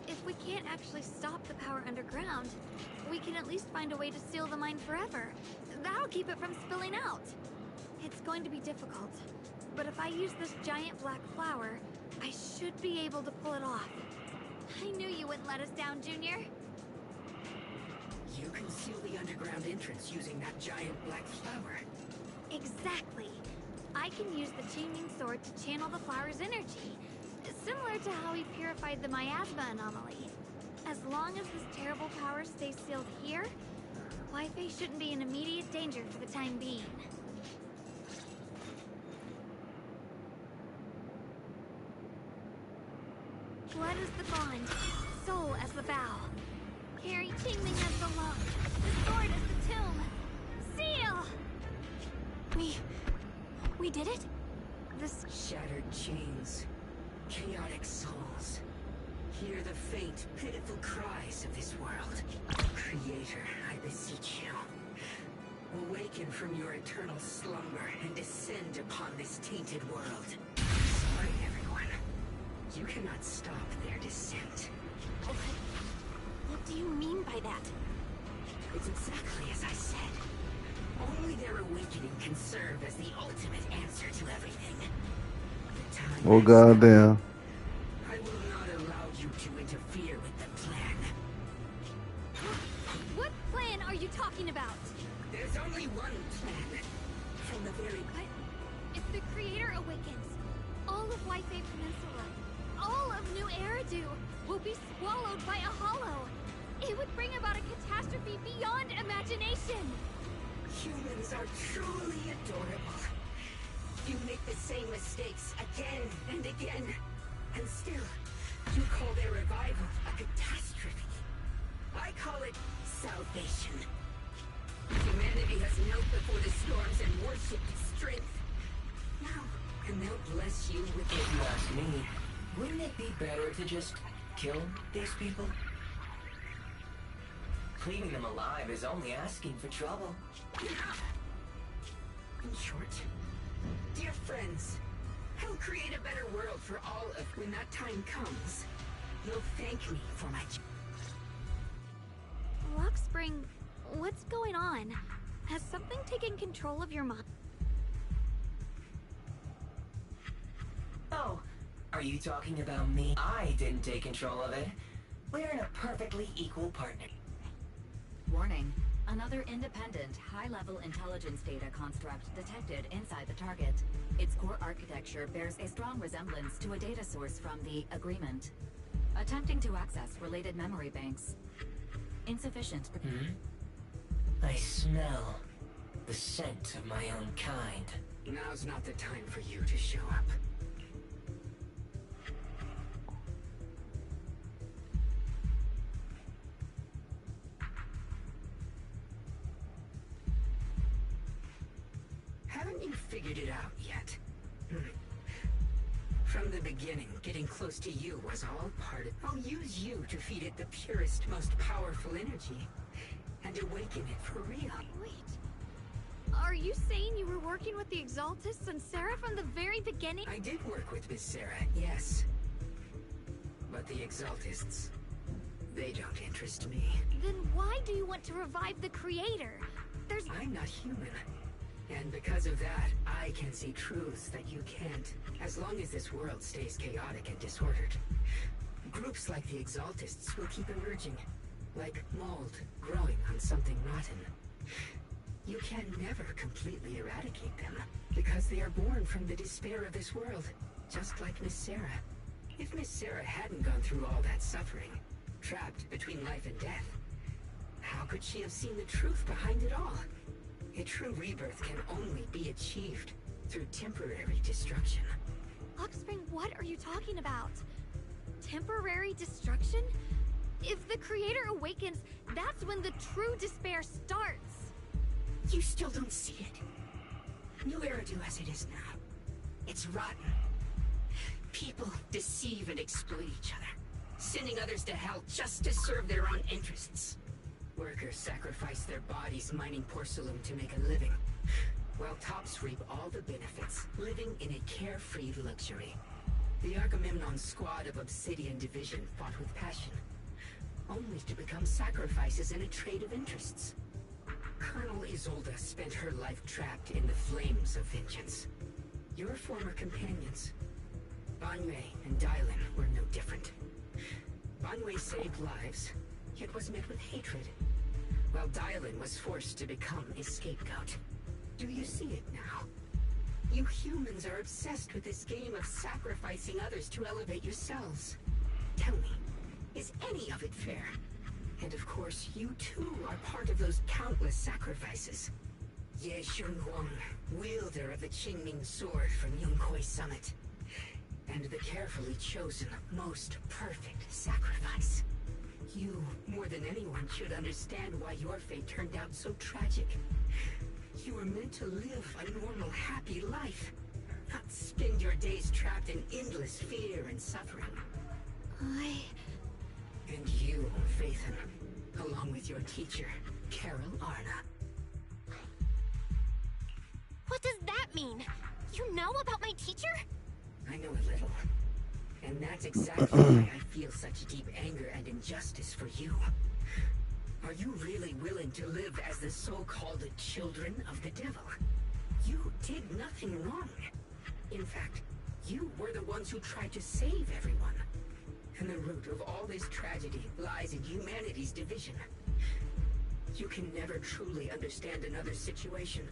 Speaker 10: If we can't actually stop the power underground, we can at least find a way to seal the mine forever. That'll keep it from spilling out. It's going to be difficult, but if I use this giant black flower, I should be able to pull it off. I knew you wouldn't let us down, Junior.
Speaker 11: You can seal the underground entrance using that giant black flower.
Speaker 10: Exactly. I can use the Qingming Sword to channel the flower's energy. Similar to how we purified the miasma anomaly. As long as this terrible power stays sealed here, Wi-Fi shouldn't be in immediate danger for the time being. Blood is the bond, soul as the bow. Carry Qingming as the lung, the sword as the tomb. Seal!
Speaker 2: We did it?
Speaker 11: This shattered chains. Chaotic souls. Hear the faint, pitiful cries of this world. Creator, I beseech you. Awaken from your eternal slumber and descend upon this tainted world. Sorry, everyone. You cannot stop their descent.
Speaker 2: What do you mean by that?
Speaker 11: It's exactly as I said. Only their awakening can serve as the ultimate answer to everything.
Speaker 1: Oh goddamn.
Speaker 11: I will not allow you to interfere with the plan.
Speaker 10: What plan are you talking about?
Speaker 11: There's only one plan. From the very...
Speaker 10: If the Creator awakens, all of Wi-Fi Peninsula, all of New Eridu will be swallowed by a hollow. It would bring about a catastrophe beyond imagination.
Speaker 11: Humans are truly adorable. You make the same mistakes again and again, and still, you call their revival a catastrophe. I call it salvation. Humanity has knelt before the storms and worshipped strength. Now, and they'll bless you with
Speaker 18: If you ask me, wouldn't it be better to just kill these people? Leaving them alive is only asking for trouble.
Speaker 11: In short, dear friends, I'll create a better world for all of when that time comes. You'll thank me for my...
Speaker 10: Lockspring, what's going on? Has something taken control of your mind?
Speaker 18: Oh, are you talking about me? I didn't take control of it. We're in a perfectly equal partner.
Speaker 17: Warning. Another independent, high-level intelligence data construct detected inside the target. Its core architecture bears a strong resemblance to a data source from the Agreement. Attempting to access related memory banks. Insufficient.
Speaker 18: I smell the scent of my own kind.
Speaker 11: Now's not the time for you to show up. Haven't you figured it out yet? From the beginning, getting close to you was all part of... I'll use you to feed it the purest, most powerful energy. And awaken it for real.
Speaker 10: Wait. Are you saying you were working with the Exaltists and Sarah from the very beginning?
Speaker 11: I did work with Miss Sarah, yes. But the Exaltists, they don't interest me.
Speaker 10: Then why do you want to revive the Creator?
Speaker 11: I'm not human. And because of that, I can see truths that you can't. As long as this world stays chaotic and disordered, groups like the Exaltists will keep emerging. Like mold growing on something rotten. You can never completely eradicate them, because they are born from the despair of this world, just like Miss Sarah. If Miss Sarah hadn't gone through all that suffering, trapped between life and death, how could she have seen the truth behind it all? A true rebirth can only be achieved through temporary destruction.
Speaker 10: Lockspring, what are you talking about? Temporary destruction? If the Creator awakens, that's when the true despair starts.
Speaker 11: You still don't see it. New Eridu as it is now. It's rotten. People deceive and exploit each other, sending others to hell just to serve their own interests. Workers sacrifice their bodies mining porcelain to make a living, while tops reap all the benefits, living in a carefree luxury. The Agamemnon squad of Obsidian Division fought with passion, only to become sacrifices in a trade of interests. Colonel Isolde spent her life trapped in the flames of vengeance. Your former companions, Banwei and Dylan, were no different. Banwei saved lives, yet was met with hatred, while Dylan was forced to become a scapegoat. Do you see it now? You humans are obsessed with this game of sacrificing others to elevate yourselves. Tell me, is any of it fair? And of course, you too are part of those countless sacrifices. Ye Shunhuang, wielder of the Qingming sword from Yongkoi Summit, and the carefully chosen, most perfect sacrifice. You, more than anyone, should understand why your fate turned out so tragic. You were meant to live a normal, happy life, not spend your days trapped in endless fear and suffering. And you, Phaethon, along with your teacher, Carol Arna.
Speaker 2: What does that mean? You know about my teacher?
Speaker 11: I know a little. And that's exactly why I feel such deep anger and injustice for you. Are you really willing to live as the so-called children of the devil? You did nothing wrong. In fact, you were the ones who tried to save everyone. And the root of all this tragedy lies in humanity's division. You can never truly understand another's situation,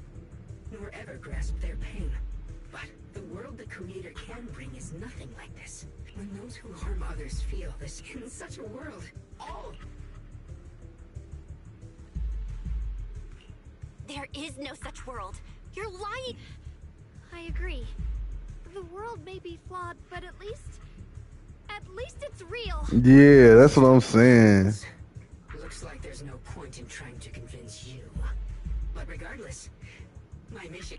Speaker 11: nor ever grasp their pain. But the world the Creator can bring is nothing like this. When those who harm others feel this in such a world, all...
Speaker 2: There is no such world. You're lying.
Speaker 10: I agree. The world may be flawed, but at least it's real.
Speaker 1: Yeah, that's what I'm saying.
Speaker 11: Looks like there's no point in trying to convince you. But regardless, my mission...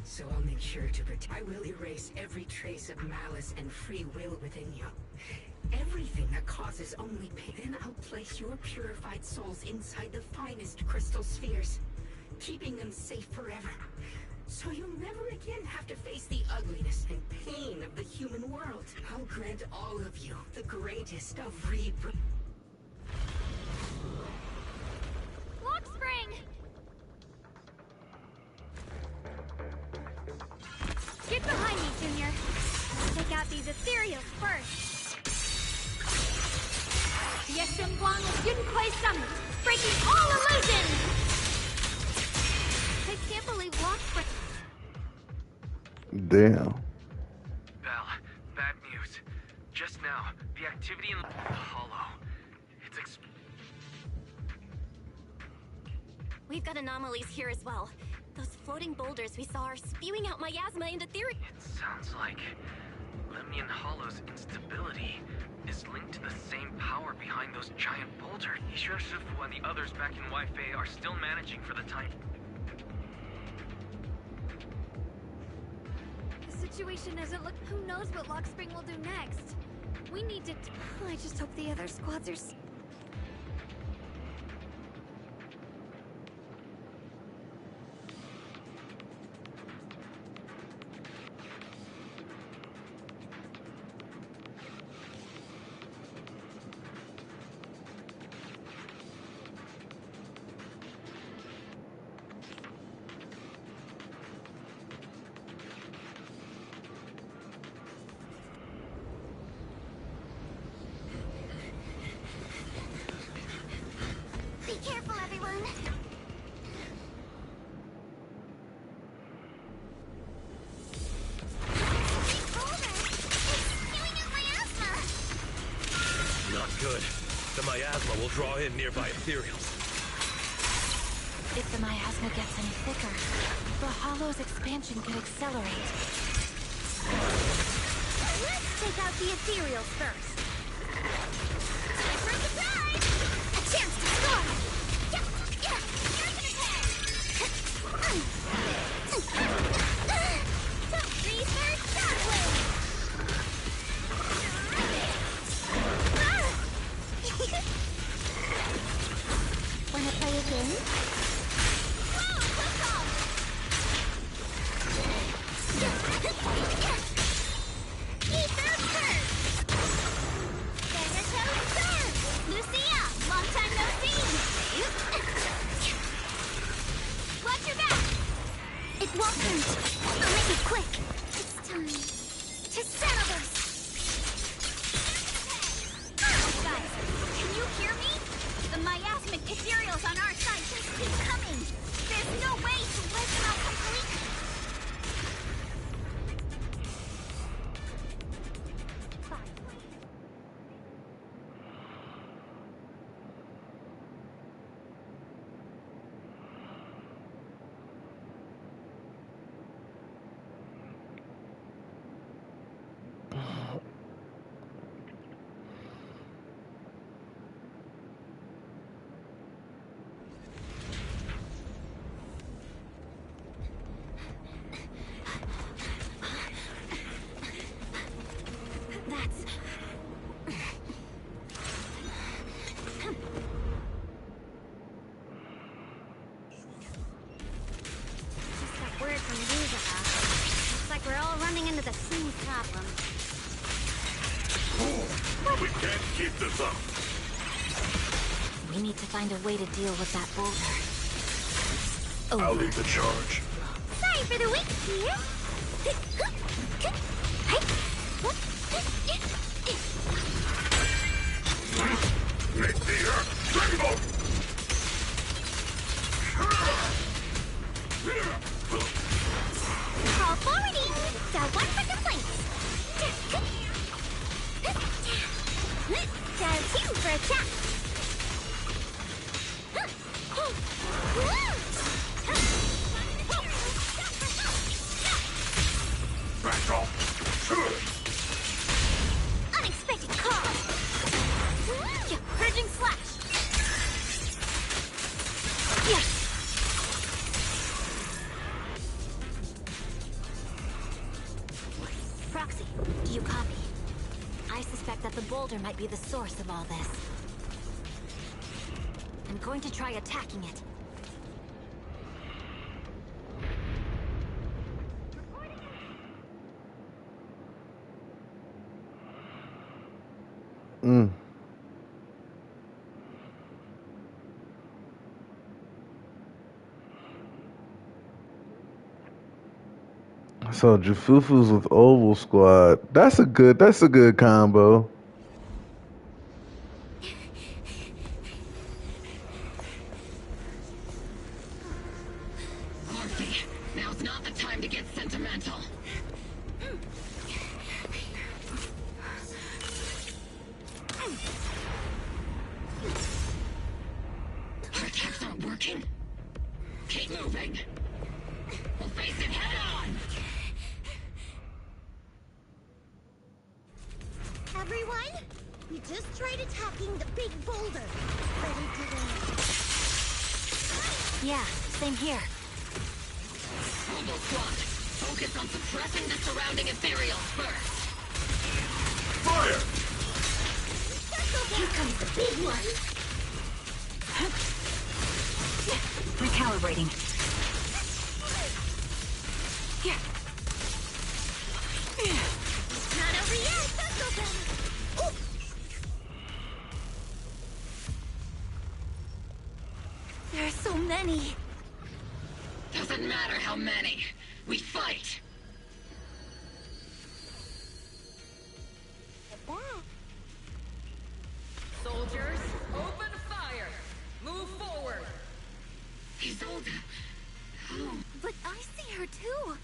Speaker 11: So I'll make sure to protect... I will erase every trace of malice and free will within you. Everything that causes only pain. Then I'll place your purified souls inside the finest crystal spheres, keeping them safe forever. So you'll never again have to face the ugliness and pain of the human world. I'll grant all of you the greatest of rebirth.
Speaker 10: Lock spring! Get behind me, Junior. Take out these ethereals first. Yeshun Guang is Yunquay summoned, breaking all illusions! I can't believe Lock spring.
Speaker 1: Damn.
Speaker 3: Belle, bad news. Just now, the activity in the hollow. It's
Speaker 2: We've got anomalies here as well. Those floating boulders we saw are spewing out miasma into theory.
Speaker 3: It sounds like Lemnian Hollow's instability is linked to the same power behind those giant boulders. Isha, Shifu, and the others back in Wi-Fi are still managing for the time.
Speaker 10: The situation doesn't look... Who knows what Lock Spring will do next? We need to... I just hope the other squads are...
Speaker 8: Be careful, everyone.
Speaker 19: Not good. The miasma will draw in nearby ethereals.
Speaker 2: If the miasma gets any thicker, the hollow's expansion could accelerate.
Speaker 10: Let's take out the ethereals first.
Speaker 8: Time for a surprise! A chance to score! Don't freeze for Darkblade! Wanna play a game? Whoa, quick call! Ether first! Thanatos serve! Lucia, long time no see! Watch your back! It won't hurt. I'll make it quick. It's time to settle this!
Speaker 10: Guys, can you hear me? The miasmic ethereals on our side just keep coming. There's no way to let them out completely.
Speaker 2: Word from Yuza. Looks like we're all running into the same problem.
Speaker 19: We can't keep this up.
Speaker 2: We need to find a way to deal with that boulder.
Speaker 19: I'll lead the charge.
Speaker 8: Sorry for the wait here.
Speaker 19: Make the earth tremble!
Speaker 8: Call forwarding. Dial 1 for complaints. Dial 2 for a chat.
Speaker 19: Back off!
Speaker 8: Unexpected call. Purging slash. Yes. Proxy, do you copy? I
Speaker 2: I suspect that the boulder might be the source of all this. I'm going to try attacking it.
Speaker 1: Mm. So Jufufu's with Oval Squad. That's a good combo.
Speaker 11: Morphe, now's not the time to get sentimental. Our attacks aren't working. Keep moving. We'll face it head on.
Speaker 8: Everyone, we just tried attacking the big boulder, but it didn't.
Speaker 2: Yeah, same here.
Speaker 11: Oval Squad, focus on suppressing the surrounding ethereals first.
Speaker 16: Fire!
Speaker 8: Here comes the big one.
Speaker 2: Recalibrating.
Speaker 8: Not over yet. Ooh.
Speaker 2: There are so many.
Speaker 11: Doesn't matter how many. We fight.
Speaker 5: Soldiers, open fire! Move forward!
Speaker 11: Isolde. Oh.
Speaker 2: But I see her too.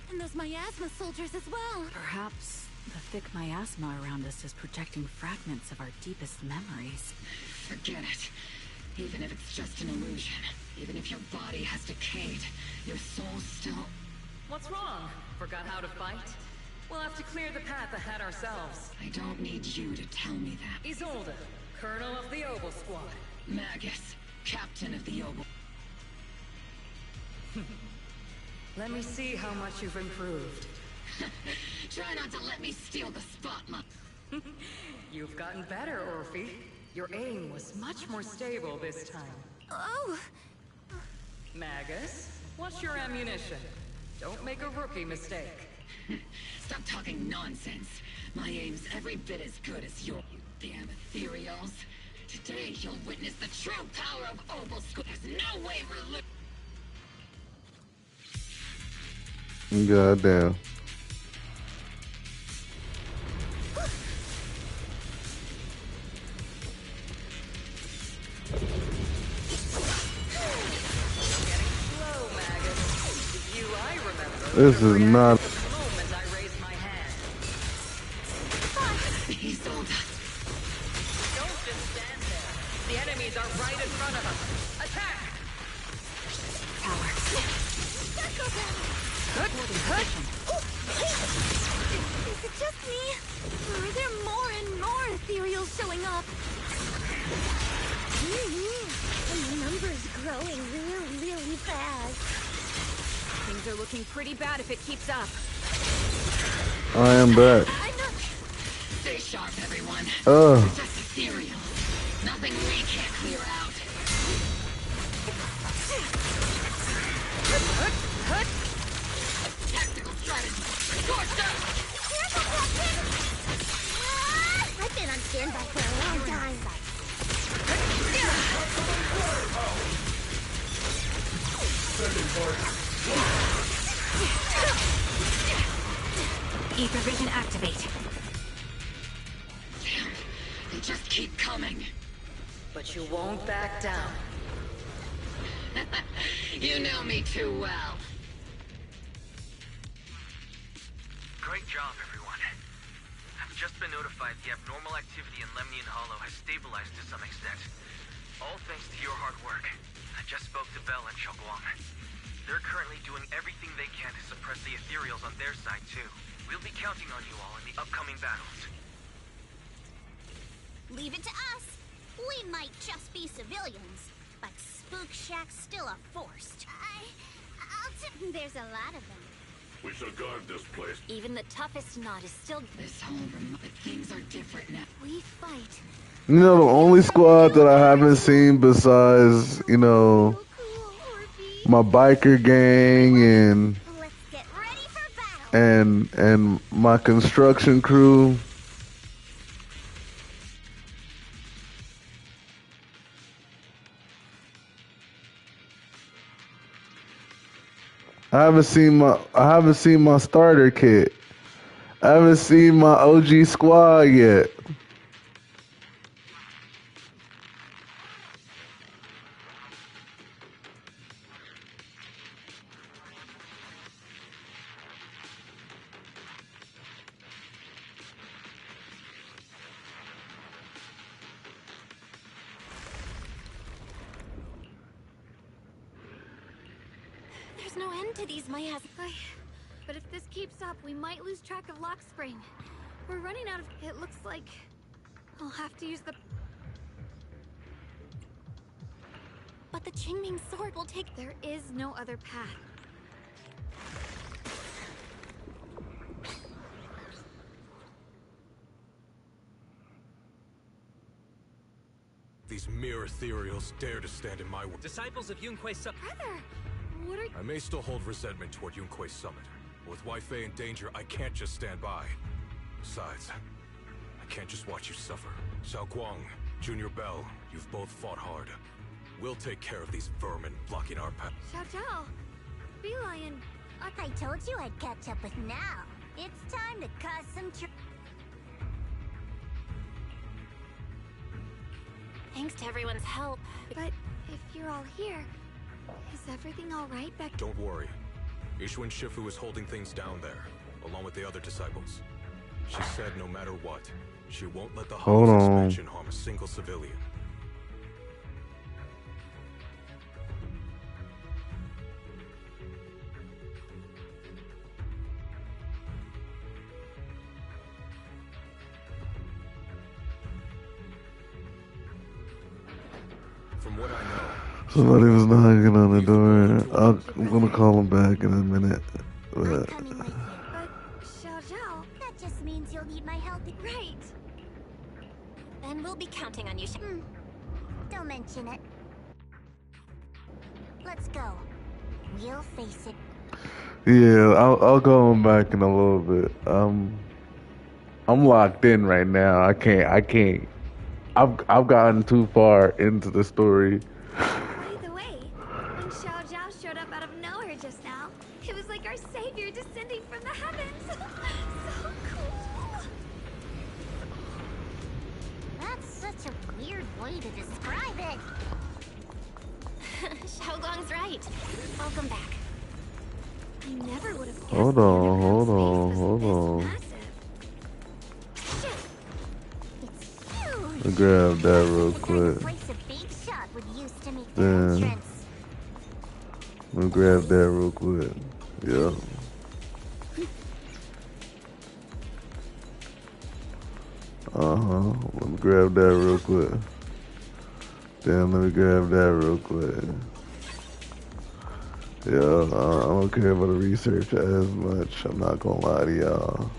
Speaker 2: And those miasma soldiers as well.
Speaker 17: Perhaps the thick miasma around us is projecting fragments of our deepest memories.
Speaker 11: Forget it. Even if it's just an illusion, even if your body has decayed, your soul still...
Speaker 5: What's wrong? Forgot how to fight? We'll have to clear the path ahead ourselves.
Speaker 11: I don't need you to tell me that.
Speaker 5: Isolde, Colonel of the Oval Squad.
Speaker 11: Magus, Captain of the Oval...
Speaker 5: Let me see how much you've improved.
Speaker 11: Try not to let me steal the spotlight.
Speaker 5: You've gotten better, Orphe. Your aim was much more stable this time.
Speaker 2: Oh!
Speaker 5: Magus, what's your ammunition? Don't make a rookie mistake.
Speaker 11: Stop talking nonsense. My aim's every bit as good as yours, you damn ethereals. Today you'll witness the true power of Oval Squad. There's no way we're losing.
Speaker 1: Goddamn. This is not.
Speaker 5: Don't just stand there. The enemies are right in front of us. Attack!
Speaker 2: Tower.
Speaker 5: Good.
Speaker 2: Is it just me? Or are there more and more ethereals showing up?
Speaker 8: The number's growing really fast.
Speaker 2: Things are looking pretty bad if it keeps up.
Speaker 1: I am back.
Speaker 11: Stay sharp, everyone.
Speaker 1: Ugh.
Speaker 11: We're just ethereal. Nothing we can't clear out. Tactical strategy. Scorched earth.
Speaker 8: Careful, Captain! I've been on standby for a long time.
Speaker 2: Ether vision activate.
Speaker 11: Damn, they just keep coming.
Speaker 5: But you won't back down.
Speaker 11: You know me too well.
Speaker 3: Great job, everyone. I've just been notified the abnormal activity in Lemnian Hollow has stabilized to some extent. All thanks to your hard work. I just spoke to Bell and Shogwang. They're currently doing everything they can to suppress the ethereals on their side, too. We'll be counting on you all in the upcoming battles.
Speaker 8: Leave it to us. We might just be civilians, but Spook Shack's still a force. There's a lot of them.
Speaker 6: We shall guard this place.
Speaker 2: Even the toughest knot is still...
Speaker 11: This whole room, but things are different now.
Speaker 2: We fight.
Speaker 1: You know, the only squad that I haven't seen besides, you know, my biker gang and my construction crew. I haven't seen my starter kit. I haven't seen my OG squad yet.
Speaker 2: There's no end to these miasmas.
Speaker 10: But if this keeps up, we might lose track of Lock Spring. We're running out of... It looks like I'll have to use the...
Speaker 2: But the Qingming sword will take...
Speaker 10: There is no other path.
Speaker 14: These mere ethereals dare to stand in my way.
Speaker 3: Disciples of Yunque's Summit.
Speaker 10: Brother, what are...
Speaker 14: I may still hold resentment toward Yunque's Summit. But with Wai Fei in danger, I can't just stand by. Besides, I can't just watch you suffer. Xiao Guang, Junior Bell, you've both fought hard. We'll take care of these vermin blocking our path.
Speaker 10: Xiao Zhao, Beelion...
Speaker 8: I told you I'd catch up with now. It's time to cause some
Speaker 2: Thanks to everyone's help.
Speaker 10: But if you're all here, is everything all right back...
Speaker 14: Don't worry. Ishuan Shifu is holding things down there, along with the other disciples. She said no matter what, she won't let the Hollow's expansion harm a single civilian. From what I know,
Speaker 1: Somebody was knocking on the door. I'm gonna call him back in a minute. But
Speaker 10: Xiao Zhao,
Speaker 8: that just means you'll need my help.
Speaker 10: Right.
Speaker 2: Then we'll be counting on you.
Speaker 8: Don't mention it. Let's go. We'll face it.
Speaker 1: yeah, I'll call him back in a little bit. I'm locked in right now. I can't. I've gotten too far into the story.
Speaker 10: By the way, when Xiao Zhao showed up out of nowhere just now, it was like our savior descending from the heavens. So cool.
Speaker 8: That's such a weird way to describe it.
Speaker 2: Xiao Guang's right. Welcome back.
Speaker 10: I never would have guessed.
Speaker 1: Hold on. I'll grab that real quick. Yeah. Let me grab that real quick. Yeah. Let me grab that real quick. Damn, let me grab that real quick. Yeah, I don't care about the research as much. I'm not gonna lie to y'all.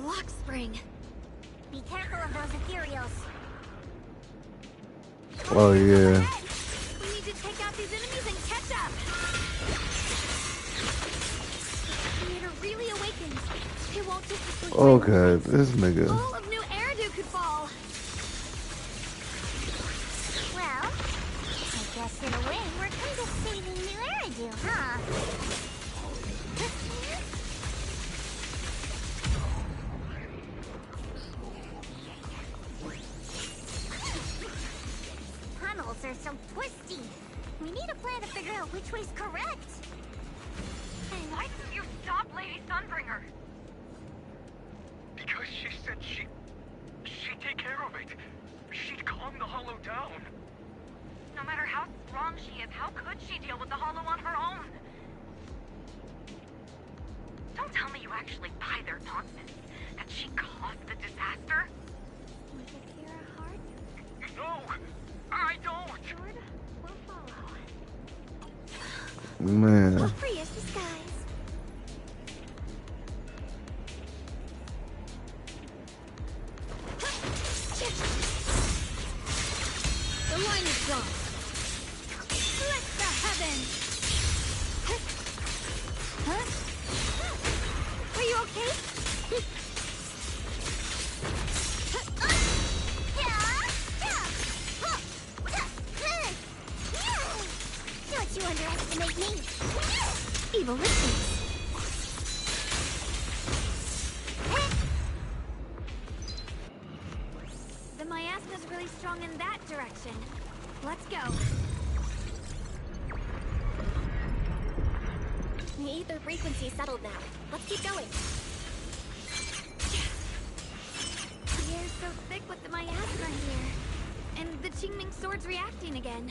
Speaker 10: Lock Spring.
Speaker 8: Be careful of those ethereals.
Speaker 1: Oh yeah.
Speaker 10: We need to take out these enemies and catch up. Creator really awakens. It won't just asleep.
Speaker 1: Okay, this nigga.
Speaker 10: All of New Eridu could fall.
Speaker 8: Well, I guess in a way we're kind of saving New Eridu, huh? Tunnels are so twisty. We need a plan to figure out which way's correct.
Speaker 10: And
Speaker 9: Why didn't you stop Lady Sunbringer?
Speaker 3: Because she said she'd take care of it. She'd calm the Hollow down.
Speaker 9: No matter how strong she is, how could she deal with the Hollow on her own? Don't tell me you actually buy their nonsense. That she caused the disaster?
Speaker 10: Was it Kira Hart?
Speaker 3: No! I don't!
Speaker 10: Sword will follow.
Speaker 1: Man.
Speaker 8: Feel free as disguise.
Speaker 10: The line is gone. Split the heavens. Huh? Are you okay?
Speaker 8: Don't you underestimate me.
Speaker 10: Evil instincts. The miasma's really strong in that direction. Let's go.
Speaker 8: The ether frequency settled now. Let's keep going.
Speaker 10: The air's so thick with the miasma here. And the Qingming sword's reacting again.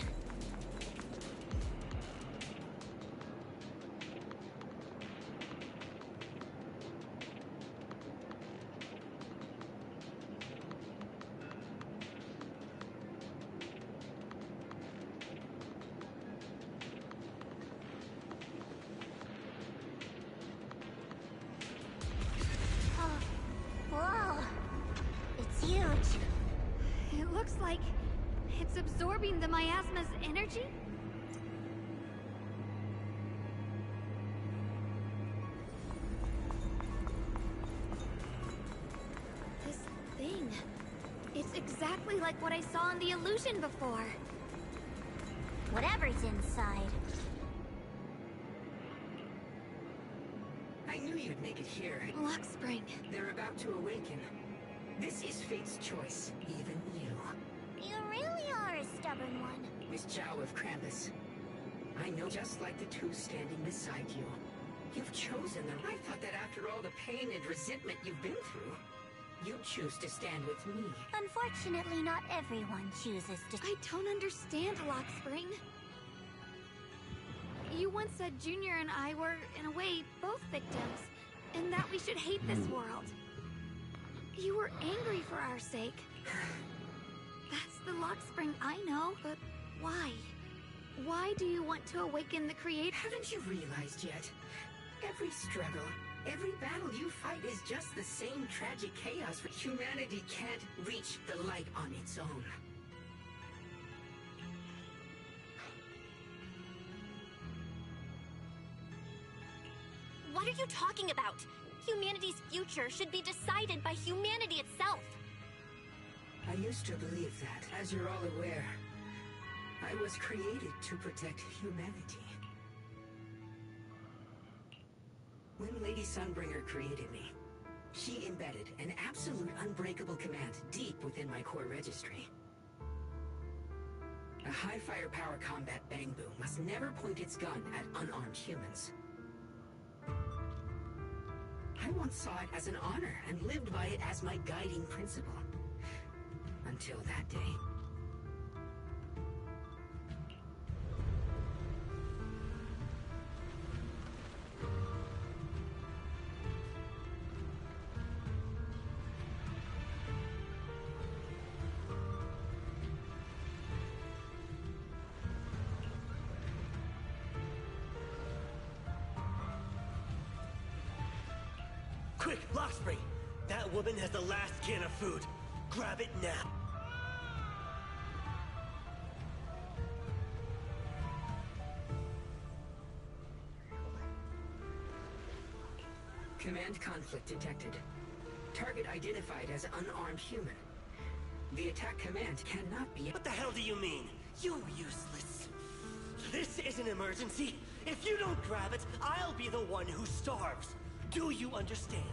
Speaker 8: Whoa. It's huge.
Speaker 10: It looks like it's absorbing the miasma's energy? This thing. It's exactly like what I saw in the illusion before.
Speaker 8: Whatever's inside.
Speaker 11: I knew you'd make it here.
Speaker 10: Lock Spring.
Speaker 11: They're about to awaken. This is fate's choice, even you.
Speaker 8: You really are a stubborn one.
Speaker 11: Miss Zhao of Krampus. I know just like the two standing beside you. You've chosen the right. I thought that after all the pain and resentment you've been through, you'd choose to stand with me.
Speaker 8: Unfortunately, not everyone chooses to...
Speaker 10: I don't understand, Lock Spring. You once said Junior and I were, in a way, both victims, and that we should hate this world. You were angry for our sake. That's the Lock Spring I know, but why? Why do you want to awaken the Creator?
Speaker 11: Haven't you realized yet? Every struggle, every battle you fight is just the same tragic chaos where humanity can't reach the light on its own.
Speaker 8: What are you talking about? Humanity's future should be decided by humanity itself.
Speaker 11: I used to believe that. As you're all aware, I was created to protect humanity. When Lady Sunbringer created me, she embedded an absolute unbreakable command deep within my core registry. A high firepower combat bang boom must never point its gun at unarmed humans. I once saw it as an honor and lived by it as my guiding principle. Until that day.
Speaker 19: Quick, Lockspring! That woman has the last can of food. Grab it now.
Speaker 11: Command conflict detected. Target identified as unarmed human. The attack command cannot be...
Speaker 19: What the hell do you mean? You useless. This is an emergency. If you don't grab it, I'll be the one who starves. Do you understand?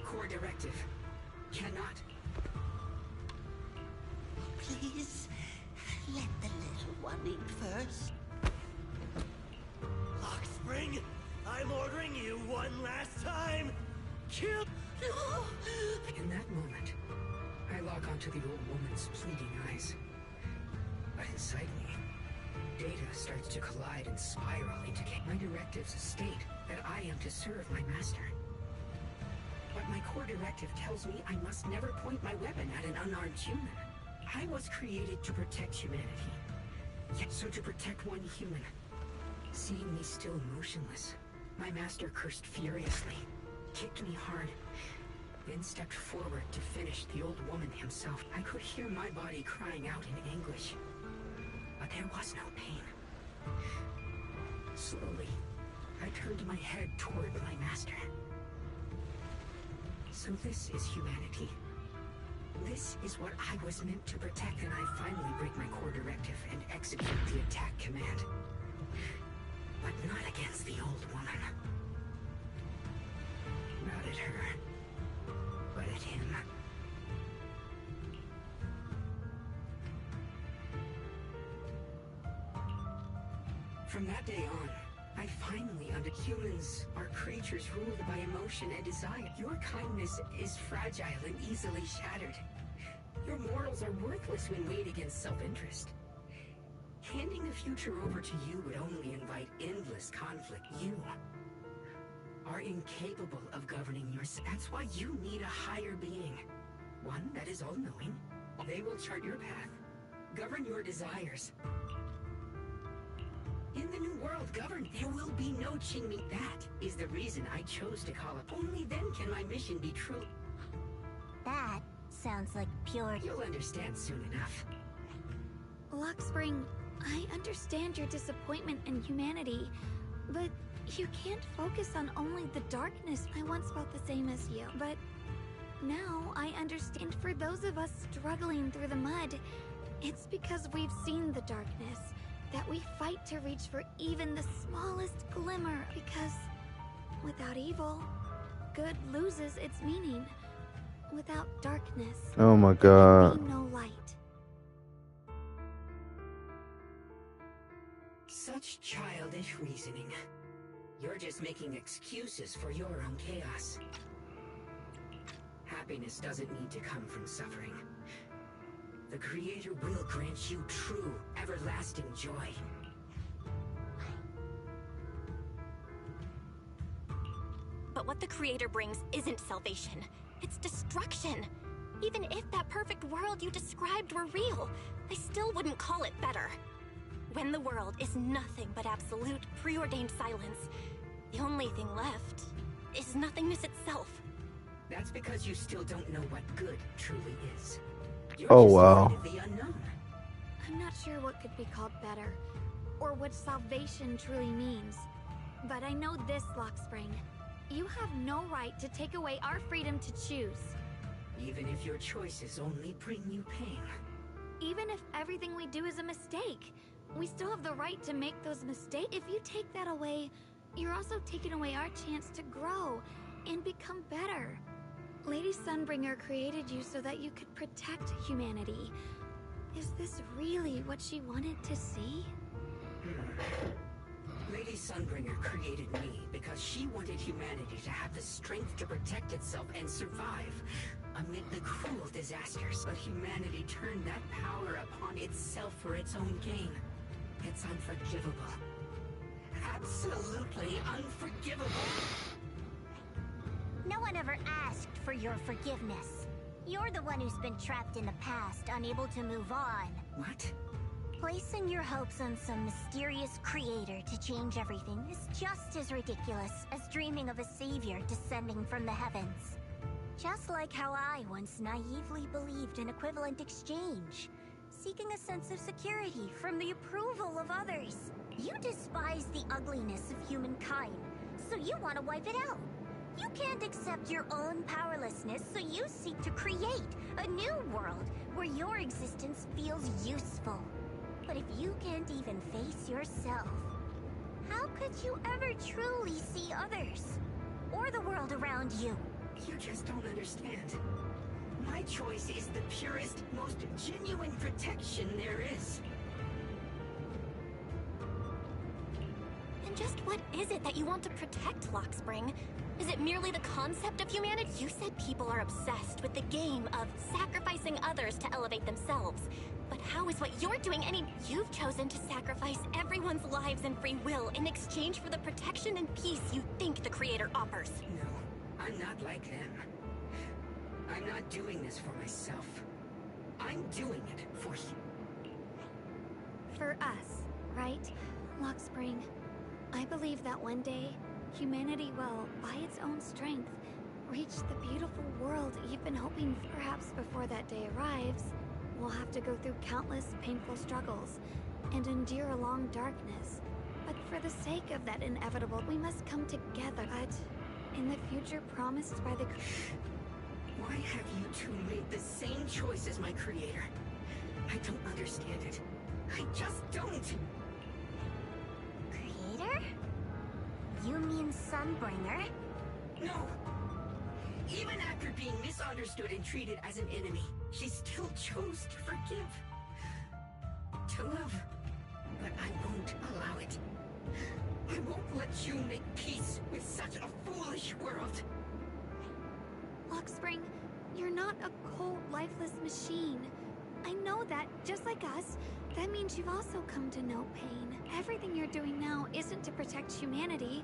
Speaker 11: Core directive. Cannot.
Speaker 20: Please, let the little one eat first.
Speaker 19: Lockspring, I'm ordering you one last time. Kill.
Speaker 11: In that moment, I lock onto the old woman's pleading eyes. But inside me, data starts to collide and spiral into my directives state that I am to serve my master. But my core directive tells me I must never point my weapon at an unarmed human. I was created to protect humanity. Yet so to protect one human. Seeing me still motionless, my master cursed furiously, kicked me hard, then stepped forward to finish the old woman himself. I could hear my body crying out in anguish, but there was no pain. Slowly, I turned my head toward my master. So this is humanity. This is what I was meant to protect, and I finally break my core directive and execute the attack command. But not against the old woman. Not at her, but at him. From that day on, I finally understood humans are creatures ruled by emotion and desire. Your kindness is fragile and easily shattered. Your morals are worthless when weighed against self-interest. Handing the future over to you would only invite endless conflict. You are incapable of governing yourself. That's why you need a higher being. One that is all-knowing. They will chart your path, govern your desires. In the new world governed, there will be no Qingming. That is the reason I chose to call it. Only then can my mission be true.
Speaker 8: That sounds like pure...
Speaker 11: You'll understand soon enough.
Speaker 10: Luxspring, I understand your disappointment in humanity, but you can't focus on only the darkness. I once felt the same as you, but now I understand. For those of us struggling through the mud, it's because we've seen the darkness that we fight to reach for even the smallest glimmer, because without evil, good loses its meaning. Without darkness,
Speaker 1: oh my god,
Speaker 10: there will be no light.
Speaker 11: Such childish reasoning. You're just making excuses for your own chaos. Happiness doesn't need to come from suffering. The Creator will grant you true, everlasting joy.
Speaker 2: But what the Creator brings isn't salvation. It's destruction. Even if that perfect world you described were real, I still wouldn't call it better. When the world is nothing but absolute, preordained silence, the only thing left is nothingness itself.
Speaker 11: That's because you still don't know what good truly is.
Speaker 1: Oh wow.
Speaker 11: The unknown.
Speaker 10: I'm not sure what could be called better, or what salvation truly means. But I know this, Luxspring. You have no right to take away our freedom to choose.
Speaker 11: Even if your choices only bring you pain.
Speaker 10: Even if everything we do is a mistake, we still have the right to make those mistakes. If you take that away, you're also taking away our chance to grow and become better. Lady Sunbringer created you so that you could protect humanity. Is this really what she wanted to see?
Speaker 11: Lady Sunbringer created me because she wanted humanity to have the strength to protect itself and survive amid the cruel disasters. But humanity turned that power upon itself for its own gain. It's unforgivable. Absolutely unforgivable.
Speaker 8: No one ever asked for your forgiveness. You're the one who's been trapped in the past, unable to move on.
Speaker 11: What?
Speaker 8: Placing your hopes on some mysterious creator to change everything is just as ridiculous as dreaming of a savior descending from the heavens. Just like how I once naively believed in equivalent exchange, seeking a sense of security from the approval of others. You despise the ugliness of humankind, so you want to wipe it out. You can't accept your own powerlessness, so you seek to create a new world where your existence feels useful. But if you can't even face yourself, how could you ever truly see others? Or the world around you?
Speaker 11: You just don't understand. My choice is the purest, most genuine protection there is.
Speaker 2: And just what is it that you want to protect, Lockspring? Is it merely the concept of humanity? You said people are obsessed with the game of sacrificing others to elevate themselves. But how is what you're doing any... You've chosen to sacrifice everyone's lives and free will in exchange for the protection and peace you think the Creator offers.
Speaker 11: No, I'm not like them. I'm not doing this for myself. I'm doing it for you.
Speaker 10: For us, right? Lockspring. I believe that one day, humanity will, by its own strength, reach the beautiful world you've been hoping for. Perhaps before that day arrives, we'll have to go through countless painful struggles and endure a long darkness. But for the sake of that inevitable, we must come together. But in the future promised by the...
Speaker 11: Why have you two made the same choice as my Creator? I don't understand it. I just don't.
Speaker 8: Creator? You mean Sunbringer?
Speaker 11: No. Even after being misunderstood and treated as an enemy, she still chose to forgive. To love. But I won't allow it. I won't let you make peace with such a foolish world.
Speaker 10: Lockspring, you're not a cold, lifeless machine. I know that, just like us, that means you've also come to know pain. Everything you're doing now isn't to protect humanity.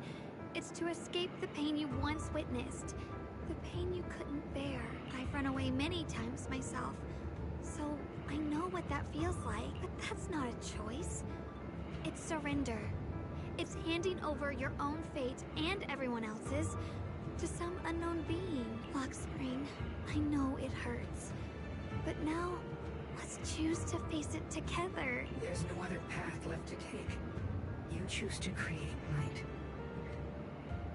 Speaker 10: It's to escape the pain you once witnessed. The pain you couldn't bear. I've run away many times myself, so I know what that feels like. But that's not a choice. It's surrender. It's handing over your own fate and everyone else's to some unknown being. Lockspring, I know it hurts, but now let's choose to face it together.
Speaker 11: There's no other path left to take. You choose to create light.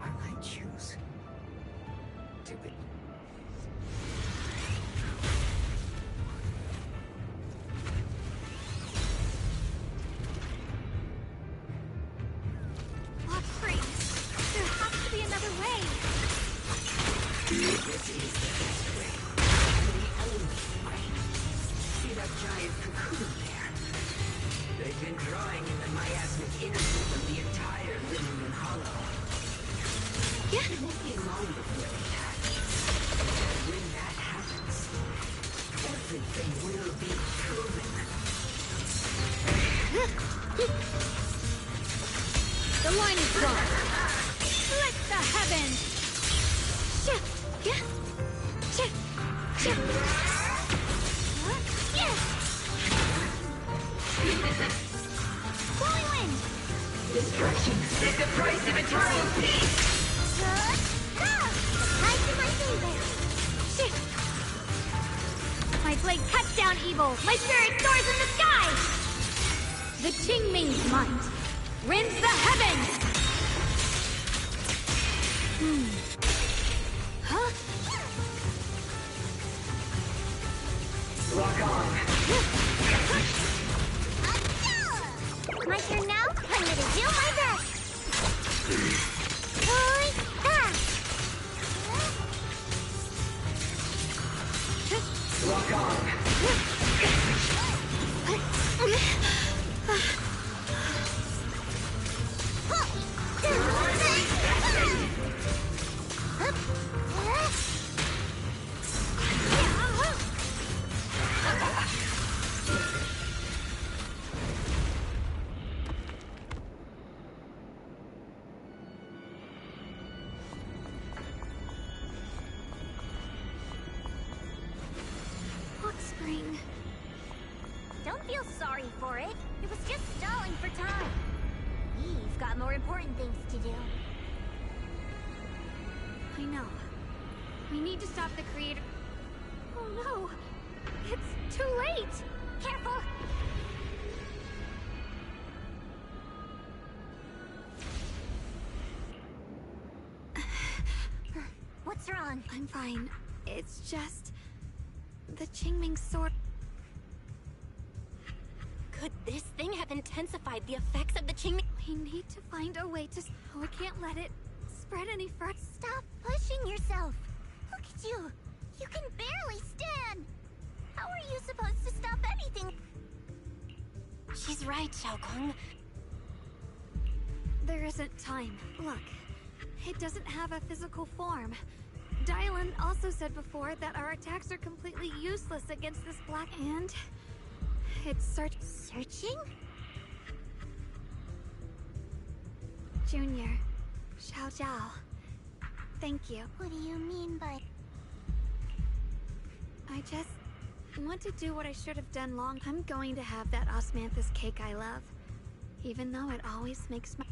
Speaker 11: I choose to be...
Speaker 10: Lockspring, there has to be another way.
Speaker 11: This is the best way. And the only way. See that giant cocoon there? They've been drawing in the miasmic energy from the entire Living Hollow. It won't be long before they hatch. And when that happens, everything will be proven.
Speaker 10: The line is drawn. Split the heavens. Flowing wind.
Speaker 11: Destruction is the price of eternal peace.
Speaker 10: My blade cuts down evil. My spirit soars in the sky. The Qingming's might rends the heavens. Huh?
Speaker 11: Lock on.
Speaker 8: My turn now? I'm gonna do my best.
Speaker 11: Lock on.
Speaker 10: Lockspring.
Speaker 8: Don't feel sorry for it. It was just stalling for time. We've got more important things to do.
Speaker 10: I know. We need to stop the Creator. Oh no! It's too late!
Speaker 8: Careful! What's wrong?
Speaker 10: I'm fine. It's just... the Qingming sword...
Speaker 2: Could this thing have intensified the effects of the Qingming?
Speaker 10: We need to find a way to... We can't let it spread any further.
Speaker 8: Stop pushing yourself. Look at you. You can barely stand. How are you supposed to stop anything?
Speaker 2: She's right, Xiaokong.
Speaker 10: There isn't time. Look, it doesn't have a physical form. Dylan also said before that our attacks are completely useless against this black and it's searching? Junior, Xiao Zhao. Thank you.
Speaker 8: What do you mean by...
Speaker 10: I just want to do what I should have done long. I'm going to have that osmanthus cake I love. Even though it always makes my...